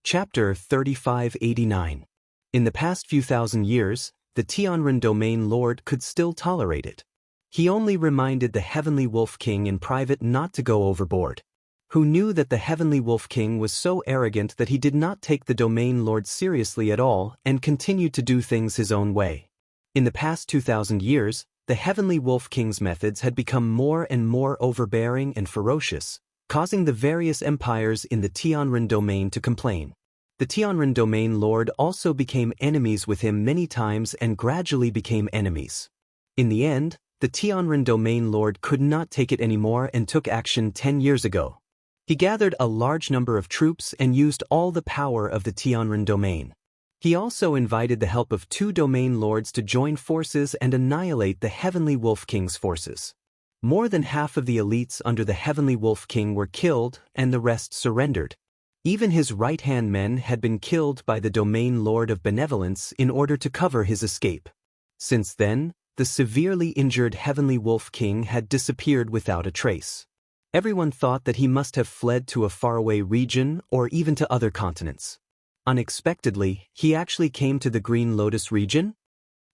Chapter 3589. In the past few thousand years, the Tianren domain lord could still tolerate it. He only reminded the Heavenly Wolf King in private not to go overboard. Who knew that the Heavenly Wolf King was so arrogant that he did not take the domain lord seriously at all and continued to do things his own way. In the past 2,000 years, the Heavenly Wolf King's methods had become more and more overbearing and ferocious, causing the various empires in the Tianren domain to complain. The Tianren domain lord also became enemies with him many times and gradually became enemies. In the end, the Tianren domain lord could not take it anymore and took action 10 years ago. He gathered a large number of troops and used all the power of the Tianren domain. He also invited the help of 2 domain lords to join forces and annihilate the Heavenly Wolf King's forces. More than half of the elites under the Heavenly Wolf King were killed and the rest surrendered. Even his right-hand men had been killed by the domain lord of benevolence in order to cover his escape. Since then, the severely injured Heavenly Wolf King had disappeared without a trace. Everyone thought that he must have fled to a faraway region or even to other continents. Unexpectedly, he actually came to the Green Lotus region.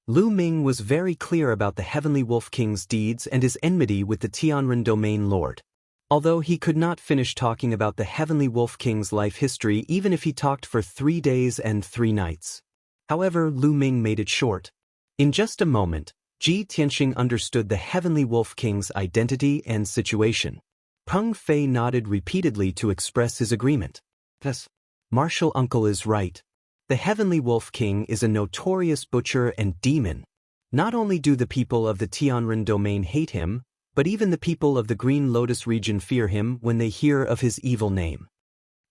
Lu Ming was very clear about the Heavenly Wolf King's deeds and his enmity with the Tianren domain lord. Although he could not finish talking about the Heavenly Wolf King's life history even if he talked for 3 days and 3 nights. However, Lu Ming made it short. In just a moment, Ji Tianxing understood the Heavenly Wolf King's identity and situation. Peng Fei nodded repeatedly to express his agreement. Thus, Martial Uncle is right. The Heavenly Wolf King is a notorious butcher and demon. Not only do the people of the Tianren domain hate him, but even the people of the Green Lotus region fear him when they hear of his evil name.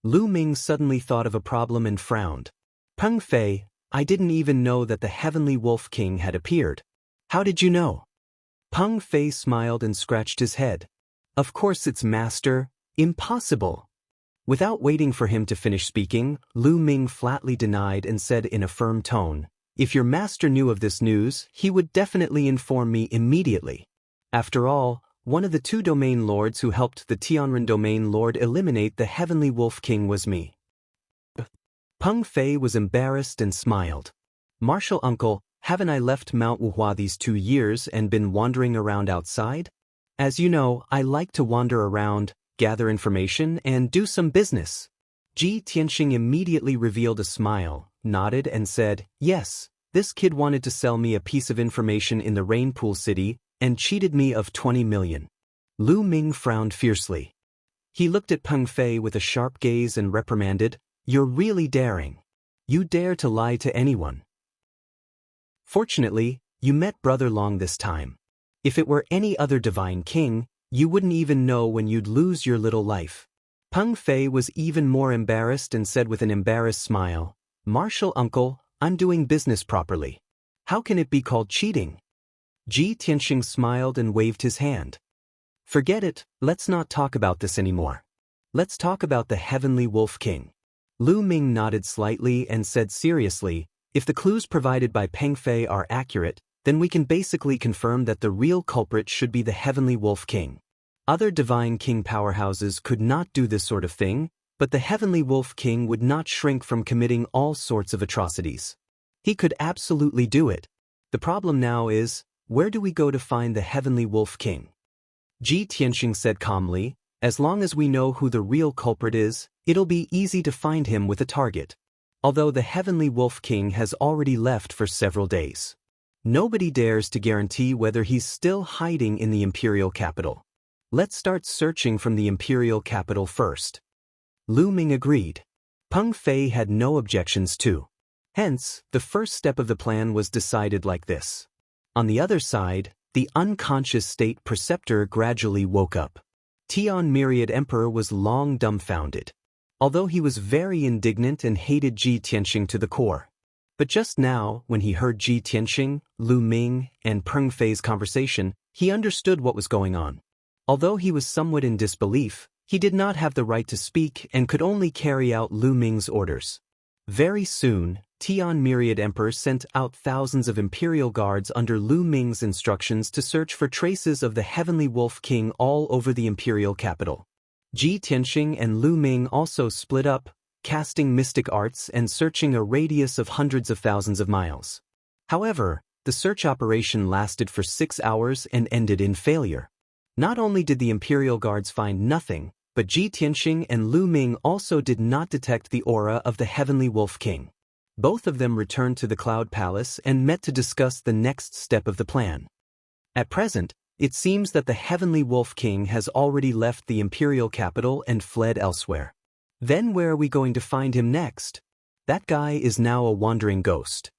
Lu Ming suddenly thought of a problem and frowned. Peng Fei, I didn't even know that the Heavenly Wolf King had appeared. How did you know? Peng Fei smiled and scratched his head. Of course it's master. Impossible. Without waiting for him to finish speaking, Lu Ming flatly denied and said in a firm tone, if your master knew of this news, he would definitely inform me immediately. After all, one of the 2 domain lords who helped the Tianren domain lord eliminate the Heavenly Wolf King was me. Peng Fei was embarrassed and smiled. Martial Uncle, haven't I left Mount Wuhua these 2 years and been wandering around outside? As you know, I like to wander around, gather information, and do some business. Ji Tianxing immediately revealed a smile, nodded and said, yes, this kid wanted to sell me a piece of information in the Rainpool City and cheated me of 20 million. Lu Ming frowned fiercely. He looked at Peng Fei with a sharp gaze and reprimanded, you're really daring. You dare to lie to anyone. Fortunately, you met Brother Long this time. If it were any other divine king, you wouldn't even know when you'd lose your little life. Peng Fei was even more embarrassed and said with an embarrassed smile, Martial Uncle, I'm doing business properly. How can it be called cheating? Ji Tianxing smiled and waved his hand. Forget it, let's not talk about this anymore. Let's talk about the Heavenly Wolf King. Lu Ming nodded slightly and said seriously, if the clues provided by Peng Fei are accurate, then we can basically confirm that the real culprit should be the Heavenly Wolf King. Other divine king powerhouses could not do this sort of thing, but the Heavenly Wolf King would not shrink from committing all sorts of atrocities. He could absolutely do it. The problem now is, where do we go to find the Heavenly Wolf King? Ji Tianxing said calmly, as long as we know who the real culprit is, it'll be easy to find him with a target. Although the Heavenly Wolf King has already left for several days. Nobody dares to guarantee whether he's still hiding in the imperial capital. Let's start searching from the imperial capital first. Lu Ming agreed. Peng Fei had no objections too. Hence, the first step of the plan was decided like this. On the other side, the unconscious state preceptor gradually woke up. Tian Myriad Emperor was long dumbfounded. Although he was very indignant and hated Ji Tianxing to the core. But just now, when he heard Ji Tianxing, Lu Ming, and Peng Fei's conversation, he understood what was going on. Although he was somewhat in disbelief, he did not have the right to speak and could only carry out Lu Ming's orders. Very soon, Tian Myriad Emperor sent out thousands of imperial guards under Lu Ming's instructions to search for traces of the Heavenly Wolf King all over the imperial capital. Ji Tianxing and Lu Ming also split up, casting mystic arts and searching a radius of hundreds of thousands of miles. However, the search operation lasted for 6 hours and ended in failure. Not only did the Imperial Guards find nothing, but Ji Tianxing and Lu Ming also did not detect the aura of the Heavenly Wolf King. Both of them returned to the Cloud Palace and met to discuss the next step of the plan. At present, it seems that the Heavenly Wolf King has already left the imperial capital and fled elsewhere. Then where are we going to find him next? That guy is now a wandering ghost.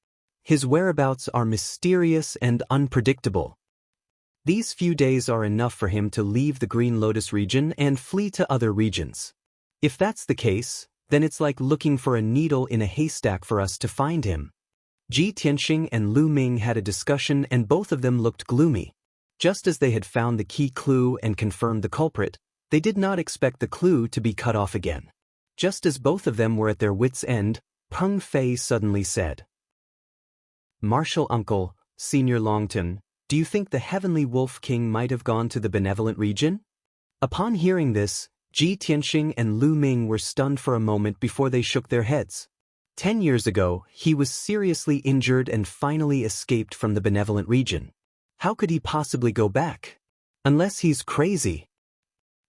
His whereabouts are mysterious and unpredictable. These few days are enough for him to leave the Green Lotus region and flee to other regions. If that's the case, then it's like looking for a needle in a haystack for us to find him. Ji Tianxing and Lu Ming had a discussion and both of them looked gloomy. Just as they had found the key clue and confirmed the culprit, they did not expect the clue to be cut off again. Just as both of them were at their wits' end, Peng Fei suddenly said, "Martial Uncle, Senior Longtime, do you think the Heavenly Wolf King might have gone to the benevolent region?" Upon hearing this, Ji Tianxing and Lu Ming were stunned for a moment before they shook their heads. 10 years ago, he was seriously injured and finally escaped from the benevolent region. How could he possibly go back? Unless he's crazy.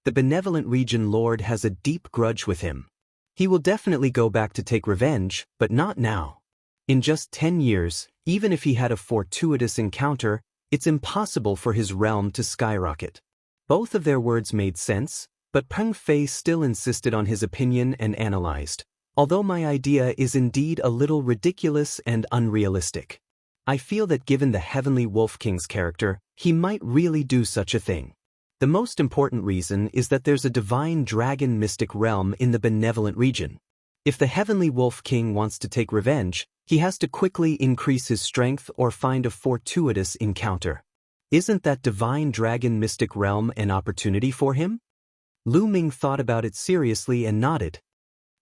The benevolent region lord has a deep grudge with him. He will definitely go back to take revenge, but not now. In just 10 years, even if he had a fortuitous encounter, it's impossible for his realm to skyrocket. Both of their words made sense, but Peng Fei still insisted on his opinion and analyzed. Although my idea is indeed a little ridiculous and unrealistic, I feel that given the Heavenly Wolf King's character, he might really do such a thing. The most important reason is that there's a divine dragon mystic realm in the benevolent region. If the Heavenly Wolf King wants to take revenge, he has to quickly increase his strength or find a fortuitous encounter. Isn't that divine dragon mystic realm an opportunity for him? Lu Ming thought about it seriously and nodded.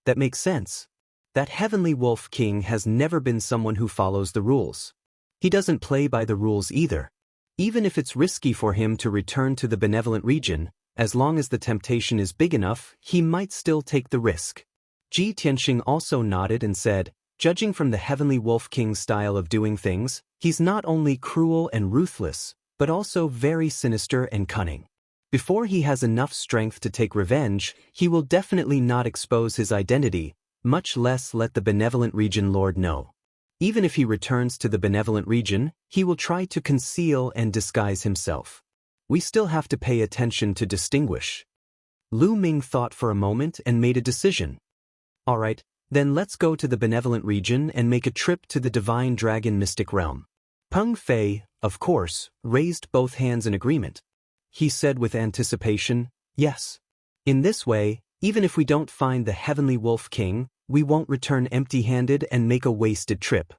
That makes sense. That Heavenly Wolf King has never been someone who follows the rules. He doesn't play by the rules either. Even if it's risky for him to return to the benevolent region, as long as the temptation is big enough, he might still take the risk. Ji Tianxing also nodded and said, judging from the Heavenly Wolf King's style of doing things, he's not only cruel and ruthless, but also very sinister and cunning. Before he has enough strength to take revenge, he will definitely not expose his identity, much less let the benevolent region lord know. Even if he returns to the benevolent region, he will try to conceal and disguise himself. We still have to pay attention to distinguish. Lu Ming thought for a moment and made a decision. Alright, then let's go to the benevolent region and make a trip to the divine dragon mystic realm. Peng Fei, of course, raised both hands in agreement. He said with anticipation, yes. In this way, even if we don't find the Heavenly Wolf King, we won't return empty-handed and make a wasted trip.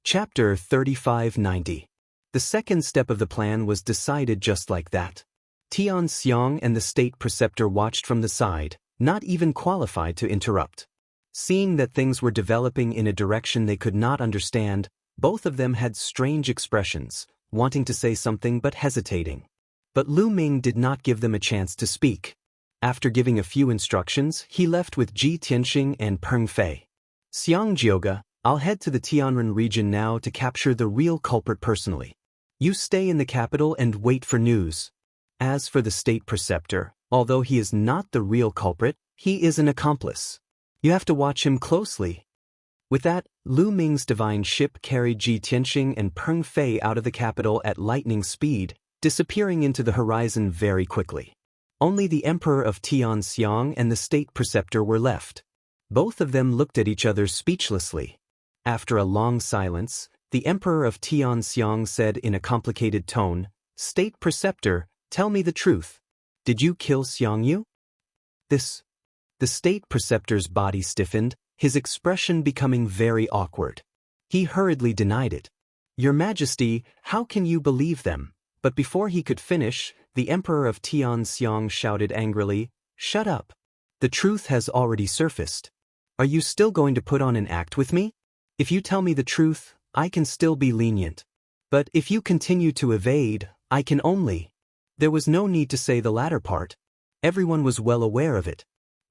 Chapter 3590. The second step of the plan was decided just like that. Tian Xiang and the state preceptor watched from the side, not even qualified to interrupt. Seeing that things were developing in a direction they could not understand, both of them had strange expressions, wanting to say something but hesitating. But Lu Ming did not give them a chance to speak. After giving a few instructions, he left with Ji Tianxing and Peng Fei. Xiangjioga, I'll head to the Tianren region now to capture the real culprit personally. You stay in the capital and wait for news. As for the state preceptor, although he is not the real culprit, he is an accomplice. You have to watch him closely. With that, Lu Ming's divine ship carried Ji Tianxing and Peng Fei out of the capital at lightning speed, disappearing into the horizon very quickly. Only the Emperor of Tian Xiang and the state preceptor were left. Both of them looked at each other speechlessly. After a long silence, the Emperor of Tian Xiang said in a complicated tone, "State preceptor, tell me the truth. Did you kill Xiangyu?" The state preceptor's body stiffened, his expression becoming very awkward. He hurriedly denied it. "Your Majesty, how can you believe them?" But before he could finish, the Emperor of Tian Xiang shouted angrily, "Shut up. The truth has already surfaced. Are you still going to put on an act with me? If you tell me the truth, I can still be lenient. But if you continue to evade, I can only..." There was no need to say the latter part. Everyone was well aware of it.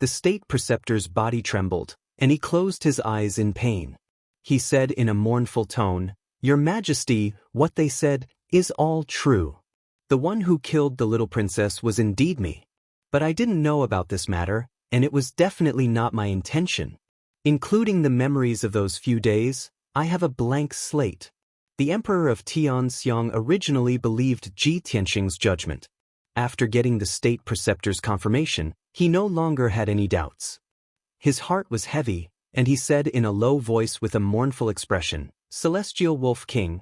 The state preceptor's body trembled, and he closed his eyes in pain. He said in a mournful tone, "Your Majesty, what they said is all true. The one who killed the little princess was indeed me. But I didn't know about this matter, and it was definitely not my intention. Including the memories of those few days, I have a blank slate." The Emperor of Tianxiang originally believed Ji Tianxing's judgment. After getting the state preceptor's confirmation, he no longer had any doubts. His heart was heavy, and he said in a low voice with a mournful expression, Celestial Wolf King,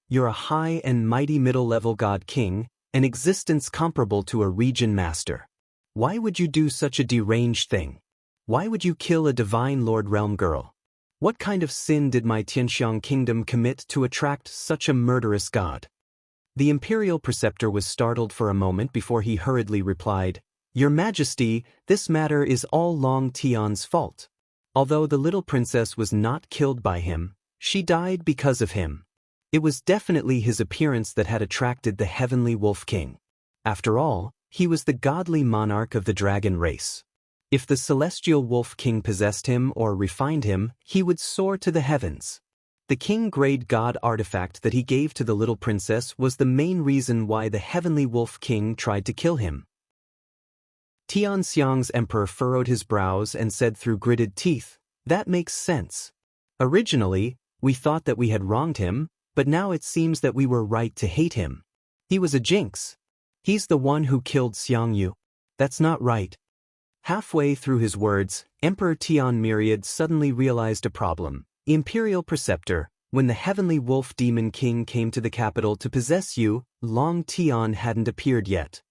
you're a high and mighty middle-level god king, an existence comparable to a region master. Why would you do such a deranged thing? Why would you kill a divine Lord Realm girl? What kind of sin did my Tianxiang kingdom commit to attract such a murderous god? The imperial preceptor was startled for a moment before he hurriedly replied, Your Majesty, this matter is all Long Tian's fault. Although the little princess was not killed by him, she died because of him. It was definitely his appearance that had attracted the heavenly Wolf King. After all, he was the godly monarch of the dragon race. If the celestial Wolf King possessed him or refined him, he would soar to the heavens. The king-grade god artifact that he gave to the little princess was the main reason why the heavenly Wolf King tried to kill him. Tianxiang's emperor furrowed his brows and said through gritted teeth, That makes sense. Originally, we thought that we had wronged him, but now it seems that we were right to hate him. He was a jinx. He's the one who killed Xiangyu. That's not right. Halfway through his words, Emperor Tian Myriad suddenly realized a problem. Imperial Preceptor, when the heavenly wolf demon king came to the capital to possess you, Long Tian hadn't appeared yet.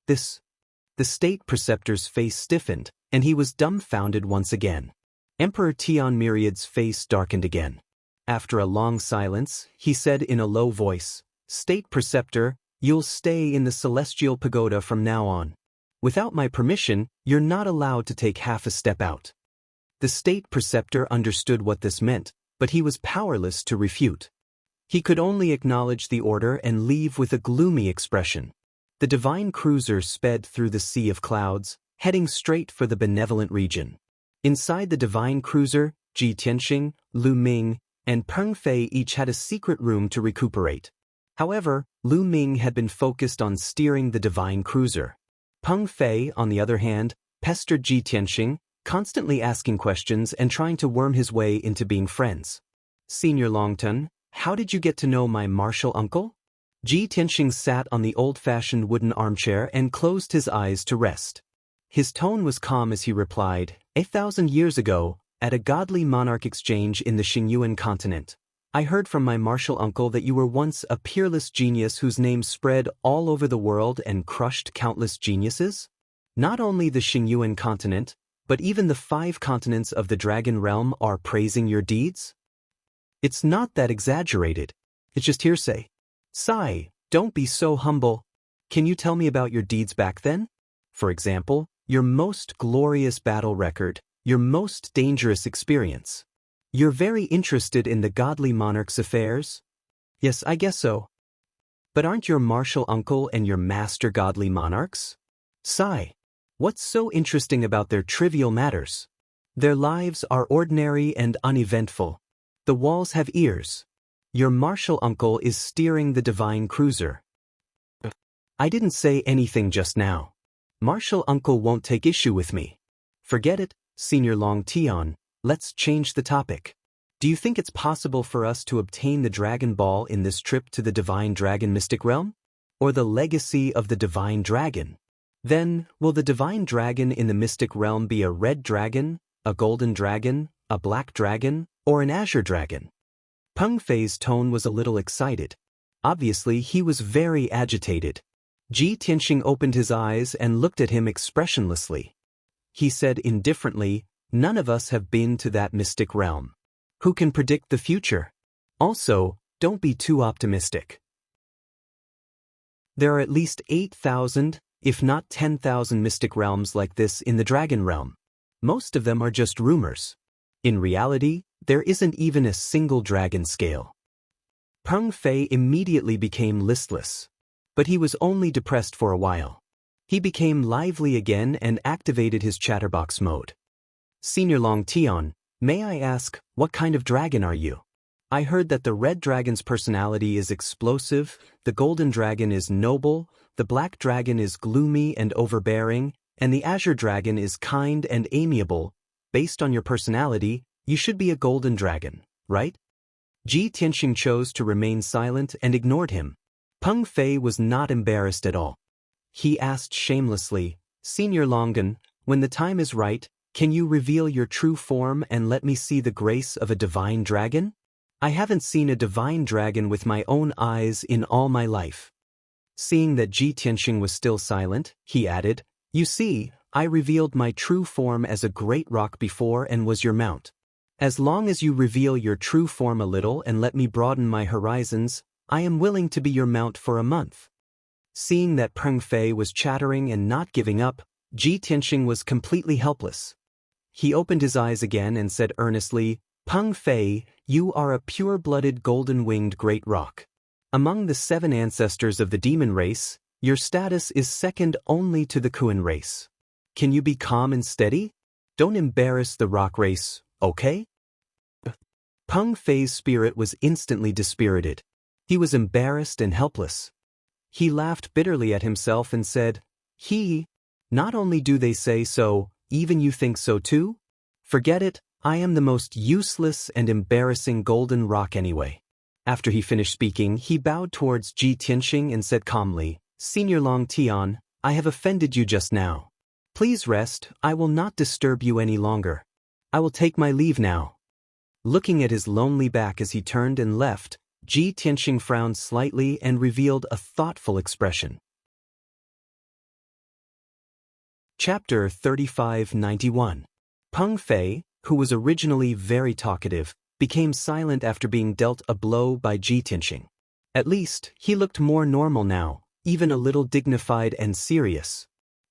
The state preceptor's face stiffened, and he was dumbfounded once again. Emperor Tian Myriad's face darkened again. After a long silence, he said in a low voice, State Preceptor, you'll stay in the Celestial Pagoda from now on. Without my permission, you're not allowed to take half a step out. The state preceptor understood what this meant, but he was powerless to refute. He could only acknowledge the order and leave with a gloomy expression. The divine cruiser sped through the sea of clouds, heading straight for the benevolent region. Inside the divine cruiser, Ji Tianxing, Lu Ming, and Peng Fei each had a secret room to recuperate. However, Lu Ming had been focused on steering the divine cruiser. Peng Fei, on the other hand, pestered Ji Tianxing, constantly asking questions and trying to worm his way into being friends. Senior Longtime, how did you get to know my martial uncle? Ji Tianxing sat on the old-fashioned wooden armchair and closed his eyes to rest. His tone was calm as he replied, 1,000 years ago, at a godly monarch exchange in the Xingyuan continent, I heard from my martial uncle that you were once a peerless genius whose name spread all over the world and crushed countless geniuses. Not only the Xingyuan continent, but even the 5 continents of the Dragon Realm are praising your deeds? It's not that exaggerated. It's just hearsay. Sigh, don't be so humble. Can you tell me about your deeds back then? For example, your most glorious battle record, your most dangerous experience. You're very interested in the godly monarch's affairs? Yes, I guess so. But aren't your martial uncle and your master godly monarchs? Sigh. What's so interesting about their trivial matters? Their lives are ordinary and uneventful. The walls have ears. Your martial uncle is steering the divine cruiser. I didn't say anything just now. Martial uncle won't take issue with me. Forget it, Senior Long Tian. Let's change the topic. Do you think it's possible for us to obtain the Dragon Ball in this trip to the Divine Dragon Mystic Realm? Or the legacy of the Divine Dragon? Then, will the Divine Dragon in the Mystic Realm be a red dragon, a golden dragon, a black dragon, or an azure dragon? Peng Fei's tone was a little excited. Obviously, he was very agitated. Ji Tianxing opened his eyes and looked at him expressionlessly. He said indifferently, None of us have been to that mystic realm. Who can predict the future? Also, don't be too optimistic. There are at least 8,000, if not 10,000 mystic realms like this in the Dragon Realm. Most of them are just rumors. In reality, there isn't even a single dragon scale. Peng Fei immediately became listless. But he was only depressed for a while. He became lively again and activated his chatterbox mode. Senior Longtime, may I ask, what kind of dragon are you? I heard that the red dragon's personality is explosive, the golden dragon is noble, the black dragon is gloomy and overbearing, and the azure dragon is kind and amiable. Based on your personality, you should be a golden dragon, right? Ji Tianxing chose to remain silent and ignored him. Peng Fei was not embarrassed at all. He asked shamelessly, Senior Longan, when the time is right, can you reveal your true form and let me see the grace of a divine dragon? I haven't seen a divine dragon with my own eyes in all my life. Seeing that Ji Tianxing was still silent, he added, You see, I revealed my true form as a great rock before and was your mount. As long as you reveal your true form a little and let me broaden my horizons, I am willing to be your mount for a month. Seeing that Peng Fei was chattering and not giving up, Ji Tianxing was completely helpless. He opened his eyes again and said earnestly, Peng Fei, you are a pure-blooded golden-winged great rock. Among the 7 ancestors of the demon race, your status is second only to the Kuan race. Can you be calm and steady? Don't embarrass the rock race, okay? Peng Fei's spirit was instantly dispirited. He was embarrassed and helpless. He laughed bitterly at himself and said, Not only do they say so, even you think so too? Forget it, I am the most useless and embarrassing golden rock anyway. After he finished speaking, he bowed towards Ji Tianxing and said calmly, Senior Longtime, I have offended you just now. Please rest, I will not disturb you any longer. I will take my leave now. Looking at his lonely back as he turned and left, Ji Tianxing frowned slightly and revealed a thoughtful expression. Chapter 3591. Peng Fei, who was originally very talkative, became silent after being dealt a blow by Ji Tianxing. At least, he looked more normal now, even a little dignified and serious.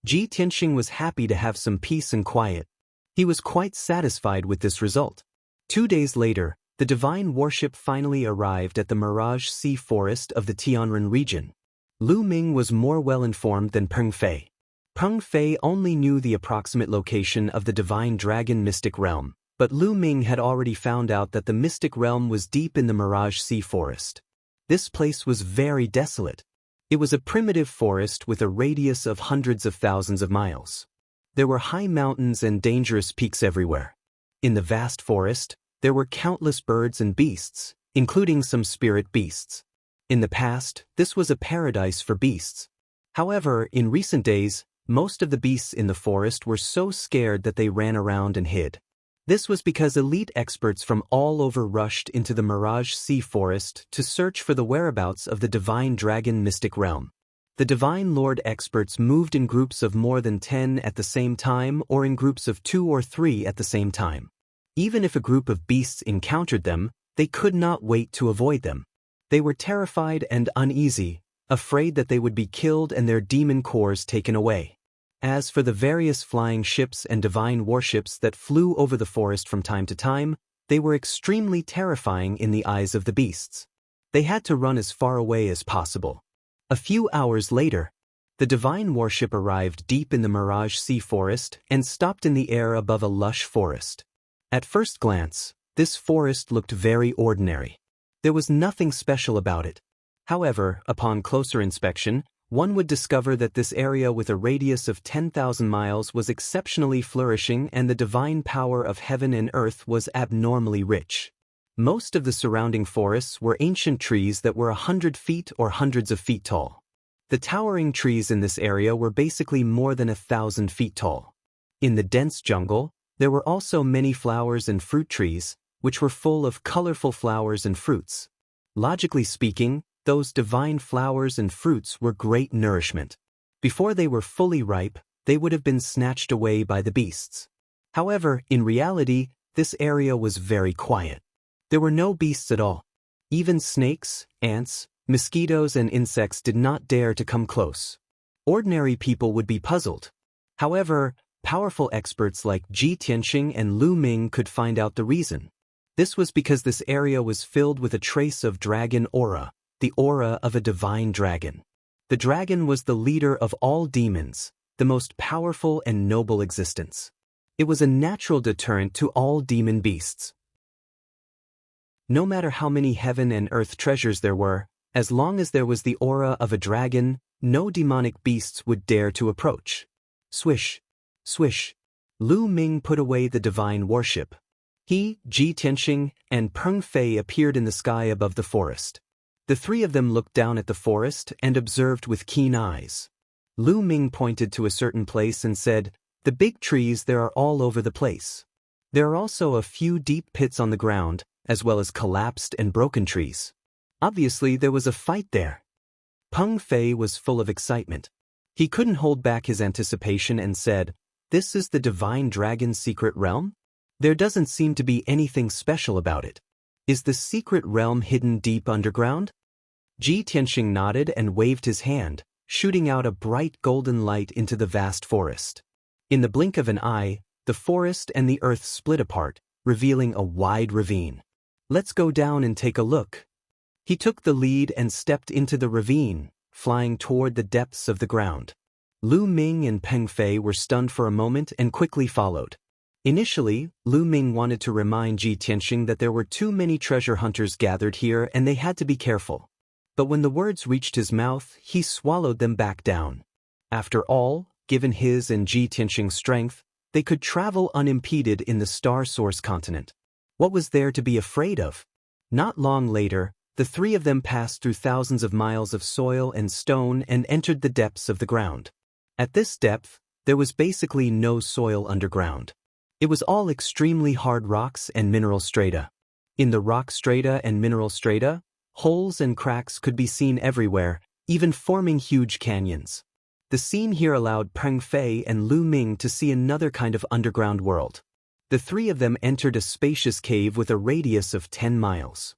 Ji Tianxing was happy to have some peace and quiet. He was quite satisfied with this result. 2 days later, the divine warship finally arrived at the Mirage Sea Forest of the Tianren region. Lu Ming was more well-informed than Peng Fei. Peng Fei only knew the approximate location of the divine dragon mystic realm, but Lu Ming had already found out that the mystic realm was deep in the Mirage Sea Forest. This place was very desolate. It was a primitive forest with a radius of hundreds of thousands of miles. There were high mountains and dangerous peaks everywhere. In the vast forest, there were countless birds and beasts, including some spirit beasts. In the past, this was a paradise for beasts. However, in recent days, most of the beasts in the forest were so scared that they ran around and hid. This was because elite experts from all over rushed into the Mirage Sea Forest to search for the whereabouts of the divine dragon mystic realm. The divine lord experts moved in groups of more than 10 at the same time or in groups of 2 or 3 at the same time. Even if a group of beasts encountered them, they could not wait to avoid them. They were terrified and uneasy, afraid that they would be killed and their demon cores taken away. As for the various flying ships and divine warships that flew over the forest from time to time, they were extremely terrifying in the eyes of the beasts. They had to run as far away as possible. A few hours later, the divine warship arrived deep in the Mirage Sea Forest and stopped in the air above a lush forest. At first glance, this forest looked very ordinary. There was nothing special about it. However, upon closer inspection, one would discover that this area with a radius of 10,000 miles was exceptionally flourishing and the divine power of heaven and earth was abnormally rich. Most of the surrounding forests were ancient trees that were 100 feet or hundreds of feet tall. The towering trees in this area were basically more than 1,000 feet tall. In the dense jungle, there were also many flowers and fruit trees, which were full of colorful flowers and fruits. Logically speaking, those divine flowers and fruits were great nourishment. Before they were fully ripe, they would have been snatched away by the beasts. However, in reality, this area was very quiet. There were no beasts at all. Even snakes, ants, mosquitoes and insects did not dare to come close. Ordinary people would be puzzled. However, powerful experts like Ji Tianxing and Lu Ming could find out the reason. This was because this area was filled with a trace of dragon aura, the aura of a divine dragon. The dragon was the leader of all demons, the most powerful and noble existence. It was a natural deterrent to all demon beasts. No matter how many heaven and earth treasures there were, as long as there was the aura of a dragon, no demonic beasts would dare to approach. Swish, swish. Lu Ming put away the divine worship. He, Ji Tianxing, and Peng Fei appeared in the sky above the forest. The three of them looked down at the forest and observed with keen eyes. Lu Ming pointed to a certain place and said, "The big trees there are all over the place. There are also a few deep pits on the ground, as well as collapsed and broken trees. Obviously there was a fight there." Peng Fei was full of excitement. He couldn't hold back his anticipation and said, "This is the divine dragon's secret realm? There doesn't seem to be anything special about it. Is the secret realm hidden deep underground?" Ji Tianxing nodded and waved his hand, shooting out a bright golden light into the vast forest. In the blink of an eye, the forest and the earth split apart, revealing a wide ravine. "Let's go down and take a look." He took the lead and stepped into the ravine, flying toward the depths of the ground. Lu Ming and Peng Fei were stunned for a moment and quickly followed. Initially, Lu Ming wanted to remind Ji Tianxing that there were too many treasure hunters gathered here and they had to be careful. But when the words reached his mouth, he swallowed them back down. After all, given his and Ji Tianxing's strength, they could travel unimpeded in the Star Source continent. What was there to be afraid of? Not long later, the three of them passed through thousands of miles of soil and stone and entered the depths of the ground. At this depth, there was basically no soil underground. It was all extremely hard rocks and mineral strata. In the rock strata and mineral strata, holes and cracks could be seen everywhere, even forming huge canyons. The scene here allowed Peng Fei and Lu Ming to see another kind of underground world. The three of them entered a spacious cave with a radius of 10 miles.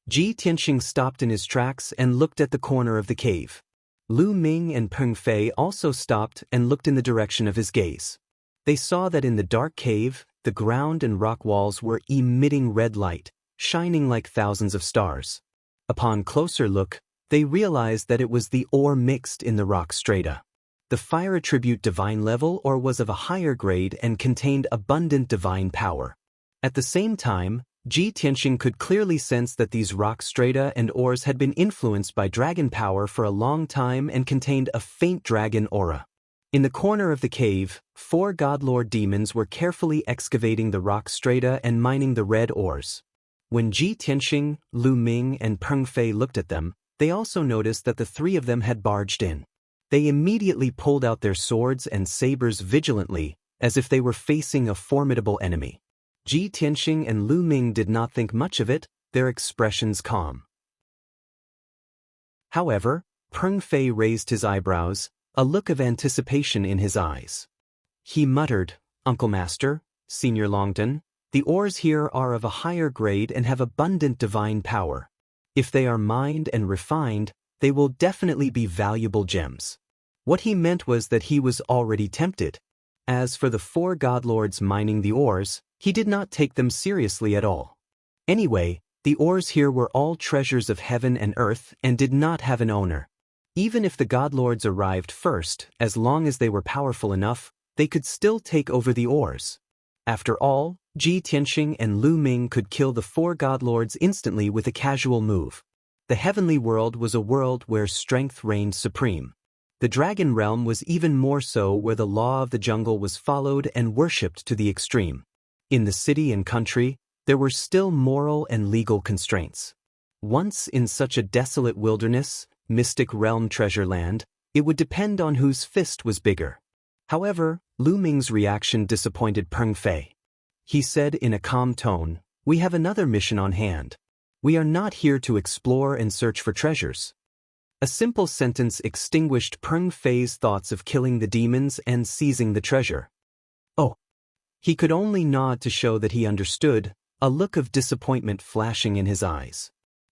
Ji Tianxing stopped in his tracks and looked at the corner of the cave. Lu Ming and Peng Fei also stopped and looked in the direction of his gaze. They saw that in the dark cave, the ground and rock walls were emitting red light, shining like thousands of stars. Upon closer look, they realized that it was the ore mixed in the rock strata. The fire attribute divine level or was of a higher grade and contained abundant divine power. At the same time, Ji Tianxing could clearly sense that these rock strata and ores had been influenced by dragon power for a long time and contained a faint dragon aura. In the corner of the cave, 4 godlord demons were carefully excavating the rock strata and mining the red ores. When Ji Tianxing, Lu Ming, and Peng Fei looked at them, they also noticed that the three of them had barged in. They immediately pulled out their swords and sabers vigilantly, as if they were facing a formidable enemy. Ji Tianxing and Lu Ming did not think much of it, their expressions calm. However, Peng Fei raised his eyebrows, a look of anticipation in his eyes. He muttered, "Uncle Master, Senior Longton, the ores here are of a higher grade and have abundant divine power. If they are mined and refined, they will definitely be valuable gems." What he meant was that he was already tempted. As for the 4 godlords mining the ores, he did not take them seriously at all. Anyway, the ores here were all treasures of heaven and earth and did not have an owner. Even if the godlords arrived first, as long as they were powerful enough, they could still take over the ores. After all, Ji Tianxing and Lu Ming could kill the 4 godlords instantly with a casual move. The heavenly world was a world where strength reigned supreme. The dragon realm was even more so, where the law of the jungle was followed and worshipped to the extreme. In the city and country, there were still moral and legal constraints. Once in such a desolate wilderness, mystic realm treasure land, it would depend on whose fist was bigger. However, Lu Ming's reaction disappointed Peng Fei. He said in a calm tone, "We have another mission on hand. We are not here to explore and search for treasures." A simple sentence extinguished Peng Fei's thoughts of killing the demons and seizing the treasure. "Oh." He could only nod to show that he understood, a look of disappointment flashing in his eyes.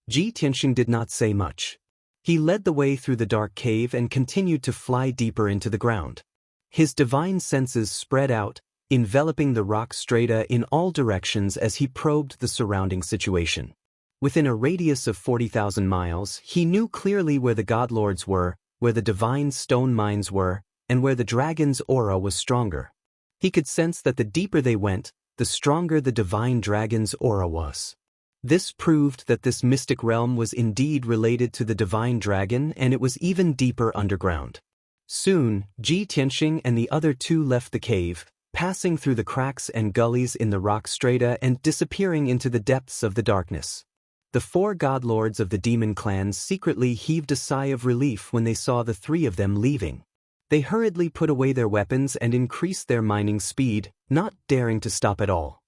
Ji Tianxing did not say much. He led the way through the dark cave and continued to fly deeper into the ground. His divine senses spread out, enveloping the rock strata in all directions as he probed the surrounding situation. Within a radius of 40,000 miles, he knew clearly where the godlords were, where the divine stone mines were, and where the dragon's aura was stronger. He could sense that the deeper they went, the stronger the divine dragon's aura was. This proved that this mystic realm was indeed related to the divine dragon, and it was even deeper underground. Soon, Ji Tianxing and the other two left the cave, passing through the cracks and gullies in the rock strata and disappearing into the depths of the darkness. The four godlords of the demon clans secretly heaved a sigh of relief when they saw the three of them leaving. They hurriedly put away their weapons and increased their mining speed, not daring to stop at all.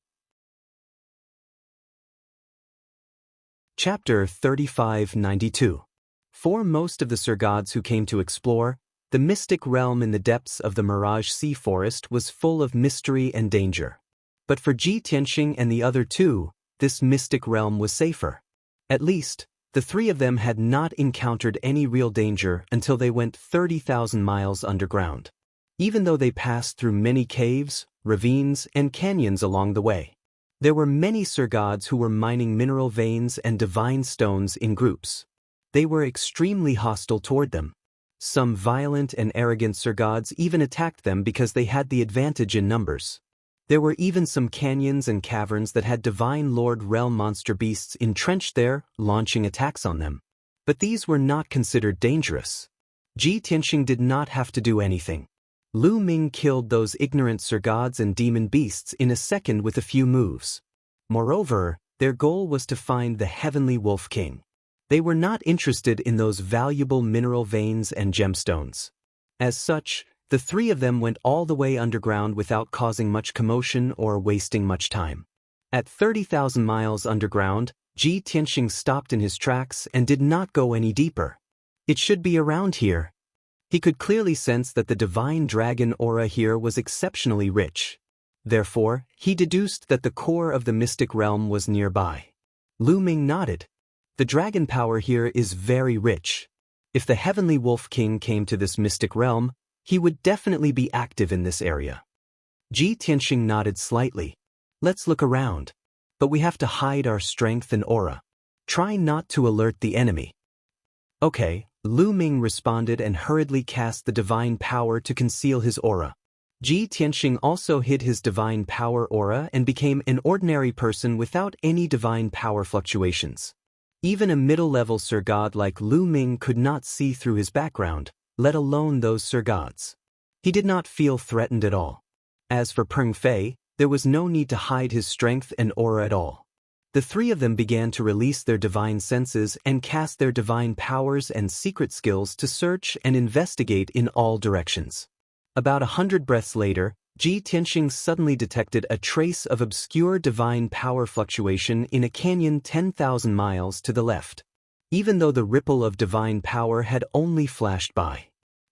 Chapter 3592. For most of the Surgods who came to explore, the mystic realm in the depths of the Mirage Sea Forest was full of mystery and danger. But for Ji Tianxing and the other two, this mystic realm was safer. At least, the three of them had not encountered any real danger until they went 30,000 miles underground. Even though they passed through many caves, ravines, and canyons along the way. There were many Surgods who were mining mineral veins and divine stones in groups. They were extremely hostile toward them. Some violent and arrogant Surgods even attacked them because they had the advantage in numbers. There were even some canyons and caverns that had divine lord realm monster beasts entrenched there, launching attacks on them. But these were not considered dangerous. Ji Tianxing did not have to do anything. Lu Ming killed those ignorant Surgods and demon beasts in a second with a few moves. Moreover, their goal was to find the Heavenly Wolf King. They were not interested in those valuable mineral veins and gemstones. As such, the three of them went all the way underground without causing much commotion or wasting much time. At 30,000 miles underground, Ji Tianxing stopped in his tracks and did not go any deeper. It should be around here. He could clearly sense that the divine dragon aura here was exceptionally rich. Therefore, he deduced that the core of the mystic realm was nearby. Lu Ming nodded. The dragon power here is very rich. If the Heavenly Wolf King came to this mystic realm, he would definitely be active in this area. Ji Tianxing nodded slightly. Let's look around. But we have to hide our strength and aura. Try not to alert the enemy. Okay, Lu Ming responded and hurriedly cast the divine power to conceal his aura. Ji Tianxing also hid his divine power aura and became an ordinary person without any divine power fluctuations. Even a middle-level Surgod like Lu Ming could not see through his background, let alone those Surgods. He did not feel threatened at all. As for Peng Fei, there was no need to hide his strength and aura at all. The three of them began to release their divine senses and cast their divine powers and secret skills to search and investigate in all directions. About 100 breaths later, Ji Tianxing suddenly detected a trace of obscure divine power fluctuation in a canyon 10,000 miles to the left. Even though the ripple of divine power had only flashed by.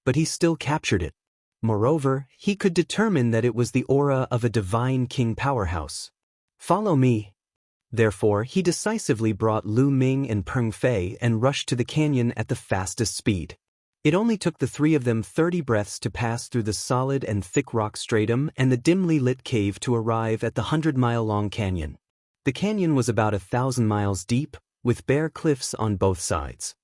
But he still captured it. Moreover, he could determine that it was the aura of a divine king powerhouse. Follow me. Therefore, he decisively brought Lu Ming and Peng Fei and rushed to the canyon at the fastest speed. It only took the three of them 30 breaths to pass through the solid and thick rock stratum and the dimly lit cave to arrive at the 100-mile-long canyon. The canyon was about 1,000 miles deep, with bare cliffs on both sides.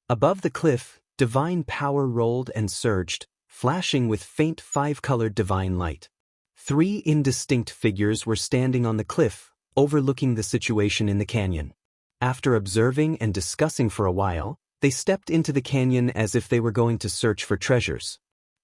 Above the cliff, divine power rolled and surged, flashing with faint five-colored divine light. Three indistinct figures were standing on the cliff, overlooking the situation in the canyon. After observing and discussing for a while, they stepped into the canyon as if they were going to search for treasures.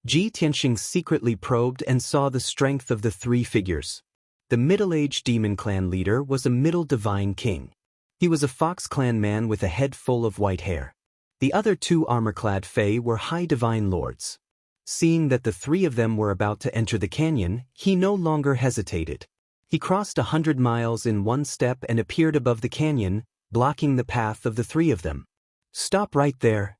Ji Tianxing secretly probed and saw the strength of the three figures. The middle-aged demon clan leader was a middle divine king. He was a fox clan man with a head full of white hair. The other two armor-clad Fae were high divine lords. Seeing that the three of them were about to enter the canyon, he no longer hesitated. He crossed 100 miles in one step and appeared above the canyon, blocking the path of the three of them. Stop right there.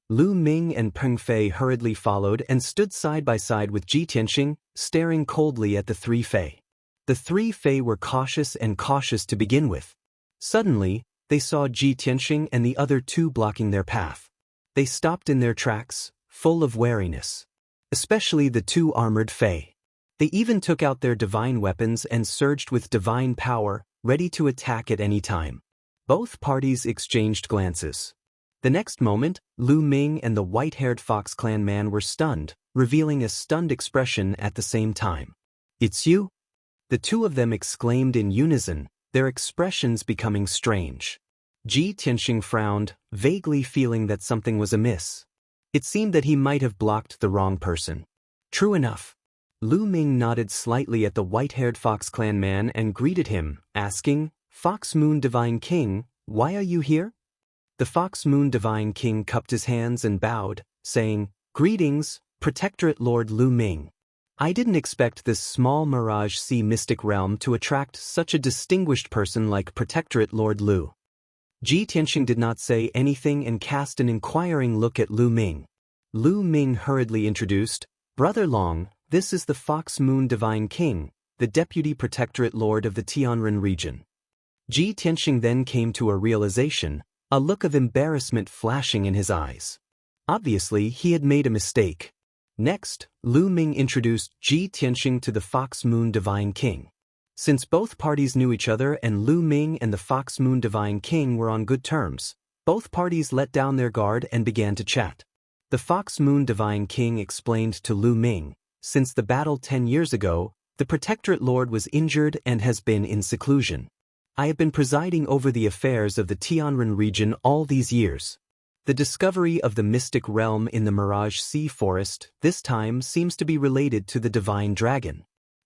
Lu Ming and Peng Fei hurriedly followed and stood side by side with Ji Tianxing, staring coldly at the three Fae. The three Fae were cautious to begin with. Suddenly, they saw Ji Tianxing and the other two blocking their path. They stopped in their tracks, full of wariness. Especially the two armored Fae. They even took out their divine weapons and surged with divine power, ready to attack at any time. Both parties exchanged glances. The next moment, Lu Ming and the white-haired Fox Clan man were stunned, revealing a stunned expression at the same time. "It's you?" The two of them exclaimed in unison, their expressions becoming strange. Ji Tianxing frowned, vaguely feeling that something was amiss. It seemed that he might have blocked the wrong person. "True enough." Lu Ming nodded slightly at the white-haired Fox Clan man and greeted him, asking, "Fox Moon Divine King, why are you here?" The Fox Moon Divine King cupped his hands and bowed, saying, "Greetings, Protectorate Lord Lu Ming. I didn't expect this small Mirage Sea mystic realm to attract such a distinguished person like Protectorate Lord Lu." Ji Tianxing did not say anything and cast an inquiring look at Lu Ming. Lu Ming hurriedly introduced, "Brother Long, this is the Fox Moon Divine King, the Deputy Protectorate Lord of the Tianren region." Ji Tianxing then came to a realization, a look of embarrassment flashing in his eyes. Obviously, he had made a mistake. Next, Lu Ming introduced Ji Tianxing to the Fox Moon Divine King. Since both parties knew each other and Lu Ming and the Fox Moon Divine King were on good terms, both parties let down their guard and began to chat. The Fox Moon Divine King explained to Lu Ming, since the battle 10 years ago, the Protectorate Lord was injured and has been in seclusion. I have been presiding over the affairs of the Tianren region all these years. The discovery of the mystic realm in the Mirage Sea Forest this time seems to be related to the Divine Dragon.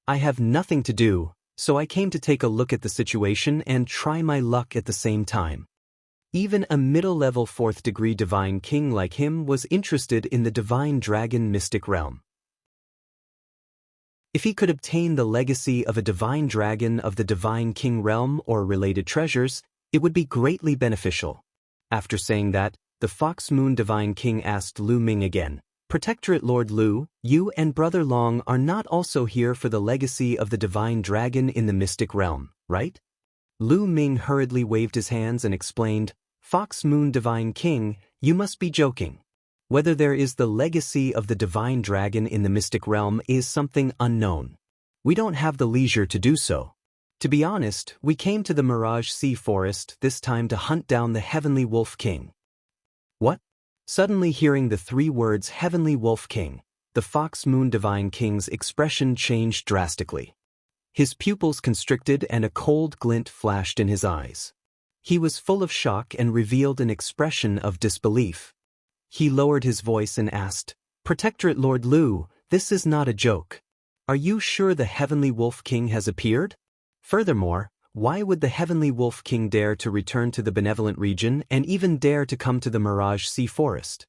I have nothing to do, so I came to take a look at the situation and try my luck at the same time. Even a middle-level 4th-degree Divine King like him was interested in the Divine Dragon mystic realm. If he could obtain the legacy of a Divine Dragon of the Divine King realm or related treasures, it would be greatly beneficial. After saying that, the Fox Moon Divine King asked Lu Ming again, "Protectorate Lord Lu, you and Brother Long are not also here for the legacy of the Divine Dragon in the Mystic Realm, right?" Lu Ming hurriedly waved his hands and explained, "Fox Moon Divine King, you must be joking. Whether there is the legacy of the Divine Dragon in the Mystic Realm is something unknown. We don't have the leisure to do so. To be honest, we came to the Mirage Sea Forest this time to hunt down the Heavenly Wolf King." "What?" Suddenly hearing the 3 words Heavenly Wolf King, the Fox Moon Divine King's expression changed drastically. His pupils constricted and a cold glint flashed in his eyes. He was full of shock and revealed an expression of disbelief. He lowered his voice and asked, "Protectorate Lord Lu, this is not a joke. Are you sure the Heavenly Wolf King has appeared? Furthermore, why would the Heavenly Wolf King dare to return to the benevolent region and even dare to come to the Mirage Sea Forest?"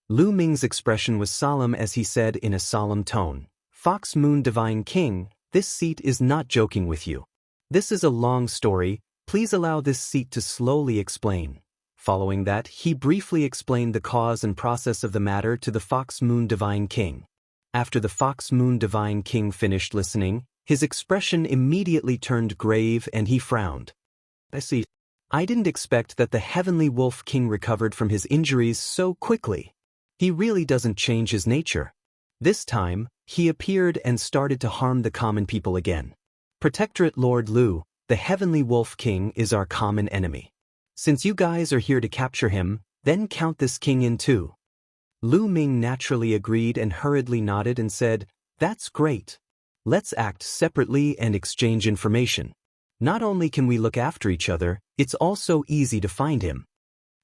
Lu Ming's expression was solemn as he said in a solemn tone, "Fox Moon Divine King, this seat is not joking with you. This is a long story, please allow this seat to slowly explain." Following that, he briefly explained the cause and process of the matter to the Fox Moon Divine King. After the Fox Moon Divine King finished listening, his expression immediately turned grave and he frowned. "I see. I didn't expect that the Heavenly Wolf King recovered from his injuries so quickly. He really doesn't change his nature. This time, he appeared and started to harm the common people again. Protectorate Lord Lu, the Heavenly Wolf King is our common enemy. Since you guys are here to capture him, then count this king in too." Lu Ming naturally agreed and hurriedly nodded and said, "That's great. Let's act separately and exchange information. Not only can we look after each other, it's also easy to find him."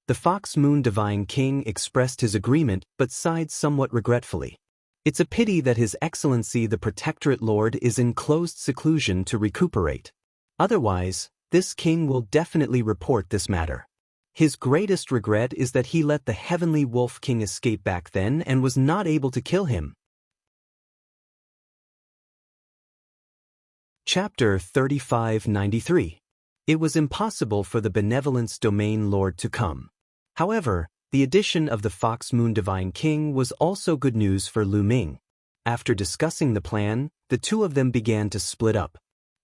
The Fox Moon Divine King expressed his agreement but sighed somewhat regretfully. It's a pity that His Excellency the Protectorate Lord is in closed seclusion to recuperate. Otherwise, this king will definitely report this matter. His greatest regret is that he let the Heavenly Wolf King escape back then and was not able to kill him. Chapter 3593. It was impossible for the Benevolence Domain Lord to come. However, the addition of the Fox Moon Divine King was also good news for Lu Ming. After discussing the plan, the two of them began to split up.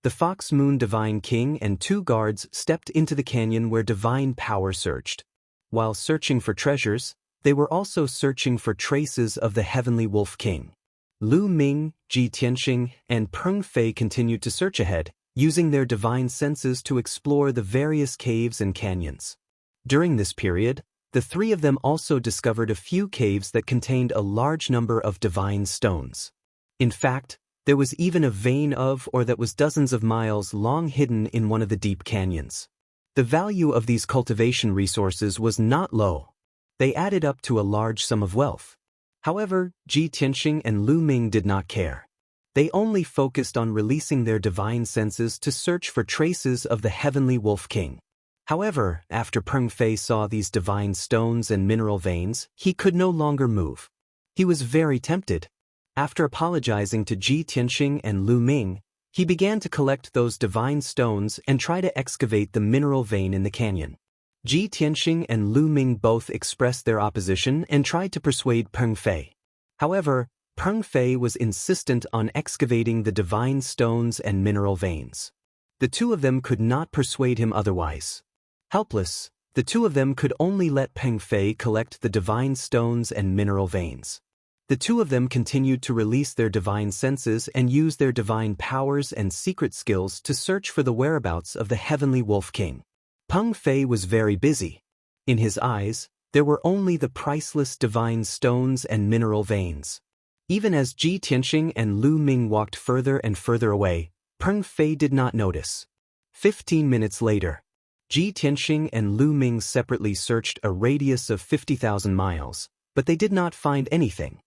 The Fox Moon Divine King and 2 guards stepped into the canyon where divine power surged. While searching for treasures, they were also searching for traces of the Heavenly Wolf King. Lu Ming, Ji Tianxing, and Peng Fei continued to search ahead, using their divine senses to explore the various caves and canyons. During this period, The three of them also discovered a few caves that contained a large number of divine stones. In fact, there was even a vein that was dozens of miles long hidden in one of the deep canyons. The value of these cultivation resources was not low. They added up to a large sum of wealth. However, Ji Tianxing and Lu Ming did not care. They only focused on releasing their divine senses to search for traces of the heavenly Wolf King. However, after Peng Fei saw these divine stones and mineral veins, he could no longer move. He was very tempted. After apologizing to Ji Tianxing and Lu Ming, he began to collect those divine stones and try to excavate the mineral vein in the canyon. Ji Tianxing and Lu Ming both expressed their opposition and tried to persuade Peng Fei. However, Peng Fei was insistent on excavating the divine stones and mineral veins. The two of them could not persuade him otherwise. Helpless, the two of them could only let Peng Fei collect the divine stones and mineral veins. The two of them continued to release their divine senses and use their divine powers and secret skills to search for the whereabouts of the heavenly Wolf King. Peng Fei was very busy. In his eyes, there were only the priceless divine stones and mineral veins. Even as Ji Tianxing and Lu Ming walked further and further away, Peng Fei did not notice. 15 minutes later, Ji Tianxing and Lu Ming separately searched a radius of 50,000 miles, but they did not find anything.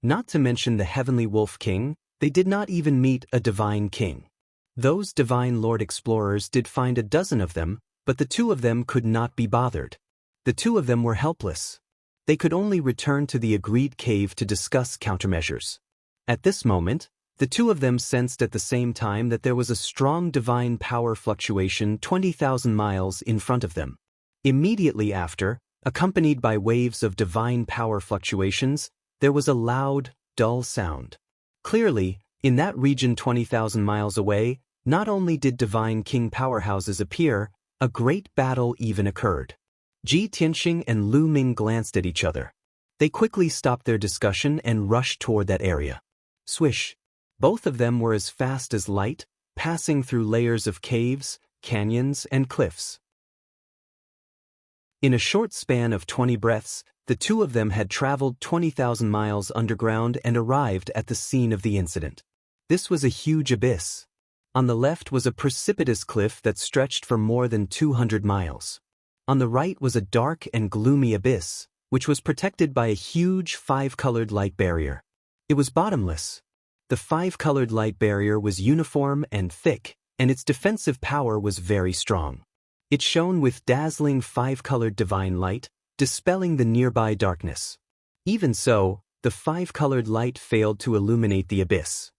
Not to mention the heavenly Wolf King, they did not even meet a divine king. Those divine lord explorers did find a dozen of them, but the two of them could not be bothered. The two of them were helpless. They could only return to the agreed cave to discuss countermeasures. At this moment, the two of them sensed at the same time that there was a strong divine power fluctuation 20,000 miles in front of them. Immediately after, accompanied by waves of divine power fluctuations, there was a loud, dull sound. Clearly, in that region 20,000 miles away, not only did divine king powerhouses appear, a great battle even occurred. Ji Tianxing and Lu Ming glanced at each other. They quickly stopped their discussion and rushed toward that area. Swish! Both of them were as fast as light, passing through layers of caves, canyons, and cliffs. In a short span of 20 breaths, the two of them had traveled 20,000 miles underground and arrived at the scene of the incident. This was a huge abyss. On the left was a precipitous cliff that stretched for more than 200 miles. On the right was a dark and gloomy abyss, which was protected by a huge five-colored light barrier. It was bottomless. The five-colored light barrier was uniform and thick, and its defensive power was very strong. It shone with dazzling five-colored divine light, dispelling the nearby darkness. Even so, the five-colored light failed to illuminate the abyss.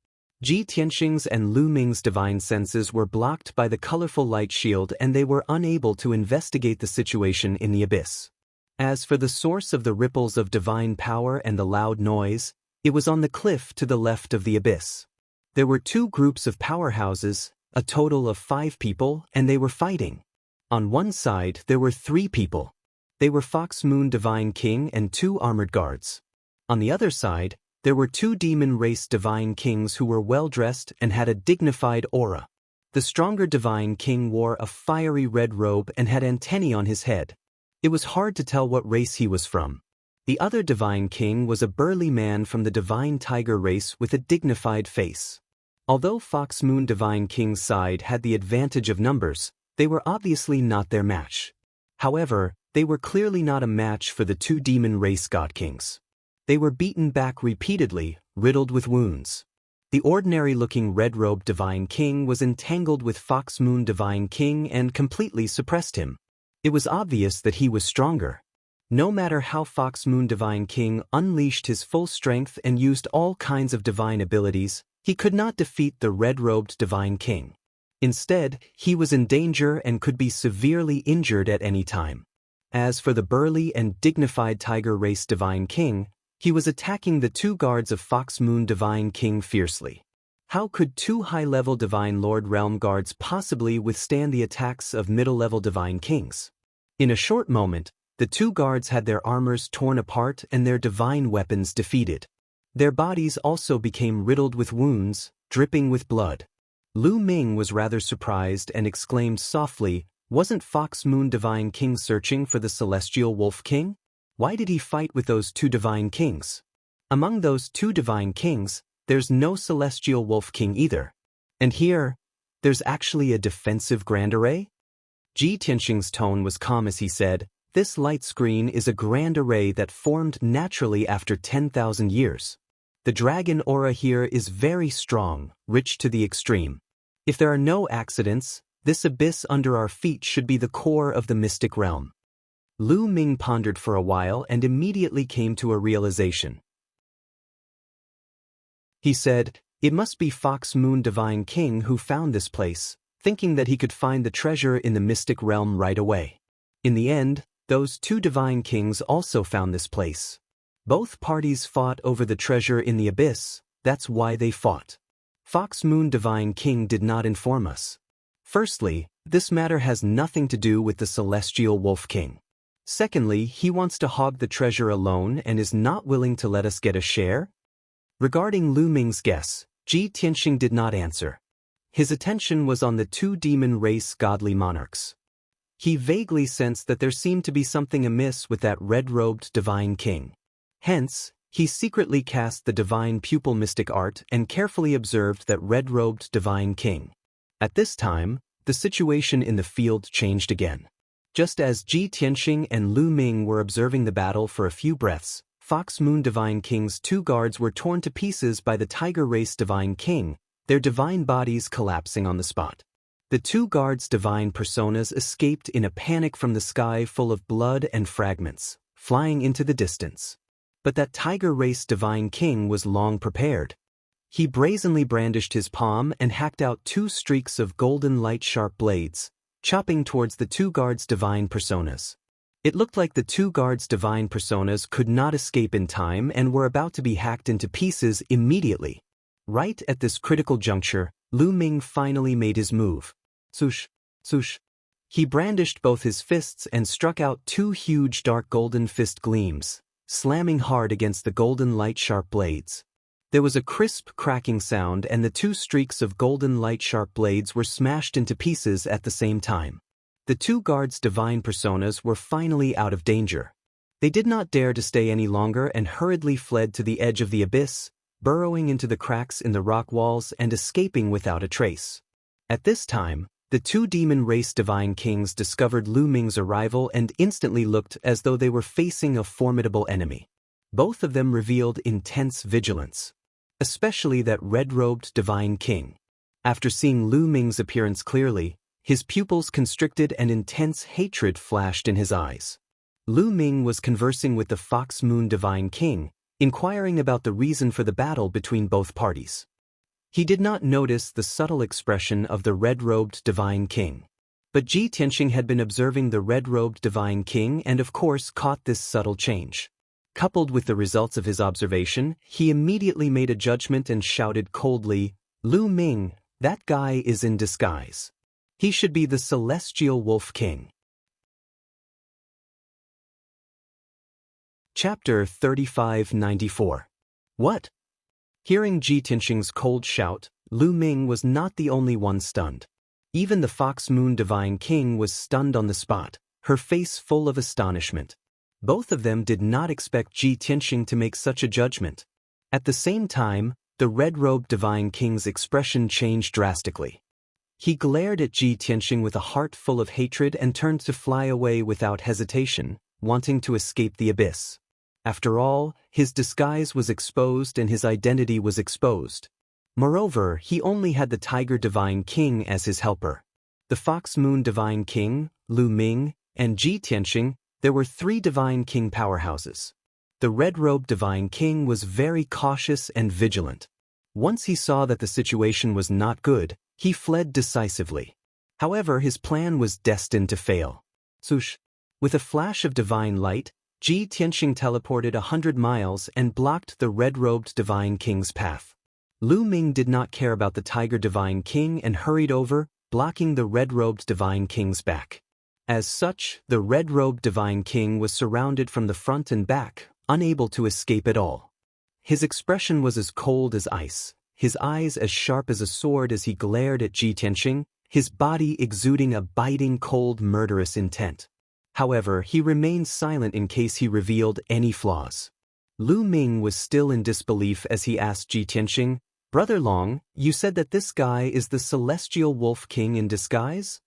Ji Tianxing's and Lu Ming's divine senses were blocked by the colorful light shield and they were unable to investigate the situation in the abyss. As for the source of the ripples of divine power and the loud noise, it was on the cliff to the left of the abyss. There were two groups of powerhouses, a total of 5 people, and they were fighting. On one side there were 3 people. They were Fox Moon Divine King and 2 armored guards. On the other side, there were 2 demon race divine kings who were well-dressed and had a dignified aura. The stronger divine king wore a fiery red robe and had antennae on his head. It was hard to tell what race he was from. The other divine king was a burly man from the divine tiger race with a dignified face. Although Fox Moon Divine King's side had the advantage of numbers, they were obviously not their match. However, they were clearly not a match for the 2 demon race god kings. They were beaten back repeatedly, riddled with wounds. The ordinary-looking red-robed divine king was entangled with Fox Moon Divine King and completely suppressed him. It was obvious that he was stronger. No matter how Fox Moon Divine King unleashed his full strength and used all kinds of divine abilities, he could not defeat the red-robed Divine King. Instead, he was in danger and could be severely injured at any time. As for the burly and dignified Tiger Race Divine King, he was attacking the 2 guards of Fox Moon Divine King fiercely. How could 2 high-level Divine Lord Realm guards possibly withstand the attacks of middle-level Divine Kings? In a short moment, the 2 guards had their armors torn apart and their divine weapons defeated. Their bodies also became riddled with wounds, dripping with blood. Lu Ming was rather surprised and exclaimed softly, Wasn't Fox Moon Divine King searching for the Celestial Wolf King? Why did he fight with those two Divine Kings? Among those two Divine Kings, there's no Celestial Wolf King either. And here, there's actually a defensive Grand Array? Ji Tianxing's tone was calm as he said, "This light screen is a Grand Array that formed naturally after 10,000 years. The dragon aura here is very strong, rich to the extreme. If there are no accidents, this abyss under our feet should be the core of the mystic realm." Lu Ming pondered for a while and immediately came to a realization. He said, "It must be Fox Moon Divine King who found this place, thinking that he could find the treasure in the mystic realm right away. In the end, those two Divine Kings also found this place. Both parties fought over the treasure in the abyss, that's why they fought. Fox Moon Divine King did not inform us. Firstly, this matter has nothing to do with the Celestial Wolf King. Secondly, he wants to hog the treasure alone and is not willing to let us get a share?" Regarding Lu Ming's guess, Ji Tianxing did not answer. His attention was on the two demon race godly monarchs. He vaguely sensed that there seemed to be something amiss with that red-robed Divine King. Hence, he secretly cast the Divine Pupil Mystic Art and carefully observed that red-robed Divine King. At this time, the situation in the field changed again. Just as Ji Tianxing and Lu Ming were observing the battle for a few breaths, Fox Moon Divine King's two guards were torn to pieces by the Tiger Race Divine King, their divine bodies collapsing on the spot. The two guards' divine personas escaped in a panic from the sky full of blood and fragments, flying into the distance. But that Tiger Race Divine King was long prepared. He brazenly brandished his palm and hacked out two streaks of golden light-sharp blades, chopping towards the two guards' divine personas. It looked like the two guards' divine personas could not escape in time and were about to be hacked into pieces immediately. Right at this critical juncture, Lu Ming finally made his move. Swoosh, swoosh. He brandished both his fists and struck out two huge dark golden fist gleams, slamming hard against the golden light-sharp blades. There was a crisp cracking sound and the two streaks of golden light-sharp blades were smashed into pieces at the same time. The two guards' divine personas were finally out of danger. They did not dare to stay any longer and hurriedly fled to the edge of the abyss, burrowing into the cracks in the rock walls and escaping without a trace. At this time, the two demon race Divine Kings discovered Lu Ming's arrival and instantly looked as though they were facing a formidable enemy. Both of them revealed intense vigilance, especially that red-robed Divine King. After seeing Lu Ming's appearance clearly, his pupils constricted and intense hatred flashed in his eyes. Lu Ming was conversing with the Fox Moon Divine King, inquiring about the reason for the battle between both parties. He did not notice the subtle expression of the red-robed Divine King. But Ji Tianxing had been observing the red-robed Divine King and of course caught this subtle change. Coupled with the results of his observation, he immediately made a judgment and shouted coldly, "Lu Ming, that guy is in disguise. He should be the Celestial Wolf King." Chapter 3594. What? Hearing Ji Tianxing's cold shout, Lu Ming was not the only one stunned. Even the Fox Moon Divine King was stunned on the spot, her face full of astonishment. Both of them did not expect Ji Tianxing to make such a judgment. At the same time, the red-robed Divine King's expression changed drastically. He glared at Ji Tianxing with a heart full of hatred and turned to fly away without hesitation, wanting to escape the abyss. After all, his disguise was exposed and his identity was exposed. Moreover, he only had the Tiger Divine King as his helper. The Fox Moon Divine King, Lu Ming, and Ji Tianxing, there were three Divine King powerhouses. The red-robed Divine King was very cautious and vigilant. Once he saw that the situation was not good, he fled decisively. However, his plan was destined to fail. Swoosh! With a flash of divine light, Ji Tianxing teleported 100 miles and blocked the red-robed Divine King's path. Lu Ming did not care about the Tiger Divine King and hurried over, blocking the red-robed Divine King's back. As such, the red-robed Divine King was surrounded from the front and back, unable to escape at all. His expression was as cold as ice, his eyes as sharp as a sword as he glared at Ji Tianxing, his body exuding a biting, cold, murderous intent. However, he remained silent in case he revealed any flaws. Lu Ming was still in disbelief as he asked Ji Tianxing, "Brother Long, you said that this guy is the celestial wolf king in disguise?"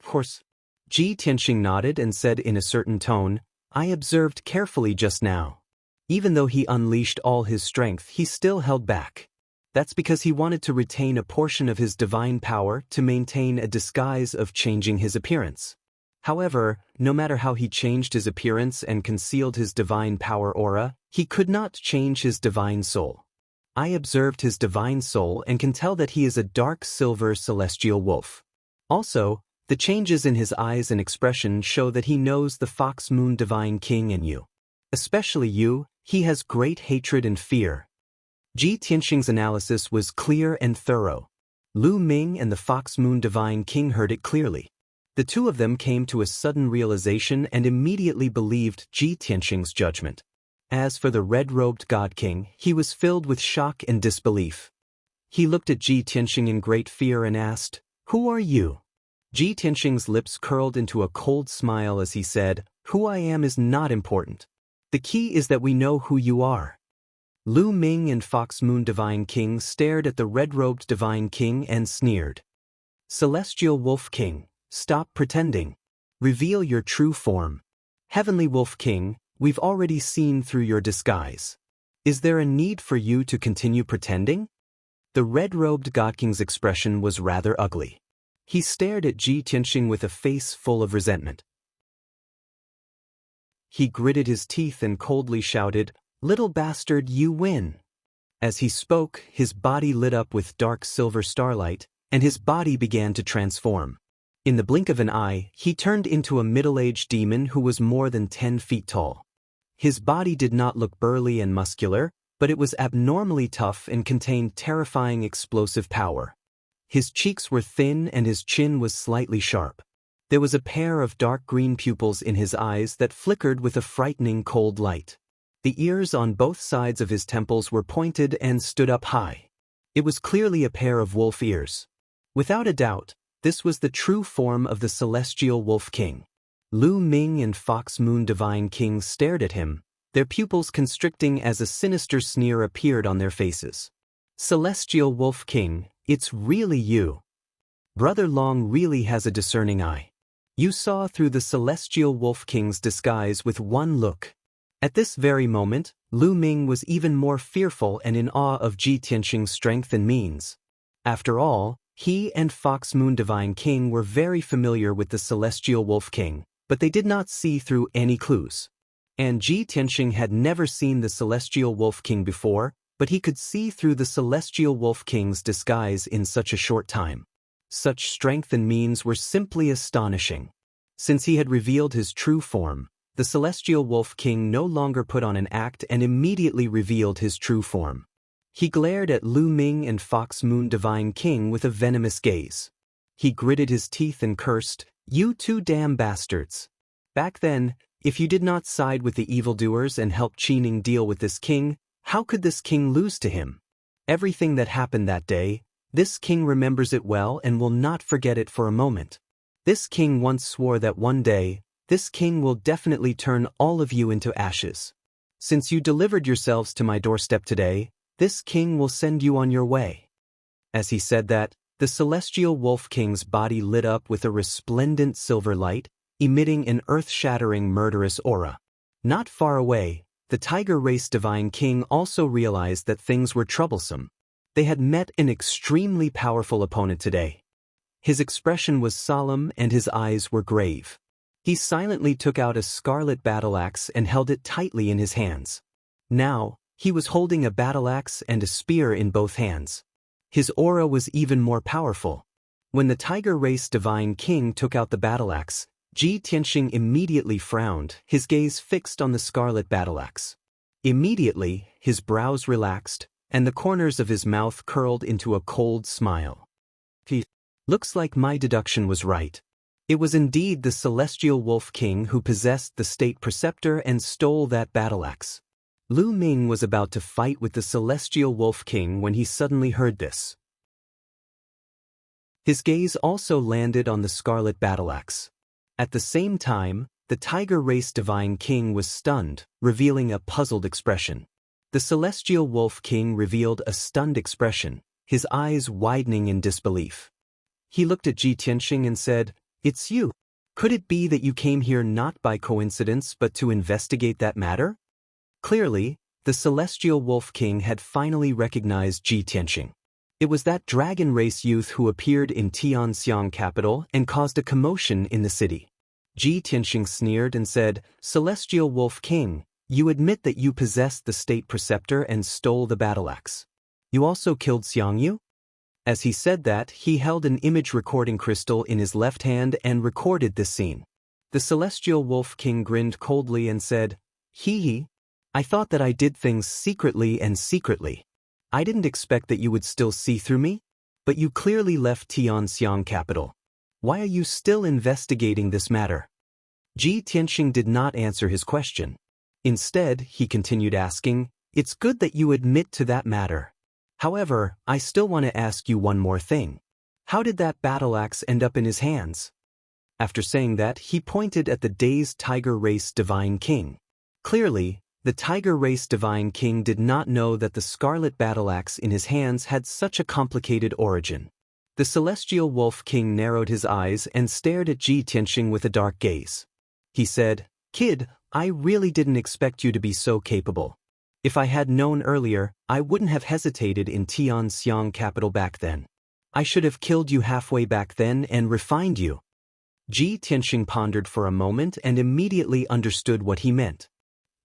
"Of course." Ji Tianxing nodded and said in a certain tone, "I observed carefully just now." Even though he unleashed all his strength, he still held back. That's because he wanted to retain a portion of his divine power to maintain a disguise of changing his appearance. However, no matter how he changed his appearance and concealed his divine power aura, he could not change his divine soul. I observed his divine soul and can tell that he is a dark silver celestial wolf. Also, the changes in his eyes and expression show that he knows the Fox Moon Divine King in you. Especially you, he has great hatred and fear. Ji Tianxing's analysis was clear and thorough. Lu Ming and the Fox Moon Divine King heard it clearly. The two of them came to a sudden realization and immediately believed Ji Tianxing's judgment. As for the red-robed God King, he was filled with shock and disbelief. He looked at Ji Tianxing in great fear and asked, "Who are you?" Ji Tianxing's lips curled into a cold smile as he said, "Who I am is not important. The key is that we know who you are." Lu Ming and Fox Moon Divine King stared at the red-robed Divine King and sneered. "Celestial Wolf King, stop pretending. Reveal your true form. Heavenly Wolf King, we've already seen through your disguise. Is there a need for you to continue pretending?" The red-robed God King's expression was rather ugly. He stared at Ji Tianxing with a face full of resentment. He gritted his teeth and coldly shouted, "Little bastard, you win." As he spoke, his body lit up with dark silver starlight, and his body began to transform. In the blink of an eye, he turned into a middle-aged demon who was more than 10 feet tall. His body did not look burly and muscular, but it was abnormally tough and contained terrifying explosive power. His cheeks were thin and his chin was slightly sharp. There was a pair of dark green pupils in his eyes that flickered with a frightening cold light. The ears on both sides of his temples were pointed and stood up high. It was clearly a pair of wolf ears. Without a doubt, this was the true form of the Celestial Wolf King. Lu Ming and Fox Moon Divine King stared at him, their pupils constricting as a sinister sneer appeared on their faces. "Celestial Wolf King, it's really you. Brother Long really has a discerning eye. You saw through the Celestial Wolf King's disguise with one look." At this very moment, Lu Ming was even more fearful and in awe of Ji Tianxing's strength and means. After all, he and Fox Moon Divine King were very familiar with the Celestial Wolf King, but they did not see through any clues. And Ji Tianxing had never seen the Celestial Wolf King before, but he could see through the Celestial Wolf King's disguise in such a short time. Such strength and means were simply astonishing. Since he had revealed his true form, the Celestial Wolf King no longer put on an act and immediately revealed his true form. He glared at Lu Ming and Fox Moon Divine King with a venomous gaze. He gritted his teeth and cursed, "You two damn bastards. Back then, if you did not side with the evildoers and help Qining deal with this king, how could this king lose to him? Everything that happened that day, this king remembers it well and will not forget it for a moment. This king once swore that one day, this king will definitely turn all of you into ashes. Since you delivered yourselves to my doorstep today, this king will send you on your way." As he said that, the Celestial Wolf King's body lit up with a resplendent silver light, emitting an earth-shattering murderous aura. Not far away, the Tiger Race Divine King also realized that things were troublesome. They had met an extremely powerful opponent today. His expression was solemn and his eyes were grave. He silently took out a scarlet battle axe and held it tightly in his hands. Now, he was holding a battle axe and a spear in both hands. His aura was even more powerful. When the Tiger Race Divine King took out the battle axe, Ji Tianxing immediately frowned, his gaze fixed on the scarlet battle axe. Immediately, his brows relaxed, and the corners of his mouth curled into a cold smile. Looks like my deduction was right. It was indeed the Celestial Wolf King who possessed the State Preceptor and stole that battle axe. Lu Ming was about to fight with the Celestial Wolf King when he suddenly heard this. His gaze also landed on the scarlet battle-axe. At the same time, the tiger race divine king was stunned, revealing a puzzled expression. The celestial wolf king revealed a stunned expression, his eyes widening in disbelief. He looked at Ji Tianxing and said, "It's you. Could it be that you came here not by coincidence but to investigate that matter?" Clearly, the celestial wolf king had finally recognized Ji Tianxing. It was that dragon race youth who appeared in Tianxiang capital and caused a commotion in the city. Ji Tianxing sneered and said, "Celestial Wolf King, you admit that you possessed the state preceptor and stole the battle-axe. You also killed Xianxia?" As he said that, he held an image recording crystal in his left hand and recorded this scene. The Celestial Wolf King grinned coldly and said, "Hee, I thought that I did things secretly and secretly. I didn't expect that you would still see through me, but you clearly left Tianxiang capital. Why are you still investigating this matter?" Ji Tianxing did not answer his question. Instead, he continued asking, "It's good that you admit to that matter. However, I still want to ask you one more thing. How did that battle-axe end up in his hands?" After saying that, he pointed at the dazed tiger race divine king. Clearly, the tiger race divine king did not know that the scarlet battle-axe in his hands had such a complicated origin. The celestial wolf king narrowed his eyes and stared at Ji Tianxing with a dark gaze. He said, "Kid, I really didn't expect you to be so capable. If I had known earlier, I wouldn't have hesitated in Tianxiang capital back then. I should have killed you halfway back then and refined you." Ji Tianxing pondered for a moment and immediately understood what he meant.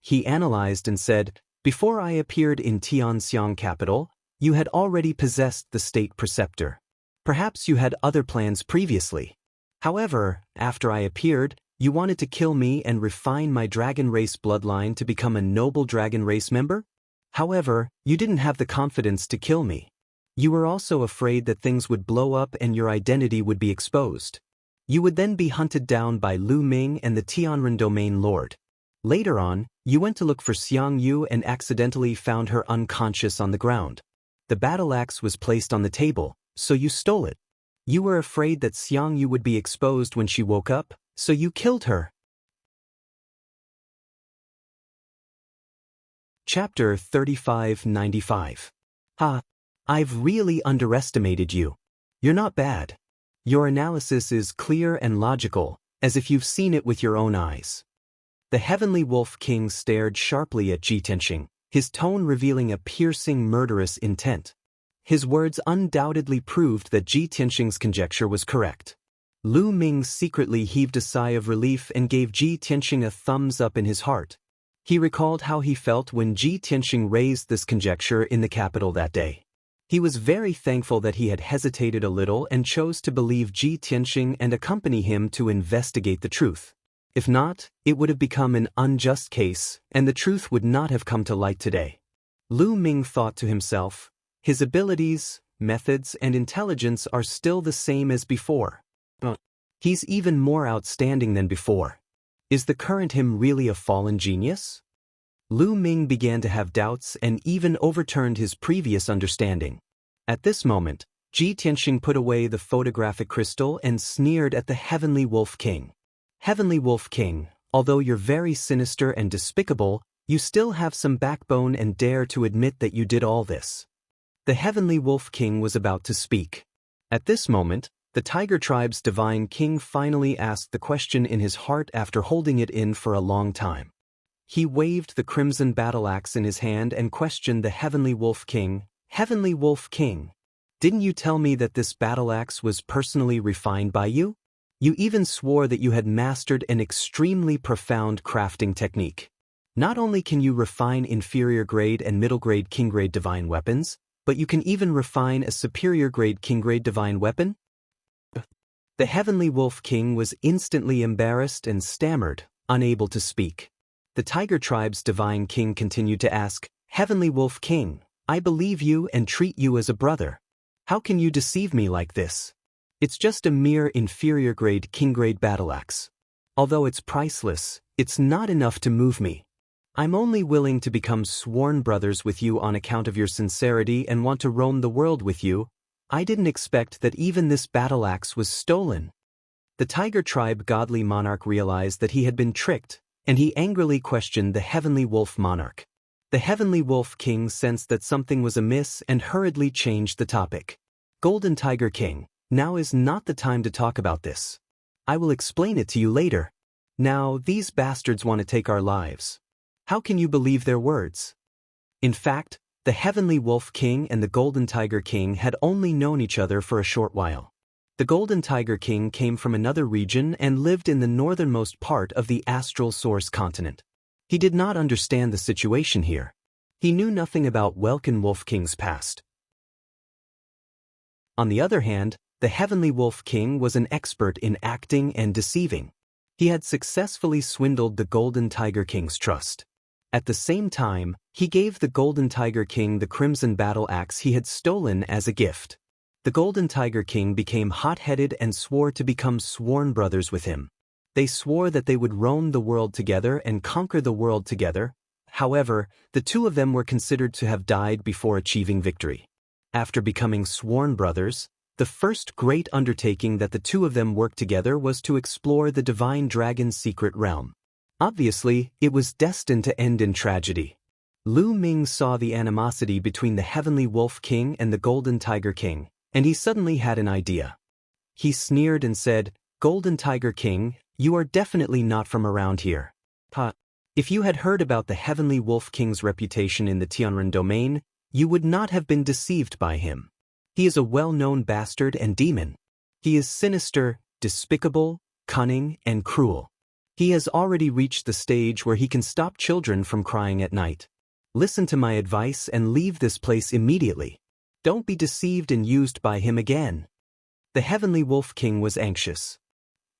He analyzed and said, "Before I appeared in Tianxiang capital, you had already possessed the state preceptor. Perhaps you had other plans previously. However, after I appeared, you wanted to kill me and refine my dragon race bloodline to become a noble dragon race member? However, you didn't have the confidence to kill me. You were also afraid that things would blow up and your identity would be exposed. You would then be hunted down by Lu Ming and the Tianren domain lord. Later on, you went to look for Xianxia and accidentally found her unconscious on the ground. The battle-axe was placed on the table, so you stole it. You were afraid that Xianxia would be exposed when she woke up, so you killed her." Chapter 3595. Ha! I've really underestimated you. You're not bad. Your analysis is clear and logical, as if you've seen it with your own eyes. The Heavenly Wolf King stared sharply at Ji Tianxing, his tone revealing a piercing, murderous intent. His words undoubtedly proved that Ji Tianxing's conjecture was correct. Lu Ming secretly heaved a sigh of relief and gave Ji Tianxing a thumbs up in his heart. He recalled how he felt when Ji Tianxing raised this conjecture in the capital that day. He was very thankful that he had hesitated a little and chose to believe Ji Tianxing and accompany him to investigate the truth. If not, it would have become an unjust case, and the truth would not have come to light today. Lu Ming thought to himself, his abilities, methods, and intelligence are still the same as before. He's even more outstanding than before. Is the current him really a fallen genius? Lu Ming began to have doubts and even overturned his previous understanding. At this moment, Ji Tianxing put away the photographic crystal and sneered at the Heavenly Wolf King. "Heavenly Wolf King, although you're very sinister and despicable, you still have some backbone and dare to admit that you did all this." The Heavenly Wolf King was about to speak. At this moment, the Tiger Tribe's divine king finally asked the question in his heart after holding it in for a long time. He waved the crimson battle-axe in his hand and questioned the Heavenly Wolf King, "Heavenly Wolf King, didn't you tell me that this battle-axe was personally refined by you? You even swore that you had mastered an extremely profound crafting technique. Not only can you refine inferior grade and middle grade king grade divine weapons, but you can even refine a superior grade king grade divine weapon?" The Heavenly Wolf King was instantly embarrassed and stammered, unable to speak. The Tiger Tribe's divine king continued to ask, "Heavenly Wolf King, I believe you and treat you as a brother. How can you deceive me like this? It's just a mere inferior grade king grade battle-axe. Although it's priceless, it's not enough to move me. I'm only willing to become sworn brothers with you on account of your sincerity and want to roam the world with you, I didn't expect that even this battle axe was stolen. The tiger tribe godly monarch realized that he had been tricked, and he angrily questioned the heavenly wolf monarch. The heavenly wolf king sensed that something was amiss and hurriedly changed the topic. Golden Tiger King, now is not the time to talk about this. I will explain it to you later. Now, these bastards want to take our lives. How can you believe their words? In fact, the heavenly wolf king and the golden tiger king had only known each other for a short while. The Golden Tiger King came from another region and lived in the northernmost part of the astral source continent. He did not understand the situation here. He knew nothing about Welkin Wolf King's past. On the other hand, the Heavenly Wolf King was an expert in acting and deceiving. He had successfully swindled the Golden Tiger King's trust. At the same time, he gave the Golden Tiger King the crimson battle axe he had stolen as a gift. The Golden Tiger King became hot-headed and swore to become sworn brothers with him. They swore that they would roam the world together and conquer the world together. However, the two of them were considered to have died before achieving victory. After becoming sworn brothers, the first great undertaking that the two of them worked together was to explore the divine dragon's secret realm. Obviously, it was destined to end in tragedy. Lu Ming saw the animosity between the Heavenly Wolf King and the Golden Tiger King, and he suddenly had an idea. He sneered and said, "Golden Tiger King, you are definitely not from around here. If you had heard about the Heavenly Wolf King's reputation in the Tianren domain, you would not have been deceived by him. He is a well-known bastard and demon. He is sinister, despicable, cunning, and cruel. He has already reached the stage where he can stop children from crying at night. Listen to my advice and leave this place immediately. Don't be deceived and used by him again." The Heavenly Wolf King was anxious.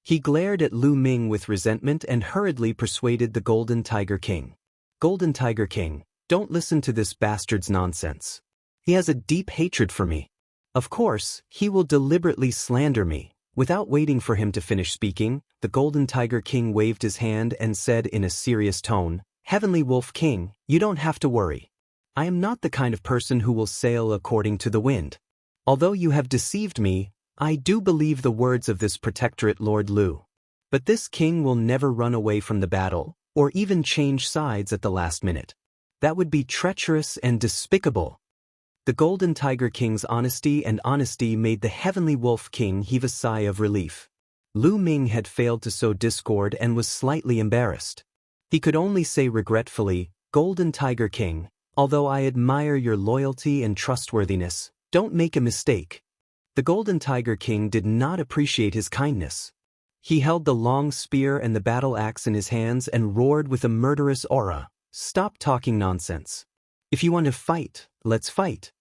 He glared at Lu Ming with resentment and hurriedly persuaded the Golden Tiger King. "Golden Tiger King, don't listen to this bastard's nonsense. He has a deep hatred for me. Of course, he will deliberately slander me." Without waiting for him to finish speaking, the Golden Tiger King waved his hand and said in a serious tone, "Heavenly Wolf King, you don't have to worry. I am not the kind of person who will sail according to the wind. Although you have deceived me, I do believe the words of this protectorate Lord Lu. But this king will never run away from the battle, or even change sides at the last minute. That would be treacherous and despicable." The Golden Tiger King's honesty made the Heavenly Wolf King heave a sigh of relief. Lu Ming had failed to sow discord and was slightly embarrassed. He could only say regretfully, "Golden Tiger King, although I admire your loyalty and trustworthiness, don't make a mistake." The Golden Tiger King did not appreciate his kindness. He held the long spear and the battle axe in his hands and roared with a murderous aura, "Stop talking nonsense. If you want to fight, let's fight.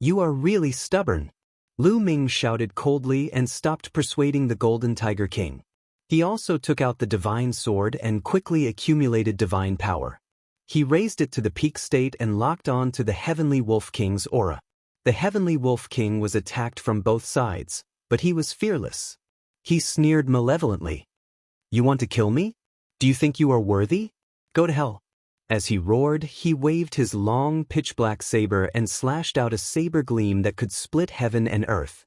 You are really stubborn." Lu Ming shouted coldly and stopped persuading the Golden Tiger King. He also took out the divine sword and quickly accumulated divine power. He raised it to the peak state and locked on to the Heavenly Wolf King's aura. The Heavenly Wolf King was attacked from both sides, but he was fearless. He sneered malevolently. "You want to kill me? Do you think you are worthy? Go to hell." As he roared, he waved his long pitch-black saber and slashed out a saber gleam that could split heaven and earth.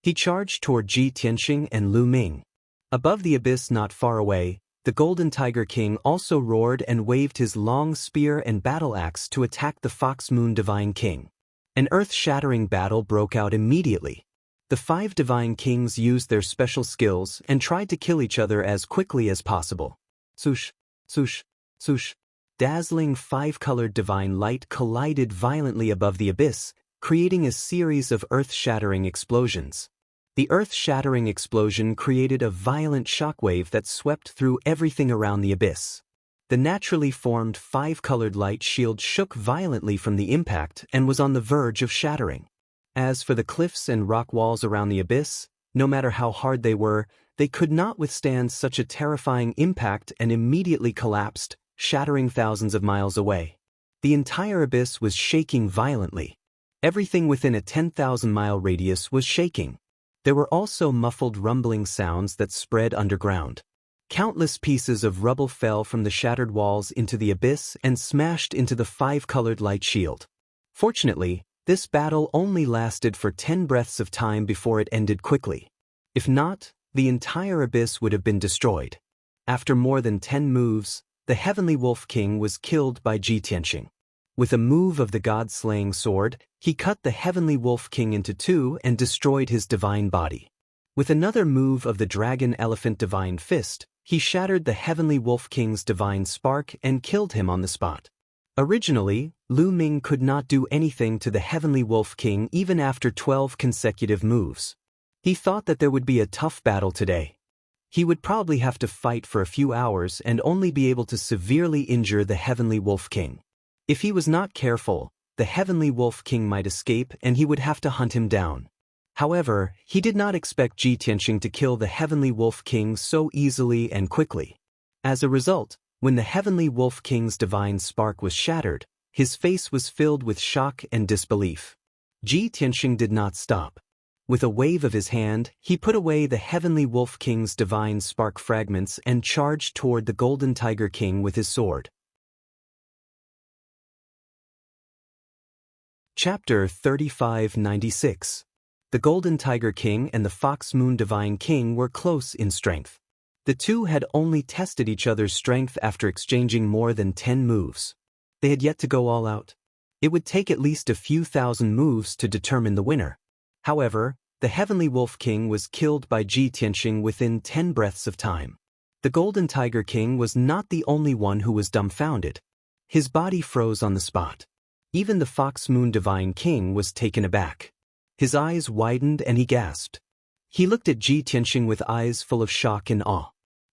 He charged toward Ji Tianxing and Lu Ming. Above the abyss not far away, the Golden Tiger King also roared and waved his long spear and battle axe to attack the Fox Moon Divine King. An earth-shattering battle broke out immediately. The 5 Divine Kings used their special skills and tried to kill each other as quickly as possible. Swoosh, swoosh, swoosh. Dazzling 5-colored divine light collided violently above the abyss, creating a series of earth-shattering explosions. The earth-shattering explosion created a violent shockwave that swept through everything around the abyss. The naturally formed 5-colored light shield shook violently from the impact and was on the verge of shattering. As for the cliffs and rock walls around the abyss, no matter how hard they were, they could not withstand such a terrifying impact and immediately collapsed, shattering thousands of miles away. The entire abyss was shaking violently. Everything within a 10,000-mile radius was shaking. There were also muffled rumbling sounds that spread underground. Countless pieces of rubble fell from the shattered walls into the abyss and smashed into the 5-colored light shield. Fortunately, This battle only lasted for 10 breaths of time before it ended quickly. If not, the entire abyss would have been destroyed. After more than 10 moves, the Heavenly Wolf King was killed by Ji Tianxing. With a move of the god-slaying sword, he cut the Heavenly Wolf King into two and destroyed his divine body. With another move of the Dragon Elephant Divine Fist, he shattered the Heavenly Wolf King's divine spark and killed him on the spot. Originally, Lu Ming could not do anything to the Heavenly Wolf King even after 12 consecutive moves. He thought that there would be a tough battle today. He would probably have to fight for a few hours and only be able to severely injure the Heavenly Wolf King. If he was not careful, the Heavenly Wolf King might escape and he would have to hunt him down. However, he did not expect Ji Tianxing to kill the Heavenly Wolf King so easily and quickly. As a result, when the Heavenly Wolf King's divine spark was shattered, his face was filled with shock and disbelief. Ji Tianxing did not stop. With a wave of his hand, he put away the Heavenly Wolf King's divine spark fragments and charged toward the Golden Tiger King with his sword. Chapter 3596. The Golden Tiger King and the Fox Moon Divine King were close in strength. The two had only tested each other's strength after exchanging more than 10 moves. They had yet to go all out. It would take at least a few thousand moves to determine the winner. However, the Heavenly Wolf King was killed by Ji Tianxing within 10 breaths of time. The Golden Tiger King was not the only one who was dumbfounded. His body froze on the spot. Even the Fox Moon Divine King was taken aback. His eyes widened and he gasped. He looked at Ji Tianxing with eyes full of shock and awe.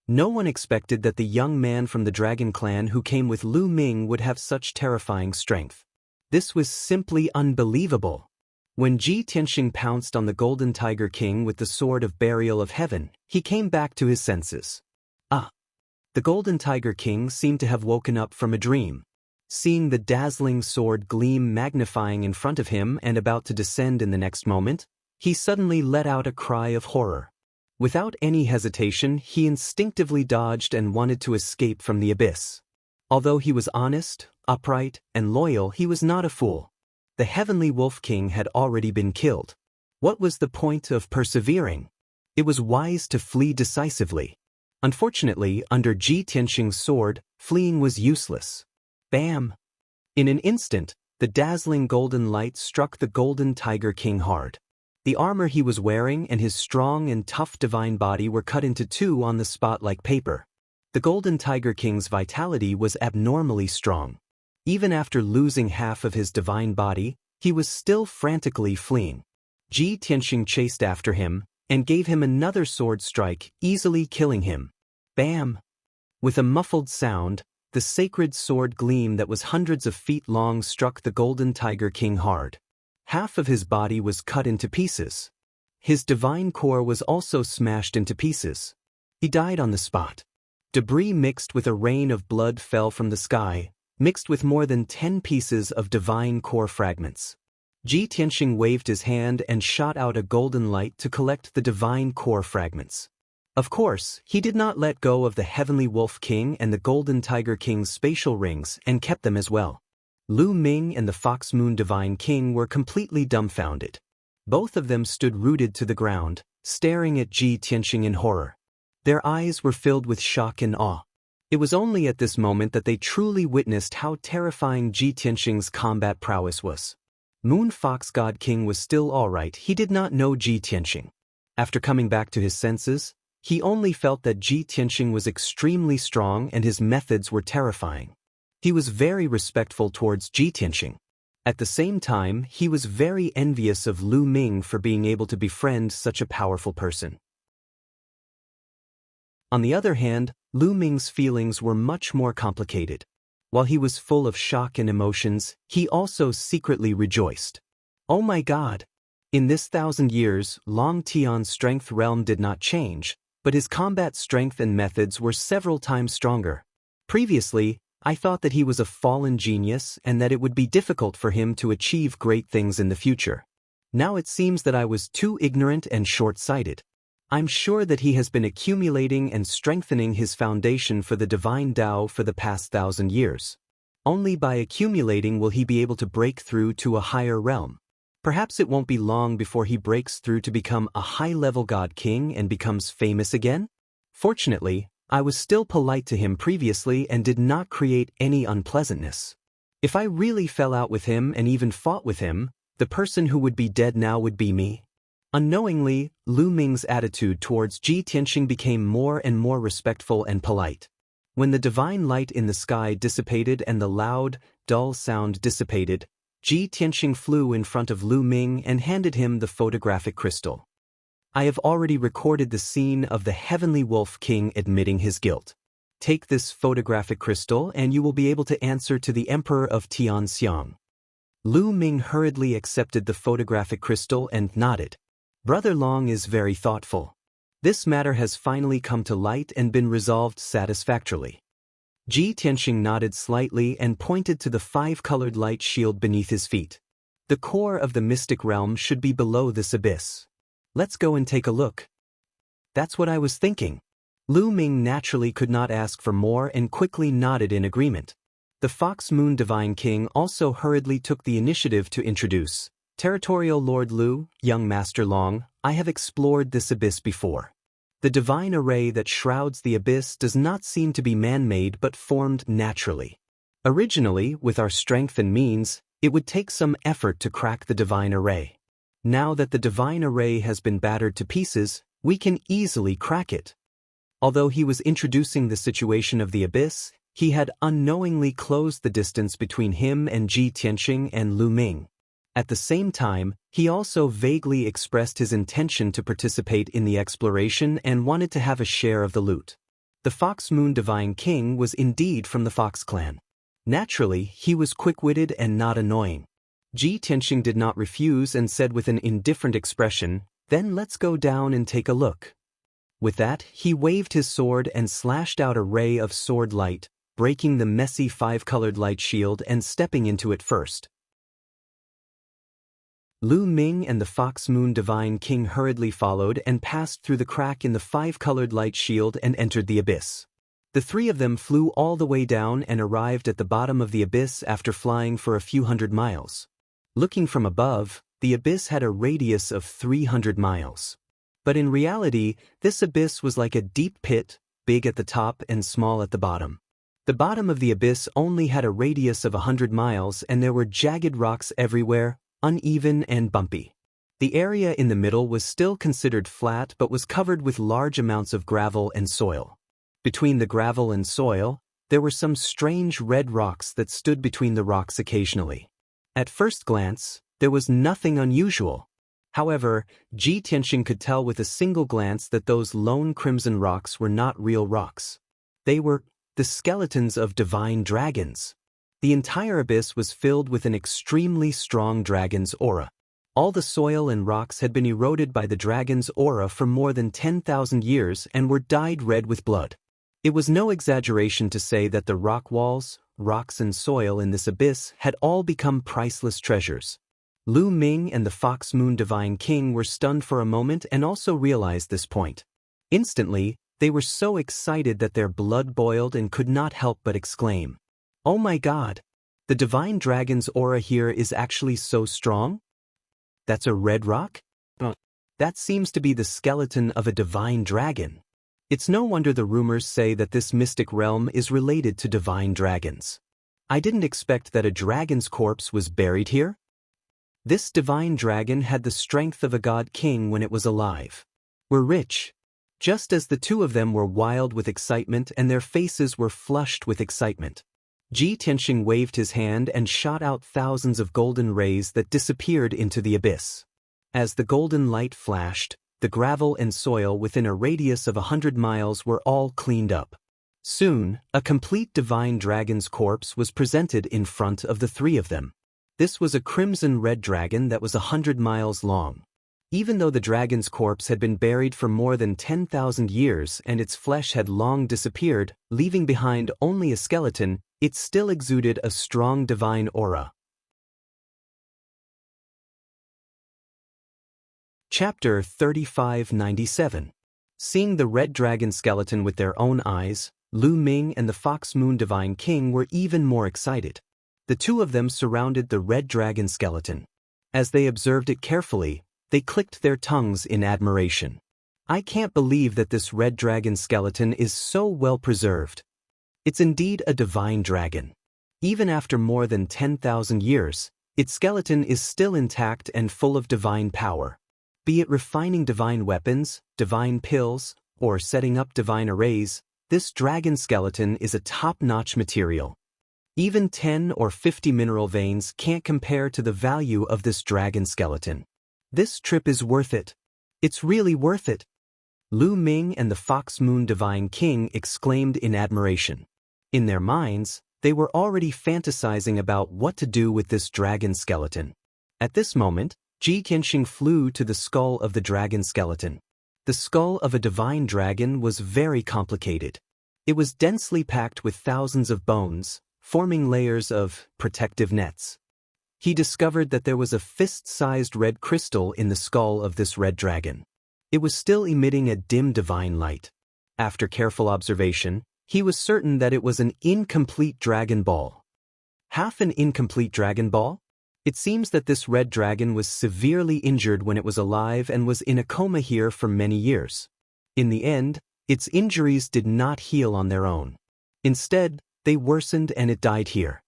No one expected that the young man from the Dragon Clan who came with Lu Ming would have such terrifying strength. This was simply unbelievable. When Ji Tianxing pounced on the Golden Tiger King with the Sword of Burial of Heaven, he came back to his senses. The Golden Tiger King seemed to have woken up from a dream. Seeing the dazzling sword gleam magnifying in front of him and about to descend in the next moment, he suddenly let out a cry of horror. Without any hesitation, he instinctively dodged and wanted to escape from the abyss. Although he was honest, upright, and loyal, he was not a fool. The Heavenly Wolf King had already been killed. What was the point of persevering? It was wise to flee decisively. Unfortunately, under Ji Tianxing's sword, fleeing was useless. Bam! In an instant, the dazzling golden light struck the Golden Tiger King hard. The armor he was wearing and his strong and tough divine body were cut into two on the spot like paper. The Golden Tiger King's vitality was abnormally strong. Even after losing half of his divine body, he was still frantically fleeing. Ji Tianxing chased after him and gave him another sword strike, easily killing him. Bam! With a muffled sound, the sacred sword gleam that was hundreds of feet long struck the Golden Tiger King hard. Half of his body was cut into pieces. His divine core was also smashed into pieces. He died on the spot. Debris mixed with a rain of blood fell from the sky, mixed with more than 10 pieces of divine core fragments. Ji Tianxing waved his hand and shot out a golden light to collect the divine core fragments. Of course, he did not let go of the Heavenly Wolf King and the Golden Tiger King's spatial rings and kept them as well. Lu Ming and the Fox Moon Divine King were completely dumbfounded. Both of them stood rooted to the ground, staring at Ji Tianxing in horror. Their eyes were filled with shock and awe. It was only at this moment that they truly witnessed how terrifying Ji Tianxing's combat prowess was. Moon Fox God King was still alright, he did not know Ji Tianxing. After coming back to his senses, he only felt that Ji Tianxing was extremely strong and his methods were terrifying. He was very respectful towards Ji Tianxing. At the same time, he was very envious of Lu Ming for being able to befriend such a powerful person. On the other hand, Lu Ming's feelings were much more complicated. While he was full of shock and emotions, he also secretly rejoiced. Oh my God! In this 1,000 years, Long Tian's strength realm did not change, but his combat strength and methods were several times stronger. Previously, I thought that he was a fallen genius and that it would be difficult for him to achieve great things in the future. Now it seems that I was too ignorant and short-sighted. I'm sure that he has been accumulating and strengthening his foundation for the divine Tao for the past 1,000 years. Only by accumulating will he be able to break through to a higher realm. Perhaps it won't be long before he breaks through to become a high-level god king and becomes famous again? Fortunately, I was still polite to him previously and did not create any unpleasantness. If I really fell out with him and even fought with him, the person who would be dead now would be me. Unknowingly, Lu Ming's attitude towards Ji Tianxing became more and more respectful and polite. When the divine light in the sky dissipated and the loud, dull sound dissipated, Ji Tianxing flew in front of Lu Ming and handed him the photographic crystal. I have already recorded the scene of the Heavenly Wolf King admitting his guilt. Take this photographic crystal and you will be able to answer to the Emperor of Tianxiang. Lu Ming hurriedly accepted the photographic crystal and nodded. Brother Long is very thoughtful. This matter has finally come to light and been resolved satisfactorily. Ji Tianxing nodded slightly and pointed to the five-colored light shield beneath his feet. The core of the mystic realm should be below this abyss. Let's go and take a look. That's what I was thinking. Lu Ming naturally could not ask for more and quickly nodded in agreement. The Fox Moon Divine King also hurriedly took the initiative to introduce, Territorial Lord Lu, young Master Long, I have explored this abyss before. The divine array that shrouds the abyss does not seem to be man-made but formed naturally. Originally, with our strength and means, it would take some effort to crack the divine array. Now that the divine array has been battered to pieces, we can easily crack it. Although he was introducing the situation of the abyss, he had unknowingly closed the distance between him and Ji Tianxing and Lu Ming. At the same time, he also vaguely expressed his intention to participate in the exploration and wanted to have a share of the loot. The Fox Moon Divine King was indeed from the Fox clan. Naturally, he was quick-witted and not annoying. Ji Tianxing did not refuse and said with an indifferent expression, "Then let's go down and take a look." With that, he waved his sword and slashed out a ray of sword light, breaking the messy five-colored light shield and stepping into it first. Lu Ming and the Fox Moon Divine King hurriedly followed and passed through the crack in the five-colored light shield and entered the abyss. The three of them flew all the way down and arrived at the bottom of the abyss after flying for a few hundred miles. Looking from above, the abyss had a radius of 300 miles. But in reality, this abyss was like a deep pit, big at the top and small at the bottom. The bottom of the abyss only had a radius of 100 miles and there were jagged rocks everywhere, uneven and bumpy. The area in the middle was still considered flat but was covered with large amounts of gravel and soil. Between the gravel and soil, there were some strange red rocks that stood between the rocks occasionally. At first glance, there was nothing unusual. However, Ji Tianxing could tell with a single glance that those lone crimson rocks were not real rocks. They were the skeletons of divine dragons. The entire abyss was filled with an extremely strong dragon's aura. All the soil and rocks had been eroded by the dragon's aura for more than 10,000 years and were dyed red with blood. It was no exaggeration to say that the rock walls, rocks and soil in this abyss had all become priceless treasures. Lu Ming and the Fox Moon Divine King were stunned for a moment and also realized this point. Instantly, they were so excited that their blood boiled and could not help but exclaim, "Oh my God! The divine dragon's aura here is actually so strong? That's a red rock? That seems to be the skeleton of a divine dragon. It's no wonder the rumors say that this mystic realm is related to divine dragons. I didn't expect that a dragon's corpse was buried here. This divine dragon had the strength of a god king when it was alive. We're rich." Just as the two of them were wild with excitement and their faces were flushed with excitement, Ji Tianxing waved his hand and shot out thousands of golden rays that disappeared into the abyss. As the golden light flashed, the gravel and soil within a radius of 100 miles were all cleaned up. Soon, a complete divine dragon's corpse was presented in front of the three of them. This was a crimson-red dragon that was 100 miles long. Even though the dragon's corpse had been buried for more than 10,000 years and its flesh had long disappeared, leaving behind only a skeleton, it still exuded a strong divine aura. Chapter 3597. Seeing the red dragon skeleton with their own eyes, Lu Ming and the Fox Moon Divine King were even more excited. The two of them surrounded the red dragon skeleton. As they observed it carefully, they clicked their tongues in admiration. I can't believe that this red dragon skeleton is so well preserved. It's indeed a divine dragon. Even after more than 10,000 years, its skeleton is still intact and full of divine power. Be it refining divine weapons, divine pills, or setting up divine arrays, this dragon skeleton is a top-notch material. Even 10 or 50 mineral veins can't compare to the value of this dragon skeleton. This trip is worth it. It's really worth it. Lu Ming and the Fox Moon Divine King exclaimed in admiration. In their minds, they were already fantasizing about what to do with this dragon skeleton. At this moment, Ji Tianxing flew to the skull of the dragon skeleton. The skull of a divine dragon was very complicated. It was densely packed with thousands of bones, forming layers of protective nets. He discovered that there was a fist-sized red crystal in the skull of this red dragon. It was still emitting a dim divine light. After careful observation, he was certain that it was an incomplete dragon ball. Half an incomplete dragon ball? It seems that this red dragon was severely injured when it was alive and was in a coma here for many years. In the end, its injuries did not heal on their own. Instead, they worsened and it died here.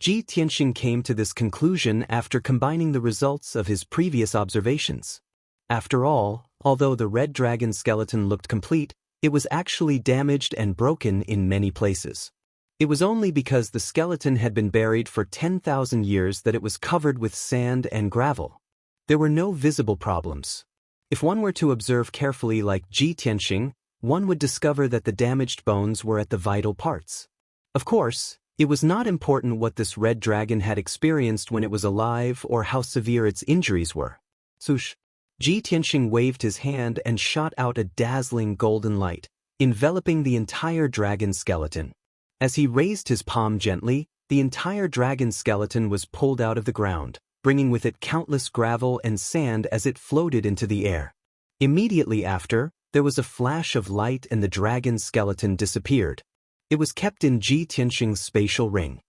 Ji Tianxing came to this conclusion after combining the results of his previous observations. After all, although the red dragon skeleton looked complete, it was actually damaged and broken in many places. It was only because the skeleton had been buried for 10,000 years that it was covered with sand and gravel. There were no visible problems. If one were to observe carefully like Ji Tianxing, one would discover that the damaged bones were at the vital parts. Of course, it was not important what this red dragon had experienced when it was alive or how severe its injuries were. Swoosh! Ji Tianxing waved his hand and shot out a dazzling golden light, enveloping the entire dragon skeleton. As he raised his palm gently, the entire dragon skeleton was pulled out of the ground, bringing with it countless gravel and sand as it floated into the air. Immediately after, there was a flash of light and the dragon skeleton disappeared. It was kept in Ji Tianxing's spatial ring.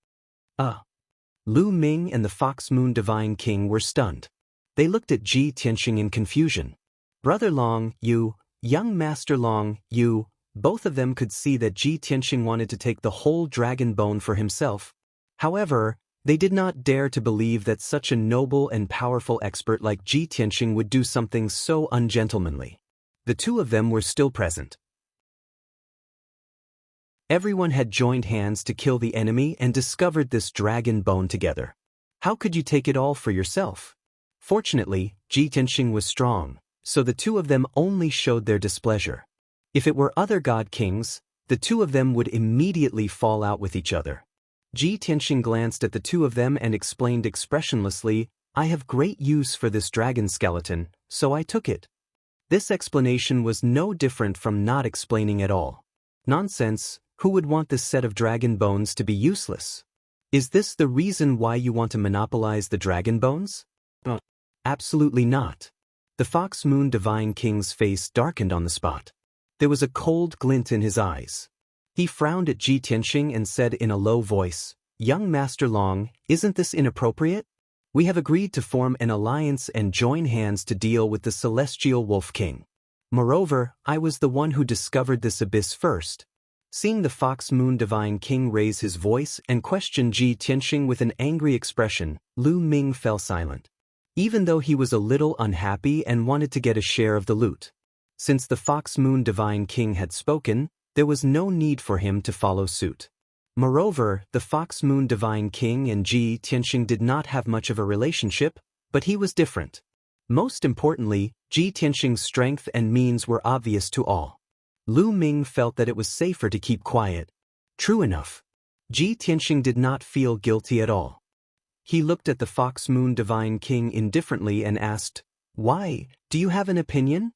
Lu Ming and the Fox Moon Divine King were stunned. They looked at Ji Tianxing in confusion. Brother Long, you, young Master Long, you, both of them could see that Ji Tianxing wanted to take the whole dragon bone for himself. However, they did not dare to believe that such a noble and powerful expert like Ji Tianxing would do something so ungentlemanly. The two of them were still present. Everyone had joined hands to kill the enemy and discovered this dragon bone together. How could you take it all for yourself? Fortunately, Ji Tianxing was strong, so the two of them only showed their displeasure. If it were other god kings, the two of them would immediately fall out with each other. Ji Tianxing glanced at the two of them and explained expressionlessly, "I have great use for this dragon skeleton, so I took it." This explanation was no different from not explaining at all. Nonsense, who would want this set of dragon bones to be useless? Is this the reason why you want to monopolize the dragon bones? Absolutely not. The Fox Moon Divine King's face darkened on the spot. There was a cold glint in his eyes. He frowned at Ji Tianxing and said in a low voice, "Young Master Long, isn't this inappropriate? We have agreed to form an alliance and join hands to deal with the Celestial Wolf King. Moreover, I was the one who discovered this abyss first." Seeing the Fox Moon Divine King raise his voice and question Ji Tianxing with an angry expression, Lu Ming fell silent. Even though he was a little unhappy and wanted to get a share of the loot. Since the Fox Moon Divine King had spoken, there was no need for him to follow suit. Moreover, the Fox Moon Divine King and Ji Tianxing did not have much of a relationship, but he was different. Most importantly, Ji Tianxing's strength and means were obvious to all. Lu Ming felt that it was safer to keep quiet. True enough. Ji Tianxing did not feel guilty at all. He looked at the Fox Moon Divine King indifferently and asked, "Why, do you have an opinion?"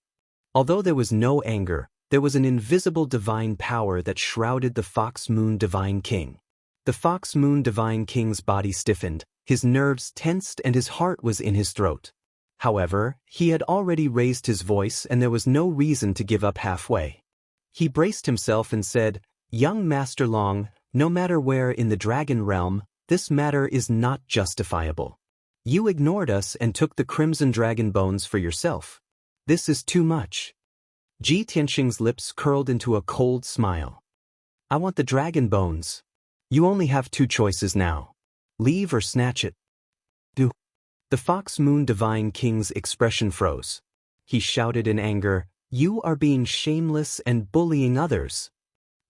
Although there was no anger, there was an invisible divine power that shrouded the Fox Moon Divine King. The Fox Moon Divine King's body stiffened, his nerves tensed and his heart was in his throat. However, he had already raised his voice and there was no reason to give up halfway. He braced himself and said, "Young Master Long, no matter where in the dragon realm, this matter is not justifiable. You ignored us and took the crimson dragon bones for yourself. This is too much. Ji Tianxing's lips curled into a cold smile. I want the dragon bones. You only have two choices now. Leave or snatch it. Do. The Fox Moon Divine King's expression froze. He shouted in anger, You are being shameless and bullying others.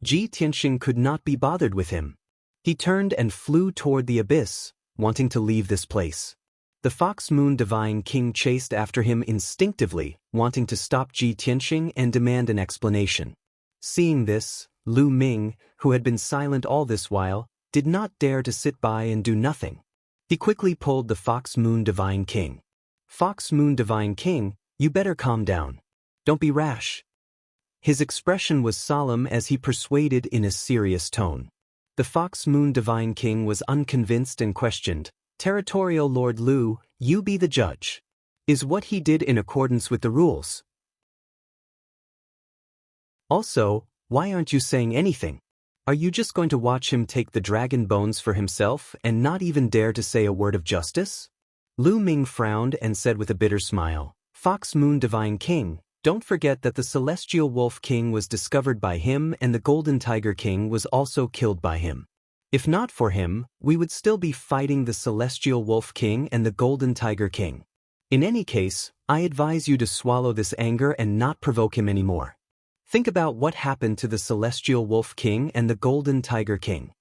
Ji Tianxing could not be bothered with him. He turned and flew toward the abyss, wanting to leave this place. The Fox Moon Divine King chased after him instinctively, wanting to stop Ji Tianxing and demand an explanation. Seeing this, Lu Ming, who had been silent all this while, did not dare to sit by and do nothing. He quickly pulled the Fox Moon Divine King. Fox Moon Divine King, you better calm down. Don't be rash. His expression was solemn as he persuaded in a serious tone. The Fox Moon Divine King was unconvinced and questioned, Territorial Lord Lu, you be the judge. Is what he did in accordance with the rules? Also, why aren't you saying anything? Are you just going to watch him take the dragon bones for himself and not even dare to say a word of justice? Lu Ming frowned and said with a bitter smile, Fox Moon Divine King, don't forget that the Celestial Wolf King was discovered by him and the Golden Tiger King was also killed by him. If not for him, we would still be fighting the Celestial Wolf King and the Golden Tiger King. In any case, I advise you to swallow this anger and not provoke him anymore. Think about what happened to the Celestial Wolf King and the Golden Tiger King.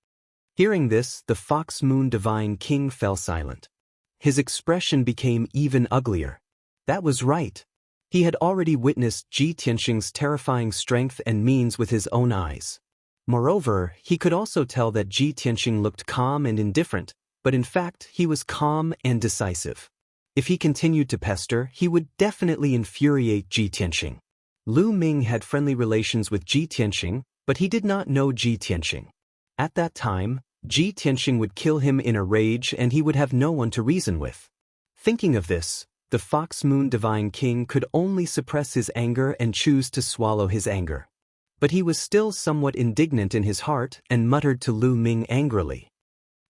Hearing this, the Fox Moon Divine King fell silent. His expression became even uglier. That was right. He had already witnessed Ji Tianxing's terrifying strength and means with his own eyes. Moreover, he could also tell that Ji Tianxing looked calm and indifferent, but in fact he was calm and decisive. If he continued to pester, he would definitely infuriate Ji Tianxing. Lu Ming had friendly relations with Ji Tianxing, but he did not know Ji Tianxing. At that time, Ji Tianxing would kill him in a rage and he would have no one to reason with. Thinking of this, the Fox Moon Divine King could only suppress his anger and choose to swallow his anger. But he was still somewhat indignant in his heart and muttered to Lu Ming angrily.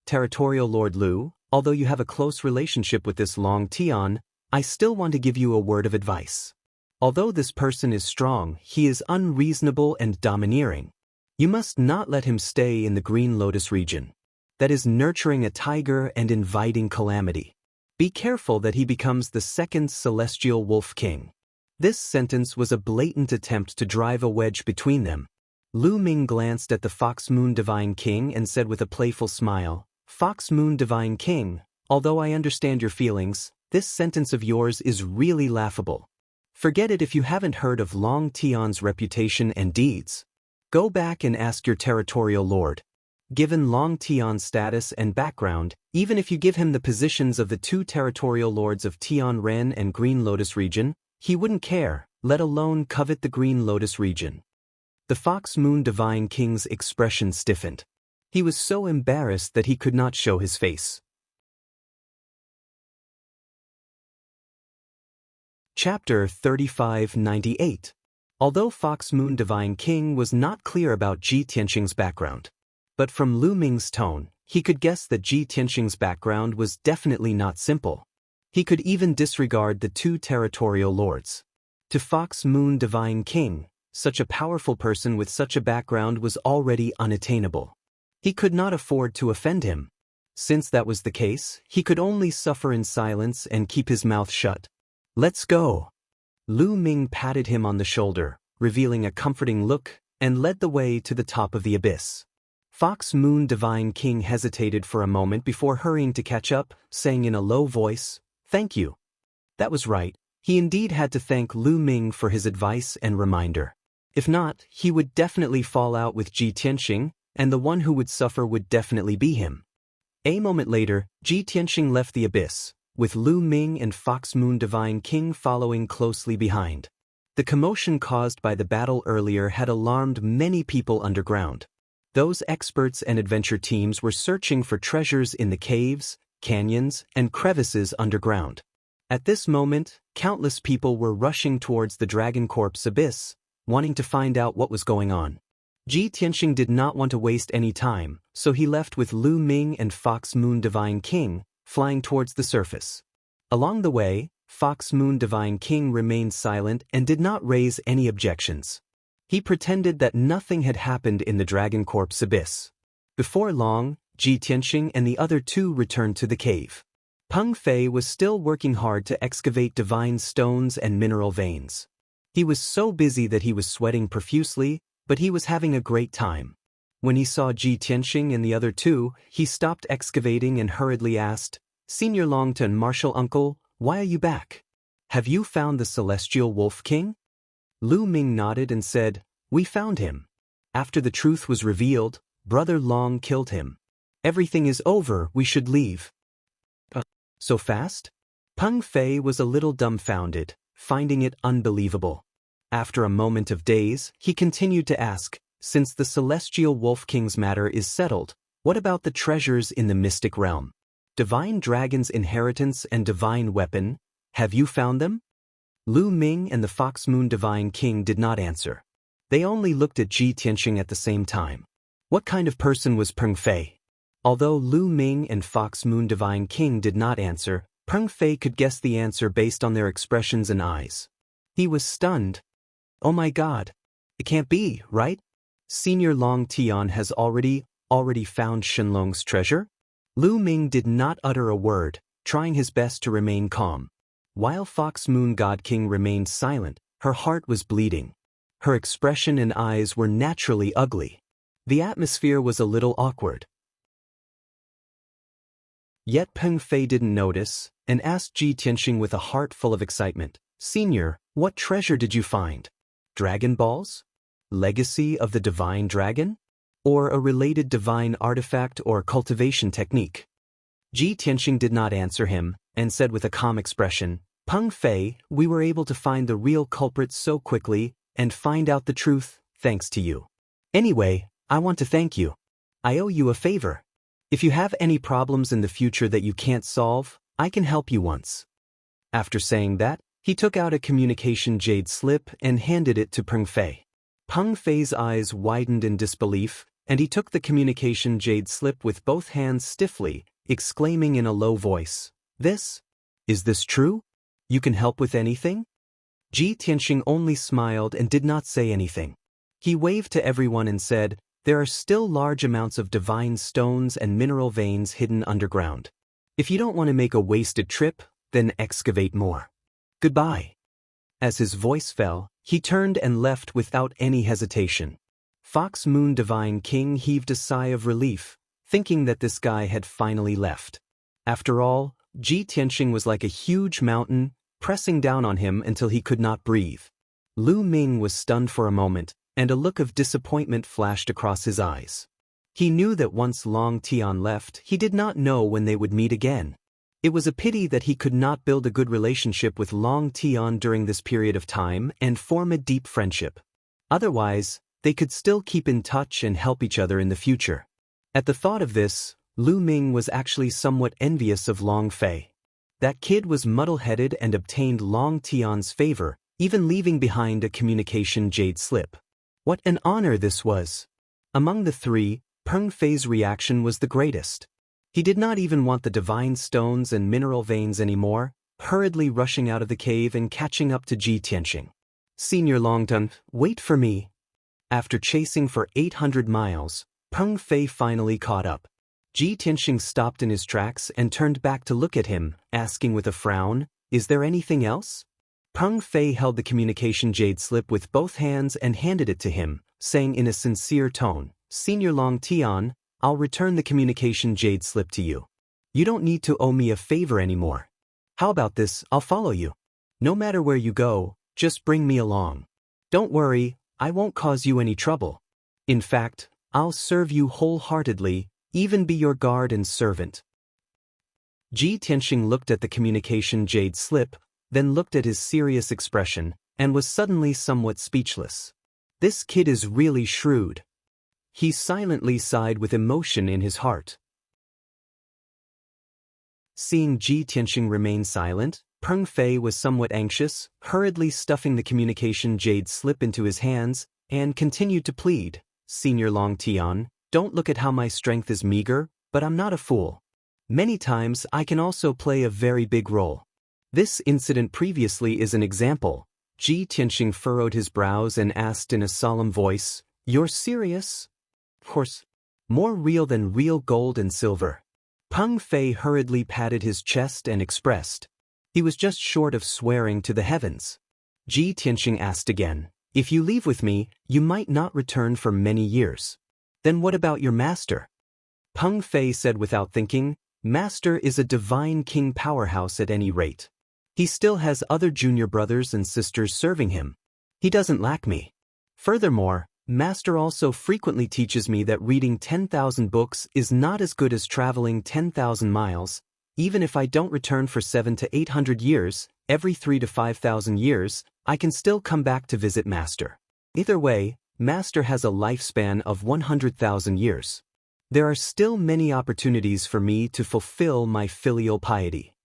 Territorial Lord Lu, although you have a close relationship with this Longtime, I still want to give you a word of advice. Although this person is strong, he is unreasonable and domineering. You must not let him stay in the Green Lotus region. That is nurturing a tiger and inviting calamity. Be careful that he becomes the second Celestial Wolf King. This sentence was a blatant attempt to drive a wedge between them. Lu Ming glanced at the Fox Moon Divine King and said with a playful smile, Fox Moon Divine King, although I understand your feelings, this sentence of yours is really laughable. Forget it if you haven't heard of Longtime's reputation and deeds. Go back and ask your territorial lord. Given Longtime's status and background, even if you give him the positions of the two territorial lords of Tianren and Green Lotus region, he wouldn't care, let alone covet the Green Lotus region. The Fox Moon Divine King's expression stiffened. He was so embarrassed that he could not show his face. Chapter 3598. Although Fox Moon Divine King was not clear about Ji Tianxing's background, but from Lu Ming's tone, he could guess that Ji Tianxing's background was definitely not simple. He could even disregard the two territorial lords. To Fox Moon Divine King, such a powerful person with such a background was already unattainable. He could not afford to offend him. Since that was the case, he could only suffer in silence and keep his mouth shut. Let's go. Lu Ming patted him on the shoulder, revealing a comforting look, and led the way to the top of the abyss. Fox Moon Divine King hesitated for a moment before hurrying to catch up, saying in a low voice, Thank you. That was right. He indeed had to thank Lu Ming for his advice and reminder. If not, he would definitely fall out with Ji Tianxing, and the one who would suffer would definitely be him. A moment later, Ji Tianxing left the abyss, with Lu Ming and Fox Moon Divine King following closely behind. The commotion caused by the battle earlier had alarmed many people underground. Those experts and adventure teams were searching for treasures in the caves, canyons, and crevices underground. At this moment, countless people were rushing towards the Dragon Corp's abyss, wanting to find out what was going on. Ji Tianxing did not want to waste any time, so he left with Lu Ming and Fox Moon Divine King, flying towards the surface. Along the way, Fox Moon Divine King remained silent and did not raise any objections. He pretended that nothing had happened in the Dragon Corp's abyss. Before long, Ji Tianxing and the other two returned to the cave. Peng Fei was still working hard to excavate divine stones and mineral veins. He was so busy that he was sweating profusely, but he was having a great time. When he saw Ji Tianxing and the other two, he stopped excavating and hurriedly asked, "Senior Longtime Martial Uncle, why are you back? Have you found the Celestial Wolf King?" Lu Ming nodded and said, "We found him. After the truth was revealed, Brother Long killed him. Everything is over, we should leave." So fast? Peng Fei was a little dumbfounded, finding it unbelievable. After a moment of daze, he continued to ask, "Since the Celestial Wolf King's matter is settled, what about the treasures in the mystic realm? Divine Dragon's inheritance and divine weapon, have you found them?" Lu Ming and the Fox Moon Divine King did not answer. They only looked at Ji Tianxing at the same time. What kind of person was Peng Fei? Although Lu Ming and Fox Moon Divine King did not answer, Peng Fei could guess the answer based on their expressions and eyes. He was stunned. "Oh my God! It can't be, right? Senior Long Tian has already found Shenlong's treasure?" Lu Ming did not utter a word, trying his best to remain calm. While Fox Moon God King remained silent, her heart was bleeding. Her expression and eyes were naturally ugly. The atmosphere was a little awkward. Yet Peng Fei didn't notice, and asked Ji Tianxing with a heart full of excitement, "Senior, what treasure did you find? Dragon balls? Legacy of the Divine Dragon? Or a related divine artifact or cultivation technique?" Ji Tianxing did not answer him, and said with a calm expression, "Peng Fei, we were able to find the real culprit so quickly, and find out the truth, thanks to you. Anyway, I want to thank you. I owe you a favor. If you have any problems in the future that you can't solve, I can help you once." After saying that, he took out a communication jade slip and handed it to Peng Fei. Peng Fei's eyes widened in disbelief, and he took the communication jade slip with both hands stiffly, exclaiming in a low voice, Is this true? You can help with anything?" Ji Tianxing only smiled and did not say anything. He waved to everyone and said, "There are still large amounts of divine stones and mineral veins hidden underground. If you don't want to make a wasted trip, then excavate more. Goodbye." As his voice fell, he turned and left without any hesitation. Fox Moon Divine King heaved a sigh of relief, thinking that this guy had finally left. After all, Ji Tianxing was like a huge mountain, pressing down on him until he could not breathe. Lu Ming was stunned for a moment, and a look of disappointment flashed across his eyes. He knew that once Long Tian left, he did not know when they would meet again. It was a pity that he could not build a good relationship with Long Tian during this period of time and form a deep friendship. Otherwise, they could still keep in touch and help each other in the future. At the thought of this, Lu Ming was actually somewhat envious of Long Fei. That kid was muddle-headed and obtained Long Tian's favor, even leaving behind a communication jade slip. What an honor this was! Among the three, Peng Fei's reaction was the greatest. He did not even want the divine stones and mineral veins anymore, hurriedly rushing out of the cave and catching up to Ji Tianxing. "Senior Longtime, wait for me." After chasing for 800 miles, Peng Fei finally caught up. Ji Tianxing stopped in his tracks and turned back to look at him, asking with a frown, "Is there anything else?" Peng Fei held the communication jade slip with both hands and handed it to him, saying in a sincere tone, "Senior Long Tian, I'll return the communication jade slip to you. You don't need to owe me a favor anymore. How about this, I'll follow you. No matter where you go, just bring me along. Don't worry, I won't cause you any trouble. In fact, I'll serve you wholeheartedly, even be your guard and servant." Ji Tianxing looked at the communication jade slip, then looked at his serious expression, and was suddenly somewhat speechless. This kid is really shrewd. He silently sighed with emotion in his heart. Seeing Ji Tianxing remain silent, Peng Fei was somewhat anxious, hurriedly stuffing the communication jade slip into his hands, and continued to plead, "Senior Long Tian, don't look at how my strength is meager, but I'm not a fool. Many times I can also play a very big role. This incident previously is an example. Ji Tianxing furrowed his brows and asked in a solemn voice, "You're serious?" "Of course. More real than real gold and silver." Peng Fei hurriedly patted his chest and expressed. He was just short of swearing to the heavens. Ji Tianxing asked again, "If you leave with me, you might not return for many years. Then what about your master?" Peng Fei said without thinking, "Master is a divine king powerhouse at any rate. He still has other junior brothers and sisters serving him. He doesn't lack me. Furthermore, Master also frequently teaches me that reading 10,000 books is not as good as traveling 10,000 miles. Even if I don't return for 700 to 800 years, every 3,000 to 5,000 years, I can still come back to visit Master. Either way, Master has a lifespan of 100,000 years. There are still many opportunities for me to fulfill my filial piety."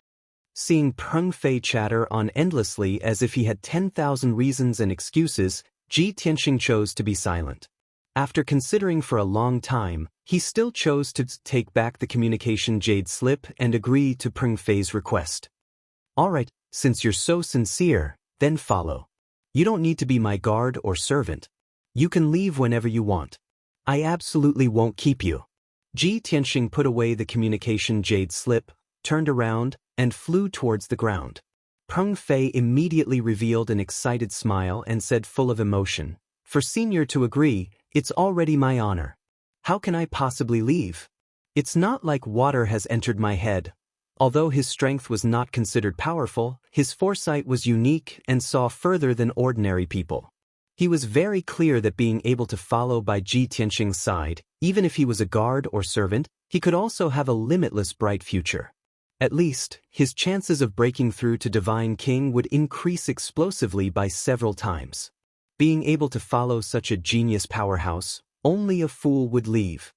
Seeing Peng Fei chatter on endlessly as if he had 10,000 reasons and excuses, Ji Tianxing chose to be silent. After considering for a long time, he still chose to take back the communication jade slip and agree to Peng Fei's request. "All right, since you're so sincere, then follow. You don't need to be my guard or servant. You can leave whenever you want. I absolutely won't keep you." Ji Tianxing put away the communication jade slip, turned around, and flew towards the ground. Peng Fei immediately revealed an excited smile and said full of emotion, "For Senior to agree, it's already my honor. How can I possibly leave? It's not like water has entered my head." Although his strength was not considered powerful, his foresight was unique and saw further than ordinary people. He was very clear that being able to follow by Ji Tianxing's side, even if he was a guard or servant, he could also have a limitless bright future. At least, his chances of breaking through to Divine King would increase explosively by several times. Being able to follow such a genius powerhouse, only a fool would leave.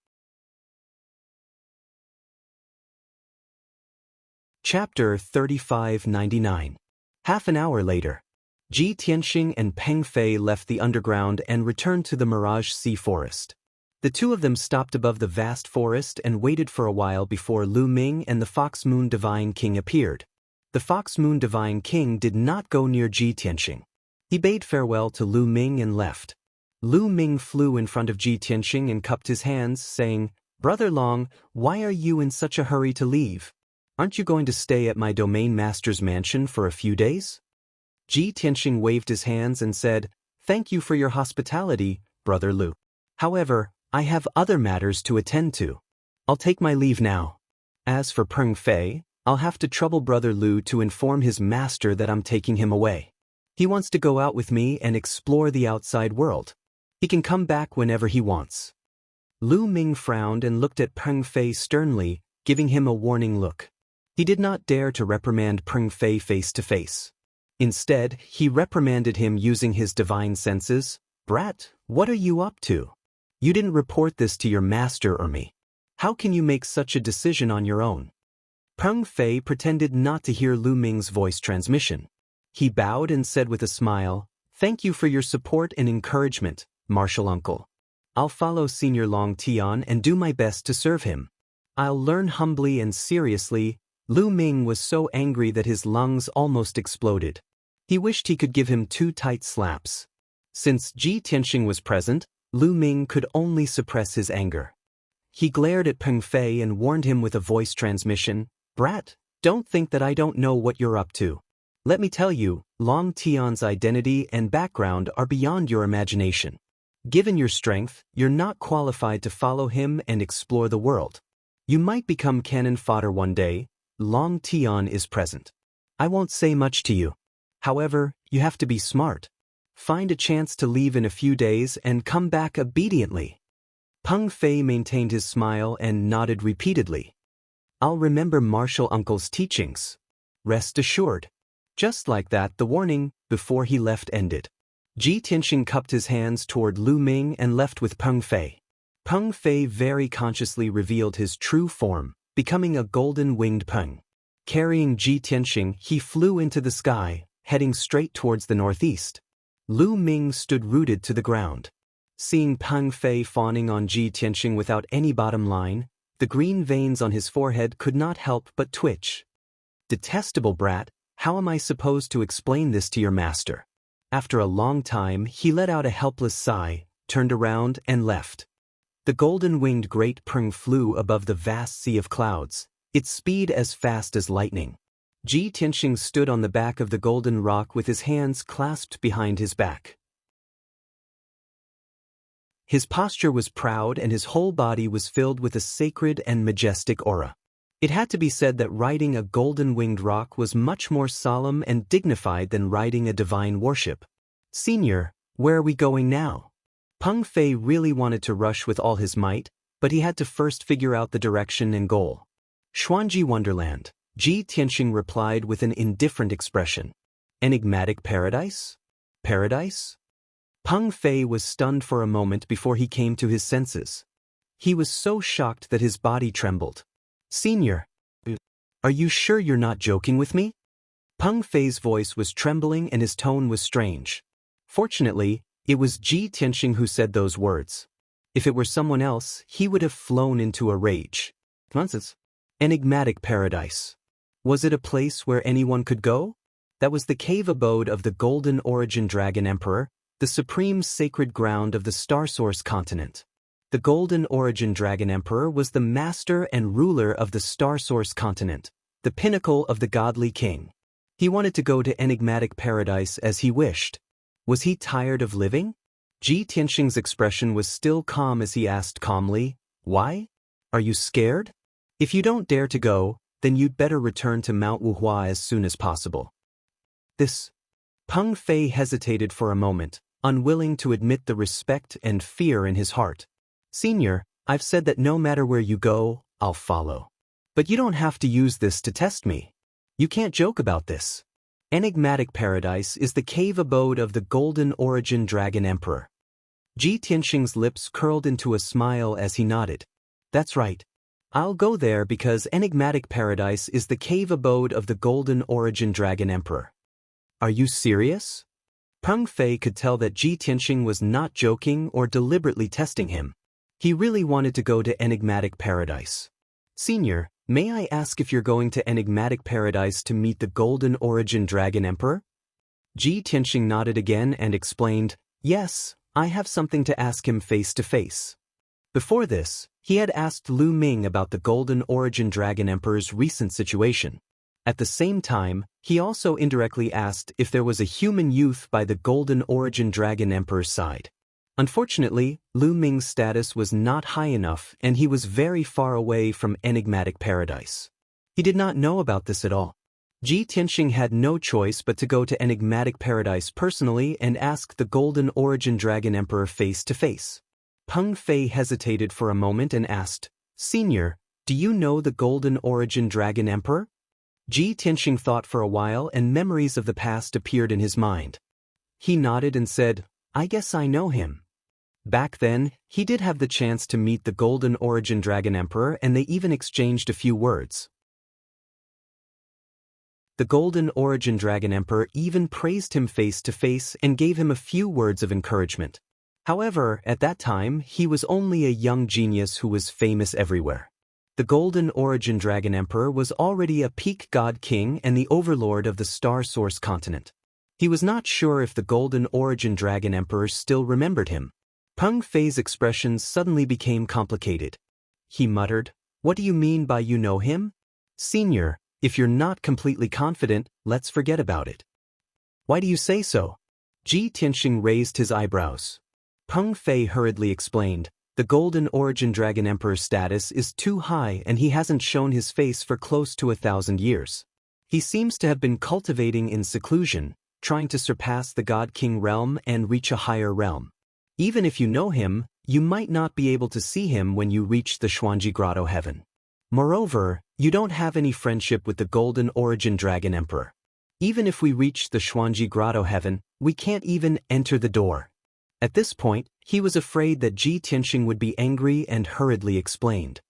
Chapter 3599. Half an hour later, Ji Tianxing and Peng Fei left the underground and returned to the Mirage Sea Forest. The two of them stopped above the vast forest and waited for a while before Lu Ming and the Fox Moon Divine King appeared. The Fox Moon Divine King did not go near Ji Tianxing. He bade farewell to Lu Ming and left. Lu Ming flew in front of Ji Tianxing and cupped his hands, saying, "Brother Long, why are you in such a hurry to leave? Aren't you going to stay at my domain master's mansion for a few days?" Ji Tianxing waved his hands and said, "Thank you for your hospitality, Brother Lu. However, I have other matters to attend to. I'll take my leave now. As for Peng Fei, I'll have to trouble Brother Lu to inform his master that I'm taking him away. He wants to go out with me and explore the outside world. He can come back whenever he wants." Lu Ming frowned and looked at Peng Fei sternly, giving him a warning look. He did not dare to reprimand Peng Fei face to face. Instead, he reprimanded him using his divine senses. "Brat, what are you up to? You didn't report this to your master or me. How can you make such a decision on your own?" Peng Fei pretended not to hear Lu Ming's voice transmission. He bowed and said with a smile, "Thank you for your support and encouragement, Martial Uncle. I'll follow Senior Long Tian and do my best to serve him. I'll learn humbly and seriously." Lu Ming was so angry that his lungs almost exploded. He wished he could give him 2 tight slaps. Since Ji Tianxing was present, Lu Ming could only suppress his anger. He glared at Peng Fei and warned him with a voice transmission, "Brat, don't think that I don't know what you're up to. Let me tell you, Long Tian's identity and background are beyond your imagination. Given your strength, you're not qualified to follow him and explore the world. You might become cannon fodder one day. Long Tian is present. I won't say much to you. However, you have to be smart. Find a chance to leave in a few days and come back obediently." Peng Fei maintained his smile and nodded repeatedly. "I'll remember Martial Uncle's teachings. Rest assured." Just like that, the warning before he left ended. Ji Tianxing cupped his hands toward Lu Ming and left with Peng Fei. Peng Fei very consciously revealed his true form, becoming a golden-winged peng. Carrying Ji Tianxing, he flew into the sky, heading straight towards the northeast. Lu Ming stood rooted to the ground. Seeing Peng Fei fawning on Ji Tianxing without any bottom line, The green veins on his forehead could not help but twitch. Detestable brat, how am I supposed to explain this to your master? After a long time, he let out a helpless sigh, turned around, and left. The golden-winged great prng flew above the vast sea of clouds, its speed as fast as lightning. Ji Tianxing stood on the back of the golden rock with his hands clasped behind his back. His posture was proud and his whole body was filled with a sacred and majestic aura. It had to be said that riding a golden-winged rock was much more solemn and dignified than riding a divine warship. Senior, where are we going now? Peng Fei really wanted to rush with all his might, but he had to first figure out the direction and goal. Xuanji Wonderland, Ji Tianxing replied with an indifferent expression. Enigmatic paradise? Paradise? Peng Fei was stunned for a moment before he came to his senses. He was so shocked that his body trembled. Senior, are you sure you're not joking with me? Peng Fei's voice was trembling and his tone was strange. Fortunately, it was Ji Tianxing who said those words. If it were someone else, he would have flown into a rage. Nonsense. Enigmatic paradise. Was it a place where anyone could go? That was the cave abode of the Golden Origin Dragon Emperor, the supreme sacred ground of the Star Source continent. The Golden Origin Dragon Emperor was the master and ruler of the Star Source continent, the pinnacle of the godly king. He wanted to go to enigmatic paradise as he wished. Was he tired of living? Ji Tianxing's expression was still calm as he asked calmly, "Why? Are you scared? If you don't dare to go, then you'd better return to Mount Wuhua as soon as possible." Peng Fei hesitated for a moment, unwilling to admit the respect and fear in his heart. Senior, I've said that no matter where you go, I'll follow. But you don't have to use this to test me. You can't joke about this. Enigmatic paradise is the cave abode of the Golden Origin Dragon Emperor. Ji Tianxing's lips curled into a smile as he nodded. That's right. I'll go there because enigmatic paradise is the cave abode of the Golden Origin Dragon Emperor. Are you serious? Peng Fei could tell that Ji Tianxing was not joking or deliberately testing him. He really wanted to go to enigmatic paradise. Senior, may I ask if you're going to enigmatic paradise to meet the Golden Origin Dragon Emperor? Ji Tianxing nodded again and explained, yes, I have something to ask him face to face. Before this, he had asked Lu Ming about the Golden Origin Dragon Emperor's recent situation. At the same time, he also indirectly asked if there was a human youth by the Golden Origin Dragon Emperor's side. Unfortunately, Lu Ming's status was not high enough and he was very far away from enigmatic paradise. He did not know about this at all. Ji Tianxing had no choice but to go to enigmatic paradise personally and ask the Golden Origin Dragon Emperor face to face. Peng Fei hesitated for a moment and asked, Senior, do you know the Golden Origin Dragon Emperor? Ji Tianxing thought for a while and memories of the past appeared in his mind. He nodded and said, I guess I know him. Back then, he did have the chance to meet the Golden Origin Dragon Emperor and they even exchanged a few words. The Golden Origin Dragon Emperor even praised him face to face and gave him a few words of encouragement. However, at that time, he was only a young genius who was famous everywhere. The Golden Origin Dragon Emperor was already a peak god king and the overlord of the Star Source continent. He was not sure if the Golden Origin Dragon Emperor still remembered him. Peng Fei's expressions suddenly became complicated. He muttered, What do you mean by you know him? Senior, if you're not completely confident, let's forget about it. Why do you say so? Ji Tianxing raised his eyebrows. Peng Fei hurriedly explained, the Golden Origin Dragon Emperor's status is too high and he hasn't shown his face for close to 1,000 years. He seems to have been cultivating in seclusion, trying to surpass the God King realm and reach a higher realm. Even if you know him, you might not be able to see him when you reach the Xuanji Grotto heaven. Moreover, you don't have any friendship with the Golden Origin Dragon Emperor. Even if we reach the Xuanji Grotto heaven, we can't even enter the door. At this point, he was afraid that Ji Tianxing would be angry and hurriedly explained.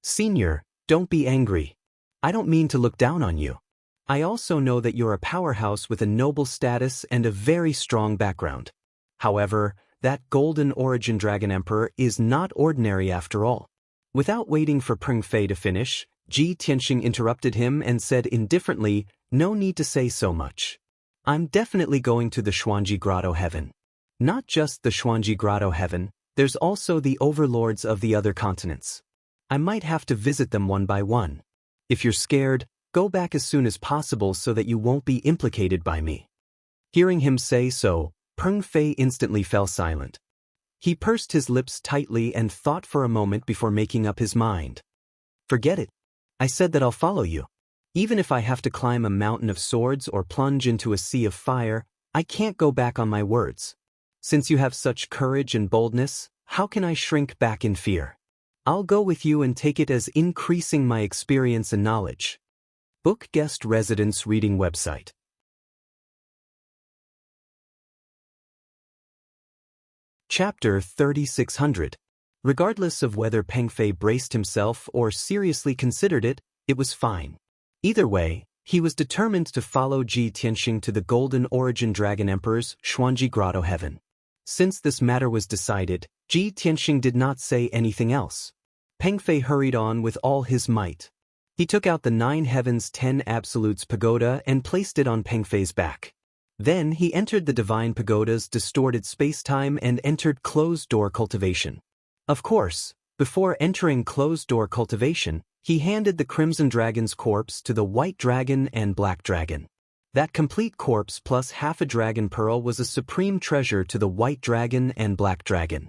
Senior, don't be angry. I don't mean to look down on you. I also know that you're a powerhouse with a noble status and a very strong background. However, that Golden Origin Dragon Emperor is not ordinary after all. Without waiting for Peng Fei to finish, Ji Tianxing interrupted him and said indifferently, "No need to say so much. I'm definitely going to the Xuanji Grotto Heaven. Not just the Xuanji Grotto Heaven, there's also the overlords of the other continents. I might have to visit them one by one. If you're scared, go back as soon as possible so that you won't be implicated by me." Hearing him say so, Peng Fei instantly fell silent. He pursed his lips tightly and thought for a moment before making up his mind. "Forget it. I said that I'll follow you. Even if I have to climb a mountain of swords or plunge into a sea of fire, I can't go back on my words. Since you have such courage and boldness, how can I shrink back in fear? I'll go with you and take it as increasing my experience and knowledge." Book Guest Residence Reading Website. Chapter 3600. Regardless of whether Peng Fei braced himself or seriously considered it, it was fine. Either way, he was determined to follow Ji Tianxing to the Golden Origin Dragon Emperor's Xuanji Grotto Heaven. Since this matter was decided, Ji Tianxing did not say anything else. Peng Fei hurried on with all his might. He took out the 9 Heavens 10 Absolutes pagoda and placed it on Peng Fei's back. Then he entered the Divine Pagoda's distorted spacetime and entered closed-door cultivation. Of course, before entering closed-door cultivation, he handed the Crimson Dragon's corpse to the White Dragon and Black Dragon. That complete corpse plus half a dragon pearl was a supreme treasure to the White Dragon and Black Dragon.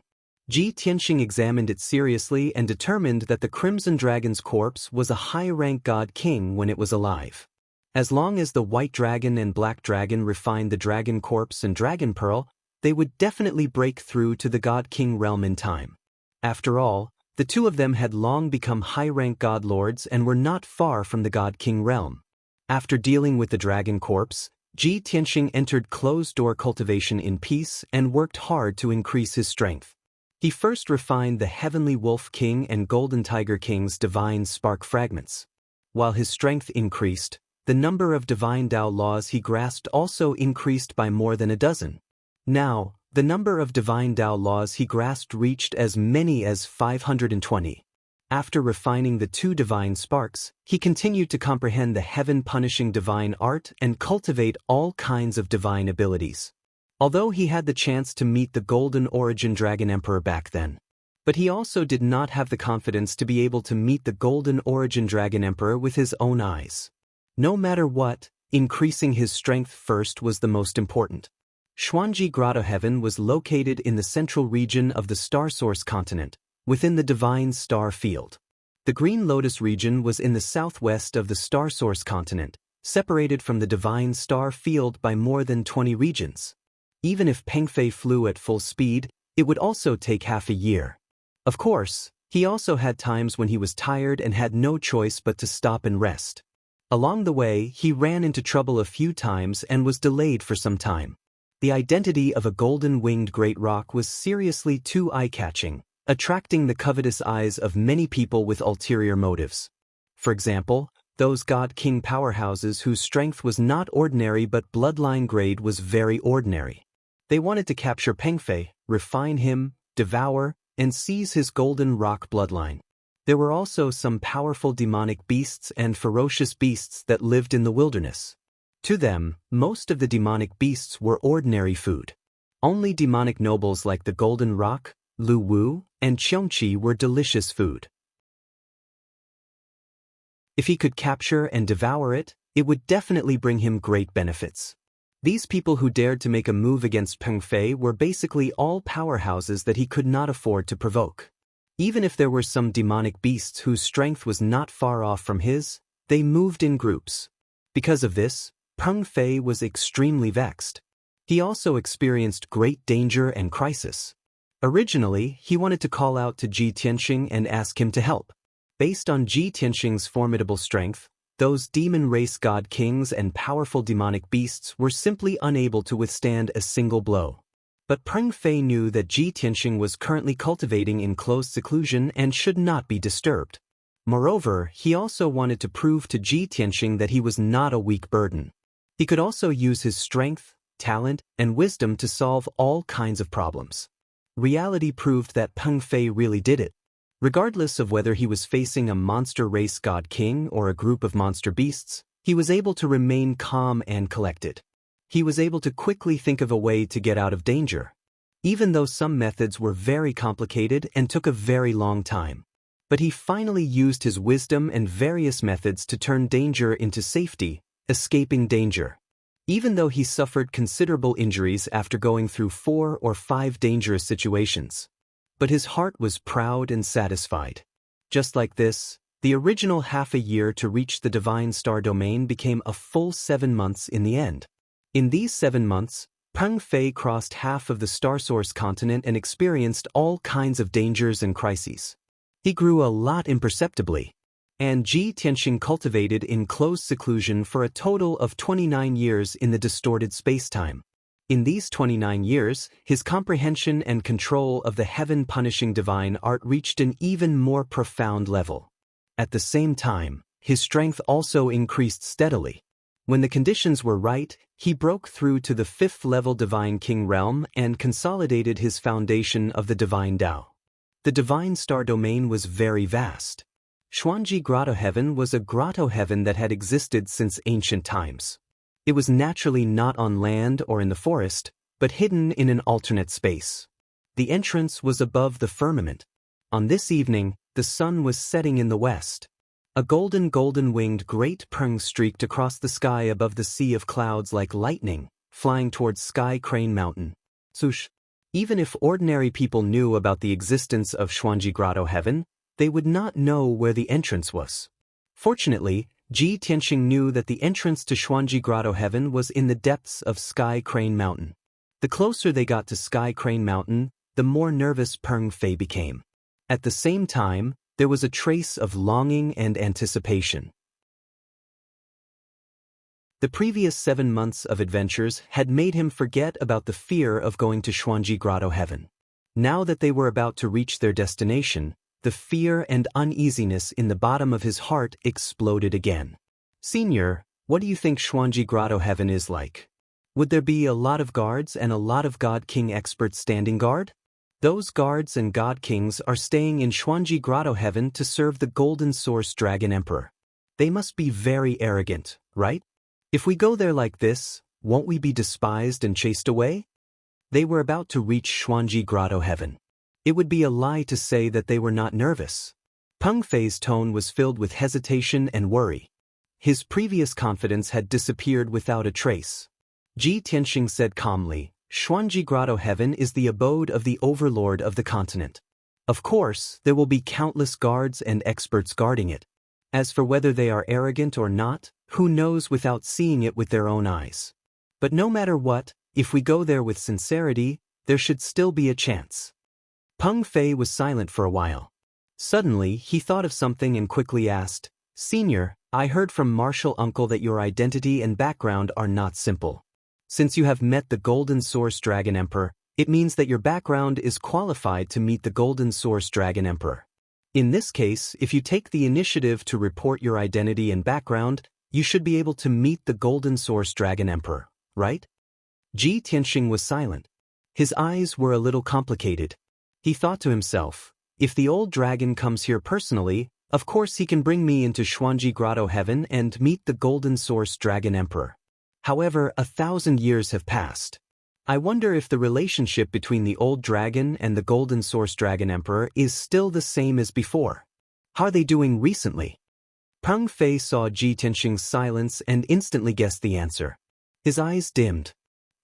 Ji Tianxing examined it seriously and determined that the Crimson Dragon's corpse was a high-rank god king when it was alive. As long as the White Dragon and Black Dragon refined the dragon corpse and dragon pearl, they would definitely break through to the god king realm in time. After all, the two of them had long become high-rank god lords and were not far from the god king realm. After dealing with the dragon corpse, Ji Tianxing entered closed-door cultivation in peace and worked hard to increase his strength. He first refined the Heavenly Wolf King and Golden Tiger King's divine spark fragments. While his strength increased, the number of divine Dao laws he grasped also increased by more than a dozen. Now, the number of divine Dao laws he grasped reached as many as 520. After refining the 2 divine sparks, he continued to comprehend the heaven-punishing divine art and cultivate all kinds of divine abilities. Although he had the chance to meet the Golden Origin Dragon Emperor back then. But he also did not have the confidence to be able to meet the Golden Origin Dragon Emperor with his own eyes. No matter what, increasing his strength first was the most important. Xuanji Grotto Heaven was located in the central region of the Star Source continent, within the Divine Star Field. The Green Lotus region was in the southwest of the Star Source continent, separated from the Divine Star Field by more than 20 regions. Even if Peng Fei flew at full speed, it would also take half a year. Of course, he also had times when he was tired and had no choice but to stop and rest. Along the way, he ran into trouble a few times and was delayed for some time. The identity of a golden-winged great roc was seriously too eye-catching, attracting the covetous eyes of many people with ulterior motives. For example, those god-king powerhouses whose strength was not ordinary but bloodline grade was very ordinary. They wanted to capture Peng Fei, refine him, devour, and seize his golden roc bloodline. There were also some powerful demonic beasts and ferocious beasts that lived in the wilderness. To them, most of the demonic beasts were ordinary food. Only demonic nobles like the Golden Roc, Lu Wu, and Xiongqi were delicious food. If he could capture and devour it, it would definitely bring him great benefits. These people who dared to make a move against Peng Fei were basically all powerhouses that he could not afford to provoke. Even if there were some demonic beasts whose strength was not far off from his, they moved in groups. Because of this, Peng Fei was extremely vexed. He also experienced great danger and crisis. Originally, he wanted to call out to Ji Tianxing and ask him to help. Based on Ji Tianxing's formidable strength, those demon race god kings and powerful demonic beasts were simply unable to withstand a single blow. But Peng Fei knew that Ji Tianxing was currently cultivating in closed seclusion and should not be disturbed. Moreover, he also wanted to prove to Ji Tianxing that he was not a weak burden. He could also use his strength, talent, and wisdom to solve all kinds of problems. Reality proved that Peng Fei really did it. Regardless of whether he was facing a monster race god king or a group of monster beasts, he was able to remain calm and collected. He was able to quickly think of a way to get out of danger, even though some methods were very complicated and took a very long time. But he finally used his wisdom and various methods to turn danger into safety, escaping danger. Even though he suffered considerable injuries after going through 4 or 5 dangerous situations. But his heart was proud and satisfied. Just like this, the original half a year to reach the divine star domain became a full 7 months in the end. In these 7 months, Peng Fei crossed half of the star source continent and experienced all kinds of dangers and crises. He grew a lot imperceptibly, and Ji Tianxing cultivated in close seclusion for a total of 29 years in the distorted space-time. In these 29 years, his comprehension and control of the heaven-punishing divine art reached an even more profound level. At the same time, his strength also increased steadily. When the conditions were right, he broke through to the 5th-level Divine King realm and consolidated his foundation of the Divine Tao. The Divine Star Domain was very vast. Xuanji Grotto Heaven was a grotto heaven that had existed since ancient times. It was naturally not on land or in the forest, but hidden in an alternate space. The entrance was above the firmament. On this evening, the sun was setting in the west. A golden-winged great peng streaked across the sky above the sea of clouds like lightning, flying towards Sky Crane Mountain. Sush. Even if ordinary people knew about the existence of Xuanji Grotto Heaven, they would not know where the entrance was. Fortunately, Ji Tianxing knew that the entrance to Xuanji Grotto Heaven was in the depths of Sky Crane Mountain. The closer they got to Sky Crane Mountain, the more nervous Peng Fei became. At the same time, there was a trace of longing and anticipation. The previous 7 months of adventures had made him forget about the fear of going to Xuanji Grotto Heaven. Now that they were about to reach their destination, the fear and uneasiness in the bottom of his heart exploded again. Senior, what do you think Xuanji Grotto Heaven is like? Would there be a lot of guards and a lot of God King experts standing guard? Those guards and God Kings are staying in Xuanji Grotto Heaven to serve the Golden Source Dragon Emperor. They must be very arrogant, right? If we go there like this, won't we be despised and chased away? They were about to reach Xuanji Grotto Heaven. It would be a lie to say that they were not nervous. Peng Fei's tone was filled with hesitation and worry. His previous confidence had disappeared without a trace. Ji Tianxing said calmly, Xuanji Grotto Heaven is the abode of the overlord of the continent. Of course, there will be countless guards and experts guarding it. As for whether they are arrogant or not, who knows without seeing it with their own eyes. But no matter what, if we go there with sincerity, there should still be a chance. Peng Fei was silent for a while. Suddenly, he thought of something and quickly asked, Senior, I heard from Martial Uncle that your identity and background are not simple. Since you have met the Golden Source Dragon Emperor, it means that your background is qualified to meet the Golden Source Dragon Emperor. In this case, if you take the initiative to report your identity and background, you should be able to meet the Golden Source Dragon Emperor, right? Ji Tianxing was silent. His eyes were a little complicated. He thought to himself, if the old dragon comes here personally, of course he can bring me into Xuanji Grotto Heaven and meet the Golden Source Dragon Emperor. However, 1,000 years have passed. I wonder if the relationship between the old dragon and the Golden Source Dragon Emperor is still the same as before. How are they doing recently? Peng Fei saw Ji Tianxing's silence and instantly guessed the answer. His eyes dimmed.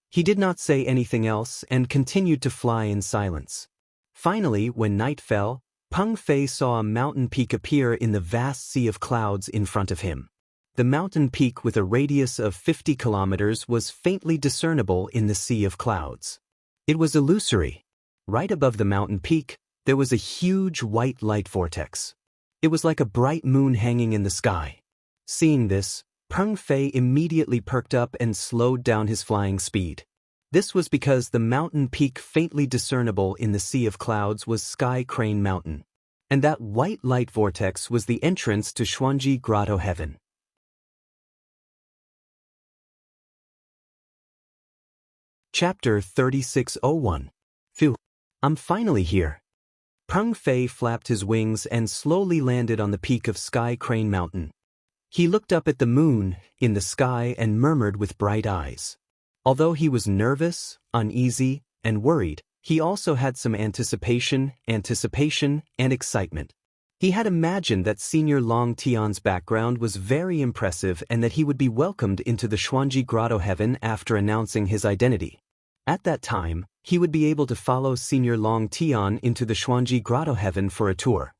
He did not say anything else and continued to fly in silence. Finally, when night fell, Peng Fei saw a mountain peak appear in the vast sea of clouds in front of him. The mountain peak with a radius of 50 kilometers was faintly discernible in the sea of clouds. It was illusory. Right above the mountain peak, there was a huge white light vortex. It was like a bright moon hanging in the sky. Seeing this, Peng Fei immediately perked up and slowed down his flying speed. This was because the mountain peak faintly discernible in the sea of clouds was Sky Crane Mountain. And that white light vortex was the entrance to Xuanji Grotto Heaven. Chapter 3601. Phew, I'm finally here. Peng Fei flapped his wings and slowly landed on the peak of Sky Crane Mountain. He looked up at the moon in the sky and murmured with bright eyes. Although he was nervous, uneasy, and worried, he also had some anticipation, and excitement. He had imagined that Senior Long Tian's background was very impressive and that he would be welcomed into the Xuanji Grotto heaven after announcing his identity. At that time, he would be able to follow Senior Long Tian into the Xuanji Grotto heaven for a tour.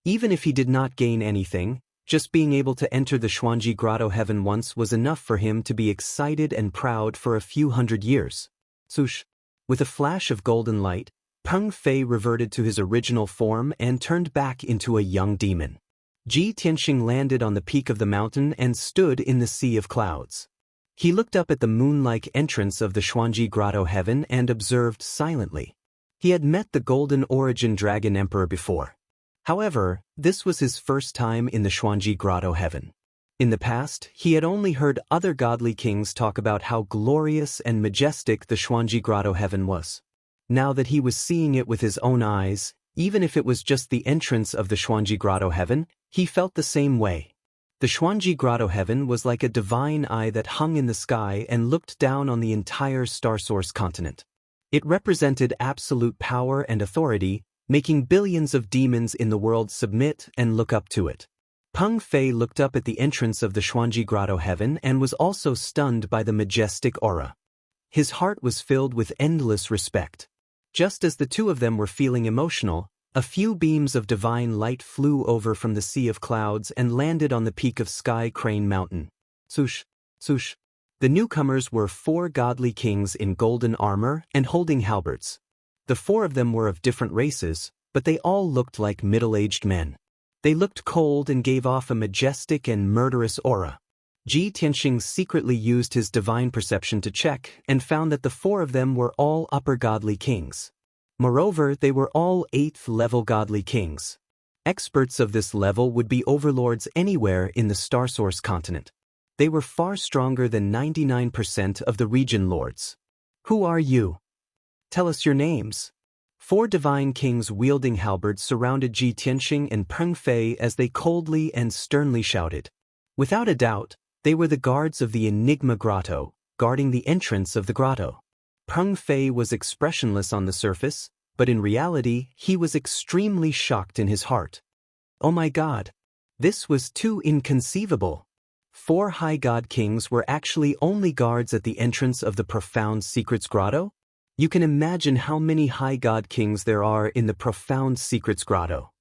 Even if he did not gain anything, just being able to enter the Xuanji Grotto heaven once was enough for him to be excited and proud for a few hundred years. Swoosh! With a flash of golden light, Peng Fei reverted to his original form and turned back into a young demon. Ji Tianxing landed on the peak of the mountain and stood in the sea of clouds. He looked up at the moon-like entrance of the Xuanji Grotto heaven and observed silently. He had met the Golden Origin Dragon Emperor before. However, this was his first time in the Xuanji Grotto heaven. In the past, he had only heard other godly kings talk about how glorious and majestic the Xuanji Grotto heaven was. Now that he was seeing it with his own eyes, even if it was just the entrance of the Xuanji Grotto heaven, he felt the same way. The Xuanji Grotto heaven was like a divine eye that hung in the sky and looked down on the entire Star Source continent. It represented absolute power and authority, making billions of demons in the world submit and look up to it. Peng Fei looked up at the entrance of the Xuanji Grotto heaven and was also stunned by the majestic aura. His heart was filled with endless respect. Just as the two of them were feeling emotional, a few beams of divine light flew over from the sea of clouds and landed on the peak of Sky Crane Mountain. Swoosh, swoosh. The newcomers were 4 godly kings in golden armor and holding halberds. The 4 of them were of different races, but they all looked like middle-aged men. They looked cold and gave off a majestic and murderous aura. Ji Tianxing secretly used his divine perception to check and found that the 4 of them were all upper godly kings. Moreover, they were all 8th-level godly kings. Experts of this level would be overlords anywhere in the Star Source continent. They were far stronger than 99% of the region lords. Who are you? Tell us your names. 4 divine kings wielding halberds surrounded Ji Tianxing and Peng Fei as they coldly and sternly shouted. Without a doubt, they were the guards of the Enigma Grotto, guarding the entrance of the grotto. Peng Fei was expressionless on the surface, but in reality, he was extremely shocked in his heart. Oh my God! This was too inconceivable. 4 high god kings were actually only guards at the entrance of the Profound Secrets Grotto? You can imagine how many high god kings there are in the Profound Secrets Grotto.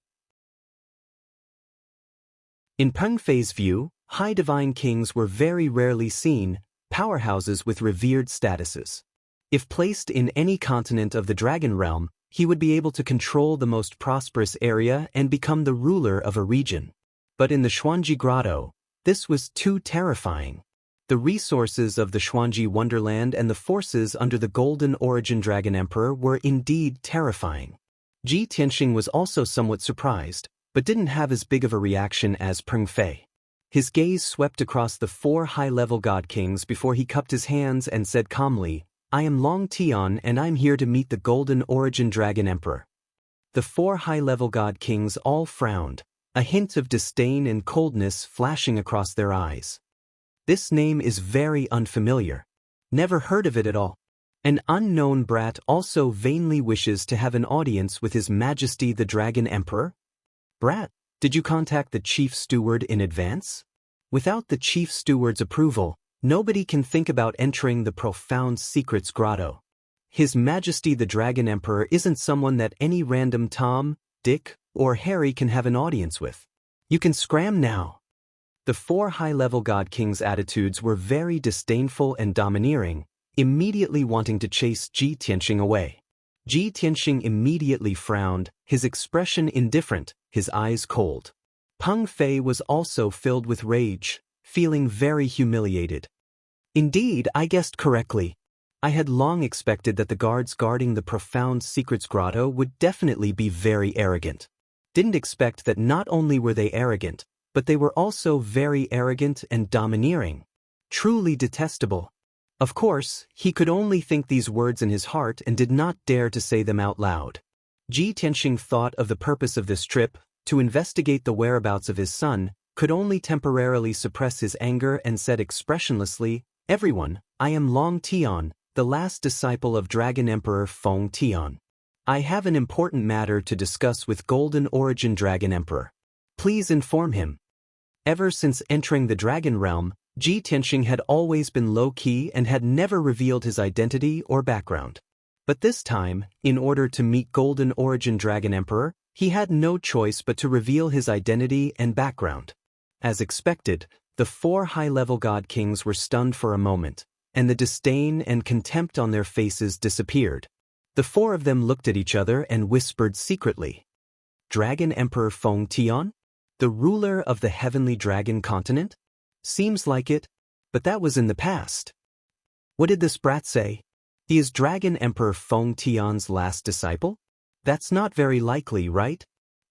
In Peng Fei's view, high divine kings were very rarely seen, powerhouses with revered statuses. If placed in any continent of the Dragon Realm, he would be able to control the most prosperous area and become the ruler of a region. But in the Xuanji Grotto, this was too terrifying. The resources of the Xuanji Wonderland and the forces under the Golden Origin Dragon Emperor were indeed terrifying. Ji Tianxing was also somewhat surprised, but didn't have as big of a reaction as Peng Fei. His gaze swept across the 4 high-level god kings before he cupped his hands and said calmly, I am Long Tian and I'm here to meet the Golden Origin Dragon Emperor. The 4 high-level god kings all frowned, a hint of disdain and coldness flashing across their eyes. This name is very unfamiliar. Never heard of it at all. An unknown brat also vainly wishes to have an audience with His Majesty the Dragon Emperor? Brat, did you contact the Chief Steward in advance? Without the Chief Steward's approval, nobody can think about entering the Profound Secrets Grotto. His Majesty the Dragon Emperor isn't someone that any random Tom, Dick, or Harry can have an audience with. You can scram now. The 4 high-level god kings' attitudes were very disdainful and domineering, immediately wanting to chase Ji Tianxing away. Ji Tianxing immediately frowned, his expression indifferent, his eyes cold. Peng Fei was also filled with rage, feeling very humiliated. Indeed, I guessed correctly. I had long expected that the guards guarding the Profound Secrets Grotto would definitely be very arrogant. Didn't expect that not only were they arrogant, but they were also very arrogant and domineering. Truly detestable. Of course, he could only think these words in his heart and did not dare to say them out loud. Ji Tianxing thought of the purpose of this trip, to investigate the whereabouts of his son, could only temporarily suppress his anger and said expressionlessly, "Everyone, I am Long Tian, the last disciple of Dragon Emperor Feng Tian. I have an important matter to discuss with Golden Origin Dragon Emperor. Please inform him." Ever since entering the Dragon Realm, Ji Tianxing had always been low-key and had never revealed his identity or background. But this time, in order to meet Golden Origin Dragon Emperor, he had no choice but to reveal his identity and background. As expected, the 4 high-level God Kings were stunned for a moment, and the disdain and contempt on their faces disappeared. The 4 of them looked at each other and whispered secretly. Dragon Emperor Feng Tian? The ruler of the heavenly dragon continent? Seems like it, but that was in the past. What did this brat say? He is Dragon Emperor Feng Tian's last disciple? That's not very likely, right?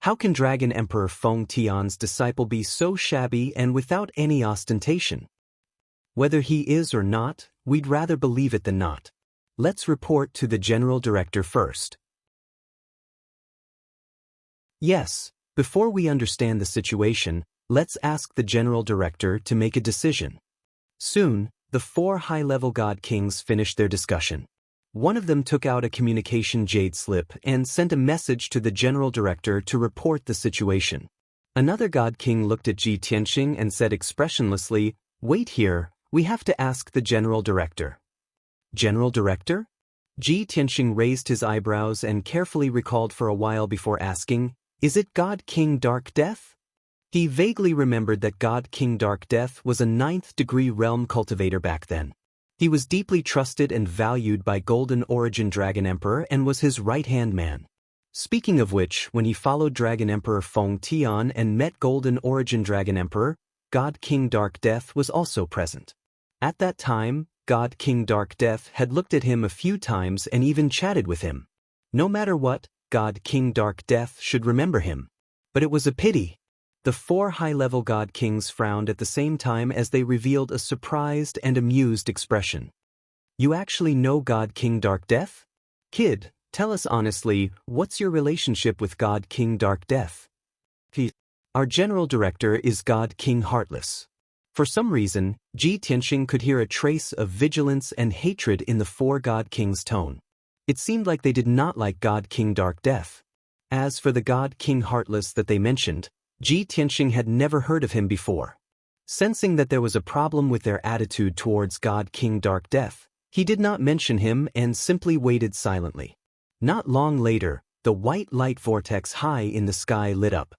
How can Dragon Emperor Feng Tian's disciple be so shabby and without any ostentation? Whether he is or not, we'd rather believe it than not. Let's report to the General Director first. Yes, before we understand the situation, let's ask the General Director to make a decision. Soon, the 4 high-level God Kings finished their discussion. One of them took out a communication jade slip and sent a message to the General Director to report the situation. Another God King looked at Ji Tianxing and said expressionlessly, "Wait here, we have to ask the General Director." General Director? Ji Tianxing raised his eyebrows and carefully recalled for a while before asking, "Is it God King Dark Death?" He vaguely remembered that God King Dark Death was a 9th-degree realm cultivator back then. He was deeply trusted and valued by Golden Origin Dragon Emperor and was his right-hand man. Speaking of which, when he followed Dragon Emperor Feng Tian and met Golden Origin Dragon Emperor, God King Dark Death was also present. At that time, God King Dark Death had looked at him a few times and even chatted with him. No matter what, God King Dark Death should remember him. But it was a pity. The 4 high-level God Kings frowned at the same time as they revealed a surprised and amused expression. "You actually know God King Dark Death? Kid, tell us honestly, what's your relationship with God King Dark Death?" Our General Director is God King Heartless. For some reason, Ji Tianxing could hear a trace of vigilance and hatred in the 4 God Kings' tone. It seemed like they did not like God King Dark Death. As for the God King Heartless that they mentioned, Ji Tianxing had never heard of him before. Sensing that there was a problem with their attitude towards God King Dark Death, he did not mention him and simply waited silently. Not long later, the white light vortex high in the sky lit up.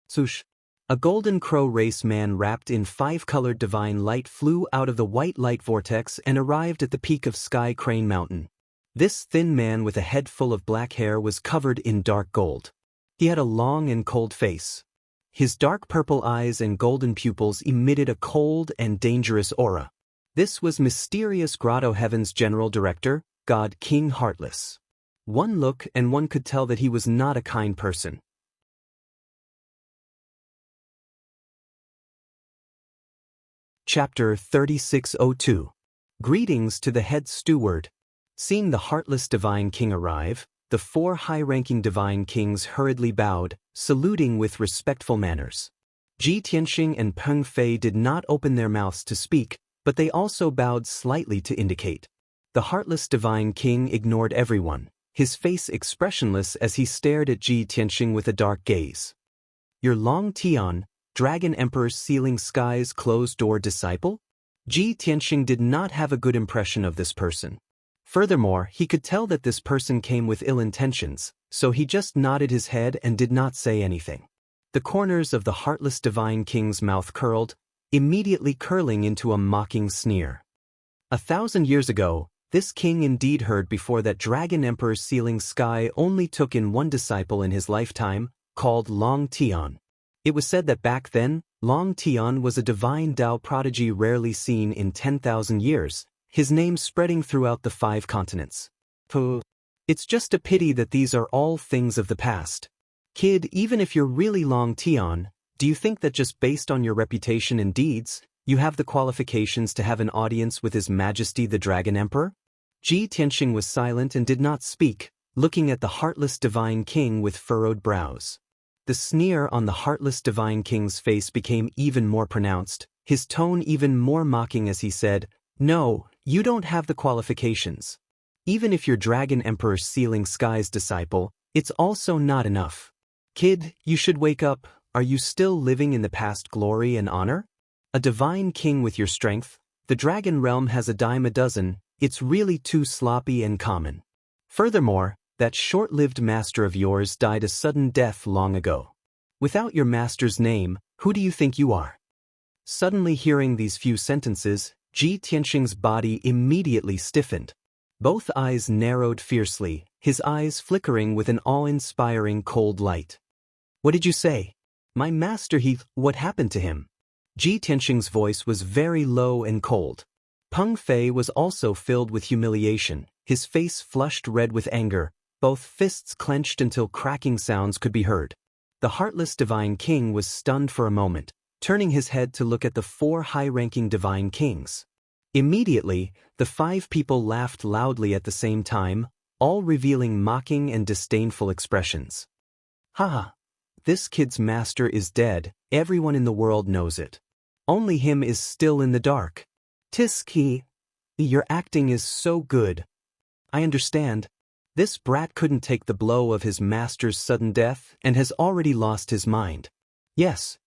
Swoosh! A golden crow race man wrapped in 5-colored divine light flew out of the white light vortex and arrived at the peak of Sky Crane Mountain. This thin man with a head full of black hair was covered in dark gold. He had a long and cold face. His dark purple eyes and golden pupils emitted a cold and dangerous aura. This was Mysterious Grotto Heaven's General Director, God King Heartless. One look and one could tell that he was not a kind person. Chapter 3602. Greetings to the head steward. Seeing the heartless Divine King arrive, the 4 high-ranking Divine Kings hurriedly bowed, saluting with respectful manners. Ji Tianxing and Peng Fei did not open their mouths to speak, but they also bowed slightly to indicate. The heartless Divine King ignored everyone, his face expressionless as he stared at Ji Tianxing with a dark gaze. "Your Long Tian, Dragon Emperor's Sealing Sky's closed-door disciple?" Ji Tianxing did not have a good impression of this person. Furthermore, he could tell that this person came with ill intentions, so he just nodded his head and did not say anything. The corners of the heartless Divine King's mouth curled, immediately curling into a mocking sneer. 1,000 years ago, this king indeed heard before that Dragon Emperor's Sealing Sky only took in 1 disciple in his lifetime, called Long Tian. It was said that back then, Long Tian was a divine Dao prodigy rarely seen in 10,000 years, his name spreading throughout the 5 continents. It's just a pity that these are all things of the past. Kid, even if you're really Long Tian, do you think that just based on your reputation and deeds, you have the qualifications to have an audience with His Majesty the Dragon Emperor? Ji Tianxing was silent and did not speak, looking at the heartless divine king with furrowed brows. The sneer on the heartless divine king's face became even more pronounced, his tone even more mocking as he said, "No, you don't have the qualifications. Even if you're Dragon Emperor Sealing Sky's disciple, it's also not enough. Kid, you should wake up. Are you still living in the past glory and honor? A divine king with your strength? The dragon realm has a dime a dozen. It's really too sloppy and common. Furthermore, that short-lived master of yours died a sudden death long ago. Without your master's name, who do you think you are?" Suddenly hearing these few sentences, Ji Tianxing's body immediately stiffened. Both eyes narrowed fiercely, his eyes flickering with an awe-inspiring cold light. "What did you say? My master what happened to him?" Ji Tianxing's voice was very low and cold. Peng Fei was also filled with humiliation, his face flushed red with anger, both fists clenched until cracking sounds could be heard. The heartless divine king was stunned for a moment, turning his head to look at the 4 high-ranking divine kings. Immediately, the 5 people laughed loudly at the same time, all revealing mocking and disdainful expressions. "Haha, this kid's master is dead, everyone in the world knows it. Only him is still in the dark. Tiski, your acting is so good. I understand. This brat couldn't take the blow of his master's sudden death and has already lost his mind. Yes.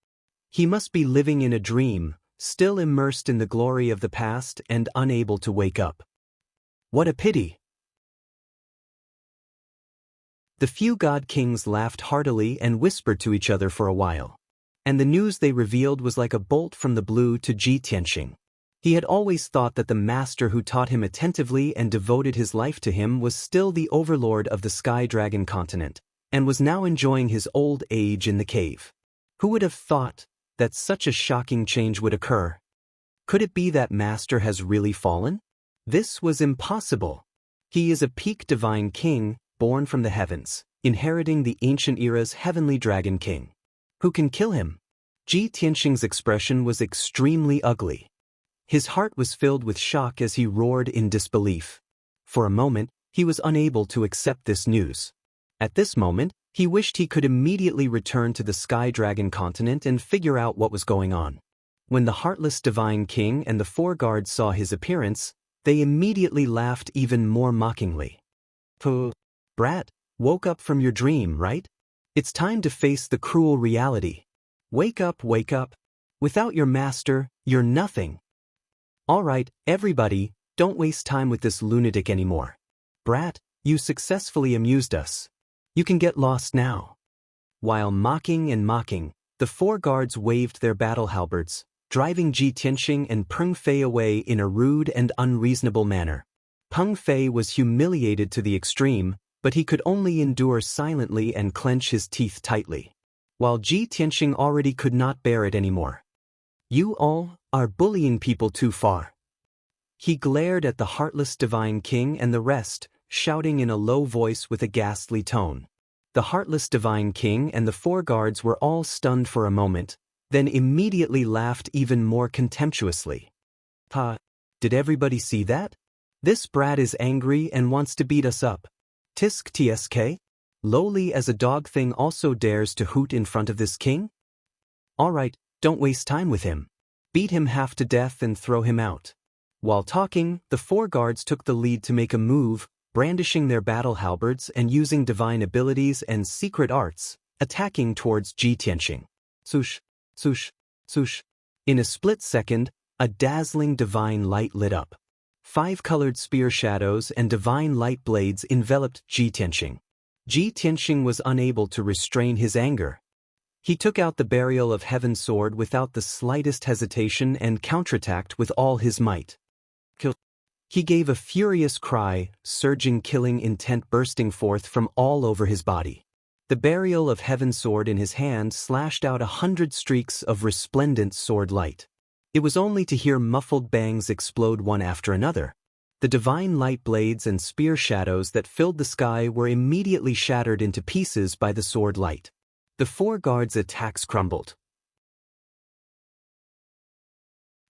He must be living in a dream, still immersed in the glory of the past and unable to wake up. What a pity." The few god kings laughed heartily and whispered to each other for a while. And the news they revealed was like a bolt from the blue to Ji Tianxing. He had always thought that the master who taught him attentively and devoted his life to him was still the overlord of the Sky Dragon continent, and was now enjoying his old age in the cave. Who would have thought that such a shocking change would occur? Could it be that master has really fallen? This was impossible. He is a peak divine king, born from the heavens, inheriting the ancient era's heavenly dragon king. Who can kill him? Ji Tianxing's expression was extremely ugly. His heart was filled with shock as he roared in disbelief. For a moment, he was unable to accept this news. At this moment, he wished he could immediately return to the Sky Dragon continent and figure out what was going on. When the heartless divine king and the 4 guards saw his appearance, they immediately laughed even more mockingly. "Puh, brat, woke up from your dream, right? It's time to face the cruel reality. Wake up, wake up. Without your master, you're nothing. All right, everybody, don't waste time with this lunatic anymore. Brat, you successfully amused us. You can get lost now." While mocking and mocking, the 4 guards waved their battle halberds, driving Ji Tianxing and Peng Fei away in a rude and unreasonable manner. Peng Fei was humiliated to the extreme, but he could only endure silently and clench his teeth tightly. While Ji Tianxing already could not bear it anymore. "You all are bullying people too far." He glared at the heartless divine king and the rest, shouting in a low voice with a ghastly tone. The heartless divine king and the 4 guards were all stunned for a moment, then immediately laughed even more contemptuously. "Ha! Did everybody see that? This brat is angry and wants to beat us up. Tisk tsk? Lowly as a dog thing also dares to hoot in front of this king? All right, don't waste time with him. Beat him half to death and throw him out." While talking, the 4 guards took the lead to make a move, brandishing their battle halberds and using divine abilities and secret arts, attacking towards Ji Tianxing. Swoosh, swoosh, swoosh. In a split second, a dazzling divine light lit up. 5-colored spear shadows and divine light blades enveloped Ji Tianxing. Ji Tianxing was unable to restrain his anger. He took out the Burial of Heaven sword without the slightest hesitation and counterattacked with all his might. Kill. He gave a furious cry, surging killing intent bursting forth from all over his body. The Burial of Heaven sword in his hand slashed out 100 streaks of resplendent sword light. It was only to hear muffled bangs explode one after another. The divine light blades and spear shadows that filled the sky were immediately shattered into pieces by the sword light. The 4 guards' attacks crumbled.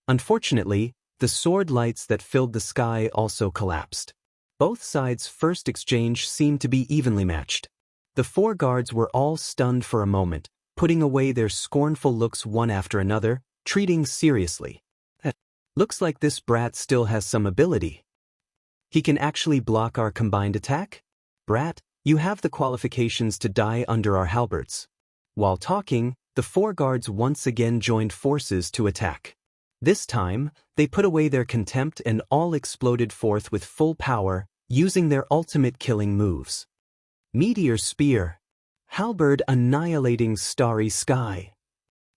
Unfortunately, the sword lights that filled the sky also collapsed. Both sides' first exchange seemed to be evenly matched. The four guards were all stunned for a moment, putting away their scornful looks one after another, treating seriously. Looks like this brat still has some ability. He can actually block our combined attack? Brat, you have the qualifications to die under our halberds. While talking, the four guards once again joined forces to attack. This time, they put away their contempt and all exploded forth with full power, using their ultimate killing moves. Meteor Spear. Halberd annihilating starry sky.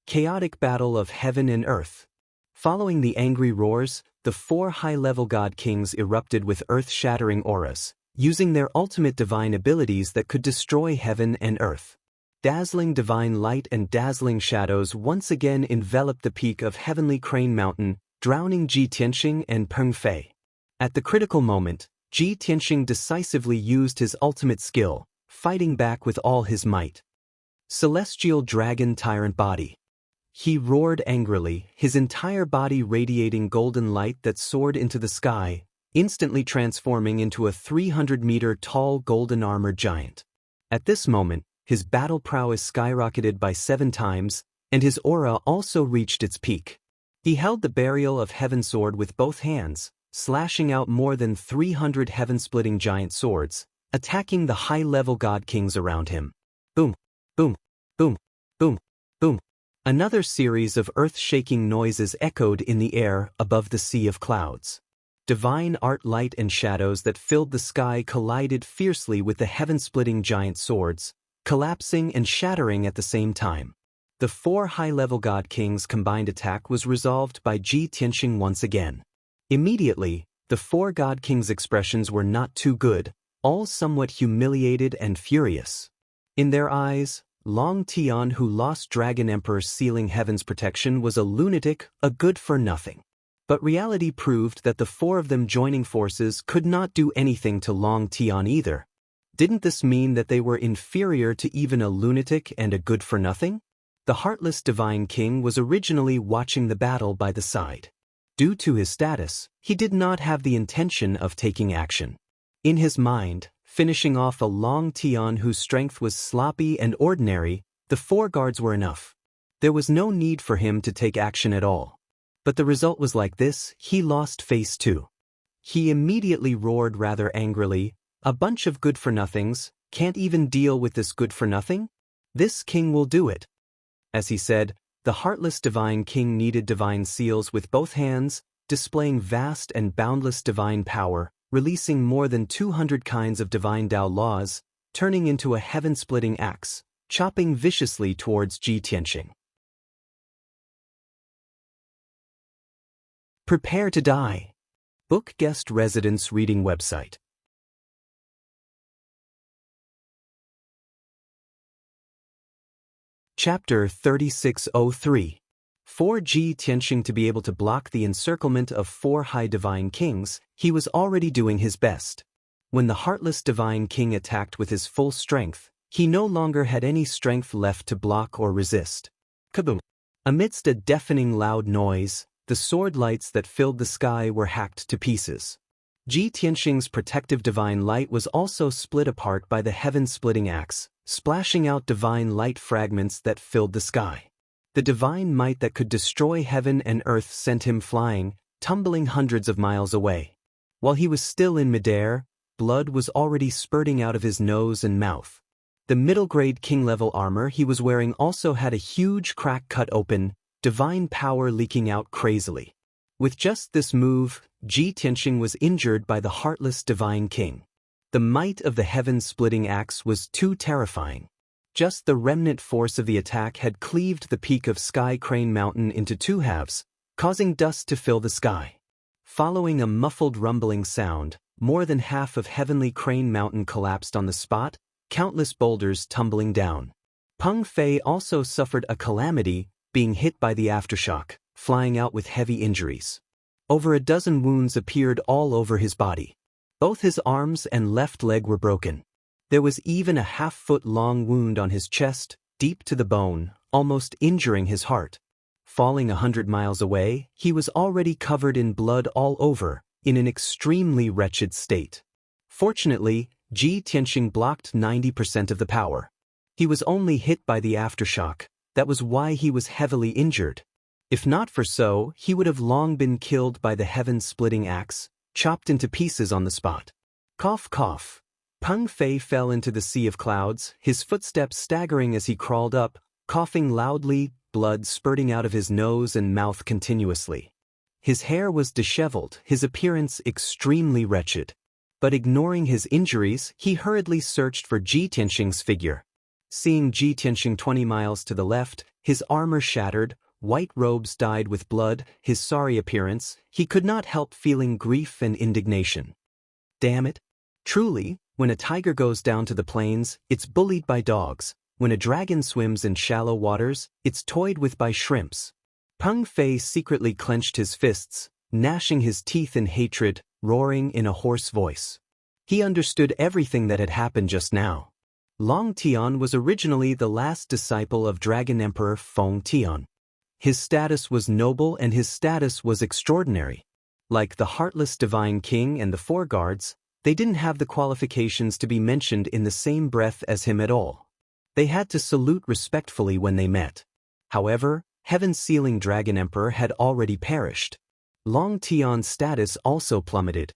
Chaotic battle of heaven and earth. Following the angry roars, the four high-level god kings erupted with earth-shattering auras, using their ultimate divine abilities that could destroy heaven and earth. Dazzling divine light and dazzling shadows once again enveloped the peak of heavenly Crane Mountain, drowning Ji Tianxing and Peng Fei. At the critical moment, Ji Tianxing decisively used his ultimate skill, fighting back with all his might. Celestial Dragon Tyrant Body. He roared angrily, his entire body radiating golden light that soared into the sky, instantly transforming into a 300-meter-tall golden armored giant. At this moment, his battle prowess skyrocketed by 7 times, and his aura also reached its peak. He held the Burial of Heaven sword with both hands, slashing out more than 300 heaven-splitting giant swords, attacking the high-level god kings around him. Boom, boom, boom, boom, boom. Another series of earth-shaking noises echoed in the air above the sea of clouds. Divine art light and shadows that filled the sky collided fiercely with the heaven-splitting giant swords, collapsing and shattering at the same time. The four high-level god kings' combined attack was resolved by Ji Tianxing once again. Immediately, the four god kings' expressions were not too good, all somewhat humiliated and furious. In their eyes, Long Tian, who lost Dragon Emperor's sealing heaven's protection, was a lunatic, a good-for-nothing. But reality proved that the four of them joining forces could not do anything to Long Tian either. Didn't this mean that they were inferior to even a lunatic and a good-for-nothing? The heartless Divine King was originally watching the battle by the side. Due to his status, he did not have the intention of taking action. In his mind, finishing off a Long Tian whose strength was sloppy and ordinary, the four guards were enough. There was no need for him to take action at all. But the result was like this: he lost face too. He immediately roared rather angrily, "A bunch of good-for-nothings, can't even deal with this good-for-nothing? This king will do it." As he said, the heartless Divine King needed divine seals with both hands, displaying vast and boundless divine power, releasing more than 200 kinds of divine Tao laws, turning into a heaven-splitting axe, chopping viciously towards Ji Tianxing. Prepare to die. Book Guest Residence Reading Website. Chapter 3603. For Ji Tianxing to be able to block the encirclement of four high divine kings, he was already doing his best. When the heartless Divine King attacked with his full strength, he no longer had any strength left to block or resist. Kaboom! Amidst a deafening loud noise, the sword lights that filled the sky were hacked to pieces. Ji Tianxing's protective divine light was also split apart by the heaven-splitting axe, splashing out divine light fragments that filled the sky. The divine might that could destroy heaven and earth sent him flying, tumbling hundreds of miles away. While he was still in midair, blood was already spurting out of his nose and mouth. The middle-grade king-level armor he was wearing also had a huge crack cut open, divine power leaking out crazily. With just this move, Ji Tianxing was injured by the heartless Divine King. The might of the heaven-splitting axe was too terrifying. Just the remnant force of the attack had cleaved the peak of Sky Crane Mountain into two halves, causing dust to fill the sky. Following a muffled rumbling sound, more than half of Heavenly Crane Mountain collapsed on the spot, countless boulders tumbling down. Peng Fei also suffered a calamity, being hit by the aftershock, flying out with heavy injuries. Over a dozen wounds appeared all over his body. Both his arms and left leg were broken. There was even a half-foot-long wound on his chest, deep to the bone, almost injuring his heart. Falling 100 miles away, he was already covered in blood all over, in an extremely wretched state. Fortunately, Ji Tianxing blocked 90% of the power. He was only hit by the aftershock. That was why he was heavily injured. If not for so, he would have long been killed by the heaven-splitting axe, chopped into pieces on the spot. Cough, cough. Peng Fei fell into the sea of clouds, his footsteps staggering as he crawled up, coughing loudly, blood spurting out of his nose and mouth continuously. His hair was disheveled, his appearance extremely wretched. But ignoring his injuries, he hurriedly searched for Ji Tianxing's figure. Seeing Ji Tianxing 20 miles to the left, his armor shattered, white robes dyed with blood, his sorry appearance, he could not help feeling grief and indignation. Damn it! Truly, when a tiger goes down to the plains, it's bullied by dogs. When a dragon swims in shallow waters, it's toyed with by shrimps. Peng Fei secretly clenched his fists, gnashing his teeth in hatred, roaring in a hoarse voice. He understood everything that had happened just now. Longtime was originally the last disciple of Dragon Emperor Feng Tian. His status was noble and his status was extraordinary. Like the heartless divine king and the four guards, they didn't have the qualifications to be mentioned in the same breath as him at all. They had to salute respectfully when they met. However, heaven-sealing Dragon Emperor had already perished. Longtian's status also plummeted.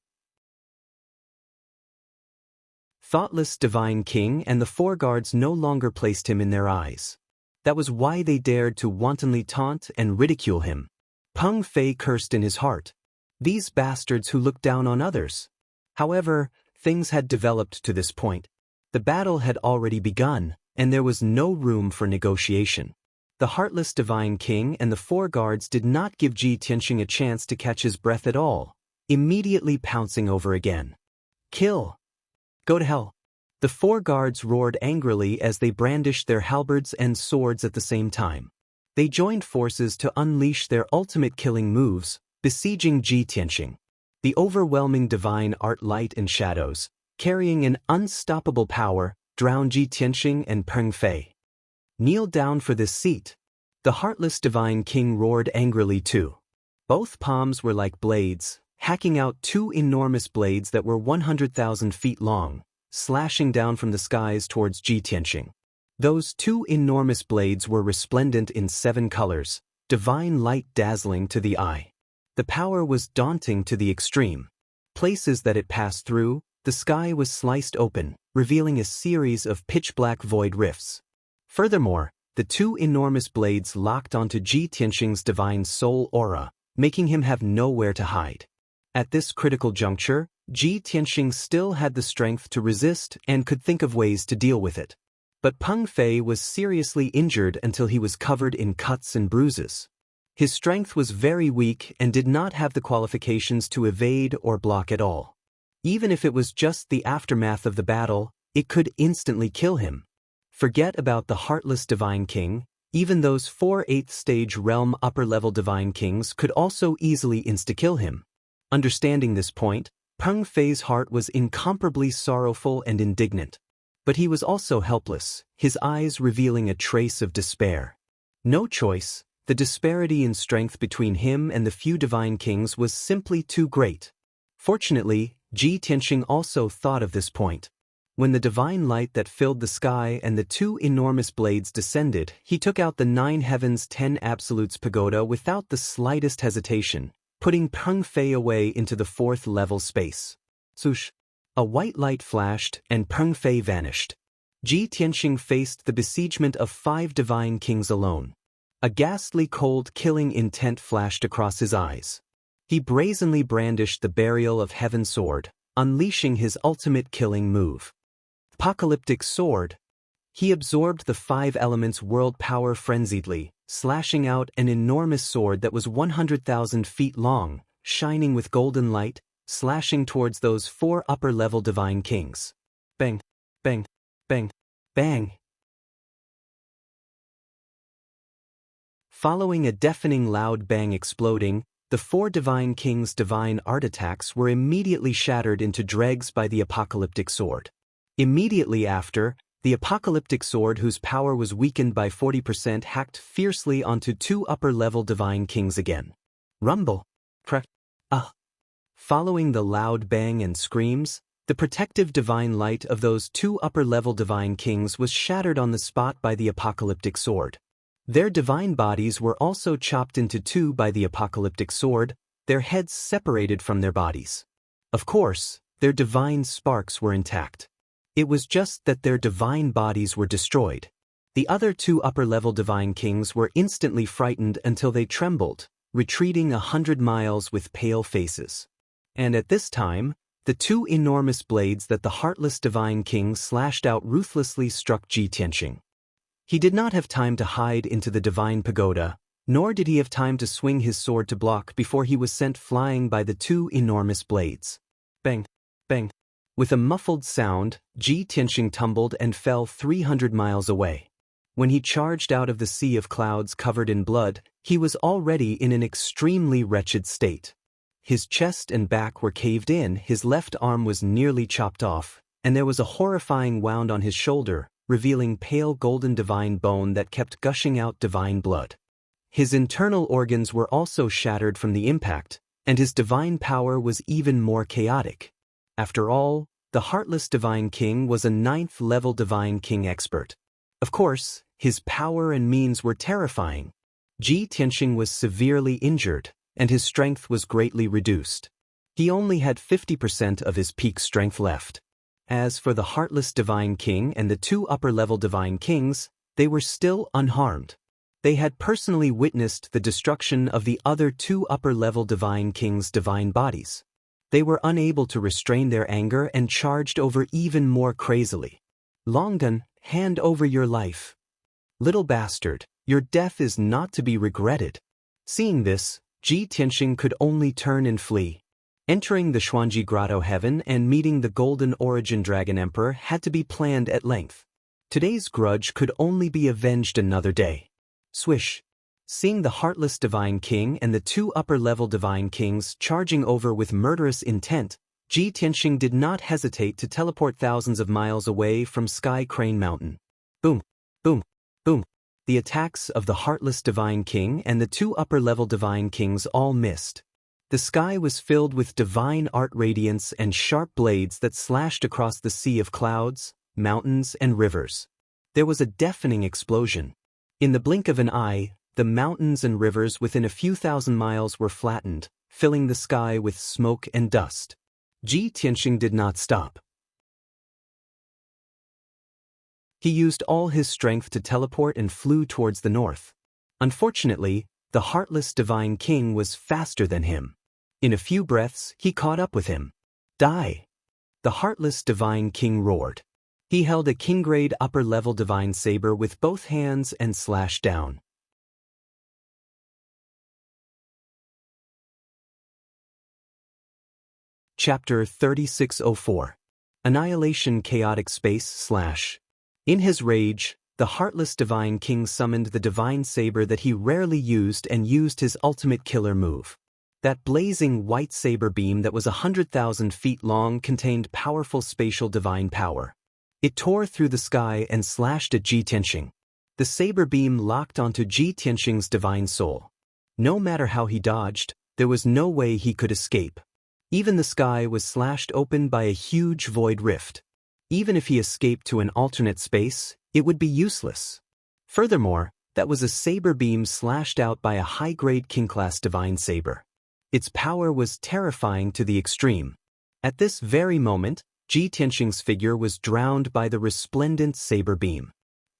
Thoughtless divine king and the four guards no longer placed him in their eyes. That was why they dared to wantonly taunt and ridicule him. Peng Fei cursed in his heart. These bastards who looked down on others. However, things had developed to this point. The battle had already begun, and there was no room for negotiation. The heartless divine king and the four guards did not give Ji Tianxing a chance to catch his breath at all, immediately pouncing over again. Kill! Go to hell! The four guards roared angrily as they brandished their halberds and swords at the same time. They joined forces to unleash their ultimate killing moves, besieging Ji Tianxing. The overwhelming divine art light and shadows, carrying an unstoppable power, drowned Ji Tianxing and Peng Fei. Kneel down for this seat. The heartless divine king roared angrily too. Both palms were like blades, hacking out two enormous blades that were 100,000 feet long, slashing down from the skies towards Ji Tianxing. Those two enormous blades were resplendent in 7 colors, divine light dazzling to the eye. The power was daunting to the extreme. Places that it passed through, the sky was sliced open, revealing a series of pitch-black void rifts. Furthermore, the two enormous blades locked onto Ji Tianxing's divine soul aura, making him have nowhere to hide. At this critical juncture, Ji Tianxing still had the strength to resist and could think of ways to deal with it. But Peng Fei was seriously injured until he was covered in cuts and bruises. His strength was very weak and did not have the qualifications to evade or block at all. Even if it was just the aftermath of the battle, it could instantly kill him. Forget about the heartless divine king, even those 4 8th-stage realm upper-level divine kings could also easily insta-kill him. Understanding this point, Peng Fei's heart was incomparably sorrowful and indignant. But he was also helpless, his eyes revealing a trace of despair. No choice, the disparity in strength between him and the few divine kings was simply too great. Fortunately, Ji Tianxing also thought of this point. When the divine light that filled the sky and the 2 enormous blades descended, he took out the 9 heavens 10 absolutes pagoda without the slightest hesitation, putting Peng Fei away into the 4th level space. Swoosh! A white light flashed and Peng Fei vanished. Ji Tianxing faced the besiegement of 5 divine kings alone. A ghastly cold killing intent flashed across his eyes. He brazenly brandished the Burial of Heaven sword, unleashing his ultimate killing move. Apocalyptic sword. He absorbed the 5 elements world power frenziedly, slashing out an enormous sword that was 100,000 feet long, shining with golden light, slashing towards those 4 upper-level divine kings. Bang, bang, bang, bang. Following a deafening loud bang exploding, the 4 divine kings' divine art attacks were immediately shattered into dregs by the apocalyptic sword. Immediately after, the apocalyptic sword, whose power was weakened by 40%, hacked fiercely onto 2 upper-level divine kings again. Rumble. Crack. Following the loud bang and screams, The protective divine light of those two upper-level divine kings was shattered on the spot by the apocalyptic sword. Their divine bodies were also chopped into two by the apocalyptic sword, their heads separated from their bodies. Of course, their divine sparks were intact. It was just that their divine bodies were destroyed. The other two upper-level divine kings were instantly frightened until they trembled, retreating 100 miles with pale faces. And at this time, the two enormous blades that the heartless divine king slashed out ruthlessly struck Ji Tianxing. He did not have time to hide into the divine pagoda, nor did he have time to swing his sword to block before he was sent flying by the two enormous blades. Bang! Bang! With a muffled sound, Ji Tianxing tumbled and fell 300 miles away. When he charged out of the sea of clouds covered in blood, he was already in an extremely wretched state. His chest and back were caved in, his left arm was nearly chopped off, and there was a horrifying wound on his shoulder, revealing pale golden divine bone that kept gushing out divine blood. His internal organs were also shattered from the impact, and his divine power was even more chaotic. After all, the heartless divine king was a 9th-level divine king expert. Of course, his power and means were terrifying. Ji Tianxing was severely injured, and his strength was greatly reduced. He only had 50% of his peak strength left. As for the heartless divine king and the two upper-level divine kings, they were still unharmed. They had personally witnessed the destruction of the other two upper-level divine kings' divine bodies. They were unable to restrain their anger and charged over even more crazily. Longtime, hand over your life. Little bastard, your death is not to be regretted. Seeing this, Ji Tianxing could only turn and flee. Entering the Xuanji Grotto heaven and meeting the Golden Origin Dragon Emperor had to be planned at length. Today's grudge could only be avenged another day. Swish! Seeing the heartless divine king and the two upper-level divine kings charging over with murderous intent, Ji Tianxing did not hesitate to teleport thousands of miles away from Sky Crane Mountain. Boom! Boom! Boom! The attacks of the heartless divine king and the two upper-level divine kings all missed. The sky was filled with divine art radiance and sharp blades that slashed across the sea of clouds, mountains, and rivers. There was a deafening explosion. In the blink of an eye, the mountains and rivers within a few thousand miles were flattened, filling the sky with smoke and dust. Ji Tianxing did not stop. He used all his strength to teleport and flew towards the north. Unfortunately, the heartless divine king was faster than him. In a few breaths, he caught up with him. Die! The heartless divine king roared. He held a king-grade upper-level divine saber with both hands and slashed down. Chapter 3604. Annihilation Chaotic Space / In his rage, the heartless divine king summoned the divine saber that he rarely used and used his ultimate killer move. That blazing white saber beam that was 100,000 feet long contained powerful spatial divine power. It tore through the sky and slashed at Ji Tianxing. The saber beam locked onto Ji Tianxing's divine soul. No matter how he dodged, there was no way he could escape. Even the sky was slashed open by a huge void rift. Even if he escaped to an alternate space, it would be useless. Furthermore, that was a saber beam slashed out by a high-grade king-class divine saber. Its power was terrifying to the extreme. At this very moment, Ji Tianxing's figure was drowned by the resplendent saber beam.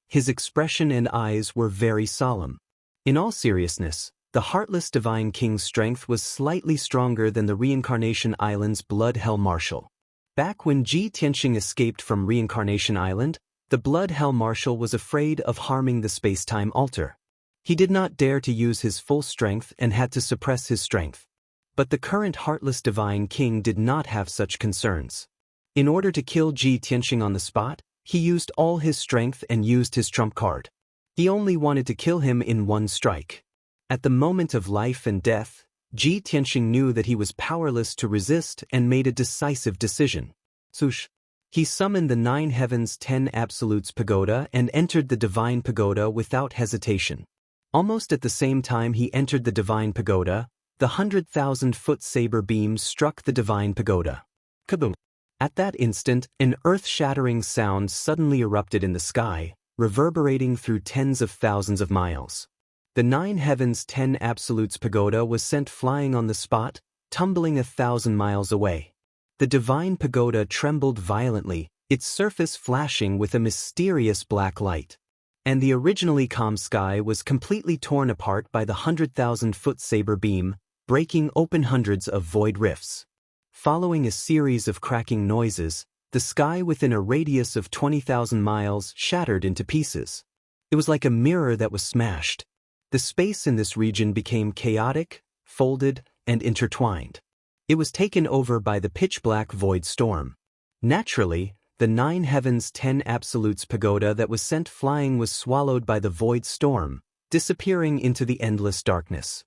His expression and eyes were very solemn. In all seriousness, the heartless divine king's strength was slightly stronger than the Reincarnation Island's Blood Hell Marshal. Back when Ji Tianxing escaped from Reincarnation Island, the Blood Hell Marshal was afraid of harming the space-time altar. He did not dare to use his full strength and had to suppress his strength. But the current heartless divine king did not have such concerns. In order to kill Ji Tianxing on the spot, he used all his strength and used his trump card. He only wanted to kill him in one strike. At the moment of life and death, Ji Tianxing knew that he was powerless to resist and made a decisive decision. Swoosh! He summoned the 9 Heavens 10 Absolutes Pagoda and entered the Divine Pagoda without hesitation. Almost at the same time he entered the Divine Pagoda, the 100,000-foot saber beam struck the Divine Pagoda. Kaboom! At that instant, an earth-shattering sound suddenly erupted in the sky, reverberating through tens of thousands of miles. The 9 Heavens 10 Absolutes pagoda was sent flying on the spot, tumbling 1,000 miles away. The divine pagoda trembled violently, its surface flashing with a mysterious black light. And the originally calm sky was completely torn apart by the 100,000-foot saber beam, breaking open hundreds of void rifts. Following a series of cracking noises, the sky within a radius of 20,000 miles shattered into pieces. It was like a mirror that was smashed. The space in this region became chaotic, folded, and intertwined. It was taken over by the pitch-black void storm. Naturally, the 9 Heavens 10 Absolutes pagoda that was sent flying was swallowed by the void storm, disappearing into the endless darkness.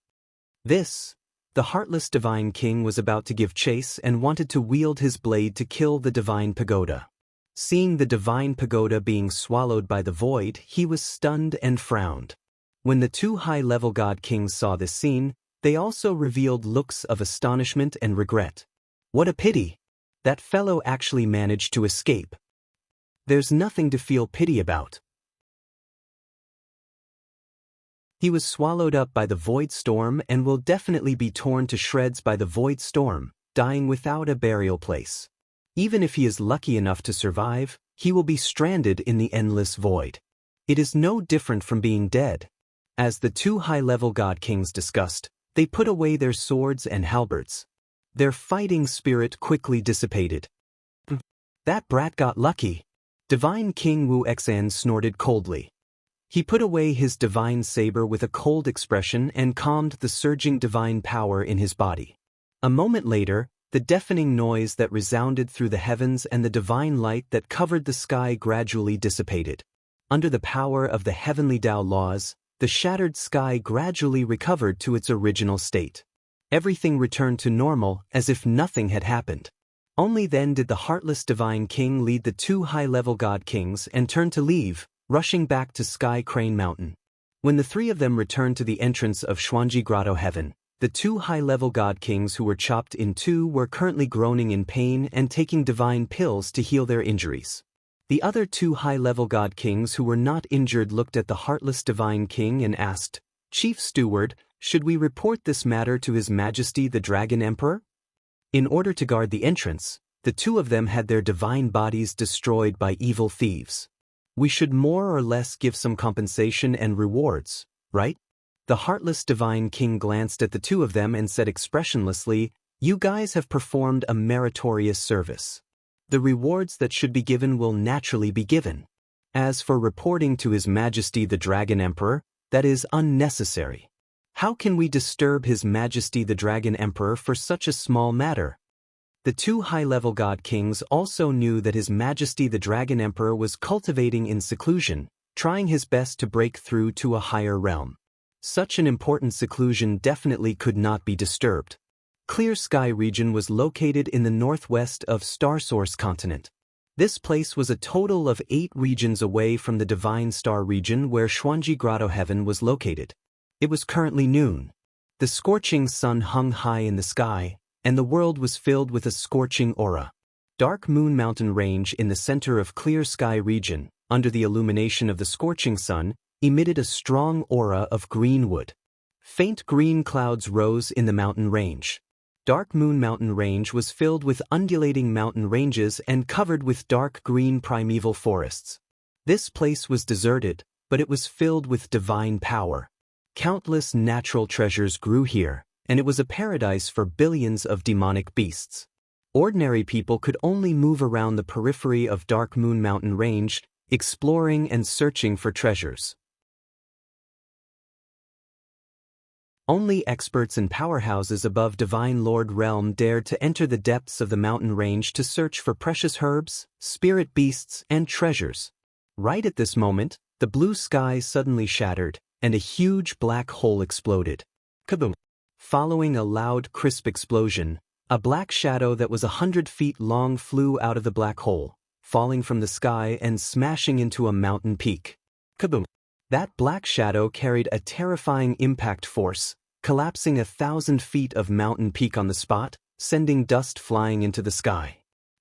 The heartless divine king was about to give chase and wanted to wield his blade to kill the divine pagoda. Seeing the divine pagoda being swallowed by the void, he was stunned and frowned. When the 2 high-level god kings saw this scene, they also revealed looks of astonishment and regret. What a pity! That fellow actually managed to escape. There's nothing to feel pity about. He was swallowed up by the void storm and will definitely be torn to shreds by the void storm, dying without a burial place. Even if he is lucky enough to survive, he will be stranded in the endless void. It is no different from being dead. As the 2 high-level god kings discussed, they put away their swords and halberds. Their fighting spirit quickly dissipated. That brat got lucky. Divine King Wuxian snorted coldly. He put away his divine saber with a cold expression and calmed the surging divine power in his body. A moment later, the deafening noise that resounded through the heavens and the divine light that covered the sky gradually dissipated. Under the power of the heavenly Tao laws, the shattered sky gradually recovered to its original state. Everything returned to normal as if nothing had happened. Only then did the heartless divine king lead the 2 high-level god kings and turn to leave, rushing back to Sky Crane Mountain. When the 3 of them returned to the entrance of Xuanji Grotto Heaven, the 2 high-level god kings who were chopped in 2 were currently groaning in pain and taking divine pills to heal their injuries. The other 2 high-level god kings who were not injured looked at the heartless divine king and asked, "Chief Steward, should we report this matter to His Majesty the Dragon Emperor?" In order to guard the entrance, the 2 of them had their divine bodies destroyed by evil thieves. We should more or less give some compensation and rewards, right? The heartless divine king glanced at the 2 of them and said expressionlessly, "You guys have performed a meritorious service. The rewards that should be given will naturally be given. As for reporting to His Majesty the Dragon Emperor, that is unnecessary. How can we disturb His Majesty the Dragon Emperor for such a small matter?" The 2 high-level god kings also knew that His Majesty the Dragon Emperor was cultivating in seclusion, trying his best to break through to a higher realm. Such an important seclusion definitely could not be disturbed. Clear Sky region was located in the northwest of Star Source continent. This place was a total of 8 regions away from the Divine Star region where Xuanji Grotto Heaven was located. It was currently noon. The scorching sun hung high in the sky, and the world was filled with a scorching aura. Dark Moon Mountain Range in the center of Clear Sky region, under the illumination of the scorching sun, emitted a strong aura of green wood. Faint green clouds rose in the mountain range. Dark Moon Mountain Range was filled with undulating mountain ranges and covered with dark green primeval forests. This place was deserted, but it was filled with divine power. Countless natural treasures grew here, and it was a paradise for billions of demonic beasts. Ordinary people could only move around the periphery of Dark Moon Mountain Range, exploring and searching for treasures. Only experts and powerhouses above Divine Lord Realm dared to enter the depths of the mountain range to search for precious herbs, spirit beasts, and treasures. Right at this moment, the blue sky suddenly shattered, and a huge black hole exploded. Kaboom! Following a loud, crisp explosion, a black shadow that was 100 feet long flew out of the black hole, falling from the sky and smashing into a mountain peak. Kaboom! That black shadow carried a terrifying impact force, collapsing 1,000 feet of mountain peak on the spot, sending dust flying into the sky.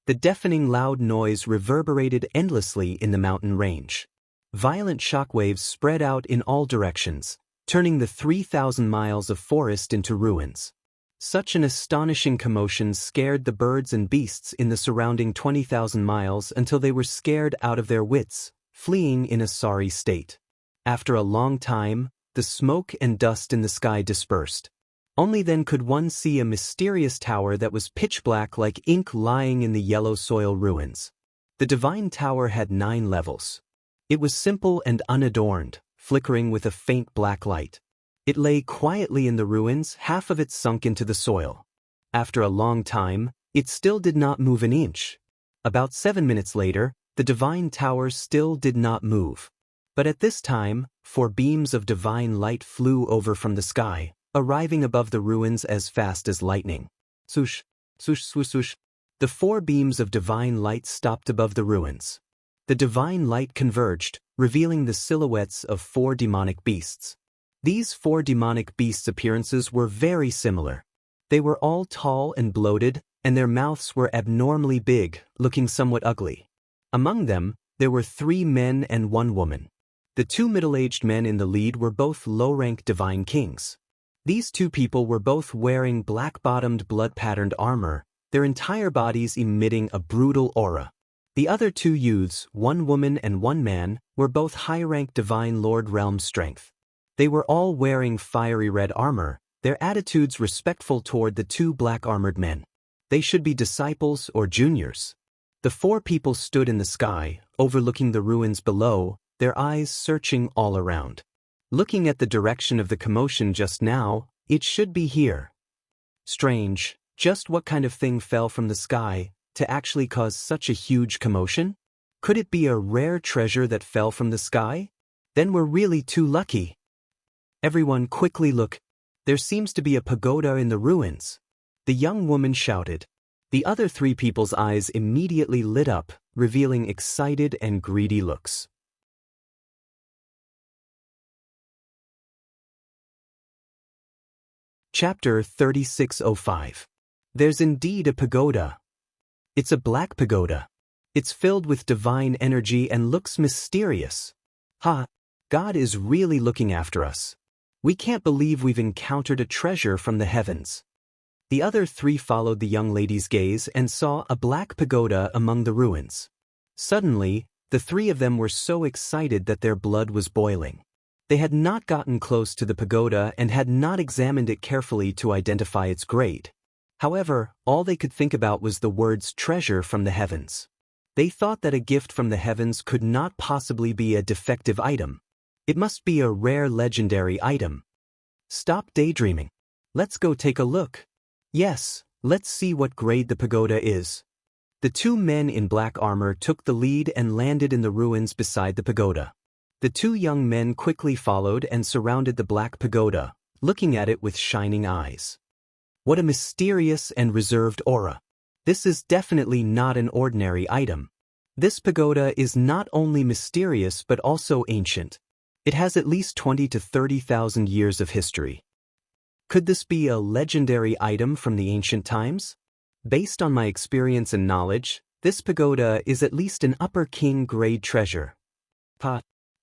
The deafening loud noise reverberated endlessly in the mountain range. Violent shockwaves spread out in all directions, turning the 3,000 miles of forest into ruins. Such an astonishing commotion scared the birds and beasts in the surrounding 20,000 miles until they were scared out of their wits, fleeing in a sorry state. After a long time, the smoke and dust in the sky dispersed. Only then could one see a mysterious tower that was pitch black like ink lying in the yellow soil ruins. The divine tower had 9 levels. It was simple and unadorned, flickering with a faint black light. It lay quietly in the ruins, half of it sunk into the soil. After a long time, it still did not move an inch. About 7 minutes later, the divine tower still did not move. But at this time, 4 beams of divine light flew over from the sky, arriving above the ruins as fast as lightning. Swoosh, swoosh, swoosh, swoosh. The 4 beams of divine light stopped above the ruins. The divine light converged, revealing the silhouettes of 4 demonic beasts. These 4 demonic beasts' appearances were very similar. They were all tall and bloated, and their mouths were abnormally big, looking somewhat ugly. Among them, there were 3 men and 1 woman. The 2 middle-aged men in the lead were both low-rank divine kings. These 2 people were both wearing black-bottomed blood-patterned armor, their entire bodies emitting a brutal aura. The other 2 youths, 1 woman and 1 man, were both high-rank divine lord realm strength. They were all wearing fiery red armor, their attitudes respectful toward the 2 black-armored men. They should be disciples or juniors. The 4 people stood in the sky, overlooking the ruins below, their eyes searching all around. Looking at the direction of the commotion just now, it should be here. Strange, just what kind of thing fell from the sky to actually cause such a huge commotion? Could it be a rare treasure that fell from the sky? Then we're really too lucky. Everyone quickly look. There seems to be a pagoda in the ruins. The young woman shouted. The other 3 people's eyes immediately lit up, revealing excited and greedy looks. Chapter 3605. There's indeed a pagoda. It's a black pagoda. It's filled with divine energy and looks mysterious. God is really looking after us. We can't believe we've encountered a treasure from the heavens. The other 3 followed the young lady's gaze and saw a black pagoda among the ruins. Suddenly, the 3 of them were so excited that their blood was boiling. They had not gotten close to the pagoda and had not examined it carefully to identify its grade. However, all they could think about was the words treasure from the heavens. They thought that a gift from the heavens could not possibly be a defective item. It must be a rare legendary item. Stop daydreaming. Let's go take a look. Yes, let's see what grade the pagoda is. The 2 men in black armor took the lead and landed in the ruins beside the pagoda. The 2 young men quickly followed and surrounded the black pagoda, looking at it with shining eyes. What a mysterious and reserved aura. This is definitely not an ordinary item. This pagoda is not only mysterious but also ancient. It has at least 20 to 30,000 years of history. Could this be a legendary item from the ancient times? Based on my experience and knowledge, this pagoda is at least an upper king grade treasure.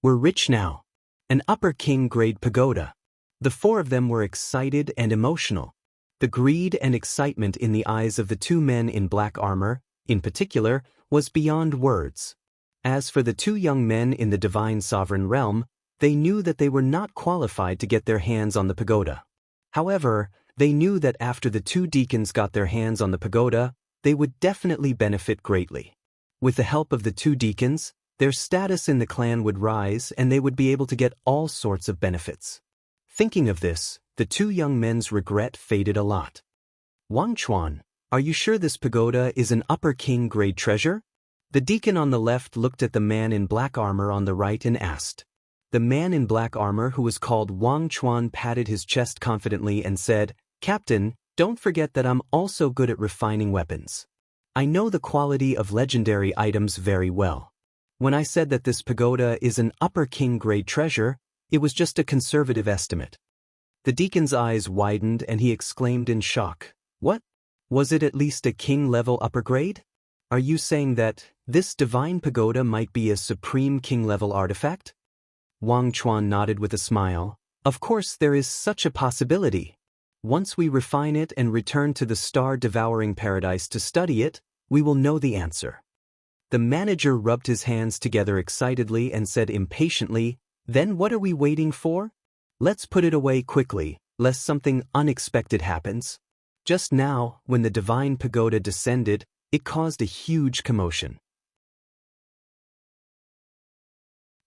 We're rich now. An upper king grade pagoda. The 4 of them were excited and emotional. The greed and excitement in the eyes of the 2 men in black armor, in particular, was beyond words. As for the 2 young men in the divine sovereign realm, they knew that they were not qualified to get their hands on the pagoda. However, they knew that after the 2 deacons got their hands on the pagoda, they would definitely benefit greatly. With the help of the 2 deacons, their status in the clan would rise and they would be able to get all sorts of benefits. Thinking of this, the 2 young men's regret faded a lot. Wang Chuan, are you sure this pagoda is an upper king grade treasure? The deacon on the left looked at the man in black armor on the right and asked. The man in black armor, who was called Wang Chuan, patted his chest confidently and said, Captain, don't forget that I'm also good at refining weapons. I know the quality of legendary items very well. When I said that this pagoda is an upper king grade treasure, it was just a conservative estimate. The deacon's eyes widened and he exclaimed in shock, What? Was it at least a king level upper grade? Are you saying that this divine pagoda might be a supreme king-level artifact? Wang Chuan nodded with a smile. Of course there is such a possibility. Once we refine it and return to the star-devouring paradise to study it, we will know the answer. The manager rubbed his hands together excitedly and said impatiently, "Then what are we waiting for? Let's put it away quickly, lest something unexpected happens." Just now, when the divine pagoda descended, it caused a huge commotion.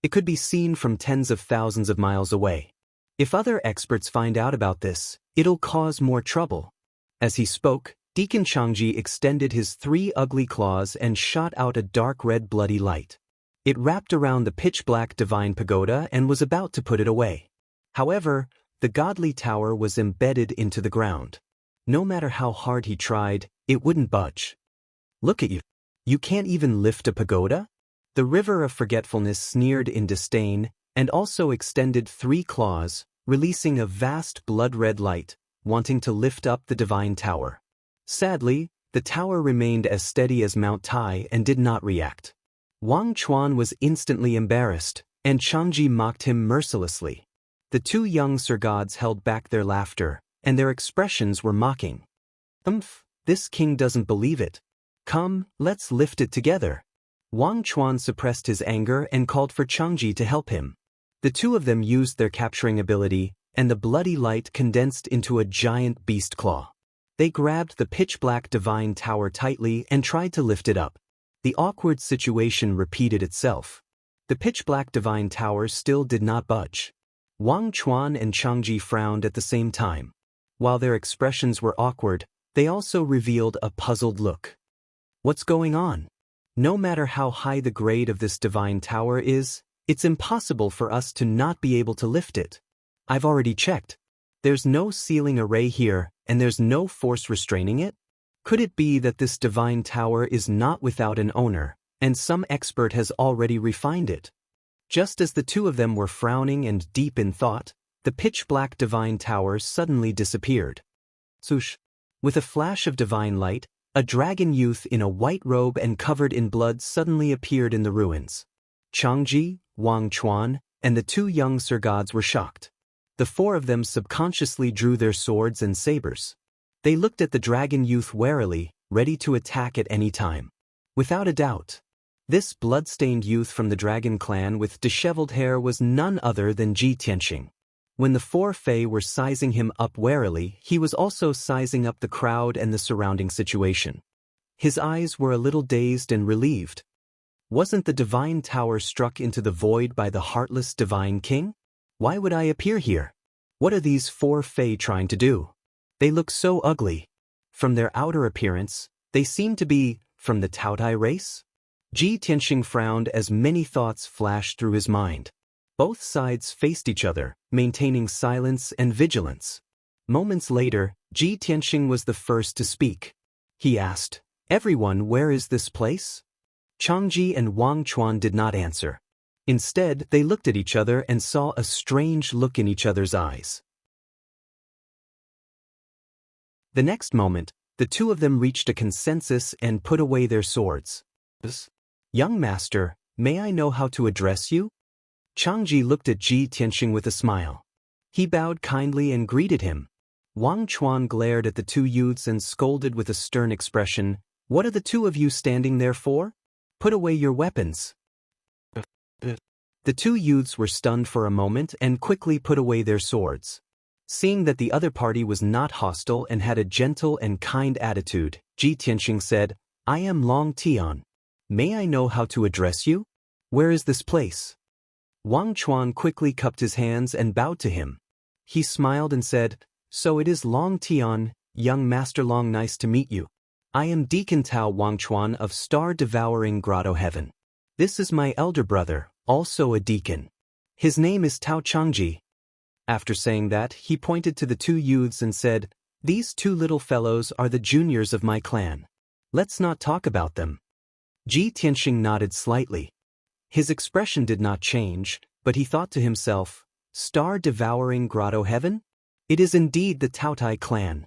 It could be seen from tens of thousands of miles away. If other experts find out about this, it'll cause more trouble. As he spoke, Deacon Changji extended his 3 ugly claws and shot out a dark red bloody light. It wrapped around the pitch-black divine pagoda and was about to put it away. However, the godly tower was embedded into the ground. No matter how hard he tried, it wouldn't budge. "Look at you. You can't even lift a pagoda?" The river of forgetfulness sneered in disdain and also extended 3 claws, releasing a vast blood-red light, wanting to lift up the divine tower. Sadly, the tower remained as steady as Mount Tai and did not react. Wang Chuan was instantly embarrassed, and Changji mocked him mercilessly. The 2 young Sir Gods held back their laughter, and their expressions were mocking. This king doesn't believe it. Come, let's lift it together." Wang Chuan suppressed his anger and called for Changji to help him. The 2 of them used their capturing ability, and the bloody light condensed into a giant beast claw. They grabbed the pitch-black divine tower tightly and tried to lift it up. The awkward situation repeated itself. The pitch-black divine tower still did not budge. Wang Chuan and Changji frowned at the same time. While their expressions were awkward, they also revealed a puzzled look. What's going on? No matter how high the grade of this divine tower is, it's impossible for us to not be able to lift it. I've already checked. There's no ceiling array here, and there's no force restraining it? Could it be that this divine tower is not without an owner, and some expert has already refined it? Just as the 2 of them were frowning and deep in thought, the pitch-black divine tower suddenly disappeared. Swoosh! With a flash of divine light, a dragon youth in a white robe and covered in blood suddenly appeared in the ruins. Changji, Wang Chuan, and the 2 young Sir Gods were shocked. The 4 of them subconsciously drew their swords and sabers. They looked at the dragon youth warily, ready to attack at any time. Without a doubt, this blood-stained youth from the dragon clan with disheveled hair was none other than Ji Tianxing. When the 4 Fae were sizing him up warily, he was also sizing up the crowd and the surrounding situation. His eyes were a little dazed and relieved. Wasn't the divine tower struck into the void by the heartless divine king? Why would I appear here? What are these 4 Fae trying to do? They look so ugly. From their outer appearance, they seem to be from the Taotai race? Ji Tianxing frowned as many thoughts flashed through his mind. Both sides faced each other, maintaining silence and vigilance. Moments later, Ji Tianxing was the first to speak. He asked, "Everyone, where is this place?" Changji and Wang Chuan did not answer. Instead, they looked at each other and saw a strange look in each other's eyes. The next moment, the 2 of them reached a consensus and put away their swords. "Young master, may I know how to address you?" Changji looked at Ji Tianxing with a smile. He bowed kindly and greeted him. Wang Chuan glared at the 2 youths and scolded with a stern expression, "What are the 2 of you standing there for? Put away your weapons." The 2 youths were stunned for a moment and quickly put away their swords. Seeing that the other party was not hostile and had a gentle and kind attitude, Ji Tianxing said, "I am Longtime. May I know how to address you? Where is this place?" Wang Chuan quickly cupped his hands and bowed to him. He smiled and said, "So it is Longtime, young master Long, nice to meet you. I am Deacon Tao Wang Chuan of Star-Devouring Grotto Heaven. This is my elder brother, also a deacon. His name is Tao Changji." After saying that, he pointed to the 2 youths and said, "These 2 little fellows are the juniors of my clan. Let's not talk about them." Ji Tianxing nodded slightly. His expression did not change, but he thought to himself, "Star-Devouring Grotto Heaven? It is indeed the Taotai clan."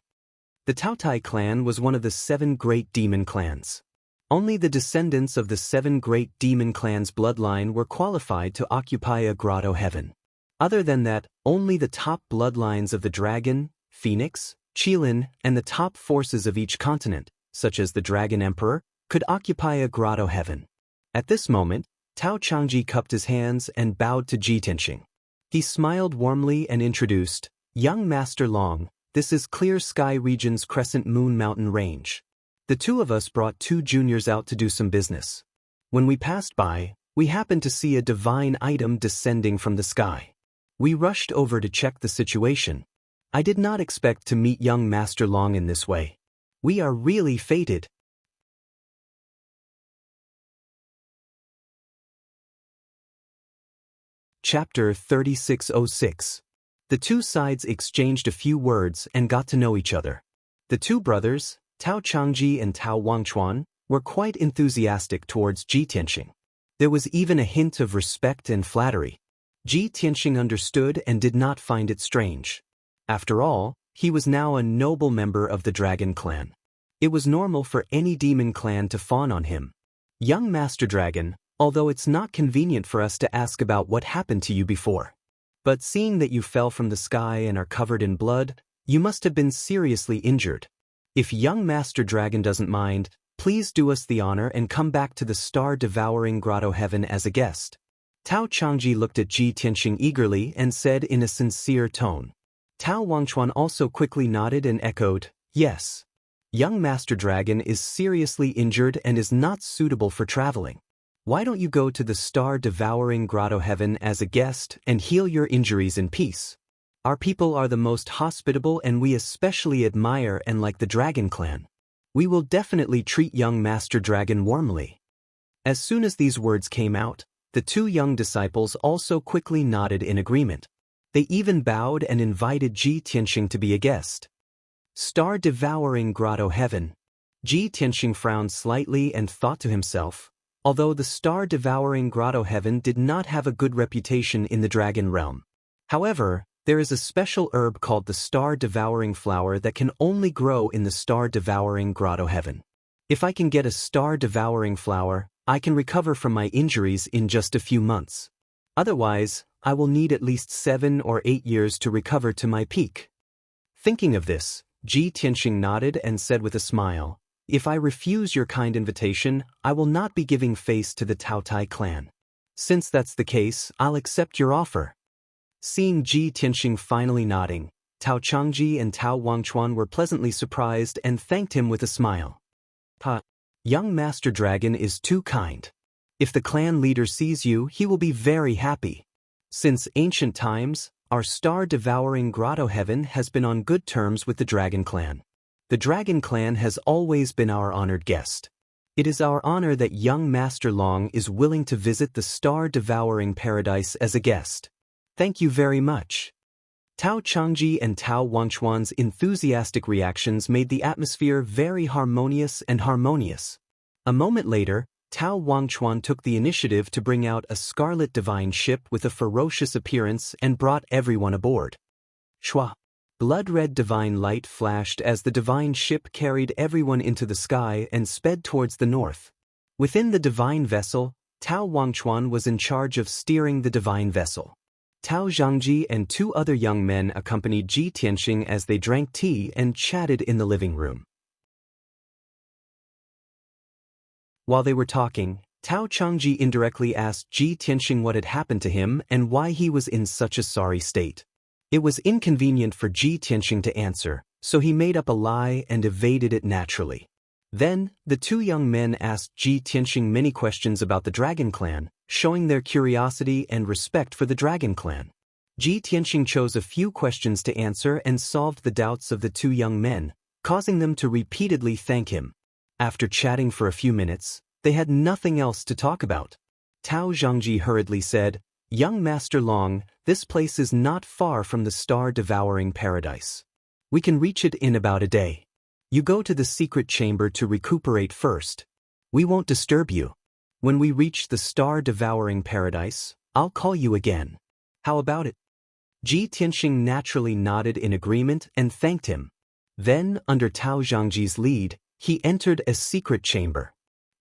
The Taotai clan was one of the 7 great demon clans. Only the descendants of the 7 great demon clans' bloodline were qualified to occupy a grotto heaven. Other than that, only the top bloodlines of the dragon, phoenix, qilin, and the top forces of each continent, such as the Dragon Emperor, could occupy a grotto heaven. At this moment, Tao Changji cupped his hands and bowed to Ji Tianxing. He smiled warmly and introduced, "Young Master Long, this is Clear Sky Region's Crescent Moon Mountain Range. The two of us brought 2 juniors out to do some business. When we passed by, we happened to see a divine item descending from the sky. We rushed over to check the situation. I did not expect to meet young Master Long in this way. We are really fated." Chapter 3606. The two sides exchanged a few words and got to know each other. The two brothers, Tao Changji and Tao Wangchuan, were quite enthusiastic towards Ji Tianxing. There was even a hint of respect and flattery. Ji Tianxing understood and did not find it strange. After all, he was now a noble member of the Dragon Clan. It was normal for any demon clan to fawn on him. "Young Master Dragon, although it's not convenient for us to ask about what happened to you before. But seeing that you fell from the sky and are covered in blood, you must have been seriously injured. If young Master Dragon doesn't mind, please do us the honor and come back to the star-devouring grotto heaven as a guest." Tao Changji looked at Ji Tianxing eagerly and said in a sincere tone. Tao Wangchuan also quickly nodded and echoed, "Yes. Young Master Dragon is seriously injured and is not suitable for traveling. Why don't you go to the star-devouring grotto heaven as a guest and heal your injuries in peace? Our people are the most hospitable and we especially admire and like the Dragon Clan. We will definitely treat young Master Dragon warmly." As soon as these words came out, the 2 young disciples also quickly nodded in agreement. They even bowed and invited Ji Tianxing to be a guest. Star-devouring grotto heaven. Ji Tianxing frowned slightly and thought to himself, although the star-devouring grotto heaven did not have a good reputation in the dragon realm. However, there is a special herb called the star-devouring flower that can only grow in the star-devouring grotto heaven. If I can get a star-devouring flower, I can recover from my injuries in just a few months. Otherwise, I will need at least 7 or 8 years to recover to my peak. Thinking of this, Ji Tianxing nodded and said with a smile, "If I refuse your kind invitation, I will not be giving face to the Tao Tai clan. Since that's the case, I'll accept your offer." Seeing Ji Tianxing finally nodding, Tao Changji and Tao Wangchuan were pleasantly surprised and thanked him with a smile. Young Master Dragon is too kind. If the clan leader sees you, he will be very happy. Since ancient times, our star-devouring grotto heaven has been on good terms with the Dragon Clan. The Dragon Clan has always been our honored guest. It is our honor that young Master Long is willing to visit the star-devouring paradise as a guest. Thank you very much. Tao Changji and Tao Wangchuan's enthusiastic reactions made the atmosphere very harmonious. A moment later, Tao Wangchuan took the initiative to bring out a scarlet divine ship with a ferocious appearance and brought everyone aboard. Shwa! Blood-red divine light flashed as the divine ship carried everyone into the sky and sped towards the north. Within the divine vessel, Tao Wangchuan was in charge of steering the divine vessel. Tao Zhangji and 2 other young men accompanied Ji Tianxing as they drank tea and chatted in the living room. While they were talking, Tao Changji indirectly asked Ji Tianxing what had happened to him and why he was in such a sorry state. It was inconvenient for Ji Tianxing to answer, so he made up a lie and evaded it naturally. Then, the 2 young men asked Ji Tianxing many questions about the Dragon Clan, showing their curiosity and respect for the Dragon Clan. Ji Tianxing chose a few questions to answer and solved the doubts of the 2 young men, causing them to repeatedly thank him. After chatting for a few minutes, they had nothing else to talk about. Tao Zhangji hurriedly said, "Young Master Long, this place is not far from the star-devouring paradise. We can reach it in about a day. You go to the secret chamber to recuperate first. We won't disturb you. When we reach the star-devouring paradise, I'll call you again. How about it?" Ji Tianxing naturally nodded in agreement and thanked him. Then, under Tao Zhangji's lead, he entered a secret chamber.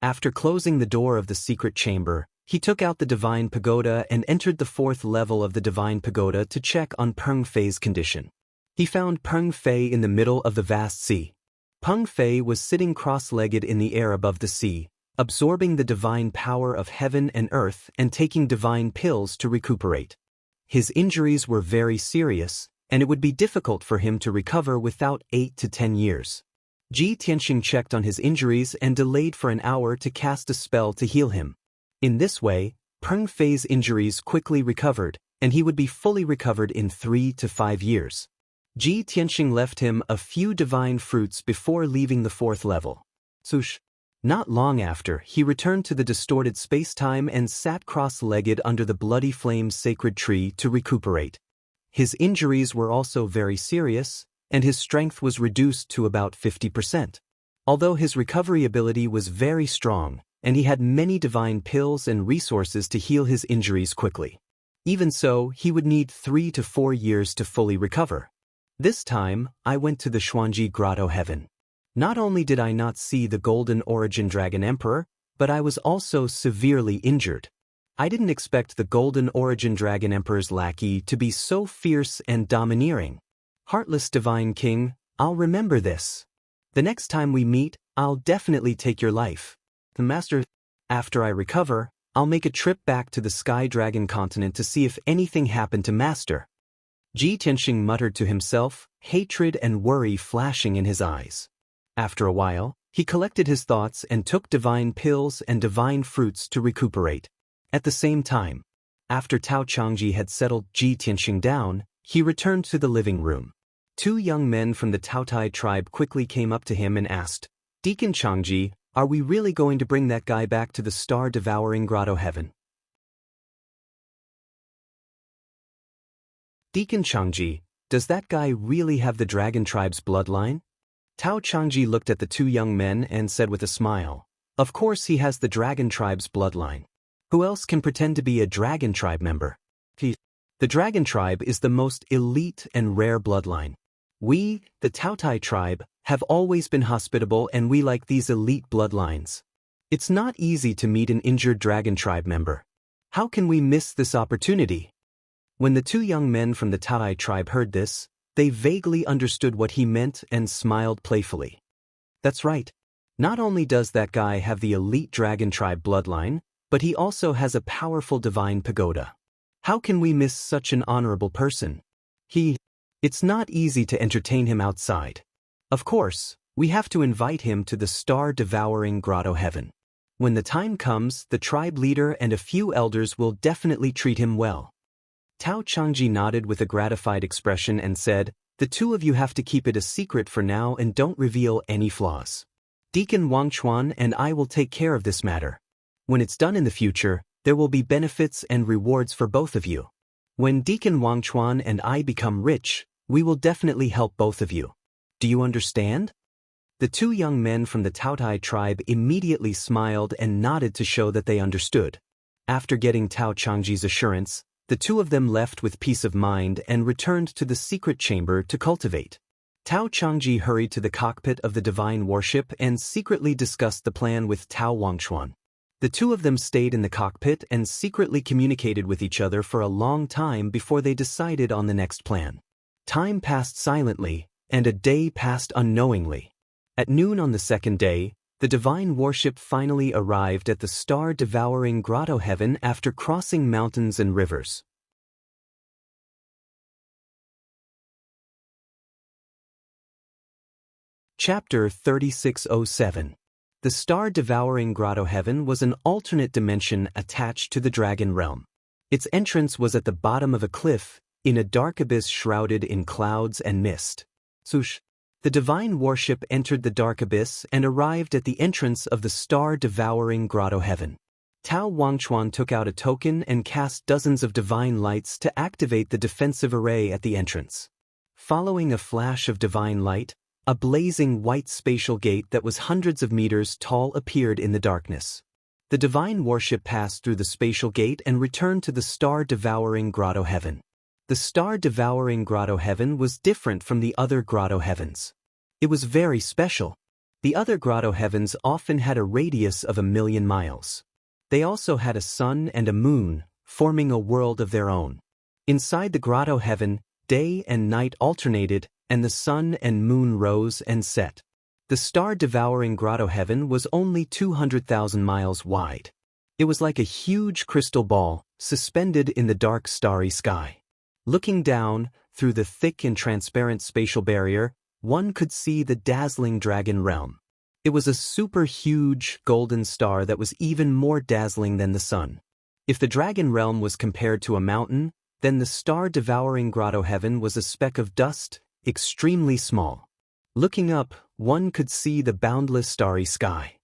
After closing the door of the secret chamber, he took out the divine pagoda and entered the 4th level of the divine pagoda to check on Peng Fei's condition. He found Peng Fei in the middle of the vast sea. Peng Fei was sitting cross-legged in the air above the sea, absorbing the divine power of heaven and earth and taking divine pills to recuperate. His injuries were very serious, and it would be difficult for him to recover without 8 to 10 years. Ji Tianxing checked on his injuries and delayed for an hour to cast a spell to heal him. In this way, Peng Fei's injuries quickly recovered, and he would be fully recovered in 3 to 5 years. Ji Tianxing left him a few divine fruits before leaving the 4th level. Not long after, he returned to the distorted space-time and sat cross-legged under the bloody flames sacred tree to recuperate. His injuries were also very serious, and his strength was reduced to about 50%. Although his recovery ability was very strong, and he had many divine pills and resources to heal his injuries quickly. Even so, he would need 3 to 4 years to fully recover. This time, I went to the Xuanji Grotto Heaven. Not only did I not see the Golden Origin Dragon Emperor, but I was also severely injured. I didn't expect the Golden Origin Dragon Emperor's lackey to be so fierce and domineering. Heartless Divine King, I'll remember this. The next time we meet, I'll definitely take your life. The Master, after I recover, I'll make a trip back to the Sky Dragon continent to see if anything happened to Master. Ji Tianxing muttered to himself, hatred and worry flashing in his eyes. After a while, he collected his thoughts and took divine pills and divine fruits to recuperate. At the same time, after Tao Changji had settled Ji Tianxing down, he returned to the living room. 2 young men from the Taotai tribe quickly came up to him and asked, Deacon Changji, are we really going to bring that guy back to the star-devouring grotto heaven? Deacon Changji, does that guy really have the dragon tribe's bloodline? Tao Changji looked at the 2 young men and said with a smile, of course he has the dragon tribe's bloodline. Who else can pretend to be a dragon tribe member? The dragon tribe is the most elite and rare bloodline. We, the Taotai tribe, have always been hospitable and we like these elite bloodlines. It's not easy to meet an injured dragon tribe member. How can we miss this opportunity? When the 2 young men from the Taotai tribe heard this, they vaguely understood what he meant and smiled playfully. That's right. Not only does that guy have the elite dragon tribe bloodline, but he also has a powerful divine pagoda. How can we miss such an honorable person? It's not easy to entertain him outside. Of course, we have to invite him to the star-devouring grotto heaven. When the time comes, the tribe leader and a few elders will definitely treat him well. Tao Changji nodded with a gratified expression and said, the 2 of you have to keep it a secret for now and don't reveal any flaws. Deacon Wang Chuan and I will take care of this matter. When it's done in the future, there will be benefits and rewards for both of you. When Deacon Wang Chuan and I become rich, we will definitely help both of you. Do you understand? The 2 young men from the Taotai tribe immediately smiled and nodded to show that they understood. After getting Tao Changji's assurance, the 2 of them left with peace of mind and returned to the secret chamber to cultivate. Tao Changji hurried to the cockpit of the divine warship and secretly discussed the plan with Tao Wangchuan. The 2 of them stayed in the cockpit and secretly communicated with each other for a long time before they decided on the next plan. Time passed silently, and a day passed unknowingly. At noon on the 2nd day, the divine warship finally arrived at the star-devouring grotto heaven after crossing mountains and rivers. Chapter 3607. The star-devouring grotto heaven was an alternate dimension attached to the dragon realm. Its entrance was at the bottom of a cliff, in a dark abyss shrouded in clouds and mist. The divine warship entered the dark abyss and arrived at the entrance of the star-devouring grotto heaven. Tao Wangchuan took out a token and cast dozens of divine lights to activate the defensive array at the entrance. Following a flash of divine light, a blazing white spatial gate that was hundreds of meters tall appeared in the darkness. The divine warship passed through the spatial gate and returned to the star-devouring grotto heaven. The star-devouring grotto heaven was different from the other grotto heavens. It was very special. The other grotto heavens often had a radius of 1,000,000 miles. They also had a sun and a moon, forming a world of their own. Inside the grotto heaven, day and night alternated, and the sun and moon rose and set. The star-devouring grotto heaven was only 200,000 miles wide. It was like a huge crystal ball, suspended in the dark starry sky. Looking down, through the thick and transparent spatial barrier, one could see the dazzling dragon realm. It was a super-huge, golden star that was even more dazzling than the sun. If the dragon realm was compared to a mountain, then the star-devouring grotto heaven was a speck of dust, extremely small. Looking up, one could see the boundless starry sky.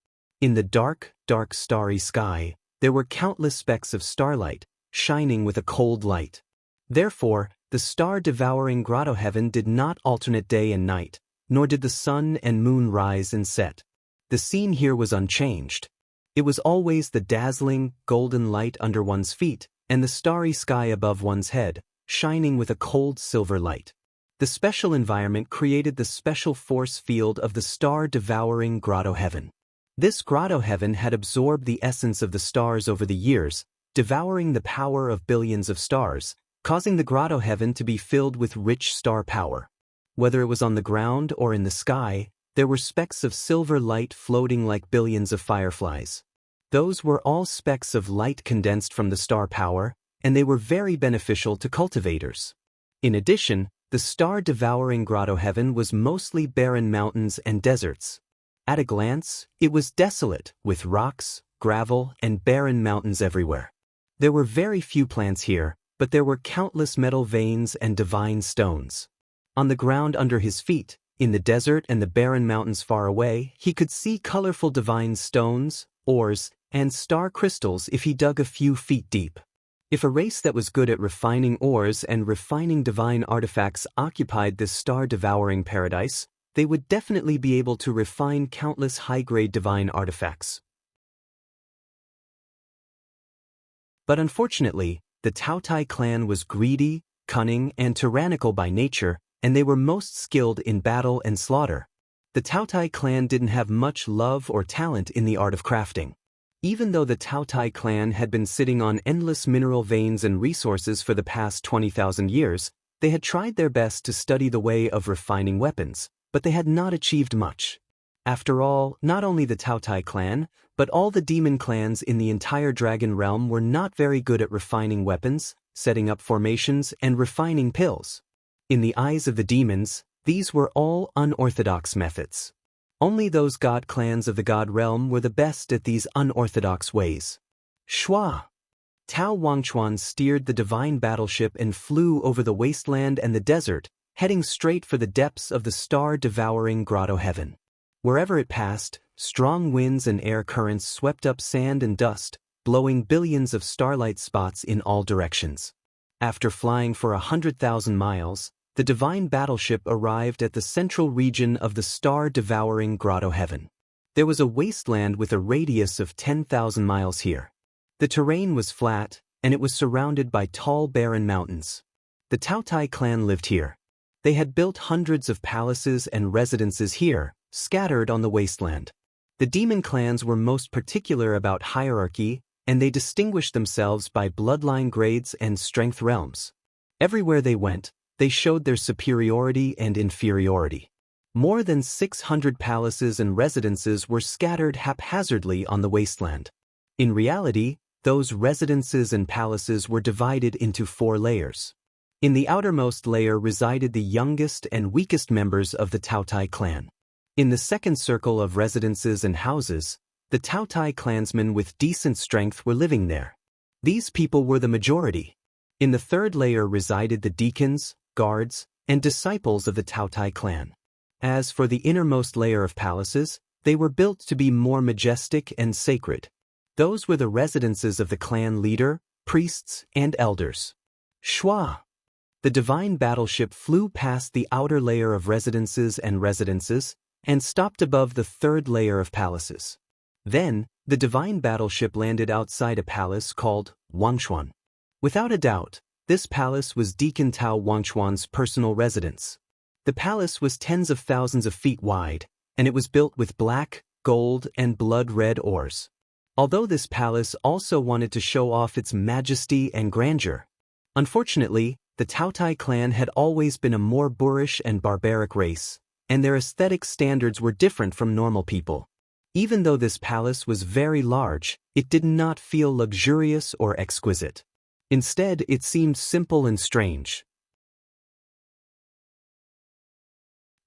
In the dark, dark starry sky, there were countless specks of starlight, shining with a cold light. Therefore, the star-devouring grotto heaven did not alternate day and night, nor did the sun and moon rise and set. The scene here was unchanged. It was always the dazzling, golden light under one's feet, and the starry sky above one's head, shining with a cold silver light. The special environment created the special force field of the star-devouring grotto heaven. This grotto heaven had absorbed the essence of the stars over the years, devouring the power of billions of stars, causing the grotto heaven to be filled with rich star power. Whether it was on the ground or in the sky, there were specks of silver light floating like billions of fireflies. Those were all specks of light condensed from the star power, and they were very beneficial to cultivators. In addition, the star-devouring grotto heaven was mostly barren mountains and deserts. At a glance, it was desolate, with rocks, gravel, and barren mountains everywhere. There were very few plants here, but there were countless metal veins and divine stones. On the ground under his feet, in the desert and the barren mountains far away, he could see colorful divine stones, ores, and star crystals if he dug a few feet deep. If a race that was good at refining ores and refining divine artifacts occupied this star-devouring paradise, they would definitely be able to refine countless high-grade divine artifacts. But unfortunately, the Taotai clan was greedy, cunning, and tyrannical by nature, and they were most skilled in battle and slaughter. The Taotai clan didn't have much love or talent in the art of crafting. Even though the Taotai clan had been sitting on endless mineral veins and resources for the past 20,000 years, they had tried their best to study the way of refining weapons, but they had not achieved much. After all, not only the Taotai clan, but all the demon clans in the entire dragon realm were not very good at refining weapons, setting up formations, and refining pills. In the eyes of the demons, these were all unorthodox methods. Only those god clans of the god realm were the best at these unorthodox ways. Shua! Tao Wangchuan steered the divine battleship and flew over the wasteland and the desert, heading straight for the depths of the star-devouring grotto heaven. Wherever it passed, strong winds and air currents swept up sand and dust, blowing billions of starlight spots in all directions. After flying for 100,000 miles, the divine battleship arrived at the central region of the star-devouring grotto heaven. There was a wasteland with a radius of 10,000 miles here. The terrain was flat, and it was surrounded by tall barren mountains. The Taotai clan lived here. They had built hundreds of palaces and residences here, scattered on the wasteland. The demon clans were most particular about hierarchy, and they distinguished themselves by bloodline grades and strength realms. Everywhere they went, they showed their superiority and inferiority. More than 600 palaces and residences were scattered haphazardly on the wasteland. In reality, those residences and palaces were divided into 4 layers. In the outermost layer resided the youngest and weakest members of the Taotai clan. In the second circle of residences and houses, the Taotai clansmen with decent strength were living there. These people were the majority. In the third layer resided the deacons, guards, and disciples of the Taotai clan. As for the innermost layer of palaces, they were built to be more majestic and sacred. Those were the residences of the clan leader, priests, and elders. Shua! The divine battleship flew past the outer layer of residences and stopped above the third layer of palaces. Then, the divine battleship landed outside a palace called Wangchuan. Without a doubt, this palace was Deacon Tao Wangchuan's personal residence. The palace was tens of thousands of feet wide, and it was built with black, gold, and blood-red ores. Although this palace also wanted to show off its majesty and grandeur. Unfortunately, the Taotai clan had always been a more boorish and barbaric race, and their aesthetic standards were different from normal people. Even though this palace was very large, it did not feel luxurious or exquisite. Instead, it seemed simple and strange.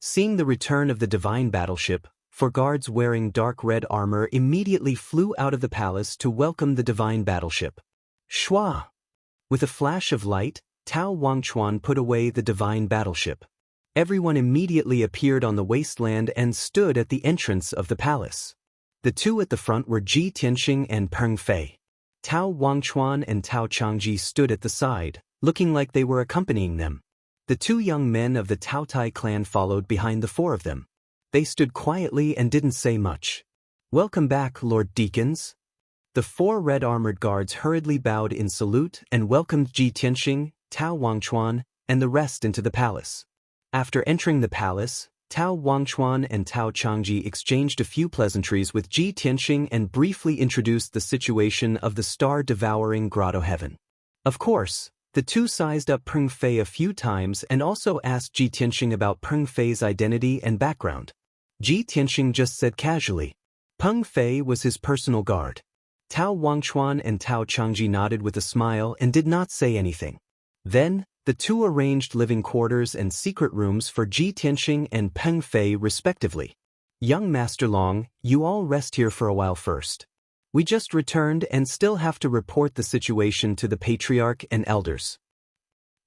Seeing the return of the divine battleship, four guards wearing dark red armor immediately flew out of the palace to welcome the divine battleship. Shua! With a flash of light, Tao Wangchuan put away the divine battleship. Everyone immediately appeared on the wasteland and stood at the entrance of the palace. The two at the front were Ji Tianxing and Peng Fei. Tao Wangchuan and Tao Changji stood at the side, looking like they were accompanying them. The two young men of the Taotai clan followed behind the four of them. They stood quietly and didn't say much. "Welcome back, Lord Deacons." The four red-armored guards hurriedly bowed in salute and welcomed Ji Tianxing, Tao Wangchuan, and the rest into the palace. After entering the palace, Tao Wangchuan and Tao Changji exchanged a few pleasantries with Ji Tianxing and briefly introduced the situation of the star-devouring grotto heaven. Of course, the two sized up Peng Fei a few times and also asked Ji Tianxing about Peng Fei's identity and background. Ji Tianxing just said casually. Peng Fei was his personal guard. Tao Wangchuan and Tao Changji nodded with a smile and did not say anything. Then, the two arranged living quarters and secret rooms for Ji Tianxing and Peng Fei respectively. "Young Master Long, you all rest here for a while first. We just returned and still have to report the situation to the Patriarch and elders.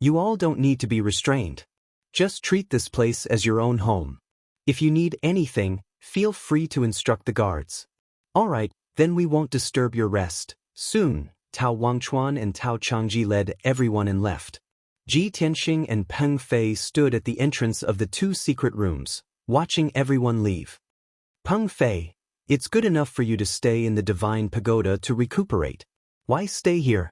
You all don't need to be restrained. Just treat this place as your own home. If you need anything, feel free to instruct the guards." "All right, then we won't disturb your rest." Soon, Tao Wangchuan and Tao Changji led everyone and left. Ji Tianxing and Peng Fei stood at the entrance of the two secret rooms, watching everyone leave. "Peng Fei, it's good enough for you to stay in the divine pagoda to recuperate. Why stay here?"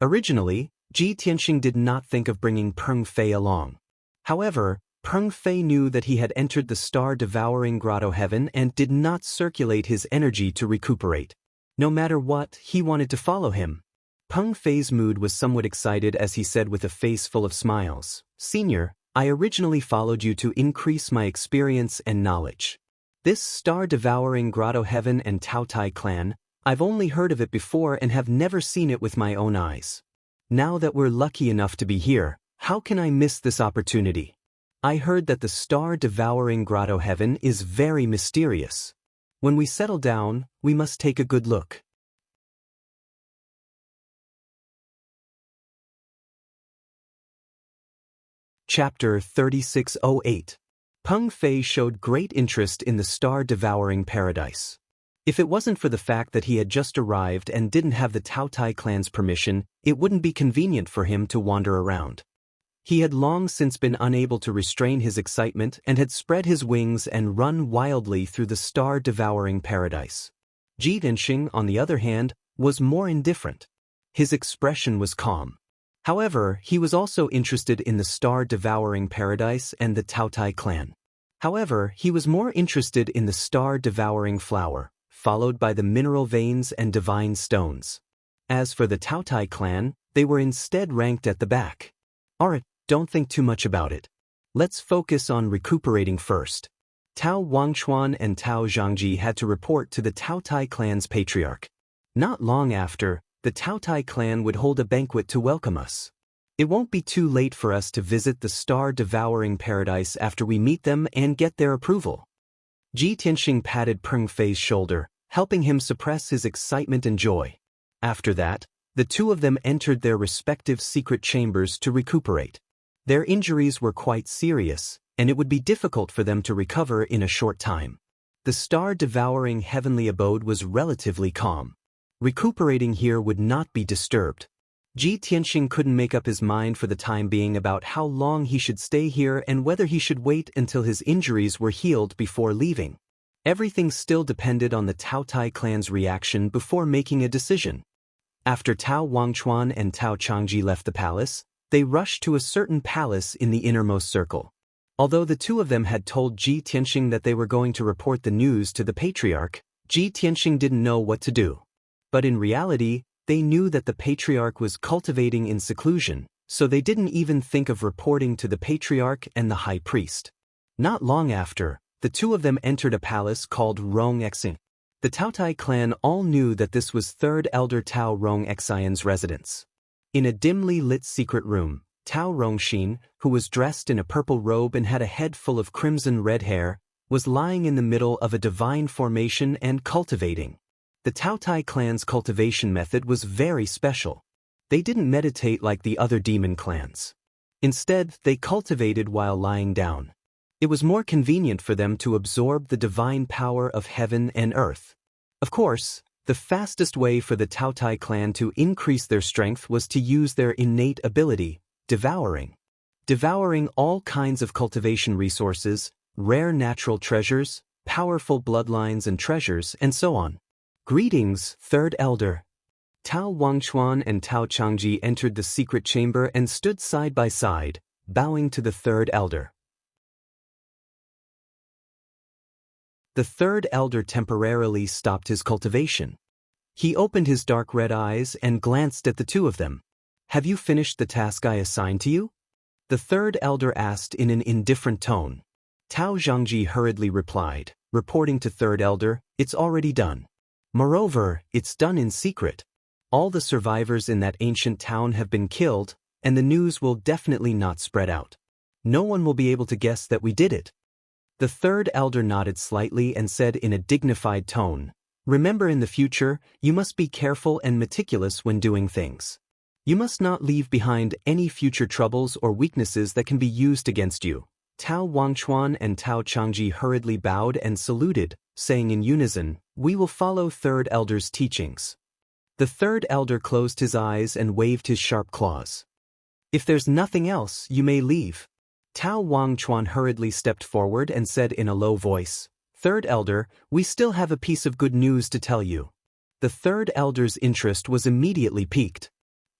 Originally, Ji Tianxing did not think of bringing Peng Fei along. However, Peng Fei knew that he had entered the star-devouring grotto heaven and did not circulate his energy to recuperate. No matter what, he wanted to follow him. Peng Fei's mood was somewhat excited as he said with a face full of smiles, "Senior, I originally followed you to increase my experience and knowledge. This star-devouring grotto heaven and Taotai clan, I've only heard of it before and have never seen it with my own eyes. Now that we're lucky enough to be here, how can I miss this opportunity? I heard that the star-devouring grotto heaven is very mysterious. When we settle down, we must take a good look." Chapter 3608. Peng Fei showed great interest in the star-devouring paradise. If it wasn't for the fact that he had just arrived and didn't have the Taotai clan's permission, it wouldn't be convenient for him to wander around. He had long since been unable to restrain his excitement and had spread his wings and run wildly through the star-devouring paradise. Ji Tianxing, on the other hand, was more indifferent. His expression was calm. However, he was also interested in the star-devouring paradise and the Taotai clan. However, he was more interested in the star-devouring flower, followed by the mineral veins and divine stones. As for the Taotai clan, they were instead ranked at the back. Alright, don't think too much about it. Let's focus on recuperating first. Tao Wangchuan and Tao Zhangji had to report to the Taotai clan's patriarch. Not long after, the Taotai clan would hold a banquet to welcome us. It won't be too late for us to visit the star-devouring paradise after we meet them and get their approval. Ji Tianxing patted Peng Fei's shoulder, helping him suppress his excitement and joy. After that, the two of them entered their respective secret chambers to recuperate. Their injuries were quite serious, and it would be difficult for them to recover in a short time. The star-devouring heavenly abode was relatively calm. Recuperating here would not be disturbed. Ji Tianxing couldn't make up his mind for the time being about how long he should stay here and whether he should wait until his injuries were healed before leaving. Everything still depended on the Taotai clan's reaction before making a decision. After Tao Wangchuan and Tao Changji left the palace, they rushed to a certain palace in the innermost circle. Although the two of them had told Ji Tianxing that they were going to report the news to the patriarch, Ji Tianxing didn't know what to do. But in reality, they knew that the patriarch was cultivating in seclusion, so they didn't even think of reporting to the patriarch and the high priest. Not long after, the two of them entered a palace called Rongxian. The Taotai clan all knew that this was third elder Tao Rongxian's residence. In a dimly lit secret room, Tao Rongxian, who was dressed in a purple robe and had a head full of crimson red hair, was lying in the middle of a divine formation and cultivating. The Taotai clan's cultivation method was very special. They didn't meditate like the other demon clans. Instead, they cultivated while lying down. It was more convenient for them to absorb the divine power of heaven and earth. Of course, the fastest way for the Taotai clan to increase their strength was to use their innate ability, devouring. Devouring all kinds of cultivation resources, rare natural treasures, powerful bloodlines and treasures, and so on. Greetings, Third Elder. Tao Wangchuan and Tao Changji entered the secret chamber and stood side by side, bowing to the Third Elder. The Third Elder temporarily stopped his cultivation. He opened his dark red eyes and glanced at the two of them. Have you finished the task I assigned to you? The Third Elder asked in an indifferent tone. Tao Zhangji hurriedly replied, reporting to Third Elder, it's already done. Moreover, it's done in secret. All the survivors in that ancient town have been killed, and the news will definitely not spread out. No one will be able to guess that we did it. The Third Elder nodded slightly and said in a dignified tone, remember in the future, you must be careful and meticulous when doing things. You must not leave behind any future troubles or weaknesses that can be used against you. Tao Wangchuan and Tao Changji hurriedly bowed and saluted, saying in unison, we will follow Third Elder's teachings. The Third Elder closed his eyes and waved his sharp claws. If there's nothing else, you may leave. Tao Wangchuan hurriedly stepped forward and said in a low voice, Third Elder, we still have a piece of good news to tell you. The Third Elder's interest was immediately piqued.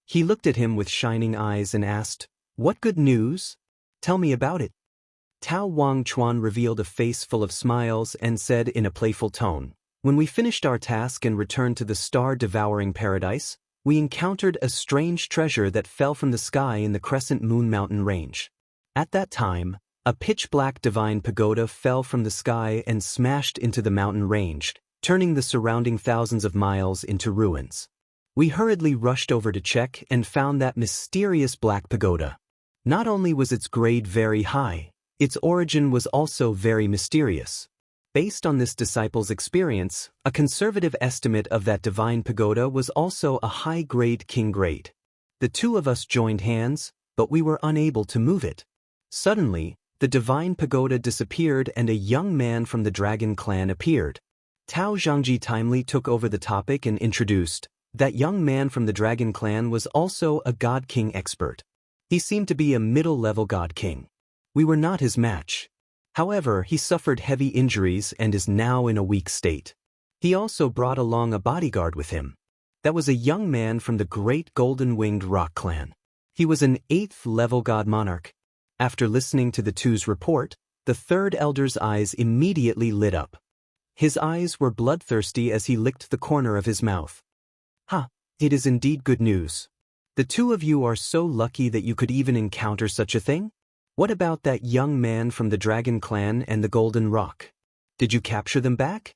He looked at him with shining eyes and asked, what good news? Tell me about it. Tao Wangchuan revealed a face full of smiles and said in a playful tone, when we finished our task and returned to the star-devouring paradise, we encountered a strange treasure that fell from the sky in the Crescent Moon Mountain range. At that time, a pitch-black divine pagoda fell from the sky and smashed into the mountain range, turning the surrounding thousands of miles into ruins. We hurriedly rushed over to check and found that mysterious black pagoda. Not only was its grade very high, its origin was also very mysterious. Based on this disciple's experience, a conservative estimate of that divine pagoda was also a high-grade king grade. The two of us joined hands, but we were unable to move it. Suddenly, the divine pagoda disappeared and a young man from the dragon clan appeared. Tao Zhangji timely took over the topic and introduced, that young man from the dragon clan was also a god king expert. He seemed to be a middle-level god king. We were not his match. However, he suffered heavy injuries and is now in a weak state. He also brought along a bodyguard with him. That was a young man from the great golden-winged rock clan. He was an 8th-level god monarch. After listening to the two's report, the Third Elder's eyes immediately lit up. His eyes were bloodthirsty as he licked the corner of his mouth. It is indeed good news. The two of you are so lucky that you could even encounter such a thing? What about that young man from the Dragon Clan and the Golden Rock? Did you capture them back?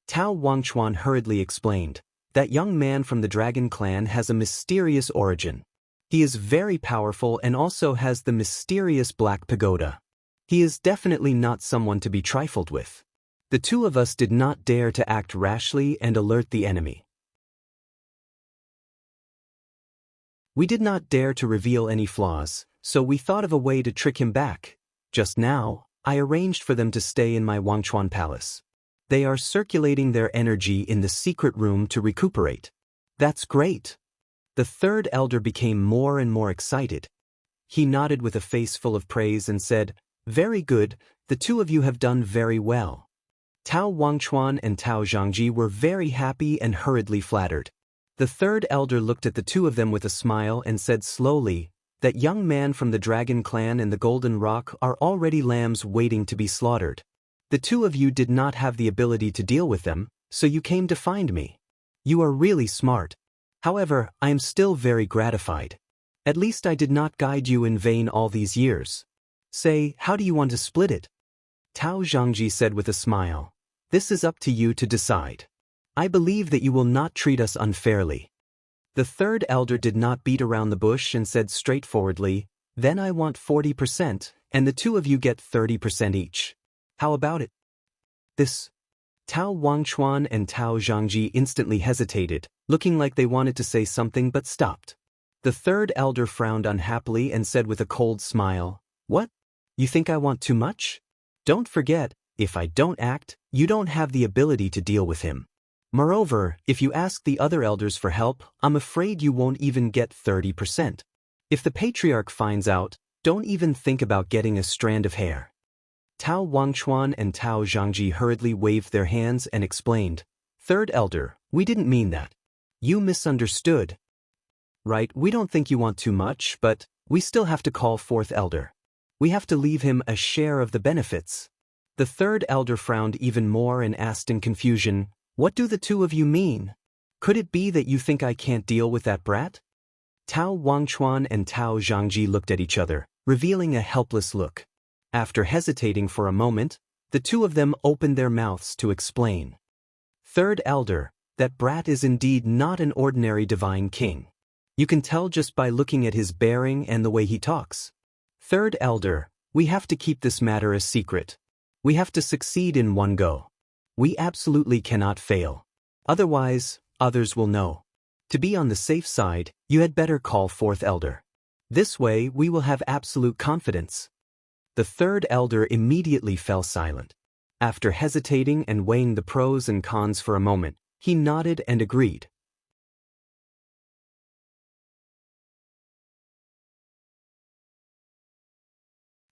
Tao Wangchuan hurriedly explained, that young man from the Dragon Clan has a mysterious origin. He is very powerful and also has the mysterious Black Pagoda. He is definitely not someone to be trifled with. The two of us did not dare to act rashly and alert the enemy. We did not dare to reveal any flaws, so we thought of a way to trick him back. Just now, I arranged for them to stay in my Wangchuan palace. They are circulating their energy in the secret room to recuperate. That's great. The Third Elder became more and more excited. He nodded with a face full of praise and said, very good, the two of you have done very well. Tao Wangchuan and Tao Zhangji were very happy and hurriedly flattered. The Third Elder looked at the two of them with a smile and said slowly, That young man from the Dragon Clan and the Golden Rock are already lambs waiting to be slaughtered. The two of you did not have the ability to deal with them, so you came to find me. You are really smart. However, I am still very gratified. At least I did not guide you in vain all these years. Say, how do you want to split it? Tao Zhangji said with a smile. This is up to you to decide. I believe that you will not treat us unfairly. The third elder did not beat around the bush and said straightforwardly, then I want 40%, and the two of you get 30% each. How about it? This. Tao Wangchuan and Tao Zhangji instantly hesitated, looking like they wanted to say something but stopped. The third elder frowned unhappily and said with a cold smile, What? You think I want too much? Don't forget, if I don't act, you don't have the ability to deal with him. Moreover, if you ask the other elders for help, I'm afraid you won't even get 30%. If the patriarch finds out, don't even think about getting a strand of hair. Tao Wangchuan and Tao Zhangji hurriedly waved their hands and explained, Third elder, we didn't mean that. You misunderstood. Right, we don't think you want too much, but we still have to call fourth elder. We have to leave him a share of the benefits. The third elder frowned even more and asked in confusion, What do the two of you mean? Could it be that you think I can't deal with that brat? Tao Wangchuan and Tao Zhangji looked at each other, revealing a helpless look. After hesitating for a moment, the two of them opened their mouths to explain. Third elder, that brat is indeed not an ordinary divine king. You can tell just by looking at his bearing and the way he talks. Third elder, we have to keep this matter a secret. We have to succeed in one go. We absolutely cannot fail. Otherwise, others will know. To be on the safe side, you had better call fourth elder. This way we will have absolute confidence. The third elder immediately fell silent. After hesitating and weighing the pros and cons for a moment, he nodded and agreed.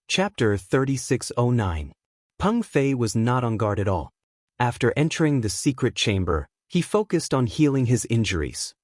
Chapter 3609. Peng Fei was not on guard at all. After entering the secret chamber, he focused on healing his injuries.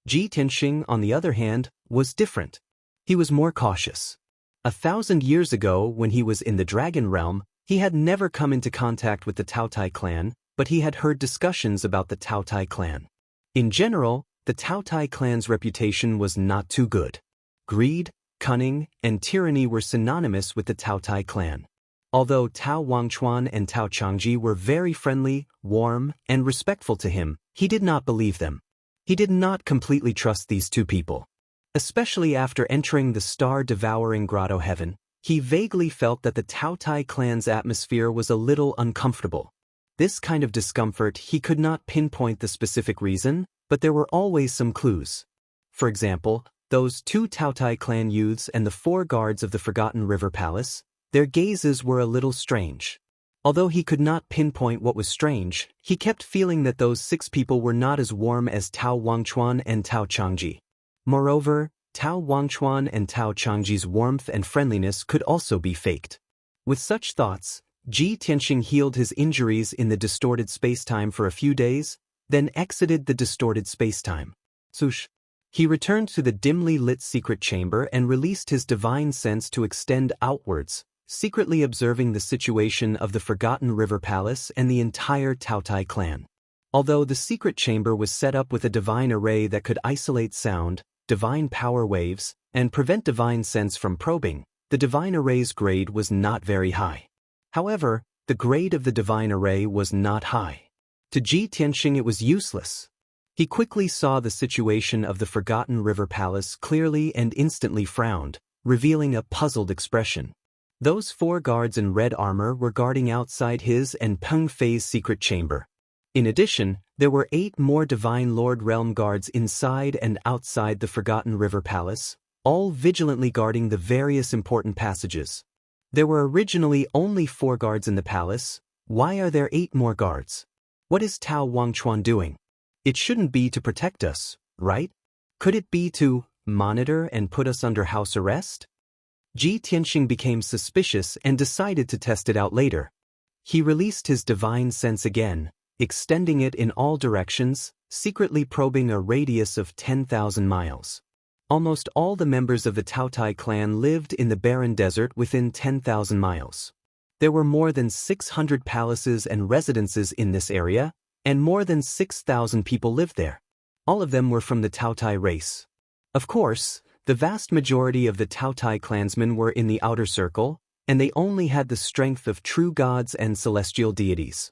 Ji Tianxing, on the other hand, was different. He was more cautious. 1,000 years ago, when he was in the Dragon Realm, he had never come into contact with the Taotai clan, but he had heard discussions about the Taotai clan. In general, the Taotai clan's reputation was not too good. Greed, cunning, and tyranny were synonymous with the Taotai clan. Although Tao Wangchuan and Tao Changji were very friendly, warm, and respectful to him, he did not believe them. He did not completely trust these two people. Especially after entering the star-devouring grotto heaven, he vaguely felt that the Taotai clan's atmosphere was a little uncomfortable. This kind of discomfort he could not pinpoint the specific reason, but there were always some clues. For example, those two Taotai clan youths and the 4 guards of the Forgotten River Palace, their gazes were a little strange. Although he could not pinpoint what was strange, he kept feeling that those 6 people were not as warm as Tao Wangchuan and Tao Changji. Moreover, Tao Wangchuan and Tao Changji's warmth and friendliness could also be faked. With such thoughts, Ji Tianxing healed his injuries in the distorted spacetime for a few days, then exited the distorted spacetime. Swoosh. He returned to the dimly lit secret chamber and released his divine sense to extend outwards, secretly observing the situation of the Forgotten River Palace and the entire Taotai clan. Although the secret chamber was set up with a divine array that could isolate sound, divine power waves, and prevent divine sense from probing, the divine array's grade was not very high. However, the grade of the divine array was not high. To Ji Tianxing it was useless. He quickly saw the situation of the Forgotten River Palace clearly and instantly frowned, revealing a puzzled expression. Those 4 guards in red armor were guarding outside his and Peng Fei's secret chamber. In addition, there were 8 more Divine Lord Realm guards inside and outside the Forgotten River Palace, all vigilantly guarding the various important passages. There were originally only 4 guards in the palace. Why are there 8 more guards? What is Tao Wangchuan doing? It shouldn't be to protect us, right? Could it be to monitor and put us under house arrest? Ji Tianxing became suspicious and decided to test it out later. He released his divine sense again, extending it in all directions, secretly probing a radius of 10,000 miles. Almost all the members of the Taotai clan lived in the barren desert within 10,000 miles. There were more than 600 palaces and residences in this area, and more than 6,000 people lived there. All of them were from the Taotai race. Of course, the vast majority of the Taotai clansmen were in the outer circle, and they only had the strength of true gods and celestial deities.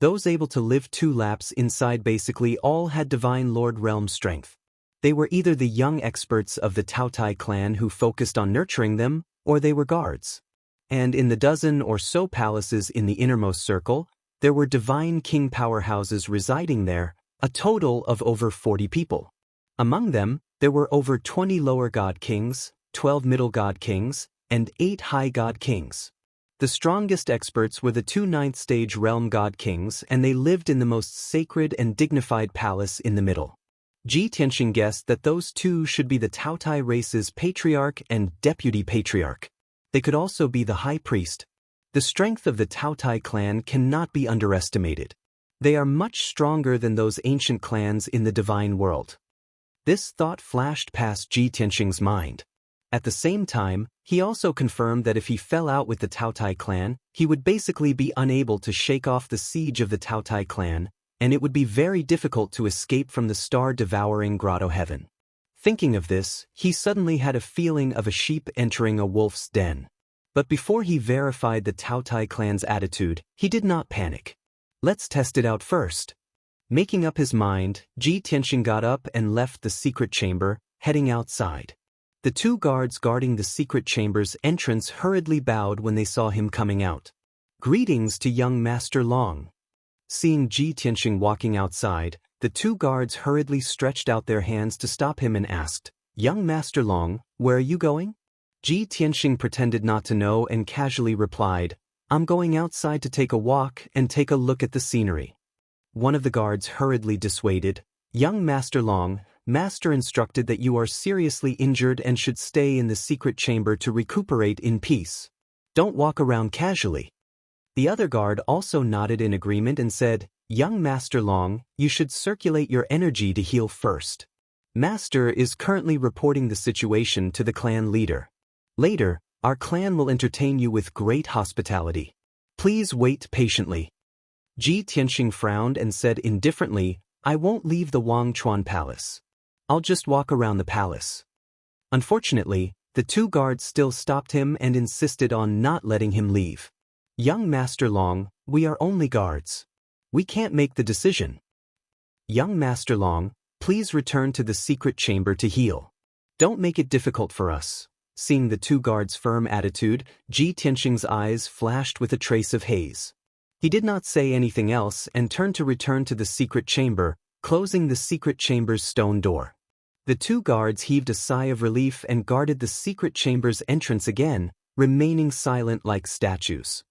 Those able to live 2 laps inside basically all had Divine Lord realm strength. They were either the young experts of the Taotai clan who focused on nurturing them, or they were guards. And in the dozen or so palaces in the innermost circle, there were divine king powerhouses residing there, a total of over 40 people. Among them, there were over 20 lower god kings, 12 middle god kings, and 8 high god kings. The strongest experts were the 2 ninth-stage realm god kings, and they lived in the most sacred and dignified palace in the middle. Ji Tianxing guessed that those 2 should be the Taotai race's patriarch and deputy patriarch. They could also be the high priest. The strength of the Taotai clan cannot be underestimated. They are much stronger than those ancient clans in the divine world. This thought flashed past Ji Tianxing's mind. At the same time, he also confirmed that if he fell out with the Taotai clan, he would basically be unable to shake off the siege of the Taotai clan, and it would be very difficult to escape from the star-devouring grotto heaven. Thinking of this, he suddenly had a feeling of a sheep entering a wolf's den. But before he verified the Taotai clan's attitude, he did not panic. Let's test it out first. Making up his mind, Ji Tianxing got up and left the secret chamber, heading outside. The 2 guards guarding the secret chamber's entrance hurriedly bowed when they saw him coming out. Greetings to young Master Long. Seeing Ji Tianxing walking outside, the 2 guards hurriedly stretched out their hands to stop him and asked, Young Master Long, where are you going? Ji Tianxing pretended not to know and casually replied, I'm going outside to take a walk and take a look at the scenery. One of the guards hurriedly dissuaded, Young Master Long, Master instructed that you are seriously injured and should stay in the secret chamber to recuperate in peace. Don't walk around casually. The other guard also nodded in agreement and said, Young Master Long, you should circulate your energy to heal first. Master is currently reporting the situation to the clan leader. Later, our clan will entertain you with great hospitality. Please wait patiently. Ji Tianxing frowned and said indifferently, I won't leave the Wangchuan Palace. I'll just walk around the palace. Unfortunately, the 2 guards still stopped him and insisted on not letting him leave. Young Master Long, we are only guards. We can't make the decision. Young Master Long, please return to the secret chamber to heal. Don't make it difficult for us. Seeing the 2 guards' firm attitude, Ji Tianxing's eyes flashed with a trace of haze. He did not say anything else and turned to return to the secret chamber, closing the secret chamber's stone door. The 2 guards heaved a sigh of relief and guarded the secret chamber's entrance again, remaining silent like statues.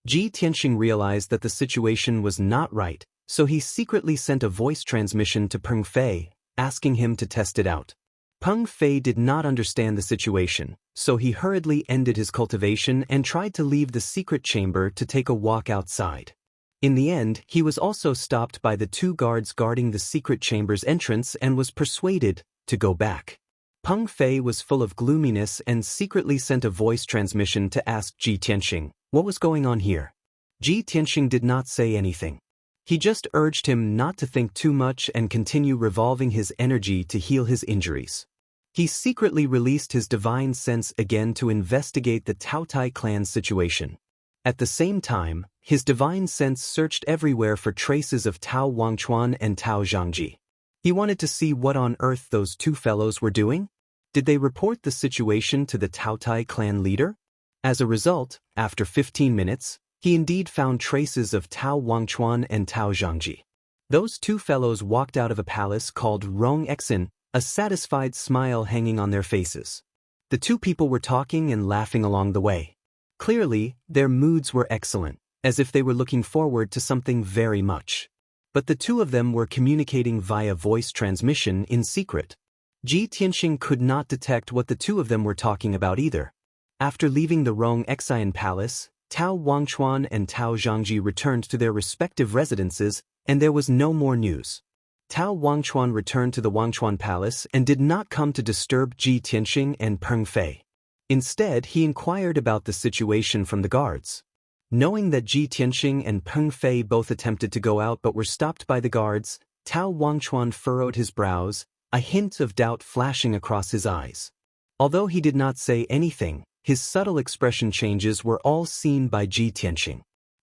Ji Tianxing realized that the situation was not right, so he secretly sent a voice transmission to Peng Fei, asking him to test it out. Peng Fei did not understand the situation, so he hurriedly ended his cultivation and tried to leave the secret chamber to take a walk outside. In the end, he was also stopped by the 2 guards guarding the secret chamber's entrance and was persuaded to go back. Peng Fei was full of gloominess and secretly sent a voice transmission to ask Ji Tianxing what was going on here. Ji Tianxing did not say anything. He just urged him not to think too much and continue revolving his energy to heal his injuries. He secretly released his divine sense again to investigate the Taotai clan situation. At the same time, his divine sense searched everywhere for traces of Tao Wangchuan and Tao Zhangji. He wanted to see what on earth those 2 fellows were doing. Did they report the situation to the Taotai clan leader? As a result, after 15 minutes, he indeed found traces of Tao Wangchuan and Tao Zhangji. Those 2 fellows walked out of a palace called Rong Exin, a satisfied smile hanging on their faces. The 2 people were talking and laughing along the way. Clearly, their moods were excellent, as if they were looking forward to something very much. But the 2 of them were communicating via voice transmission in secret. Ji Tianxing could not detect what the 2 of them were talking about either. After leaving the Rong Exin Palace, Tao Wangchuan and Tao Zhangji returned to their respective residences, and there was no more news. Tao Wangchuan returned to the Wangchuan Palace and did not come to disturb Ji Tianxing and Peng Fei. Instead, he inquired about the situation from the guards. Knowing that Ji Tianxing and Peng Fei both attempted to go out but were stopped by the guards, Tao Wangchuan furrowed his brows, a hint of doubt flashing across his eyes. Although he did not say anything, his subtle expression changes were all seen by Ji Tianxing.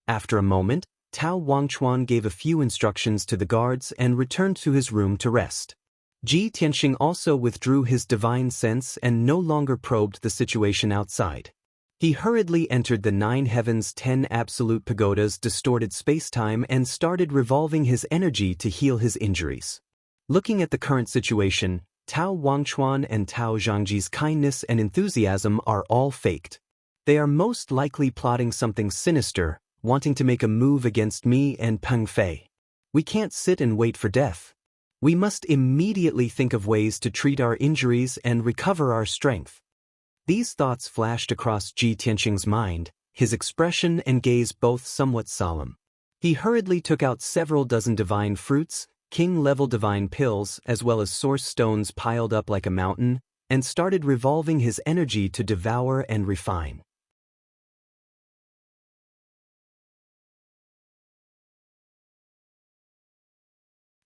After a moment, Tao Wangchuan gave a few instructions to the guards and returned to his room to rest. Ji Tianxing also withdrew his divine sense and no longer probed the situation outside. He hurriedly entered the 9 heavens 10 absolute pagoda's distorted spacetime and started revolving his energy to heal his injuries. Looking at the current situation, Tao Wangchuan and Tao Zhangji's kindness and enthusiasm are all faked. They are most likely plotting something sinister, wanting to make a move against me and Peng Fei. We can't sit and wait for death. We must immediately think of ways to treat our injuries and recover our strength. These thoughts flashed across Ji Tianxing's mind, his expression and gaze both somewhat solemn. He hurriedly took out several dozen divine fruits, king-level divine pills, as well as source stones piled up like a mountain, and started revolving his energy to devour and refine.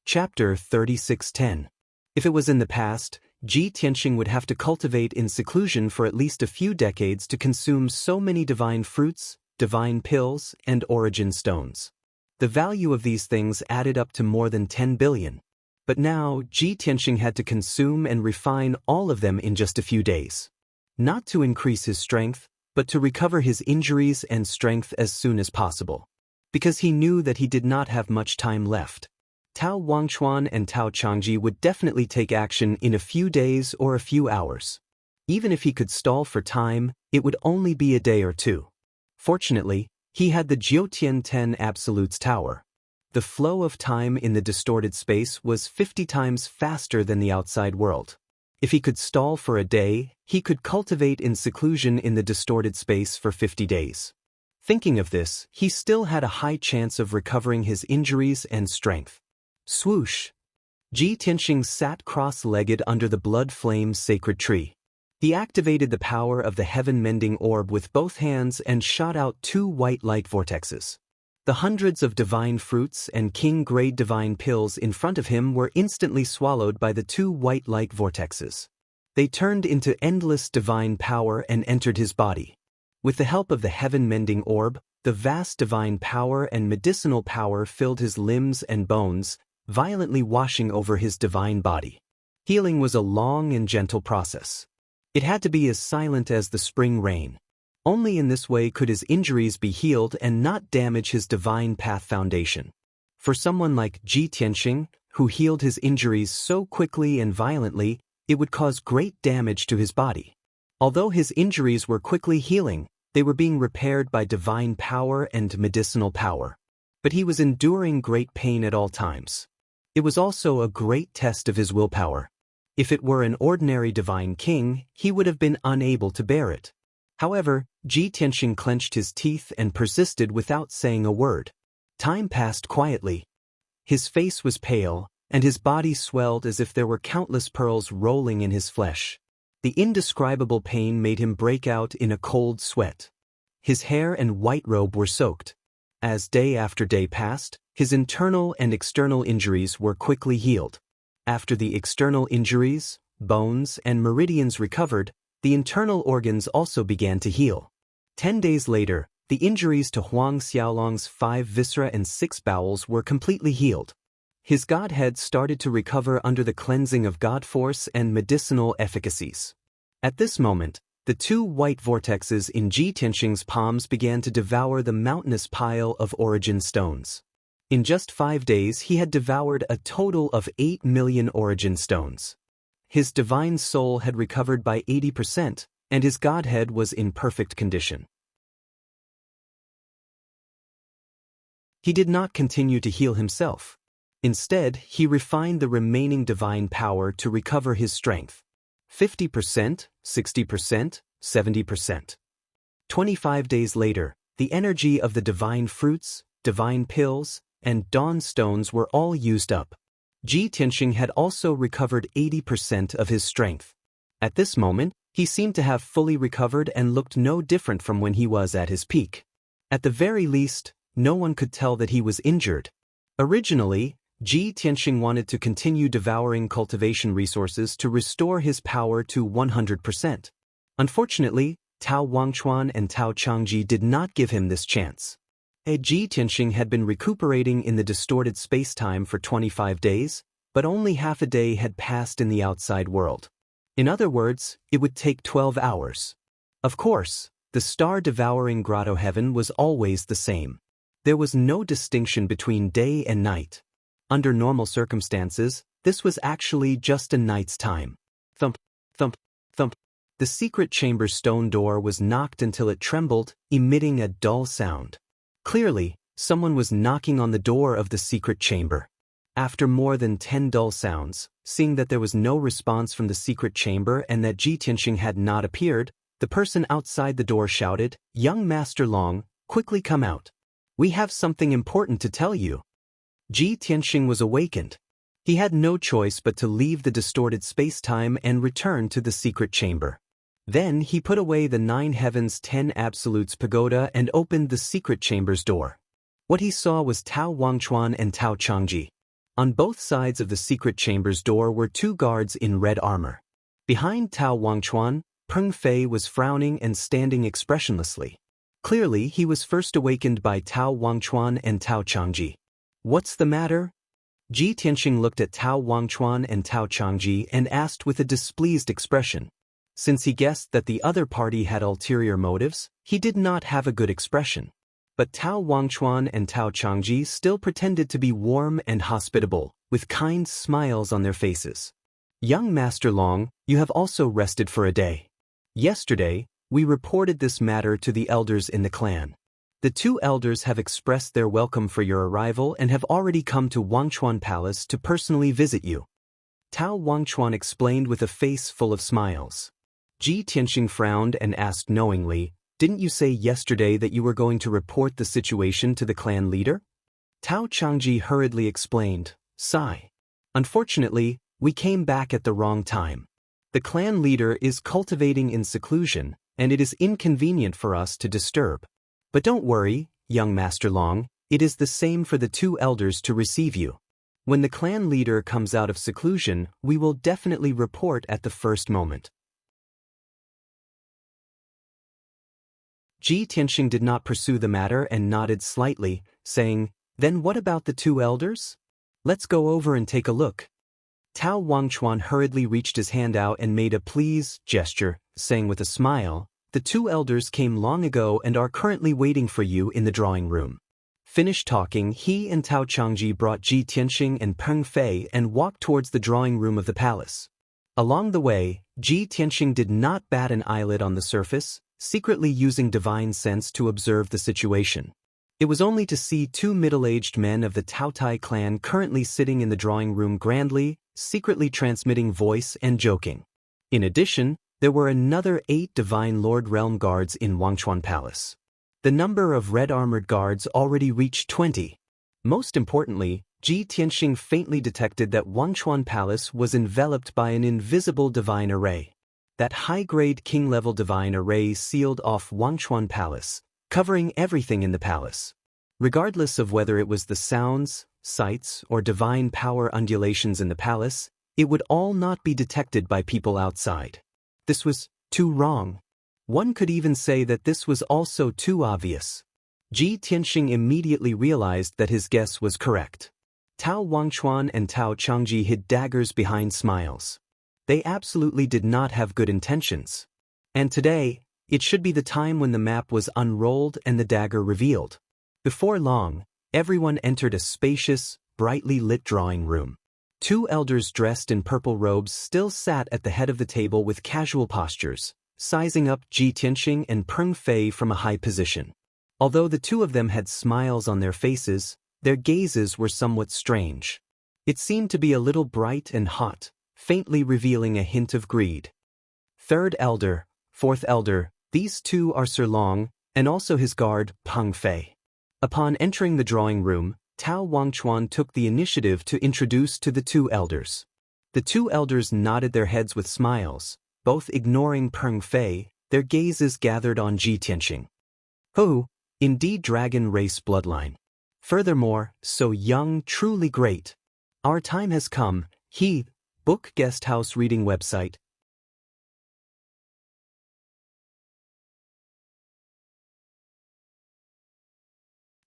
Chapter 3610. If it was in the past, Ji Tianxing would have to cultivate in seclusion for at least a few decades to consume so many divine fruits, divine pills, and origin stones. The value of these things added up to more than 10 billion. But now, Ji Tianxing had to consume and refine all of them in just a few days. Not to increase his strength, but to recover his injuries and strength as soon as possible. Because he knew that he did not have much time left. Tao Wangchuan and Tao Changji would definitely take action in a few days or a few hours. Even if he could stall for time, it would only be a day or two. Fortunately, he had the Jiutian 10 Absolutes Tower. The flow of time in the distorted space was 50 times faster than the outside world. If he could stall for a day, he could cultivate in seclusion in the distorted space for 50 days. Thinking of this, he still had a high chance of recovering his injuries and strength. Swoosh! Ji Tianxing sat cross-legged under the blood flame sacred tree. He activated the power of the heaven-mending orb with both hands and shot out 2 white light vortexes. The hundreds of divine fruits and king-grade divine pills in front of him were instantly swallowed by the 2 white light vortexes. They turned into endless divine power and entered his body. With the help of the heaven-mending orb, the vast divine power and medicinal power filled his limbs and bones, violently washing over his divine body. Healing was a long and gentle process. It had to be as silent as the spring rain. Only in this way could his injuries be healed and not damage his divine path foundation. For someone like Ji Tianxing, who healed his injuries so quickly and violently, it would cause great damage to his body. Although his injuries were quickly healing, they were being repaired by divine power and medicinal power. But he was enduring great pain at all times. It was also a great test of his willpower. If it were an ordinary divine king, he would have been unable to bear it. However, Ji Tianxing clenched his teeth and persisted without saying a word. Time passed quietly. His face was pale, and his body swelled as if there were countless pearls rolling in his flesh. The indescribable pain made him break out in a cold sweat. His hair and white robe were soaked. As day after day passed, his internal and external injuries were quickly healed. After the external injuries, bones, and meridians recovered, the internal organs also began to heal. 10 days later, the injuries to Huang Xiaolong's 5 viscera and 6 bowels were completely healed. His godhead started to recover under the cleansing of god force and medicinal efficacies. At this moment, the 2 white vortexes in Ji Tianxing's palms began to devour the mountainous pile of origin stones. In just 5 days he had devoured a total of 8 million origin stones. His divine soul had recovered by 80%, and his godhead was in perfect condition. He did not continue to heal himself. Instead, he refined the remaining divine power to recover his strength. 50%, 60%, 70%. 25 days later, The energy of the divine fruits, divine pills, and dawn stones were all used up. Ji Tianxing had also recovered 80% of his strength. At this moment, he seemed to have fully recovered and looked no different from when he was at his peak. At the very least, no one could tell that he was injured. Originally, Ji Tianxing wanted to continue devouring cultivation resources to restore his power to 100%. Unfortunately, Tao Wangchuan and Tao Changji did not give him this chance. Ji Tianxing had been recuperating in the distorted space-time for 25 days, but only half a day had passed in the outside world. In other words, it would take 12 hours. Of course, the star-devouring grotto heaven was always the same. There was no distinction between day and night. Under normal circumstances, this was actually just a night's time. Thump, thump, thump. The secret chamber's stone door was knocked until it trembled, emitting a dull sound. Clearly, someone was knocking on the door of the secret chamber. After more than 10 dull sounds, seeing that there was no response from the secret chamber and that Ji Tianxing had not appeared, the person outside the door shouted, "Young Master Long, quickly come out. We have something important to tell you." Ji Tianxing was awakened. He had no choice but to leave the distorted space-time and return to the secret chamber. Then he put away the 9 Heavens 10 Absolutes pagoda and opened the secret chamber's door. What he saw was Tao Wangchuan and Tao Changji. On both sides of the secret chamber's door were 2 guards in red armor. Behind Tao Wangchuan, Peng Fei was frowning and standing expressionlessly. Clearly, he was first awakened by Tao Wangchuan and Tao Changji. "What's the matter?" Ji Tianxing looked at Tao Wangchuan and Tao Changji and asked with a displeased expression. Since he guessed that the other party had ulterior motives, he did not have a good expression. But Tao Wangchuan and Tao Changji still pretended to be warm and hospitable, with kind smiles on their faces. "Young Master Long, you have also rested for a day. Yesterday, we reported this matter to the elders in the clan. The 2 elders have expressed their welcome for your arrival and have already come to Wangchuan Palace to personally visit you." Tao Wangchuan explained with a face full of smiles. Ji Tianxing frowned and asked knowingly, "Didn't you say yesterday that you were going to report the situation to the clan leader?" Tao Changji hurriedly explained, "Sigh. Unfortunately, we came back at the wrong time. The clan leader is cultivating in seclusion, and it is inconvenient for us to disturb. But don't worry, young Master Long, it is the same for the 2 elders to receive you. When the clan leader comes out of seclusion, we will definitely report at the first moment." Ji Tianxing did not pursue the matter and nodded slightly, saying, "Then what about the 2 elders? Let's go over and take a look." Tao Wangchuan hurriedly reached his hand out and made a please gesture, saying with a smile, "The 2 elders came long ago and are currently waiting for you in the drawing room." Finished talking, he and Tao Changji brought Ji Tianxing and Peng Fei and walked towards the drawing room of the palace. Along the way, Ji Tianxing did not bat an eyelid on the surface, secretly using divine sense to observe the situation. It was only to see 2 middle-aged men of the Taotai clan currently sitting in the drawing room grandly, secretly transmitting voice and joking. In addition, there were another 8 Divine Lord Realm guards in Wangchuan Palace. The number of red-armored guards already reached 20. Most importantly, Ji Tianxing faintly detected that Wangchuan Palace was enveloped by an invisible divine array. That high-grade king-level divine array sealed off Wangchuan Palace, covering everything in the palace. Regardless of whether it was the sounds, sights, or divine power undulations in the palace, it would all not be detected by people outside. This was too wrong. One could even say that this was also too obvious. Ji Tianxing immediately realized that his guess was correct. Tao Wangchuan and Tao Changji hid daggers behind smiles. They absolutely did not have good intentions. And today, it should be the time when the map was unrolled and the dagger revealed. Before long, everyone entered a spacious, brightly lit drawing room. 2 elders dressed in purple robes still sat at the head of the table with casual postures, sizing up Ji Tianxing and Peng Fei from a high position. Although the 2 of them had smiles on their faces, their gazes were somewhat strange. It seemed to be a little bright and hot, faintly revealing a hint of greed. "3rd elder, 4th elder, these 2 are Sir Long, and also his guard, Peng Fei. Upon entering the drawing room, Tao Wangchuan took the initiative to introduce to the two elders. The two elders nodded their heads with smiles, both ignoring Peng Fei, their gazes gathered on Ji Tianxing. Who, indeed dragon race bloodline. Furthermore, so young, truly great. Our time has come, he, book guest house reading website.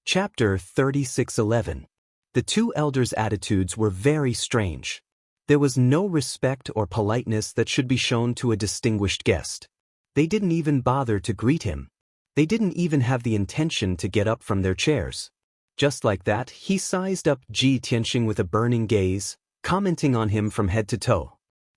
Chapter 3611. The two elders' attitudes were very strange. There was no respect or politeness that should be shown to a distinguished guest. They didn't even bother to greet him. They didn't even have the intention to get up from their chairs. Just like that, he sized up Ji Tianxing with a burning gaze, commenting on him from head to toe.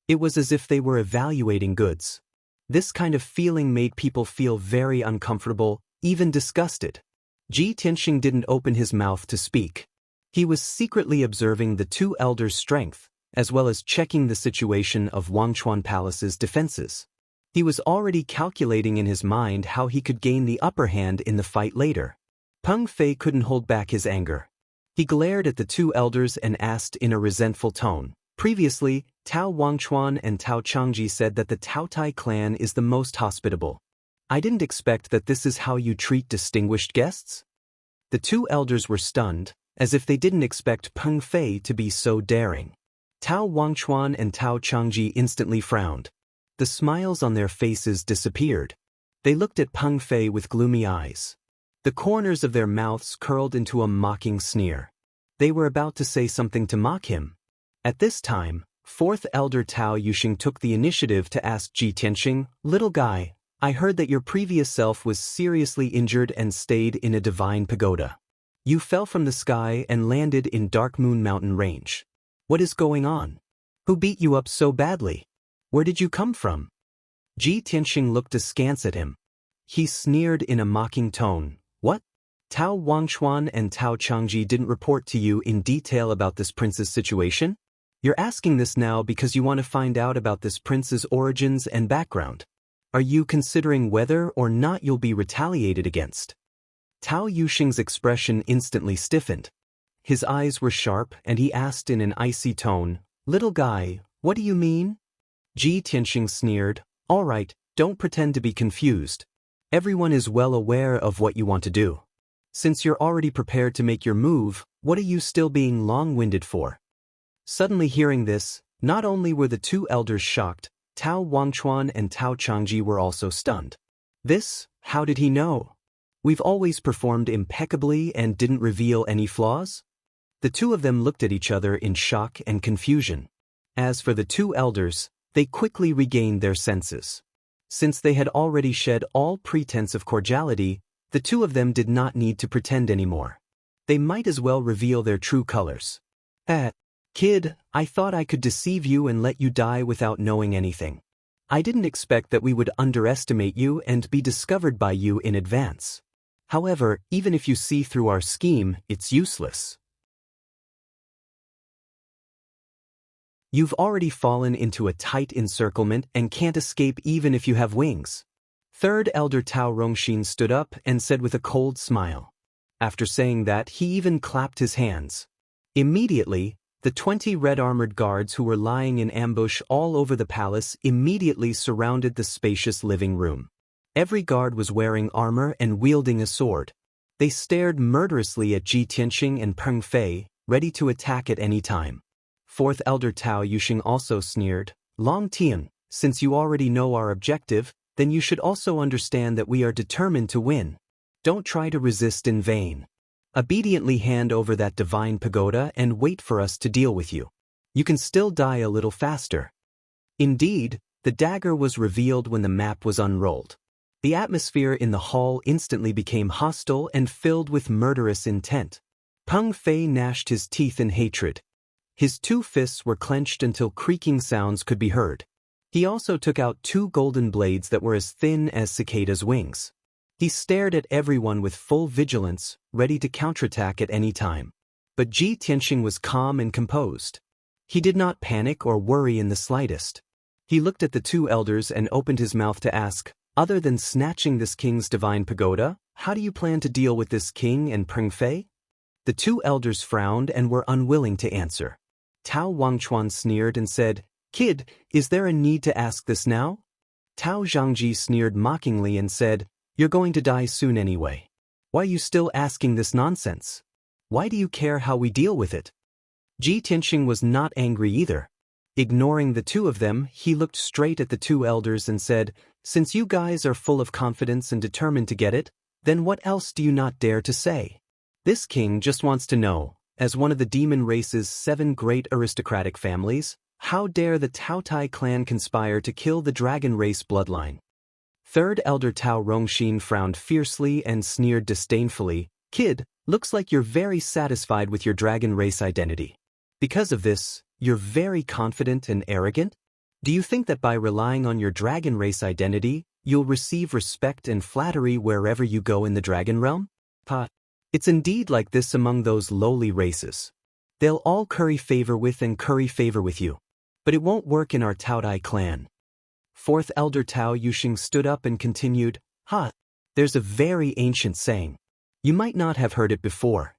It was as if they were evaluating goods. This kind of feeling made people feel very uncomfortable, even disgusted. Ji Tianxing didn't open his mouth to speak. He was secretly observing the two elders' strength, as well as checking the situation of Wangchuan Palace's defenses. He was already calculating in his mind how he could gain the upper hand in the fight later. Peng Fei couldn't hold back his anger. He glared at the two elders and asked in a resentful tone. Previously, Tao Wangchuan and Tao Changji said that the Taotai clan is the most hospitable. I didn't expect that this is how you treat distinguished guests? The two elders were stunned, as if they didn't expect Peng Fei to be so daring. Tao Wangchuan and Tao Changji instantly frowned. The smiles on their faces disappeared. They looked at Peng Fei with gloomy eyes. The corners of their mouths curled into a mocking sneer. They were about to say something to mock him. At this time, fourth elder Tao Yuxing took the initiative to ask Ji Tianxing, "Little guy, I heard that your previous self was seriously injured and stayed in a divine pagoda. You fell from the sky and landed in Dark Moon Mountain Range. What is going on? Who beat you up so badly? Where did you come from?" Ji Tianxing looked askance at him. He sneered in a mocking tone. "What? Tao Wangchuan and Tao Changji didn't report to you in detail about this prince's situation? You're asking this now because you want to find out about this prince's origins and background. Are you considering whether or not you'll be retaliated against?" Tao Yuxing's expression instantly stiffened. His eyes were sharp and he asked in an icy tone, "Little guy, what do you mean?" Ji Tianxing sneered, "All right, don't pretend to be confused. Everyone is well aware of what you want to do. Since you're already prepared to make your move, what are you still being long-winded for?" Suddenly hearing this, not only were the two elders shocked, Tao Wangchuan and Tao Changji were also stunned. This, how did he know? We've always performed impeccably and didn't reveal any flaws? The two of them looked at each other in shock and confusion. As for the two elders, they quickly regained their senses. Since they had already shed all pretense of cordiality, the two of them did not need to pretend anymore. They might as well reveal their true colors. Kid, I thought I could deceive you and let you die without knowing anything. I didn't expect that we would underestimate you and be discovered by you in advance. However, even if you see through our scheme, it's useless. You've already fallen into a tight encirclement and can't escape even if you have wings. Third elder Tao Rongxin stood up and said with a cold smile. After saying that, he even clapped his hands. Immediately, the 20 red-armored guards who were lying in ambush all over the palace immediately surrounded the spacious living room. Every guard was wearing armor and wielding a sword. They stared murderously at Ji Tianxing and Peng Fei, ready to attack at any time. Fourth elder Tao Yuxing also sneered, "Longtime, since you already know our objective, then you should also understand that we are determined to win. Don't try to resist in vain. Obediently hand over that divine pagoda and wait for us to deal with you. You can still die a little faster." Indeed, the dagger was revealed when the map was unrolled. The atmosphere in the hall instantly became hostile and filled with murderous intent. Peng Fei gnashed his teeth in hatred. His two fists were clenched until creaking sounds could be heard. He also took out two golden blades that were as thin as cicadas' wings. He stared at everyone with full vigilance, ready to counterattack at any time. But Ji Tianxing was calm and composed. He did not panic or worry in the slightest. He looked at the two elders and opened his mouth to ask, Other than snatching this king's divine pagoda, how do you plan to deal with this king and Peng Fei? The two elders frowned and were unwilling to answer. Tao Wangchuan sneered and said, "Kid, is there a need to ask this now?" Tao Zhangji sneered mockingly and said, "You're going to die soon anyway. Why are you still asking this nonsense? Why do you care how we deal with it?" Ji Tianxing was not angry either. Ignoring the two of them, he looked straight at the two elders and said, "Since you guys are full of confidence and determined to get it, then what else do you not dare to say? This king just wants to know, as one of the demon race's 7 great aristocratic families, how dare the Tao Tai clan conspire to kill the dragon race bloodline?" Third elder Tao Rongxin frowned fiercely and sneered disdainfully, "Kid, looks like you're very satisfied with your dragon race identity. Because of this, you're very confident and arrogant? Do you think that by relying on your dragon race identity, you'll receive respect and flattery wherever you go in the dragon realm? It's indeed like this among those lowly races. They'll all curry favor with you. But it won't work in our Tao Tai clan." Fourth elder Tao Yuxing stood up and continued, There's a very ancient saying. You might not have heard it before.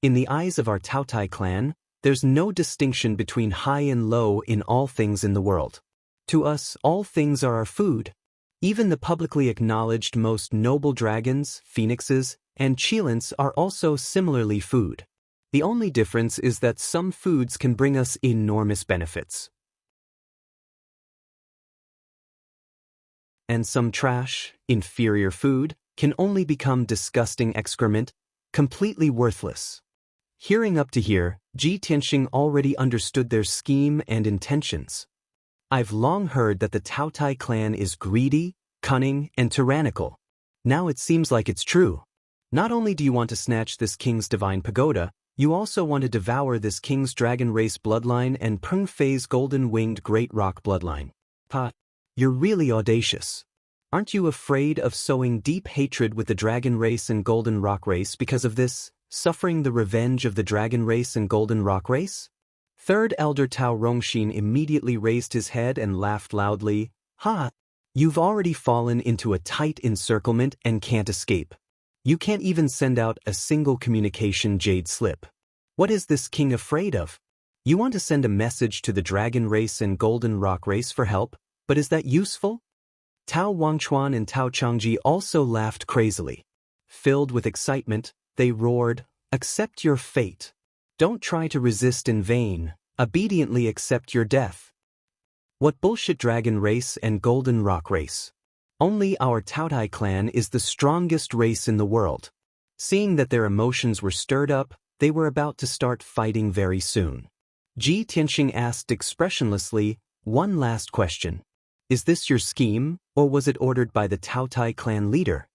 In the eyes of our Tao Tai clan, there's no distinction between high and low in all things in the world. To us, all things are our food. Even the publicly acknowledged most noble dragons, phoenixes, and Qilins are also similarly food. The only difference is that some foods can bring us enormous benefits, and some trash, inferior food, can only become disgusting excrement, completely worthless. Hearing up to here, Ji Tianxing already understood their scheme and intentions. I've long heard that the Tao Tai clan is greedy, cunning, and tyrannical. Now it seems like it's true. Not only do you want to snatch this king's divine pagoda, you also want to devour this king's dragon race bloodline and Peng Fei's golden-winged great rock bloodline. You're really audacious. Aren't you afraid of sowing deep hatred with the dragon race and golden rock race because of this, suffering the revenge of the dragon race and golden rock race? Third elder Tao Rongxin immediately raised his head and laughed loudly. You've already fallen into a tight encirclement and can't escape. You can't even send out a single communication jade slip. What is this king afraid of? You want to send a message to the dragon race and golden rock race for help, but is that useful? Tao Wangchuan and Tao Changji also laughed crazily. Filled with excitement, they roared, "Accept your fate. Don't try to resist in vain, obediently accept your death." What bullshit dragon race and golden rock race? Only our Tao Tai clan is the strongest race in the world. Seeing that their emotions were stirred up, they were about to start fighting very soon. Ji Tianxing asked expressionlessly, "One last question. Is this your scheme, or was it ordered by the Tao Tai clan leader?"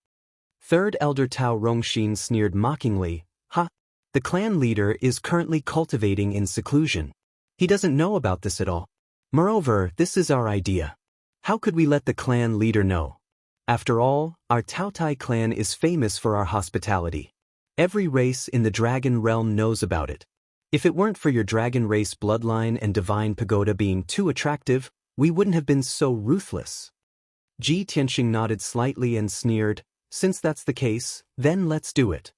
Third elder Tao Rongxin sneered mockingly, The clan leader is currently cultivating in seclusion. He doesn't know about this at all. Moreover, this is our idea. How could we let the clan leader know? After all, our Tao Tai clan is famous for our hospitality. Every race in the dragon realm knows about it. If it weren't for your dragon race bloodline and divine pagoda being too attractive, we wouldn't have been so ruthless. Ji Tianxing nodded slightly and sneered, "Since that's the case, then let's do it."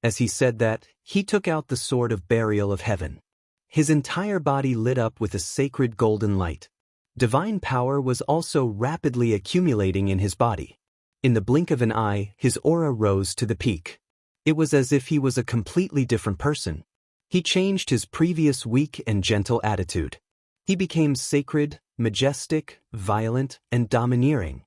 As he said that, he took out the sword of burial of heaven. His entire body lit up with a sacred golden light. Divine power was also rapidly accumulating in his body. In the blink of an eye, his aura rose to the peak. It was as if he was a completely different person. He changed his previous weak and gentle attitude. He became sacred, majestic, violent, and domineering.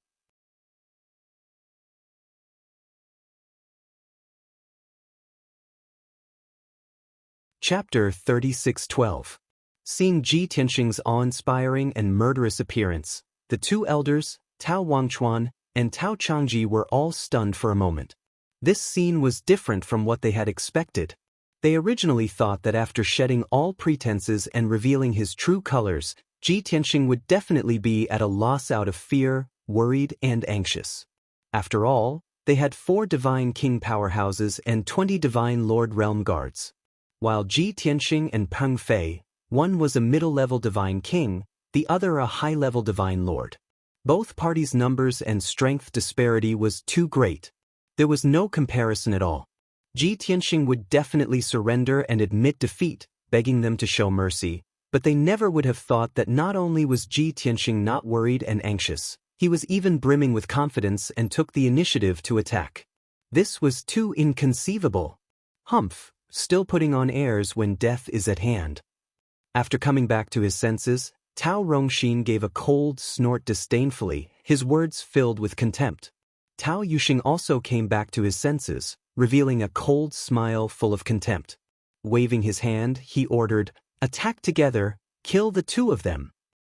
Chapter 36:12. Seeing Ji Tianxing's awe-inspiring and murderous appearance, the two elders, Tao Wangchuan and Tao Changji, were all stunned for a moment. This scene was different from what they had expected. They originally thought that after shedding all pretenses and revealing his true colors, Ji Tianxing would definitely be at a loss out of fear, worried, and anxious. After all, they had 4 divine king powerhouses and 20 divine lord realm guards. While Ji Tianxing and Peng Fei, one was a middle-level divine king, the other a high-level divine lord. Both parties' numbers and strength disparity was too great. There was no comparison at all. Ji Tianxing would definitely surrender and admit defeat, begging them to show mercy, but they never would have thought that not only was Ji Tianxing not worried and anxious, he was even brimming with confidence and took the initiative to attack. This was too inconceivable. Humph, still putting on airs when death is at hand. After coming back to his senses, Tao Rongxin gave a cold snort disdainfully, his words filled with contempt. Tao Yuxing also came back to his senses, revealing a cold smile full of contempt. Waving his hand, he ordered, "Attack together, kill the two of them."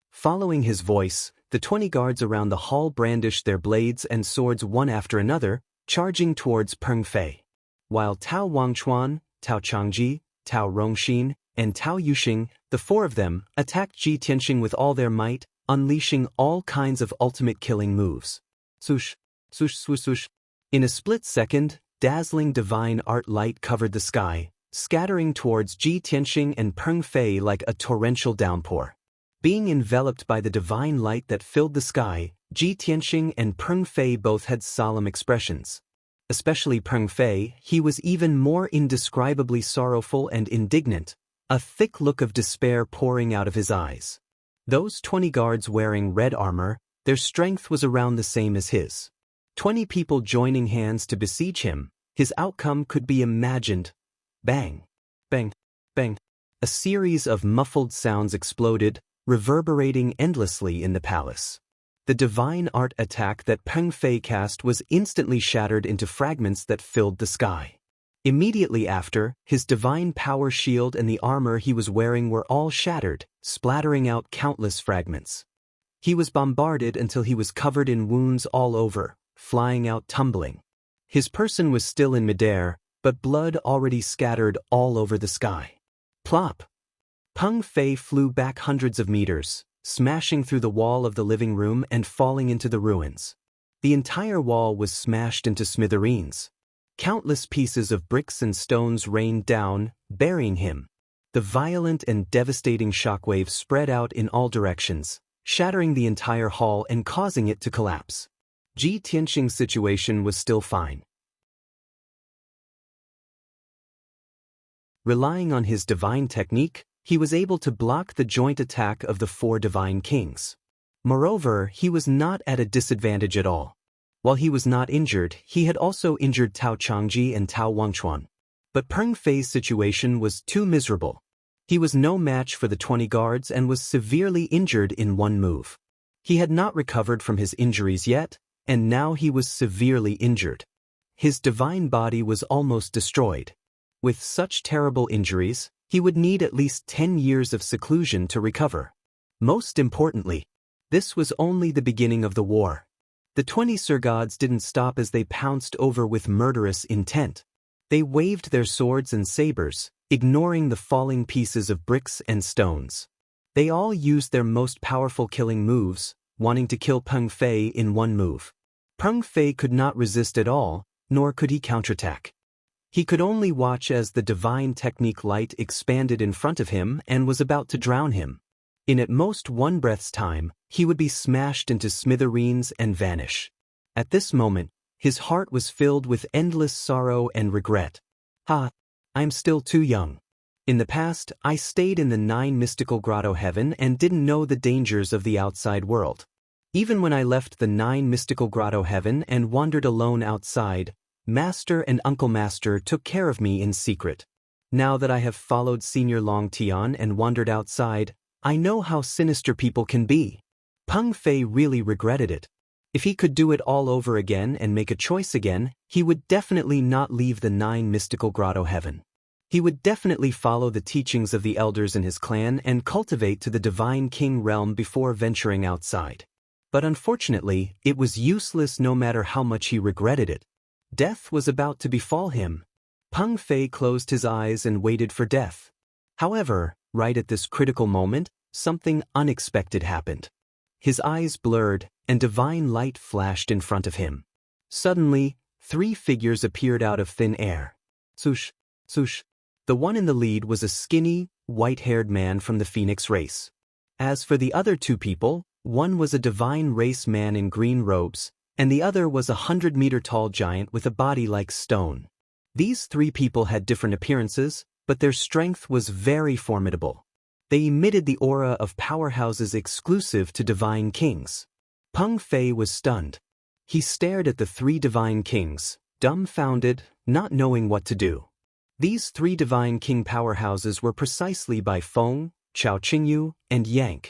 Following his voice, the 20 guards around the hall brandished their blades and swords one after another, charging towards Peng Fei. While Tao Wangchuan, Tao Changji, Tao Rongxin, and Tao Yuxing, the four of them, attacked Ji Tianxing with all their might, unleashing all kinds of ultimate killing moves. Swoosh, swoosh, swoosh, swoosh. In a split second, dazzling divine art light covered the sky, scattering towards Ji Tianxing and Peng Fei like a torrential downpour. Being enveloped by the divine light that filled the sky, Ji Tianxing and Peng Fei both had solemn expressions. Especially Peng Fei, he was even more indescribably sorrowful and indignant, a thick look of despair pouring out of his eyes. Those 20 guards wearing red armor, their strength was around the same as his. 20 people joining hands to besiege him, his outcome could be imagined. Bang, bang, bang. A series of muffled sounds exploded, reverberating endlessly in the palace. The divine art attack that Peng Fei cast was instantly shattered into fragments that filled the sky. Immediately after, his divine power shield and the armor he was wearing were all shattered, splattering out countless fragments. He was bombarded until he was covered in wounds all over, flying out tumbling. His person was still in midair, but blood already scattered all over the sky. Plop! Peng Fei flew back hundreds of meters, smashing through the wall of the living room and falling into the ruins. The entire wall was smashed into smithereens. Countless pieces of bricks and stones rained down, burying him. The violent and devastating shockwave spread out in all directions, shattering the entire hall and causing it to collapse. Ji Tianxing's situation was still fine. Relying on his divine technique, he was able to block the joint attack of the 4 divine kings. Moreover, he was not at a disadvantage at all. While he was not injured, he had also injured Tao Changji and Tao Wangchuan. But Peng Fei's situation was too miserable. He was no match for the 20 guards and was severely injured in one move. He had not recovered from his injuries yet, and now he was severely injured. His divine body was almost destroyed. With such terrible injuries, he would need at least 10 years of seclusion to recover. Most importantly, this was only the beginning of the war. The 20 Sir Gods didn't stop as they pounced over with murderous intent. They waved their swords and sabers, ignoring the falling pieces of bricks and stones. They all used their most powerful killing moves, wanting to kill Peng Fei in one move. Peng Fei could not resist at all, nor could he counterattack. He could only watch as the divine technique light expanded in front of him and was about to drown him. In at most one breath's time, he would be smashed into smithereens and vanish. At this moment, his heart was filled with endless sorrow and regret. I'm still too young. In the past, I stayed in the 9 mystical grotto heaven and didn't know the dangers of the outside world. Even when I left the 9 mystical grotto heaven and wandered alone outside, Master and Uncle Master took care of me in secret. Now that I have followed Senior Longtian and wandered outside, I know how sinister people can be. Peng Fei really regretted it. If he could do it all over again and make a choice again, he would definitely not leave the 9 mystical grotto heaven. He would definitely follow the teachings of the elders in his clan and cultivate to the divine king realm before venturing outside. But unfortunately, it was useless no matter how much he regretted it. Death was about to befall him. Peng Fei closed his eyes and waited for death. However, right at this critical moment, something unexpected happened. His eyes blurred, and divine light flashed in front of him. Suddenly, 3 figures appeared out of thin air. Swoosh, swoosh. The one in the lead was a skinny, white-haired man from the Phoenix race. As for the other 2 people, One was a divine race man in green robes, and the other was a 100-meter-tall giant with a body like stone. These three people had different appearances, but their strength was very formidable. They emitted the aura of powerhouses exclusive to divine kings. Peng Fei was stunned. He stared at the three divine kings, dumbfounded, not knowing what to do. These three divine king powerhouses were precisely Bai Feng, Chao Qingyu, and Yang.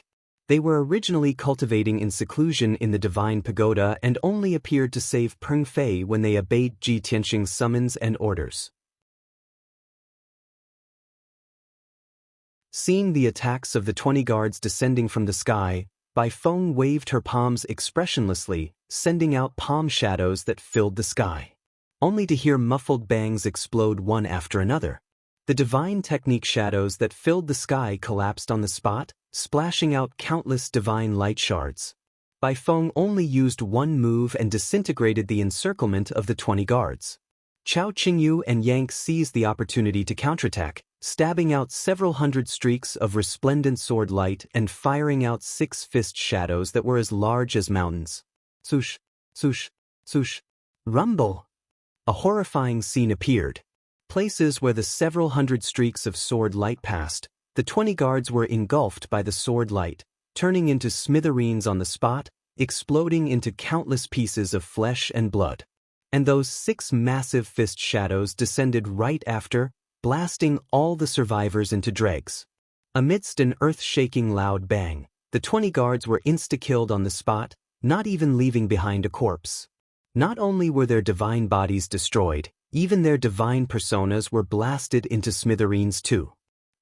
They were originally cultivating in seclusion in the divine pagoda and only appeared to save Peng Fei when they obeyed Ji Tianxing's summons and orders. Seeing the attacks of the 20 guards descending from the sky, Bai Feng waved her palms expressionlessly, sending out palm shadows that filled the sky, only to hear muffled bangs explode one after another. The divine technique shadows that filled the sky collapsed on the spot, splashing out countless divine light shards. Bai Feng only used one move and disintegrated the encirclement of the 20 guards. Chao Qingyu and Yang seized the opportunity to counterattack, stabbing out several hundred streaks of resplendent sword light and firing out 6 fist shadows that were as large as mountains. Swoosh, swoosh, swoosh. Rumble! A horrifying scene appeared. Places where the several hundred streaks of sword light passed, the 20 guards were engulfed by the sword light, turning into smithereens on the spot, exploding into countless pieces of flesh and blood. And those 6 massive fist shadows descended right after, blasting all the survivors into dregs. Amidst an earth-shaking loud bang, the 20 guards were insta-killed on the spot, not even leaving behind a corpse. Not only were their divine bodies destroyed, even their divine personas were blasted into smithereens too.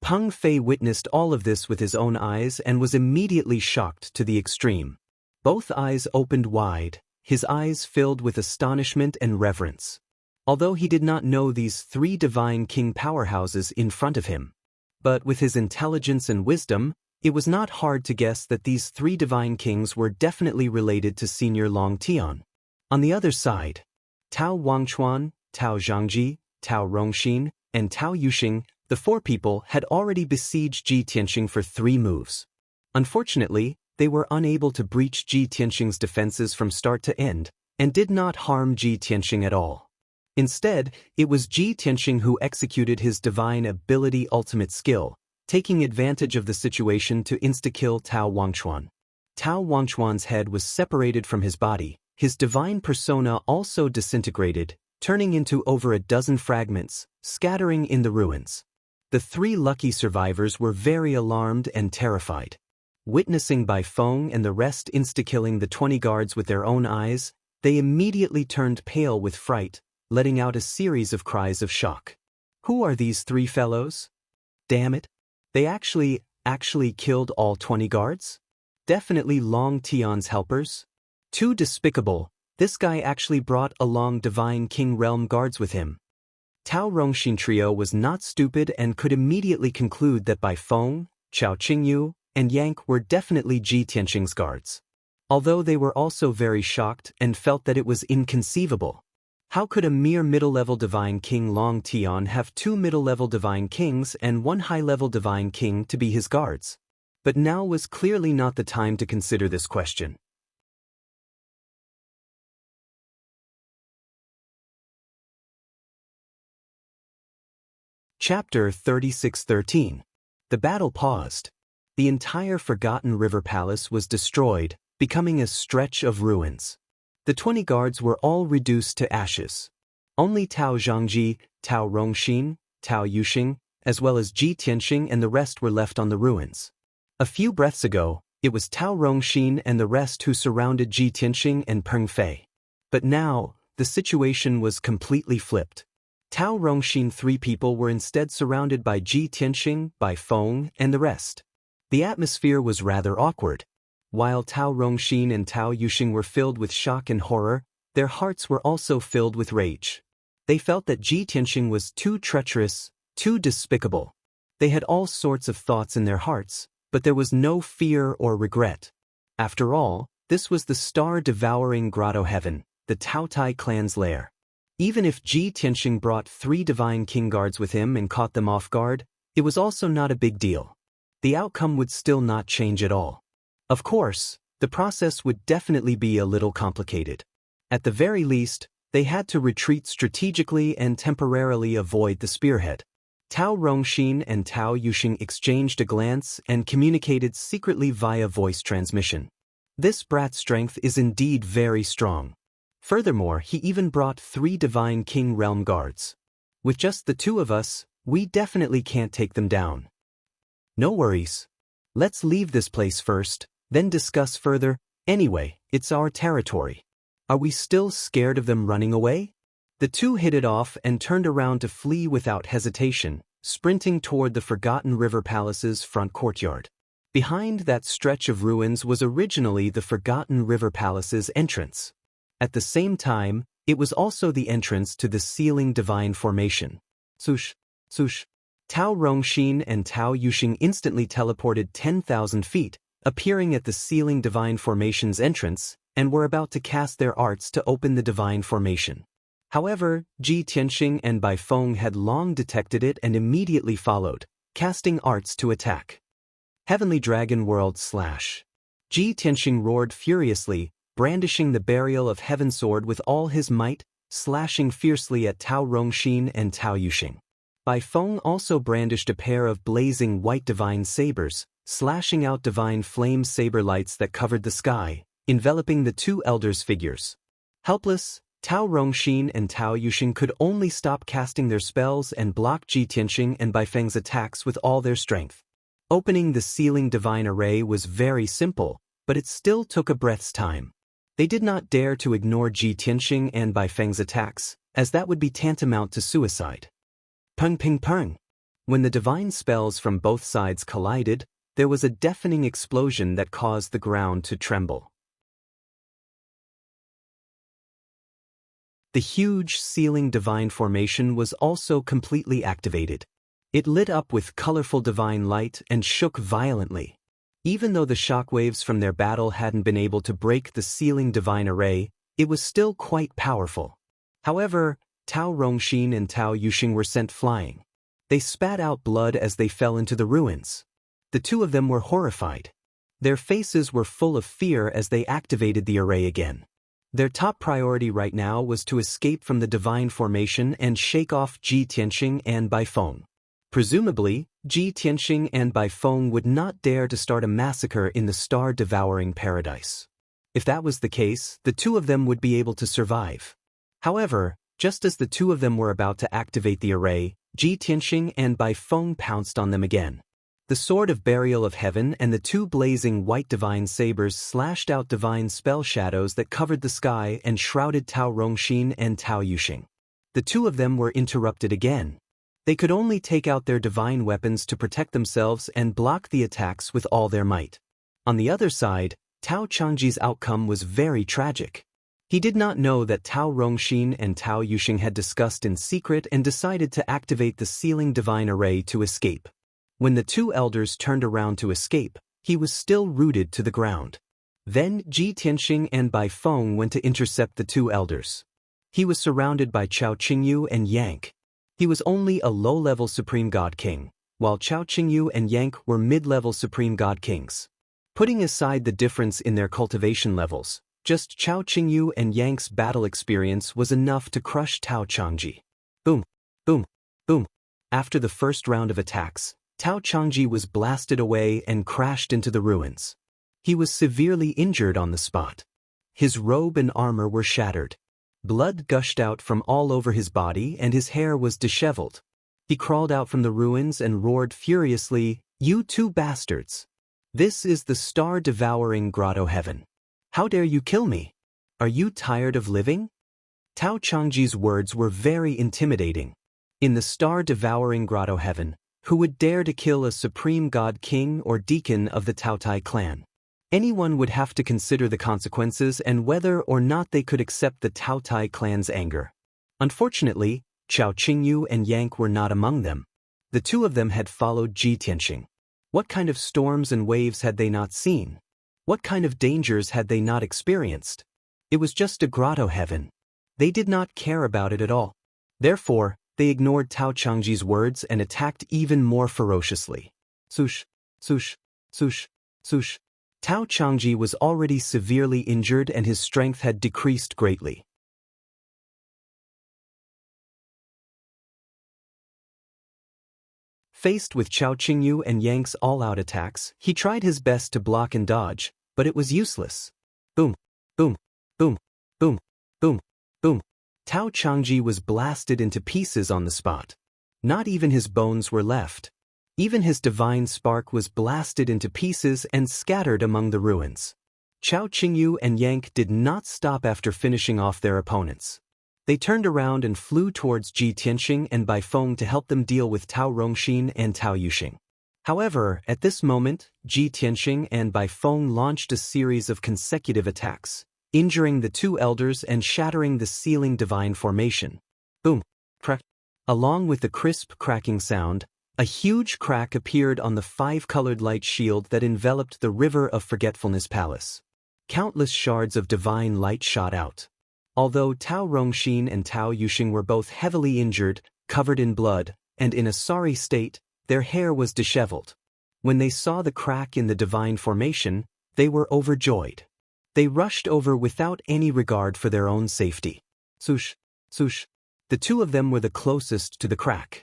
Peng Fei witnessed all of this with his own eyes and was immediately shocked to the extreme. Both eyes opened wide, his eyes filled with astonishment and reverence. Although he did not know these 3 divine king powerhouses in front of him. But with his intelligence and wisdom, it was not hard to guess that these 3 divine kings were definitely related to Senior Long Tian. On the other side, Tao Wangchuan, Tao Zhangji, Tao Rongxin, and Tao Yuxing, the 4 people had already besieged Ji Tianxing for 3 moves. Unfortunately, they were unable to breach Ji Tianxing's defenses from start to end, and did not harm Ji Tianxing at all. Instead, it was Ji Tianxing who executed his divine ability ultimate skill, taking advantage of the situation to insta-kill Tao Wangchuan. Tao Wangchuan's head was separated from his body, his divine persona also disintegrated, turning into over a dozen fragments, scattering in the ruins. The 3 lucky survivors were very alarmed and terrified. Witnessing Bai Feng and the rest insta-killing the 20 guards with their own eyes, they immediately turned pale with fright, letting out a series of cries of shock. Who are these 3 fellows? Damn it! They actually killed all 20 guards? Definitely Long Tian's helpers? Too despicable, this guy actually brought along divine king realm guards with him. Tao Rongxin trio was not stupid and could immediately conclude that Bai Feng, Chao Qingyu, and Yang were definitely Ji Tianxing's guards. Although they were also very shocked and felt that it was inconceivable. How could a mere middle-level divine king Long Tian have 2 middle-level divine kings and 1 high-level divine king to be his guards? But now was clearly not the time to consider this question. Chapter 36:13. The battle paused. The entire Forgotten River Palace was destroyed, becoming a stretch of ruins. The 20 guards were all reduced to ashes. Only Tao Zhangji, Tao Rongxin, Tao Yuxing, as well as Ji Tianxing and the rest were left on the ruins. A few breaths ago, it was Tao Rongxin and the rest who surrounded Ji Tianxing and Peng Fei. But now, the situation was completely flipped. Tao Rongxin 3 people were instead surrounded by Ji Tianxing, Bai Feng, and the rest. The atmosphere was rather awkward. While Tao Rongxin and Tao Yuxing were filled with shock and horror, their hearts were also filled with rage. They felt that Ji Tianxing was too treacherous, too despicable. They had all sorts of thoughts in their hearts, but there was no fear or regret. After all, this was the star-devouring grotto heaven, the Tao Tai clan's lair. Even if Ji Tianxing brought 3 divine king guards with him and caught them off guard, it was also not a big deal. The outcome would still not change at all. Of course, the process would definitely be a little complicated. At the very least, they had to retreat strategically and temporarily avoid the spearhead. Tao Rongxin and Tao Yuxing exchanged a glance and communicated secretly via voice transmission. This brat's strength is indeed very strong. Furthermore, he even brought 3 Divine King Realm Guards. With just the 2 of us, we definitely can't take them down. No worries. Let's leave this place first, then discuss further. Anyway, it's our territory. Are we still scared of them running away? The 2 hit it off and turned around to flee without hesitation, sprinting toward the Forgotten River Palace's front courtyard. Behind that stretch of ruins was originally the Forgotten River Palace's entrance. At the same time, it was also the entrance to the Sealing Divine Formation. Swoosh, swoosh. Tao Rongxin and Tao Yuxing instantly teleported 10,000 feet, appearing at the Sealing Divine Formation's entrance, and were about to cast their arts to open the Divine Formation. However, Ji Tianxing and Bai Feng had long detected it and immediately followed, casting arts to attack. Heavenly Dragon World / Ji Tianxing roared furiously, brandishing the Burial of Heaven sword with all his might, slashing fiercely at Tao Rongxin and Tao Yuxing. Bai Feng also brandished a pair of blazing white divine sabers, slashing out divine flame saber lights that covered the sky, enveloping the 2 elders' figures. Helpless, Tao Rongxin and Tao Yuxing could only stop casting their spells and block Ji Tianxing and Bai Feng's attacks with all their strength. Opening the Sealing Divine Array was very simple, but it still took a breath's time. They did not dare to ignore Ji Tianxing and Bai Feng's attacks, as that would be tantamount to suicide. Peng ping peng. When the divine spells from both sides collided, there was a deafening explosion that caused the ground to tremble. The huge Sealing Divine Formation was also completely activated. It lit up with colorful divine light and shook violently. Even though the shockwaves from their battle hadn't been able to break the Sealing Divine Array, it was still quite powerful. However, Tao Rongxin and Tao Yuxing were sent flying. They spat out blood as they fell into the ruins. The 2 of them were horrified. Their faces were full of fear as they activated the array again. Their top priority right now was to escape from the Divine Formation and shake off Ji Tianxing and Bai Feng. Presumably, Ji Tianxing and Bai Feng would not dare to start a massacre in the star-devouring paradise. If that was the case, the 2 of them would be able to survive. However, just as the 2 of them were about to activate the array, Ji Tianxing and Bai Feng pounced on them again. The Sword of Burial of Heaven and the 2 blazing white divine sabers slashed out divine spell shadows that covered the sky and shrouded Tao Rongxin and Tao Yuxing. The 2 of them were interrupted again. They could only take out their divine weapons to protect themselves and block the attacks with all their might. On the other side, Tao Changji's outcome was very tragic. He did not know that Tao Rongxin and Tao Yuxing had discussed in secret and decided to activate the Sealing Divine Array to escape. When the 2 elders turned around to escape, he was still rooted to the ground. Then Ji Tianxing and Bai Feng went to intercept the 2 elders. He was surrounded by Chao Qingyu and Yank. He was only a low-level Supreme God King, while Chao Qingyu and Yank were mid-level Supreme God Kings. Putting aside the difference in their cultivation levels, just Chao Qingyu and Yank's battle experience was enough to crush Tao Changji. Boom, boom, boom. After the first round of attacks, Tao Changji was blasted away and crashed into the ruins. He was severely injured on the spot. His robe and armor were shattered. Blood gushed out from all over his body and his hair was disheveled. He crawled out from the ruins and roared furiously, "You 2 bastards! This is the star-devouring Grotto Heaven. How dare you kill me? Are you tired of living?" Tao Changji's words were very intimidating. In the star-devouring Grotto Heaven, who would dare to kill a Supreme God King or Deacon of the Taotai clan? Anyone would have to consider the consequences and whether or not they could accept the Taotai clan's anger. Unfortunately, Chao Qingyu and Yank were not among them. The 2 of them had followed Ji Tianxing. What kind of storms and waves had they not seen? What kind of dangers had they not experienced? It was just a Grotto Heaven. They did not care about it at all. Therefore, they ignored Tao Changji's words and attacked even more ferociously. Swoosh, swoosh, swoosh, swoosh. Tao Changji was already severely injured and his strength had decreased greatly. Faced with Chao Qingyu and Yang's all-out attacks, he tried his best to block and dodge, but it was useless. Boom, boom, boom, boom, boom, boom. Tao Changji was blasted into pieces on the spot. Not even his bones were left. Even his divine spark was blasted into pieces and scattered among the ruins. Chao Qingyu and Yang did not stop after finishing off their opponents. They turned around and flew towards Ji Tianxing and Bai Feng to help them deal with Tao Rongxin and Tao Yuxing. However, at this moment, Ji Tianxing and Bai Feng launched a series of consecutive attacks, injuring the two elders and shattering the sealing divine formation. Boom! Crack! Along with the crisp cracking sound, a huge crack appeared on the five-colored light shield that enveloped the River of Forgetfulness Palace. Countless shards of divine light shot out. Although Tao Rongxin and Tao Yuxing were both heavily injured, covered in blood, and in a sorry state, their hair was disheveled. When they saw the crack in the divine formation, they were overjoyed. They rushed over without any regard for their own safety. Swoosh, swoosh. The two of them were the closest to the crack.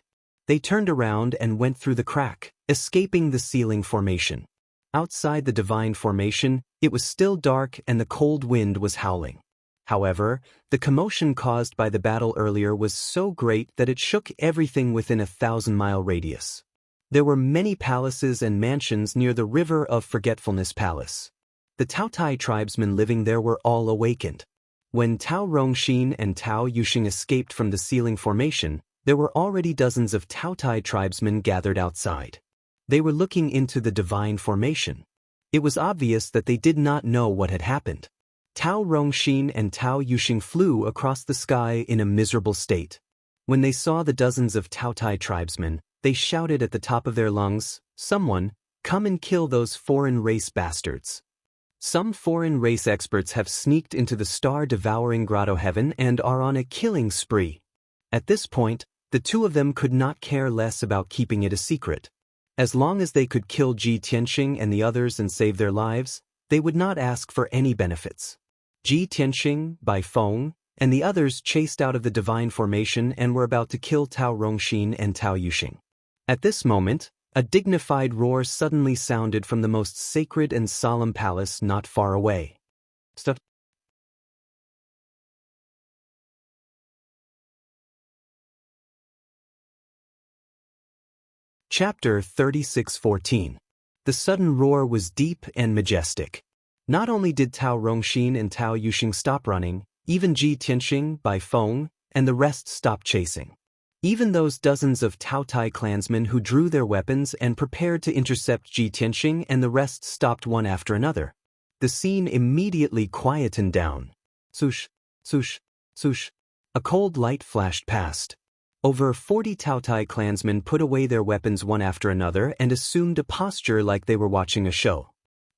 They turned around and went through the crack, escaping the sealing formation. Outside the divine formation, it was still dark and the cold wind was howling. However, the commotion caused by the battle earlier was so great that it shook everything within a 1,000-mile radius. There were many palaces and mansions near the River of Forgetfulness Palace. The Taotai tribesmen living there were all awakened. When Tao Rongxin and Tao Yuxing escaped from the sealing formation, there were already dozens of Taotai tribesmen gathered outside. They were looking into the divine formation. It was obvious that they did not know what had happened. Tao Rongxin and Tao Yuxing flew across the sky in a miserable state. When they saw the dozens of Taotai tribesmen, they shouted at the top of their lungs, "Someone, come and kill those foreign race bastards." Some foreign race experts have sneaked into the star-devouring grotto heaven and are on a killing spree. At this point, the two of them could not care less about keeping it a secret. As long as they could kill Ji Tianxing and the others and save their lives, they would not ask for any benefits. Ji Tianxing, Bai Feng, and the others chased out of the divine formation and were about to kill Tao Rongxin and Tao Yuxing. At this moment, a dignified roar suddenly sounded from the most sacred and solemn palace not far away. Stop. Chapter 36:14. The sudden roar was deep and majestic. Not only did Tao Rongxin and Tao Yuxing stop running, even Ji Tianxing, Bai Feng, and the rest stopped chasing. Even those dozens of Taotai clansmen who drew their weapons and prepared to intercept Ji Tianxing and the rest stopped one after another. The scene immediately quietened down. Swoosh, swoosh, swoosh. A cold light flashed past. Over 40 Taotai clansmen put away their weapons one after another and assumed a posture like they were watching a show.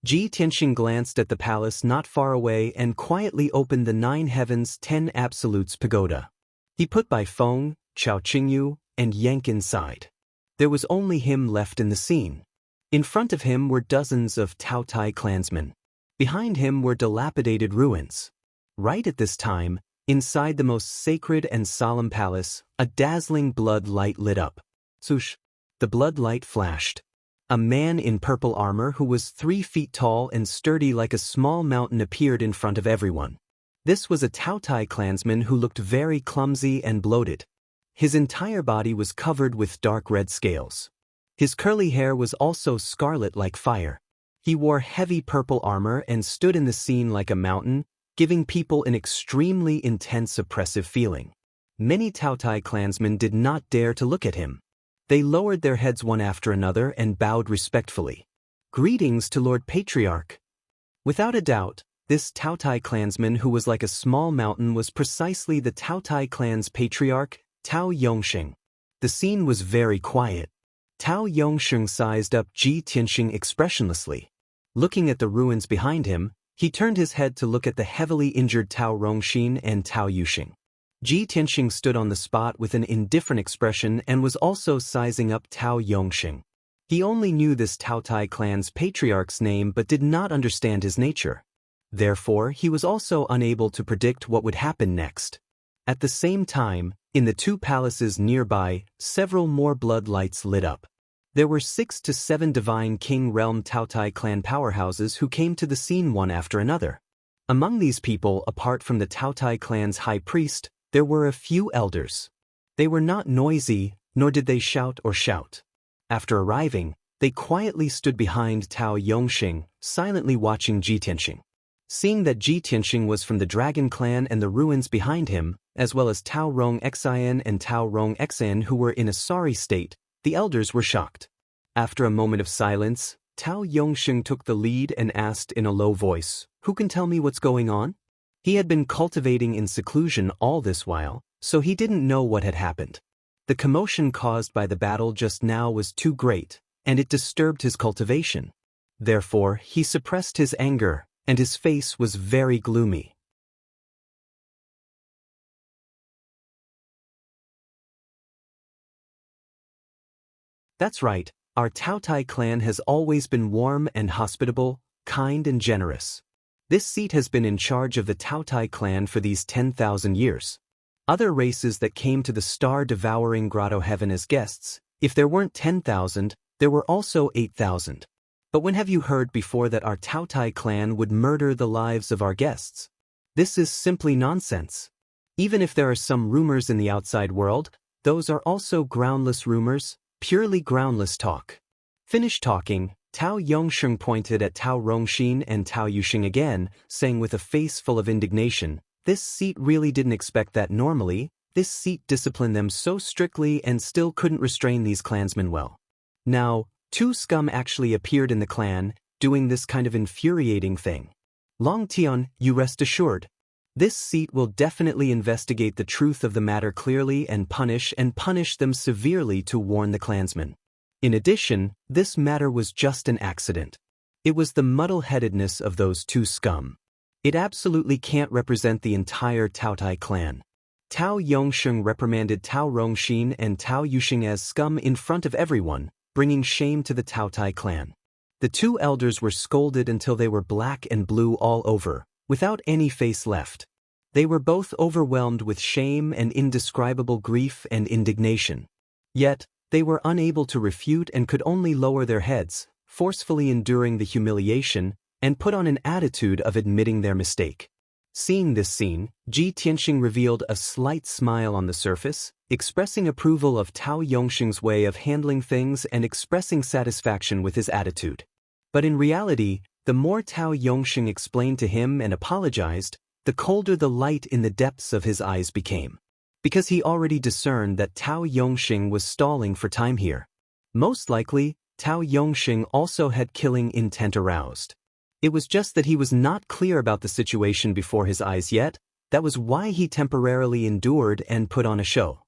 Ji Tianxing glanced at the palace not far away and quietly opened the 9 Heavens 10 Absolutes pagoda. He put Bai Feng, Chao Qingyu, and Yang inside. There was only him left in the scene. In front of him were dozens of Taotai clansmen. Behind him were dilapidated ruins. Right at this time, inside the most sacred and solemn palace, a dazzling blood light lit up. Swoosh! The blood light flashed. A man in purple armor who was 3 feet tall and sturdy like a small mountain appeared in front of everyone. This was a Taotai clansman who looked very clumsy and bloated. His entire body was covered with dark red scales. His curly hair was also scarlet like fire. He wore heavy purple armor and stood in the scene like a mountain, giving people an extremely intense oppressive feeling. Many Taotai clansmen did not dare to look at him. They lowered their heads one after another and bowed respectfully. "Greetings to Lord Patriarch." Without a doubt, this Taotai clansman who was like a small mountain was precisely the Taotai clan's patriarch, Tao Yongxing. The scene was very quiet. Tao Yongxing sized up Ji Tianxing expressionlessly. Looking at the ruins behind him, he turned his head to look at the heavily injured Tao Rongxin and Tao Yuxing. Ji Tianxing stood on the spot with an indifferent expression and was also sizing up Tao Yongxing. He only knew this Taotai clan's patriarch's name but did not understand his nature. Therefore, he was also unable to predict what would happen next. At the same time, in the two palaces nearby, several more blood lights lit up. There were 6 to 7 divine king realm Taotai clan powerhouses who came to the scene one after another. Among these people, apart from the Taotai clan's high priest, there were a few elders. They were not noisy, nor did they shout or shout. After arriving, they quietly stood behind Tao Yongxing, silently watching Ji Tianxing. Seeing that Ji Tianxing was from the Dragon Clan and the ruins behind him, as well as Tao Rong Xian and Tao Rong Xian who were in a sorry state, the elders were shocked. After a moment of silence, Tao Yongxing took the lead and asked in a low voice, "Who can tell me what's going on?" He had been cultivating in seclusion all this while, so he didn't know what had happened. The commotion caused by the battle just now was too great, and it disturbed his cultivation. Therefore, he suppressed his anger, and his face was very gloomy. That's right, our Taotai clan has always been warm and hospitable, kind and generous. This seat has been in charge of the Taotai clan for these 10,000 years. Other races that came to the star-devouring grotto heaven as guests, if there weren't 10,000, there were also 8,000. But when have you heard before that our Taotai clan would murder the lives of our guests? This is simply nonsense. Even if there are some rumors in the outside world, those are also groundless rumors, purely groundless talk. Finished talking, Tao Yongxing pointed at Tao Rongxin and Tao Yuxing again, saying with a face full of indignation, "This seat really didn't expect that normally. This seat disciplined them so strictly and still couldn't restrain these clansmen well. Now, 2 scum actually appeared in the clan, doing this kind of infuriating thing. Longtime, you rest assured. This seat will definitely investigate the truth of the matter clearly and punish them severely to warn the clansmen. In addition, this matter was just an accident. It was the muddle-headedness of those 2 scum. It absolutely can't represent the entire Taotai clan." Tao Yongxing reprimanded Tao Rongxin and Tao Yuxing as scum in front of everyone, bringing shame to the Taotai clan. The 2 elders were scolded until they were black and blue all over, without any face left. They were both overwhelmed with shame and indescribable grief and indignation. Yet, they were unable to refute and could only lower their heads, forcefully enduring the humiliation, and put on an attitude of admitting their mistake. Seeing this scene, Ji Tianxing revealed a slight smile on the surface, expressing approval of Tao Yongxing's way of handling things and expressing satisfaction with his attitude. But in reality, the more Tao Yongxing explained to him and apologized, the colder the light in the depths of his eyes became. Because he already discerned that Tao Yongxing was stalling for time here. Most likely, Tao Yongxing also had killing intent aroused. It was just that he was not clear about the situation before his eyes yet. That was why he temporarily endured and put on a show.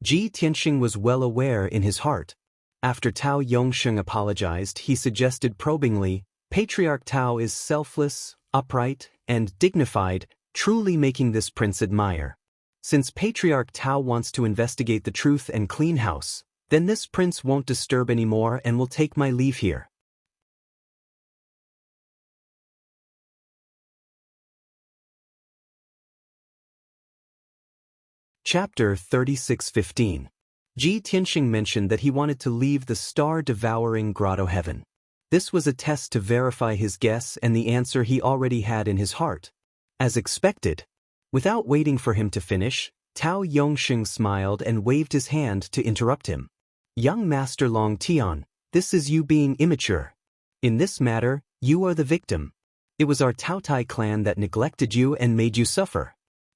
Ji Tianxing was well aware in his heart. After Tao Yongxing apologized, he suggested probingly, "Patriarch Tao is selfless, upright, and dignified, truly making this prince admire. Since Patriarch Tao wants to investigate the truth and clean house, then this prince won't disturb anymore and will take my leave here." Chapter 36:15. Ji Tianxing mentioned that he wanted to leave the star-devouring grotto heaven. This was a test to verify his guess and the answer he already had in his heart. As expected. Without waiting for him to finish, Tao Yongxing smiled and waved his hand to interrupt him. "Young Master Longtime, this is you being immature. In this matter, you are the victim. It was our Taotai clan that neglected you and made you suffer.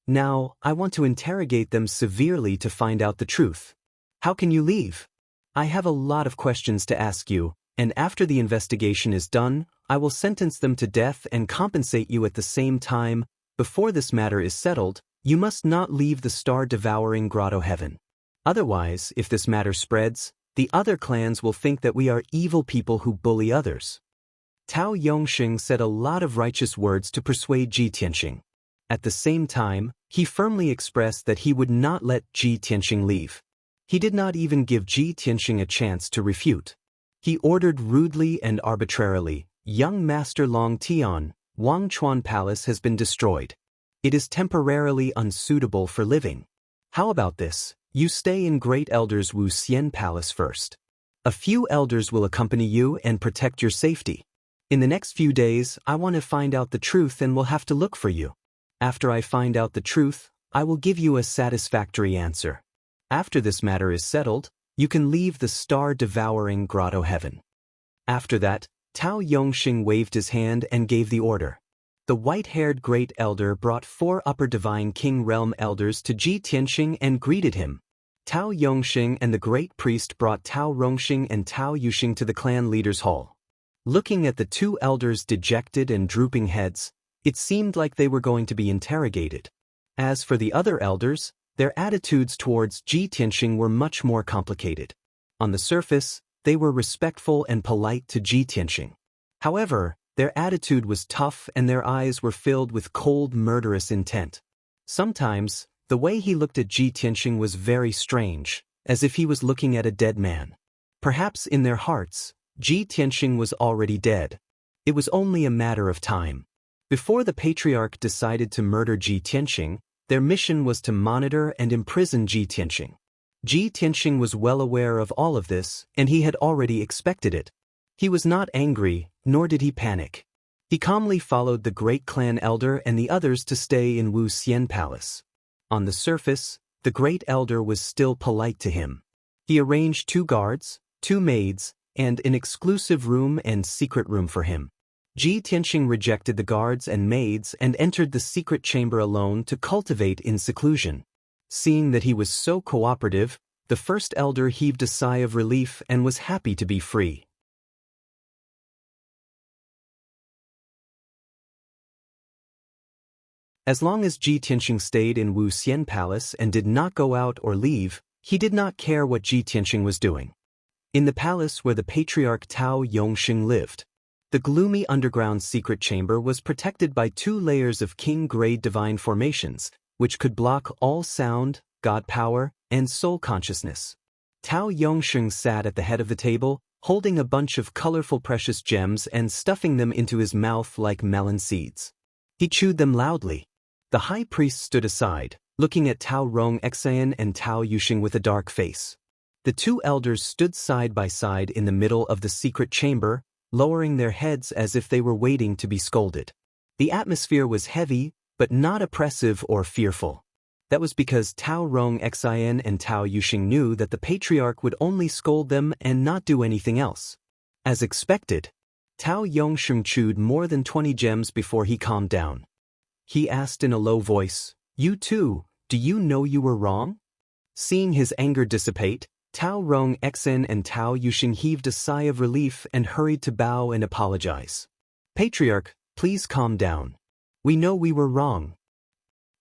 Now, I want to interrogate them severely to find out the truth. How can you leave? I have a lot of questions to ask you, and after the investigation is done, I will sentence them to death and compensate you at the same time. Before this matter is settled, you must not leave the star-devouring grotto heaven. Otherwise, if this matter spreads, the other clans will think that we are evil people who bully others." Tao Yongxing said a lot of righteous words to persuade Ji Tianxing. At the same time, he firmly expressed that he would not let Ji Tianxing leave. He did not even give Ji Tianxing a chance to refute. He ordered rudely and arbitrarily, "Young Master Long Tian, Wang Chuan Palace has been destroyed. It is temporarily unsuitable for living. How about this? You stay in Great Elder's Wuxian Palace first. A few elders will accompany you and protect your safety. In the next few days, I want to find out the truth and will have to look for you. After I find out the truth, I will give you a satisfactory answer. After this matter is settled, you can leave the star-devouring grotto heaven." After that, Tao Yongxing waved his hand and gave the order. The white-haired great elder brought 4 upper divine king realm elders to Ji Tianxing and greeted him. Tao Yongxing and the great priest brought Tao Rongxing and Tao Yuxing to the clan leaders' hall. Looking at the 2 elders' dejected and drooping heads, it seemed like they were going to be interrogated. As for the other elders, their attitudes towards Ji Tianxing were much more complicated. On the surface, they were respectful and polite to Ji Tianxing. However, their attitude was tough and their eyes were filled with cold, murderous intent. Sometimes, the way he looked at Ji Tianxing was very strange, as if he was looking at a dead man. Perhaps in their hearts, Ji Tianxing was already dead. It was only a matter of time. Before the patriarch decided to murder Ji Tianxing, their mission was to monitor and imprison Ji Tianxing. Ji Tianxing was well aware of all of this, and he had already expected it. He was not angry, nor did he panic. He calmly followed the great clan elder and the others to stay in Wuxian Palace. On the surface, the great elder was still polite to him. He arranged 2 guards, 2 maids, and an exclusive room and secret room for him. Ji Tianxing rejected the guards and maids and entered the secret chamber alone to cultivate in seclusion. Seeing that he was so cooperative, the first elder heaved a sigh of relief and was happy to be free. As long as Ji Tianxing stayed in Wuxian Palace and did not go out or leave, he did not care what Ji Tianxing was doing. In the palace where the patriarch Tao Yongxing lived, the gloomy underground secret chamber was protected by 2 layers of king-grade divine formations, which could block all sound, god power, and soul consciousness. Tao Yongxing sat at the head of the table, holding a bunch of colorful precious gems and stuffing them into his mouth like melon seeds. He chewed them loudly. The high priest stood aside, looking at Tao Rongxian and Tao Yuxing with a dark face. The 2 elders stood side by side in the middle of the secret chamber, lowering their heads as if they were waiting to be scolded. The atmosphere was heavy, but not oppressive or fearful. That was because Tao Rongxian and Tao Yuxing knew that the patriarch would only scold them and not do anything else. As expected, Tao Yongxing chewed more than 20 gems before he calmed down. He asked in a low voice, "You too, do you know you were wrong?" Seeing his anger dissipate, Tao Rongxian and Tao Yuxing heaved a sigh of relief and hurried to bow and apologize. "Patriarch, please calm down. We know we were wrong.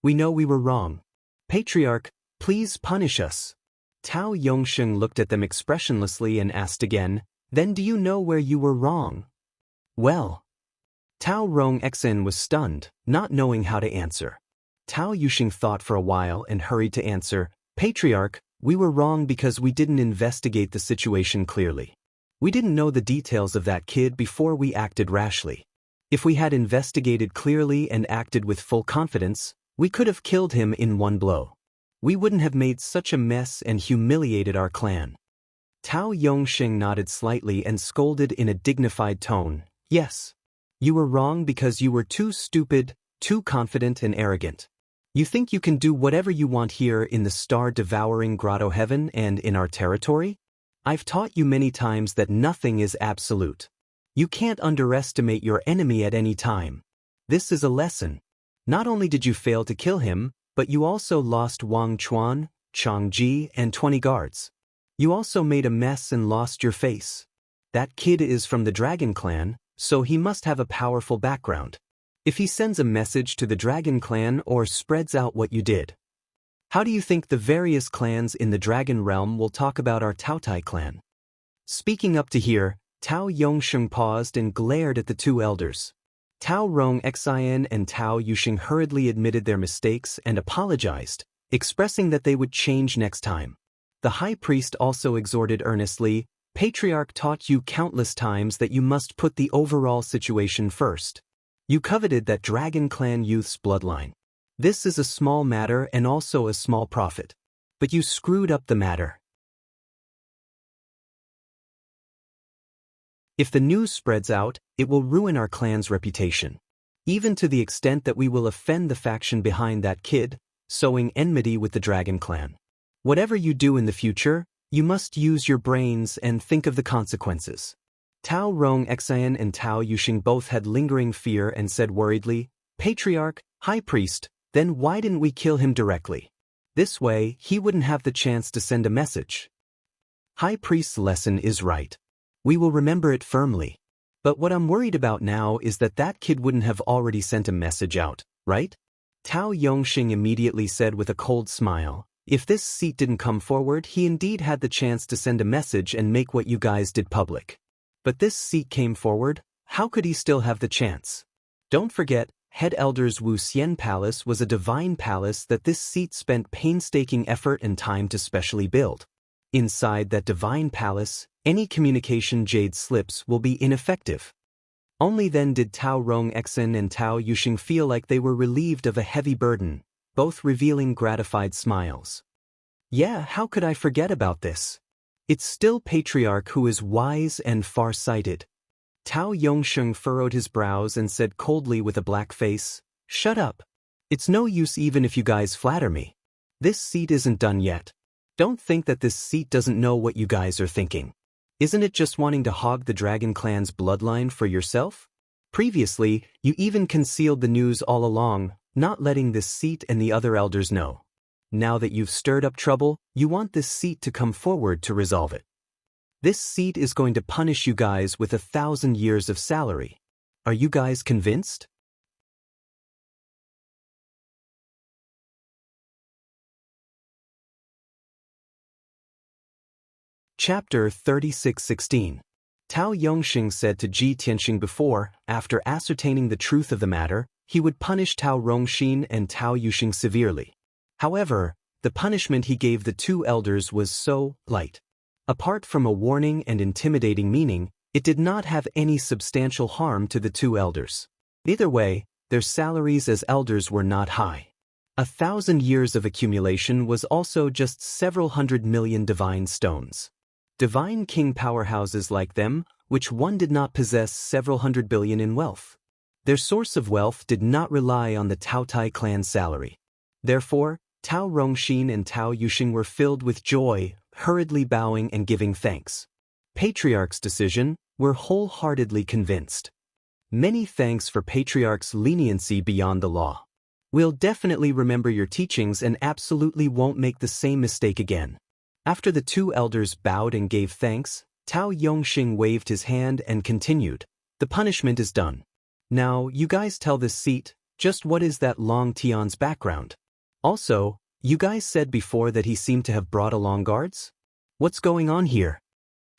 We know we were wrong. Patriarch, please punish us." Tao Yongxing looked at them expressionlessly and asked again, "Then do you know where you were wrong?" "Well." Tao Rongxian was stunned, not knowing how to answer. Tao Yuxing thought for a while and hurried to answer, "Patriarch, we were wrong because we didn't investigate the situation clearly. We didn't know the details of that kid before we acted rashly. If we had investigated clearly and acted with full confidence, we could have killed him in one blow. We wouldn't have made such a mess and humiliated our clan." Tao Yongxing nodded slightly and scolded in a dignified tone, "Yes. You were wrong because you were too stupid, too confident and arrogant. You think you can do whatever you want here in the star-devouring grotto heaven and in our territory? I've taught you many times that nothing is absolute. You can't underestimate your enemy at any time. This is a lesson. Not only did you fail to kill him, but you also lost Wang Chuan, Changji, and 20 guards. You also made a mess and lost your face. That kid is from the Dragon Clan, so he must have a powerful background. If he sends a message to the Dragon Clan or spreads out what you did, how do you think the various clans in the Dragon Realm will talk about our Taotai clan?" Speaking up to here, Tao Yongxing paused and glared at the 2 elders. Tao Rongxian and Tao Yuxing hurriedly admitted their mistakes and apologized, expressing that they would change next time. The high priest also exhorted earnestly, Patriarch taught you countless times that you must put the overall situation first. You coveted that Dragon Clan youth's bloodline. This is a small matter and also a small profit. But you screwed up the matter. If the news spreads out, it will ruin our clan's reputation. Even to the extent that we will offend the faction behind that kid, sowing enmity with the Dragon Clan. Whatever you do in the future, you must use your brains and think of the consequences. Tao Rongxian and Tao Yuxing both had lingering fear and said worriedly, Patriarch, High Priest, then why didn't we kill him directly? This way, he wouldn't have the chance to send a message. High Priest's lesson is right. We will remember it firmly. But what I'm worried about now is that that kid wouldn't have already sent a message out, right? Tao Yongxing immediately said with a cold smile, if this seat didn't come forward, he indeed had the chance to send a message and make what you guys did public. But this seat came forward, how could he still have the chance? Don't forget, Head Elder's Wuxian Palace was a divine palace that this seat spent painstaking effort and time to specially build. Inside that divine palace, any communication jade slips will be ineffective. Only then did Tao Rongxian and Tao Yuxing feel like they were relieved of a heavy burden, both revealing gratified smiles. Yeah, how could I forget about this? It's still Patriarch who is wise and far-sighted. Tao Yongxing furrowed his brows and said coldly with a black face, shut up. It's no use even if you guys flatter me. This seat isn't done yet. Don't think that this seat doesn't know what you guys are thinking. Isn't it just wanting to hog the Dragon Clan's bloodline for yourself? Previously, you even concealed the news all along, not letting this seat and the other elders know. Now that you've stirred up trouble, you want this seat to come forward to resolve it. This seat is going to punish you guys with 1,000 years of salary. Are you guys convinced? Chapter 36:16. Tao Yongxing said to Ji Tianxing before, after ascertaining the truth of the matter, he would punish Tao Rongxin and Tao Yuxing severely. However, the punishment he gave the two elders was so light. Apart from a warning and intimidating meaning, it did not have any substantial harm to the two elders. Either way, their salaries as elders were not high. 1,000 years of accumulation was also just several hundred million divine stones. Divine king powerhouses like them, which one did not possess several hundred billion in wealth. Their source of wealth did not rely on the Tao Tai clan's salary. Therefore, Tao Rongxin and Tao Yuxing were filled with joy, hurriedly bowing and giving thanks. Patriarch's decision, were wholeheartedly convinced. Many thanks for Patriarch's leniency beyond the law. We'll definitely remember your teachings and absolutely won't make the same mistake again. After the two elders bowed and gave thanks, Tao Yongxing waved his hand and continued, the punishment is done. Now, you guys tell this seat, just what is that Long Tian's background? Also, you guys said before that he seemed to have brought along guards? What's going on here?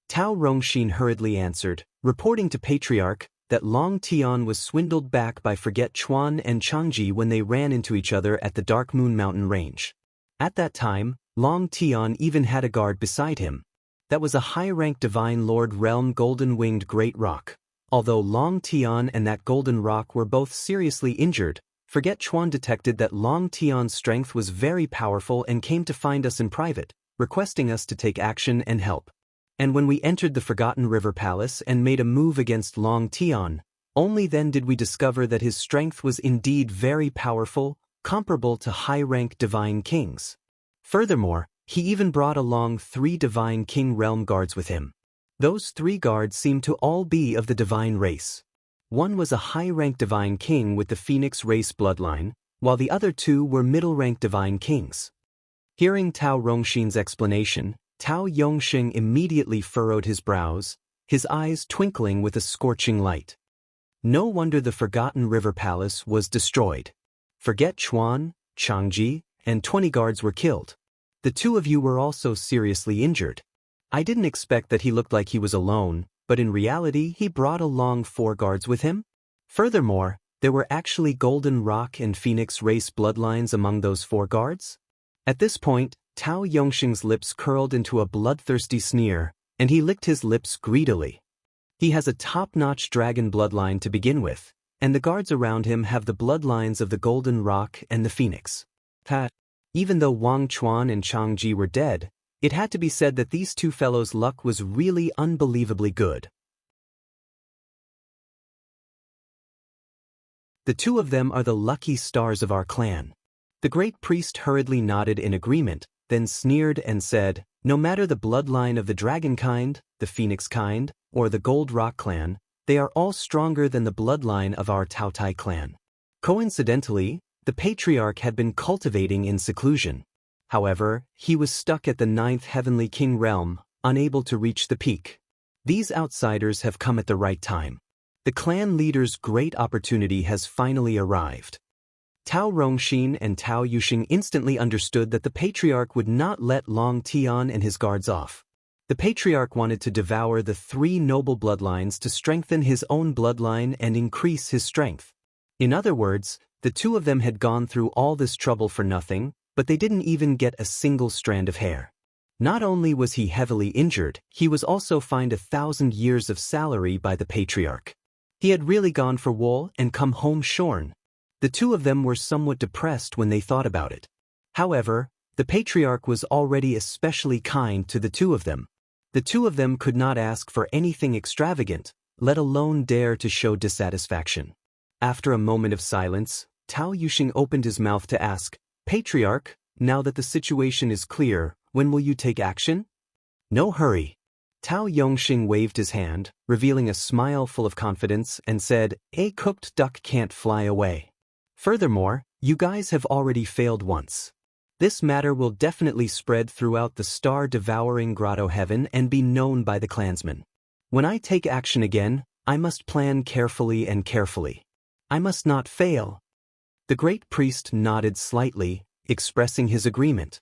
Tao Rongxin hurriedly answered, reporting to Patriarch that Long Tian was swindled back by Forget Chuan and Changji when they ran into each other at the Dark Moon Mountain range. At that time, Long Tian even had a guard beside him. That was a high-ranked Divine Lord Realm Golden-Winged Great Rock. Although Long Tian and that Golden Rock were both seriously injured, Forget Chuan detected that Long Tian's strength was very powerful and came to find us in private, requesting us to take action and help. And when we entered the Forgotten River Palace and made a move against Long Tian, only then did we discover that his strength was indeed very powerful, comparable to high-rank divine kings. Furthermore, he even brought along 3 divine king realm guards with him. Those 3 guards seemed to all be of the divine race. One was a high-ranked divine king with the Phoenix race bloodline, while the other 2 were middle-ranked divine kings. Hearing Tao Rongxin's explanation, Tao Yongxing immediately furrowed his brows, his eyes twinkling with a scorching light. No wonder the Forgotten River Palace was destroyed. Forget Chuan, Changji, and 20 guards were killed. The 2 of you were also seriously injured. I didn't expect that he looked like he was alone, but in reality he brought along 4 guards with him. Furthermore, there were actually Golden Rock and Phoenix race bloodlines among those 4 guards. At this point, Tao Yongxing's lips curled into a bloodthirsty sneer, and he licked his lips greedily. He has a top-notch dragon bloodline to begin with, and the guards around him have the bloodlines of the Golden Rock and the Phoenix. Even though Wang Chuan and Changji were dead, it had to be said that these two fellows' luck was really unbelievably good. The two of them are the lucky stars of our clan. The great priest hurriedly nodded in agreement, then sneered and said, no matter the bloodline of the dragon kind, the phoenix kind, or the Gold Rock clan, they are all stronger than the bloodline of our Taotai clan. Coincidentally, the patriarch had been cultivating in seclusion. However, he was stuck at the 9th Heavenly King realm, unable to reach the peak. These outsiders have come at the right time. The clan leader's great opportunity has finally arrived. Tao Rongxin and Tao Yuxing instantly understood that the patriarch would not let Long Tian and his guards off. The patriarch wanted to devour the 3 noble bloodlines to strengthen his own bloodline and increase his strength. In other words, the two of them had gone through all this trouble for nothing, but they didn't even get a single strand of hair. Not only was he heavily injured, he was also fined 1,000 years of salary by the patriarch. He had really gone for wool and come home shorn. The two of them were somewhat depressed when they thought about it. However, the patriarch was already especially kind to the two of them. The two of them could not ask for anything extravagant, let alone dare to show dissatisfaction. After a moment of silence, Tao Yuxing opened his mouth to ask, Patriarch, now that the situation is clear, when will you take action? No hurry. Tao Yongxing waved his hand, revealing a smile full of confidence, and said, a cooked duck can't fly away. Furthermore, you guys have already failed once. This matter will definitely spread throughout the star-devouring grotto heaven and be known by the clansmen. When I take action again, I must plan carefully and carefully. I must not fail. The great priest nodded slightly, expressing his agreement.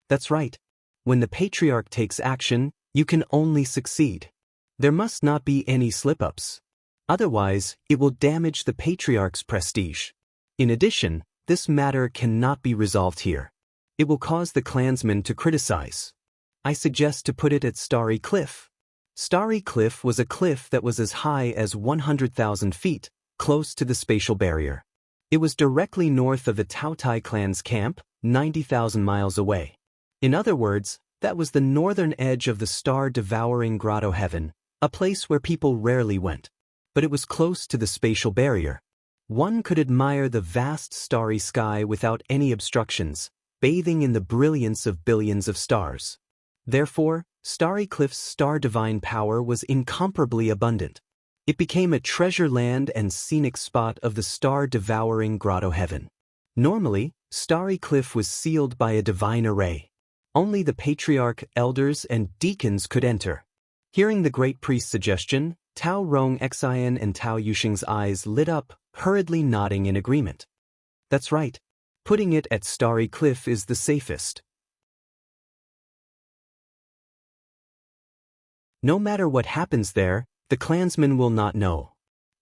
That's right. When the patriarch takes action, you can only succeed. There must not be any slip-ups. Otherwise, it will damage the patriarch's prestige. In addition, this matter cannot be resolved here. It will cause the clansmen to criticize. I suggest to put it at Starry Cliff. Starry Cliff was a cliff that was as high as 100,000 feet, close to the spatial barrier. It was directly north of the Taotai clan's camp, 90,000 miles away. In other words, that was the northern edge of the star-devouring grotto heaven, a place where people rarely went. But it was close to the spatial barrier. One could admire the vast starry sky without any obstructions, bathing in the brilliance of billions of stars. Therefore, Starry Cliff's star-divine power was incomparably abundant. It became a treasure land and scenic spot of the star-devouring grotto heaven. Normally, Starry Cliff was sealed by a divine array. Only the patriarch, elders, and deacons could enter. Hearing the great priest's suggestion, Tao Rongxian and Tao Yuxing's eyes lit up, hurriedly nodding in agreement. That's right. Putting it at Starry Cliff is the safest. No matter what happens there, the clansmen will not know.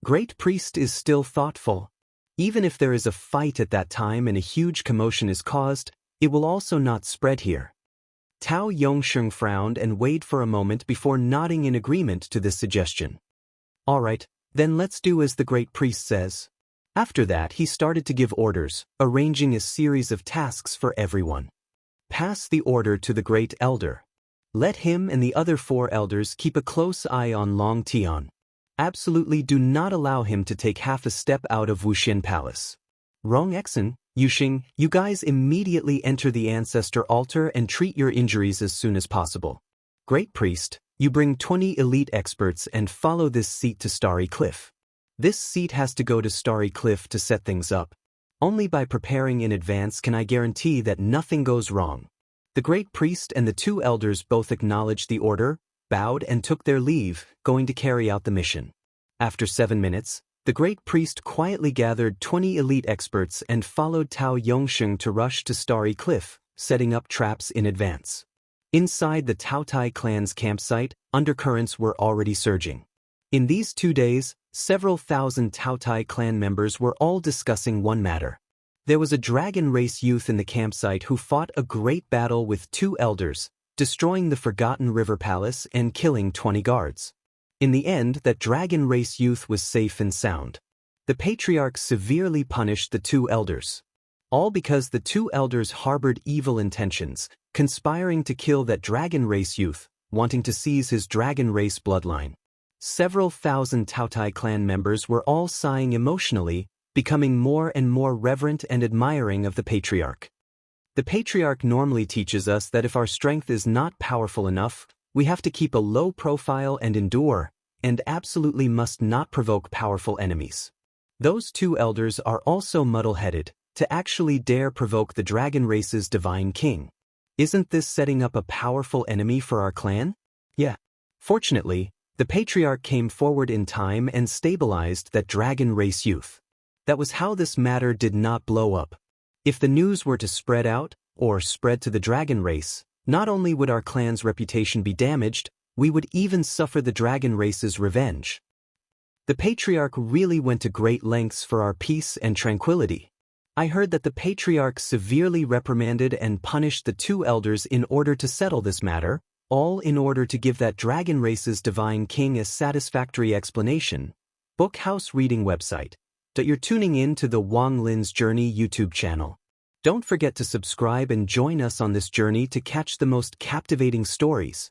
Great priest is still thoughtful. Even if there is a fight at that time and a huge commotion is caused, it will also not spread here. Tao Yongxing frowned and weighed for a moment before nodding in agreement to this suggestion. All right, then let's do as the great priest says. After that, he started to give orders, arranging a series of tasks for everyone. Pass the order to the great elder. Let him and the other 4 elders keep a close eye on Long Tian. Absolutely do not allow him to take half a step out of Wuxian Palace. Rongxian, Yuxing, you guys immediately enter the ancestor altar and treat your injuries as soon as possible. Great priest, you bring 20 elite experts and follow this seat to Starry Cliff. This seat has to go to Starry Cliff to set things up. Only by preparing in advance can I guarantee that nothing goes wrong. The great priest and the 2 elders both acknowledged the order, bowed and took their leave, going to carry out the mission. After 7 minutes, the great priest quietly gathered 20 elite experts and followed Tao Yongxing to rush to Starry Cliff, setting up traps in advance. Inside the Taotai clan's campsite, undercurrents were already surging. In these 2 days, several thousand Taotai clan members were all discussing one matter. There was a dragon race youth in the campsite who fought a great battle with 2 elders, destroying the Forgotten River Palace and killing 20 guards. In the end, that dragon race youth was safe and sound. The patriarch severely punished the two elders. All because the two elders harbored evil intentions, conspiring to kill that dragon race youth, wanting to seize his dragon race bloodline. Several thousand Taotai clan members were all sighing emotionally, becoming more and more reverent and admiring of the patriarch. The patriarch normally teaches us that if our strength is not powerful enough, we have to keep a low profile and endure, and absolutely must not provoke powerful enemies. Those two elders are also muddle-headed, to actually dare provoke the dragon race's divine king. Isn't this setting up a powerful enemy for our clan? Yeah. Fortunately, the patriarch came forward in time and stabilized that dragon race youth. That was how this matter did not blow up. If the news were to spread out, or spread to the dragon race, not only would our clan's reputation be damaged, we would even suffer the dragon race's revenge. The patriarch really went to great lengths for our peace and tranquility. I heard that the patriarch severely reprimanded and punished the two elders in order to settle this matter, all in order to give that dragon race's divine king a satisfactory explanation. Bookhouse Reading Website. You're tuning in to the Wang Lin's Journey YouTube channel. Don't forget to subscribe and join us on this journey to catch the most captivating stories.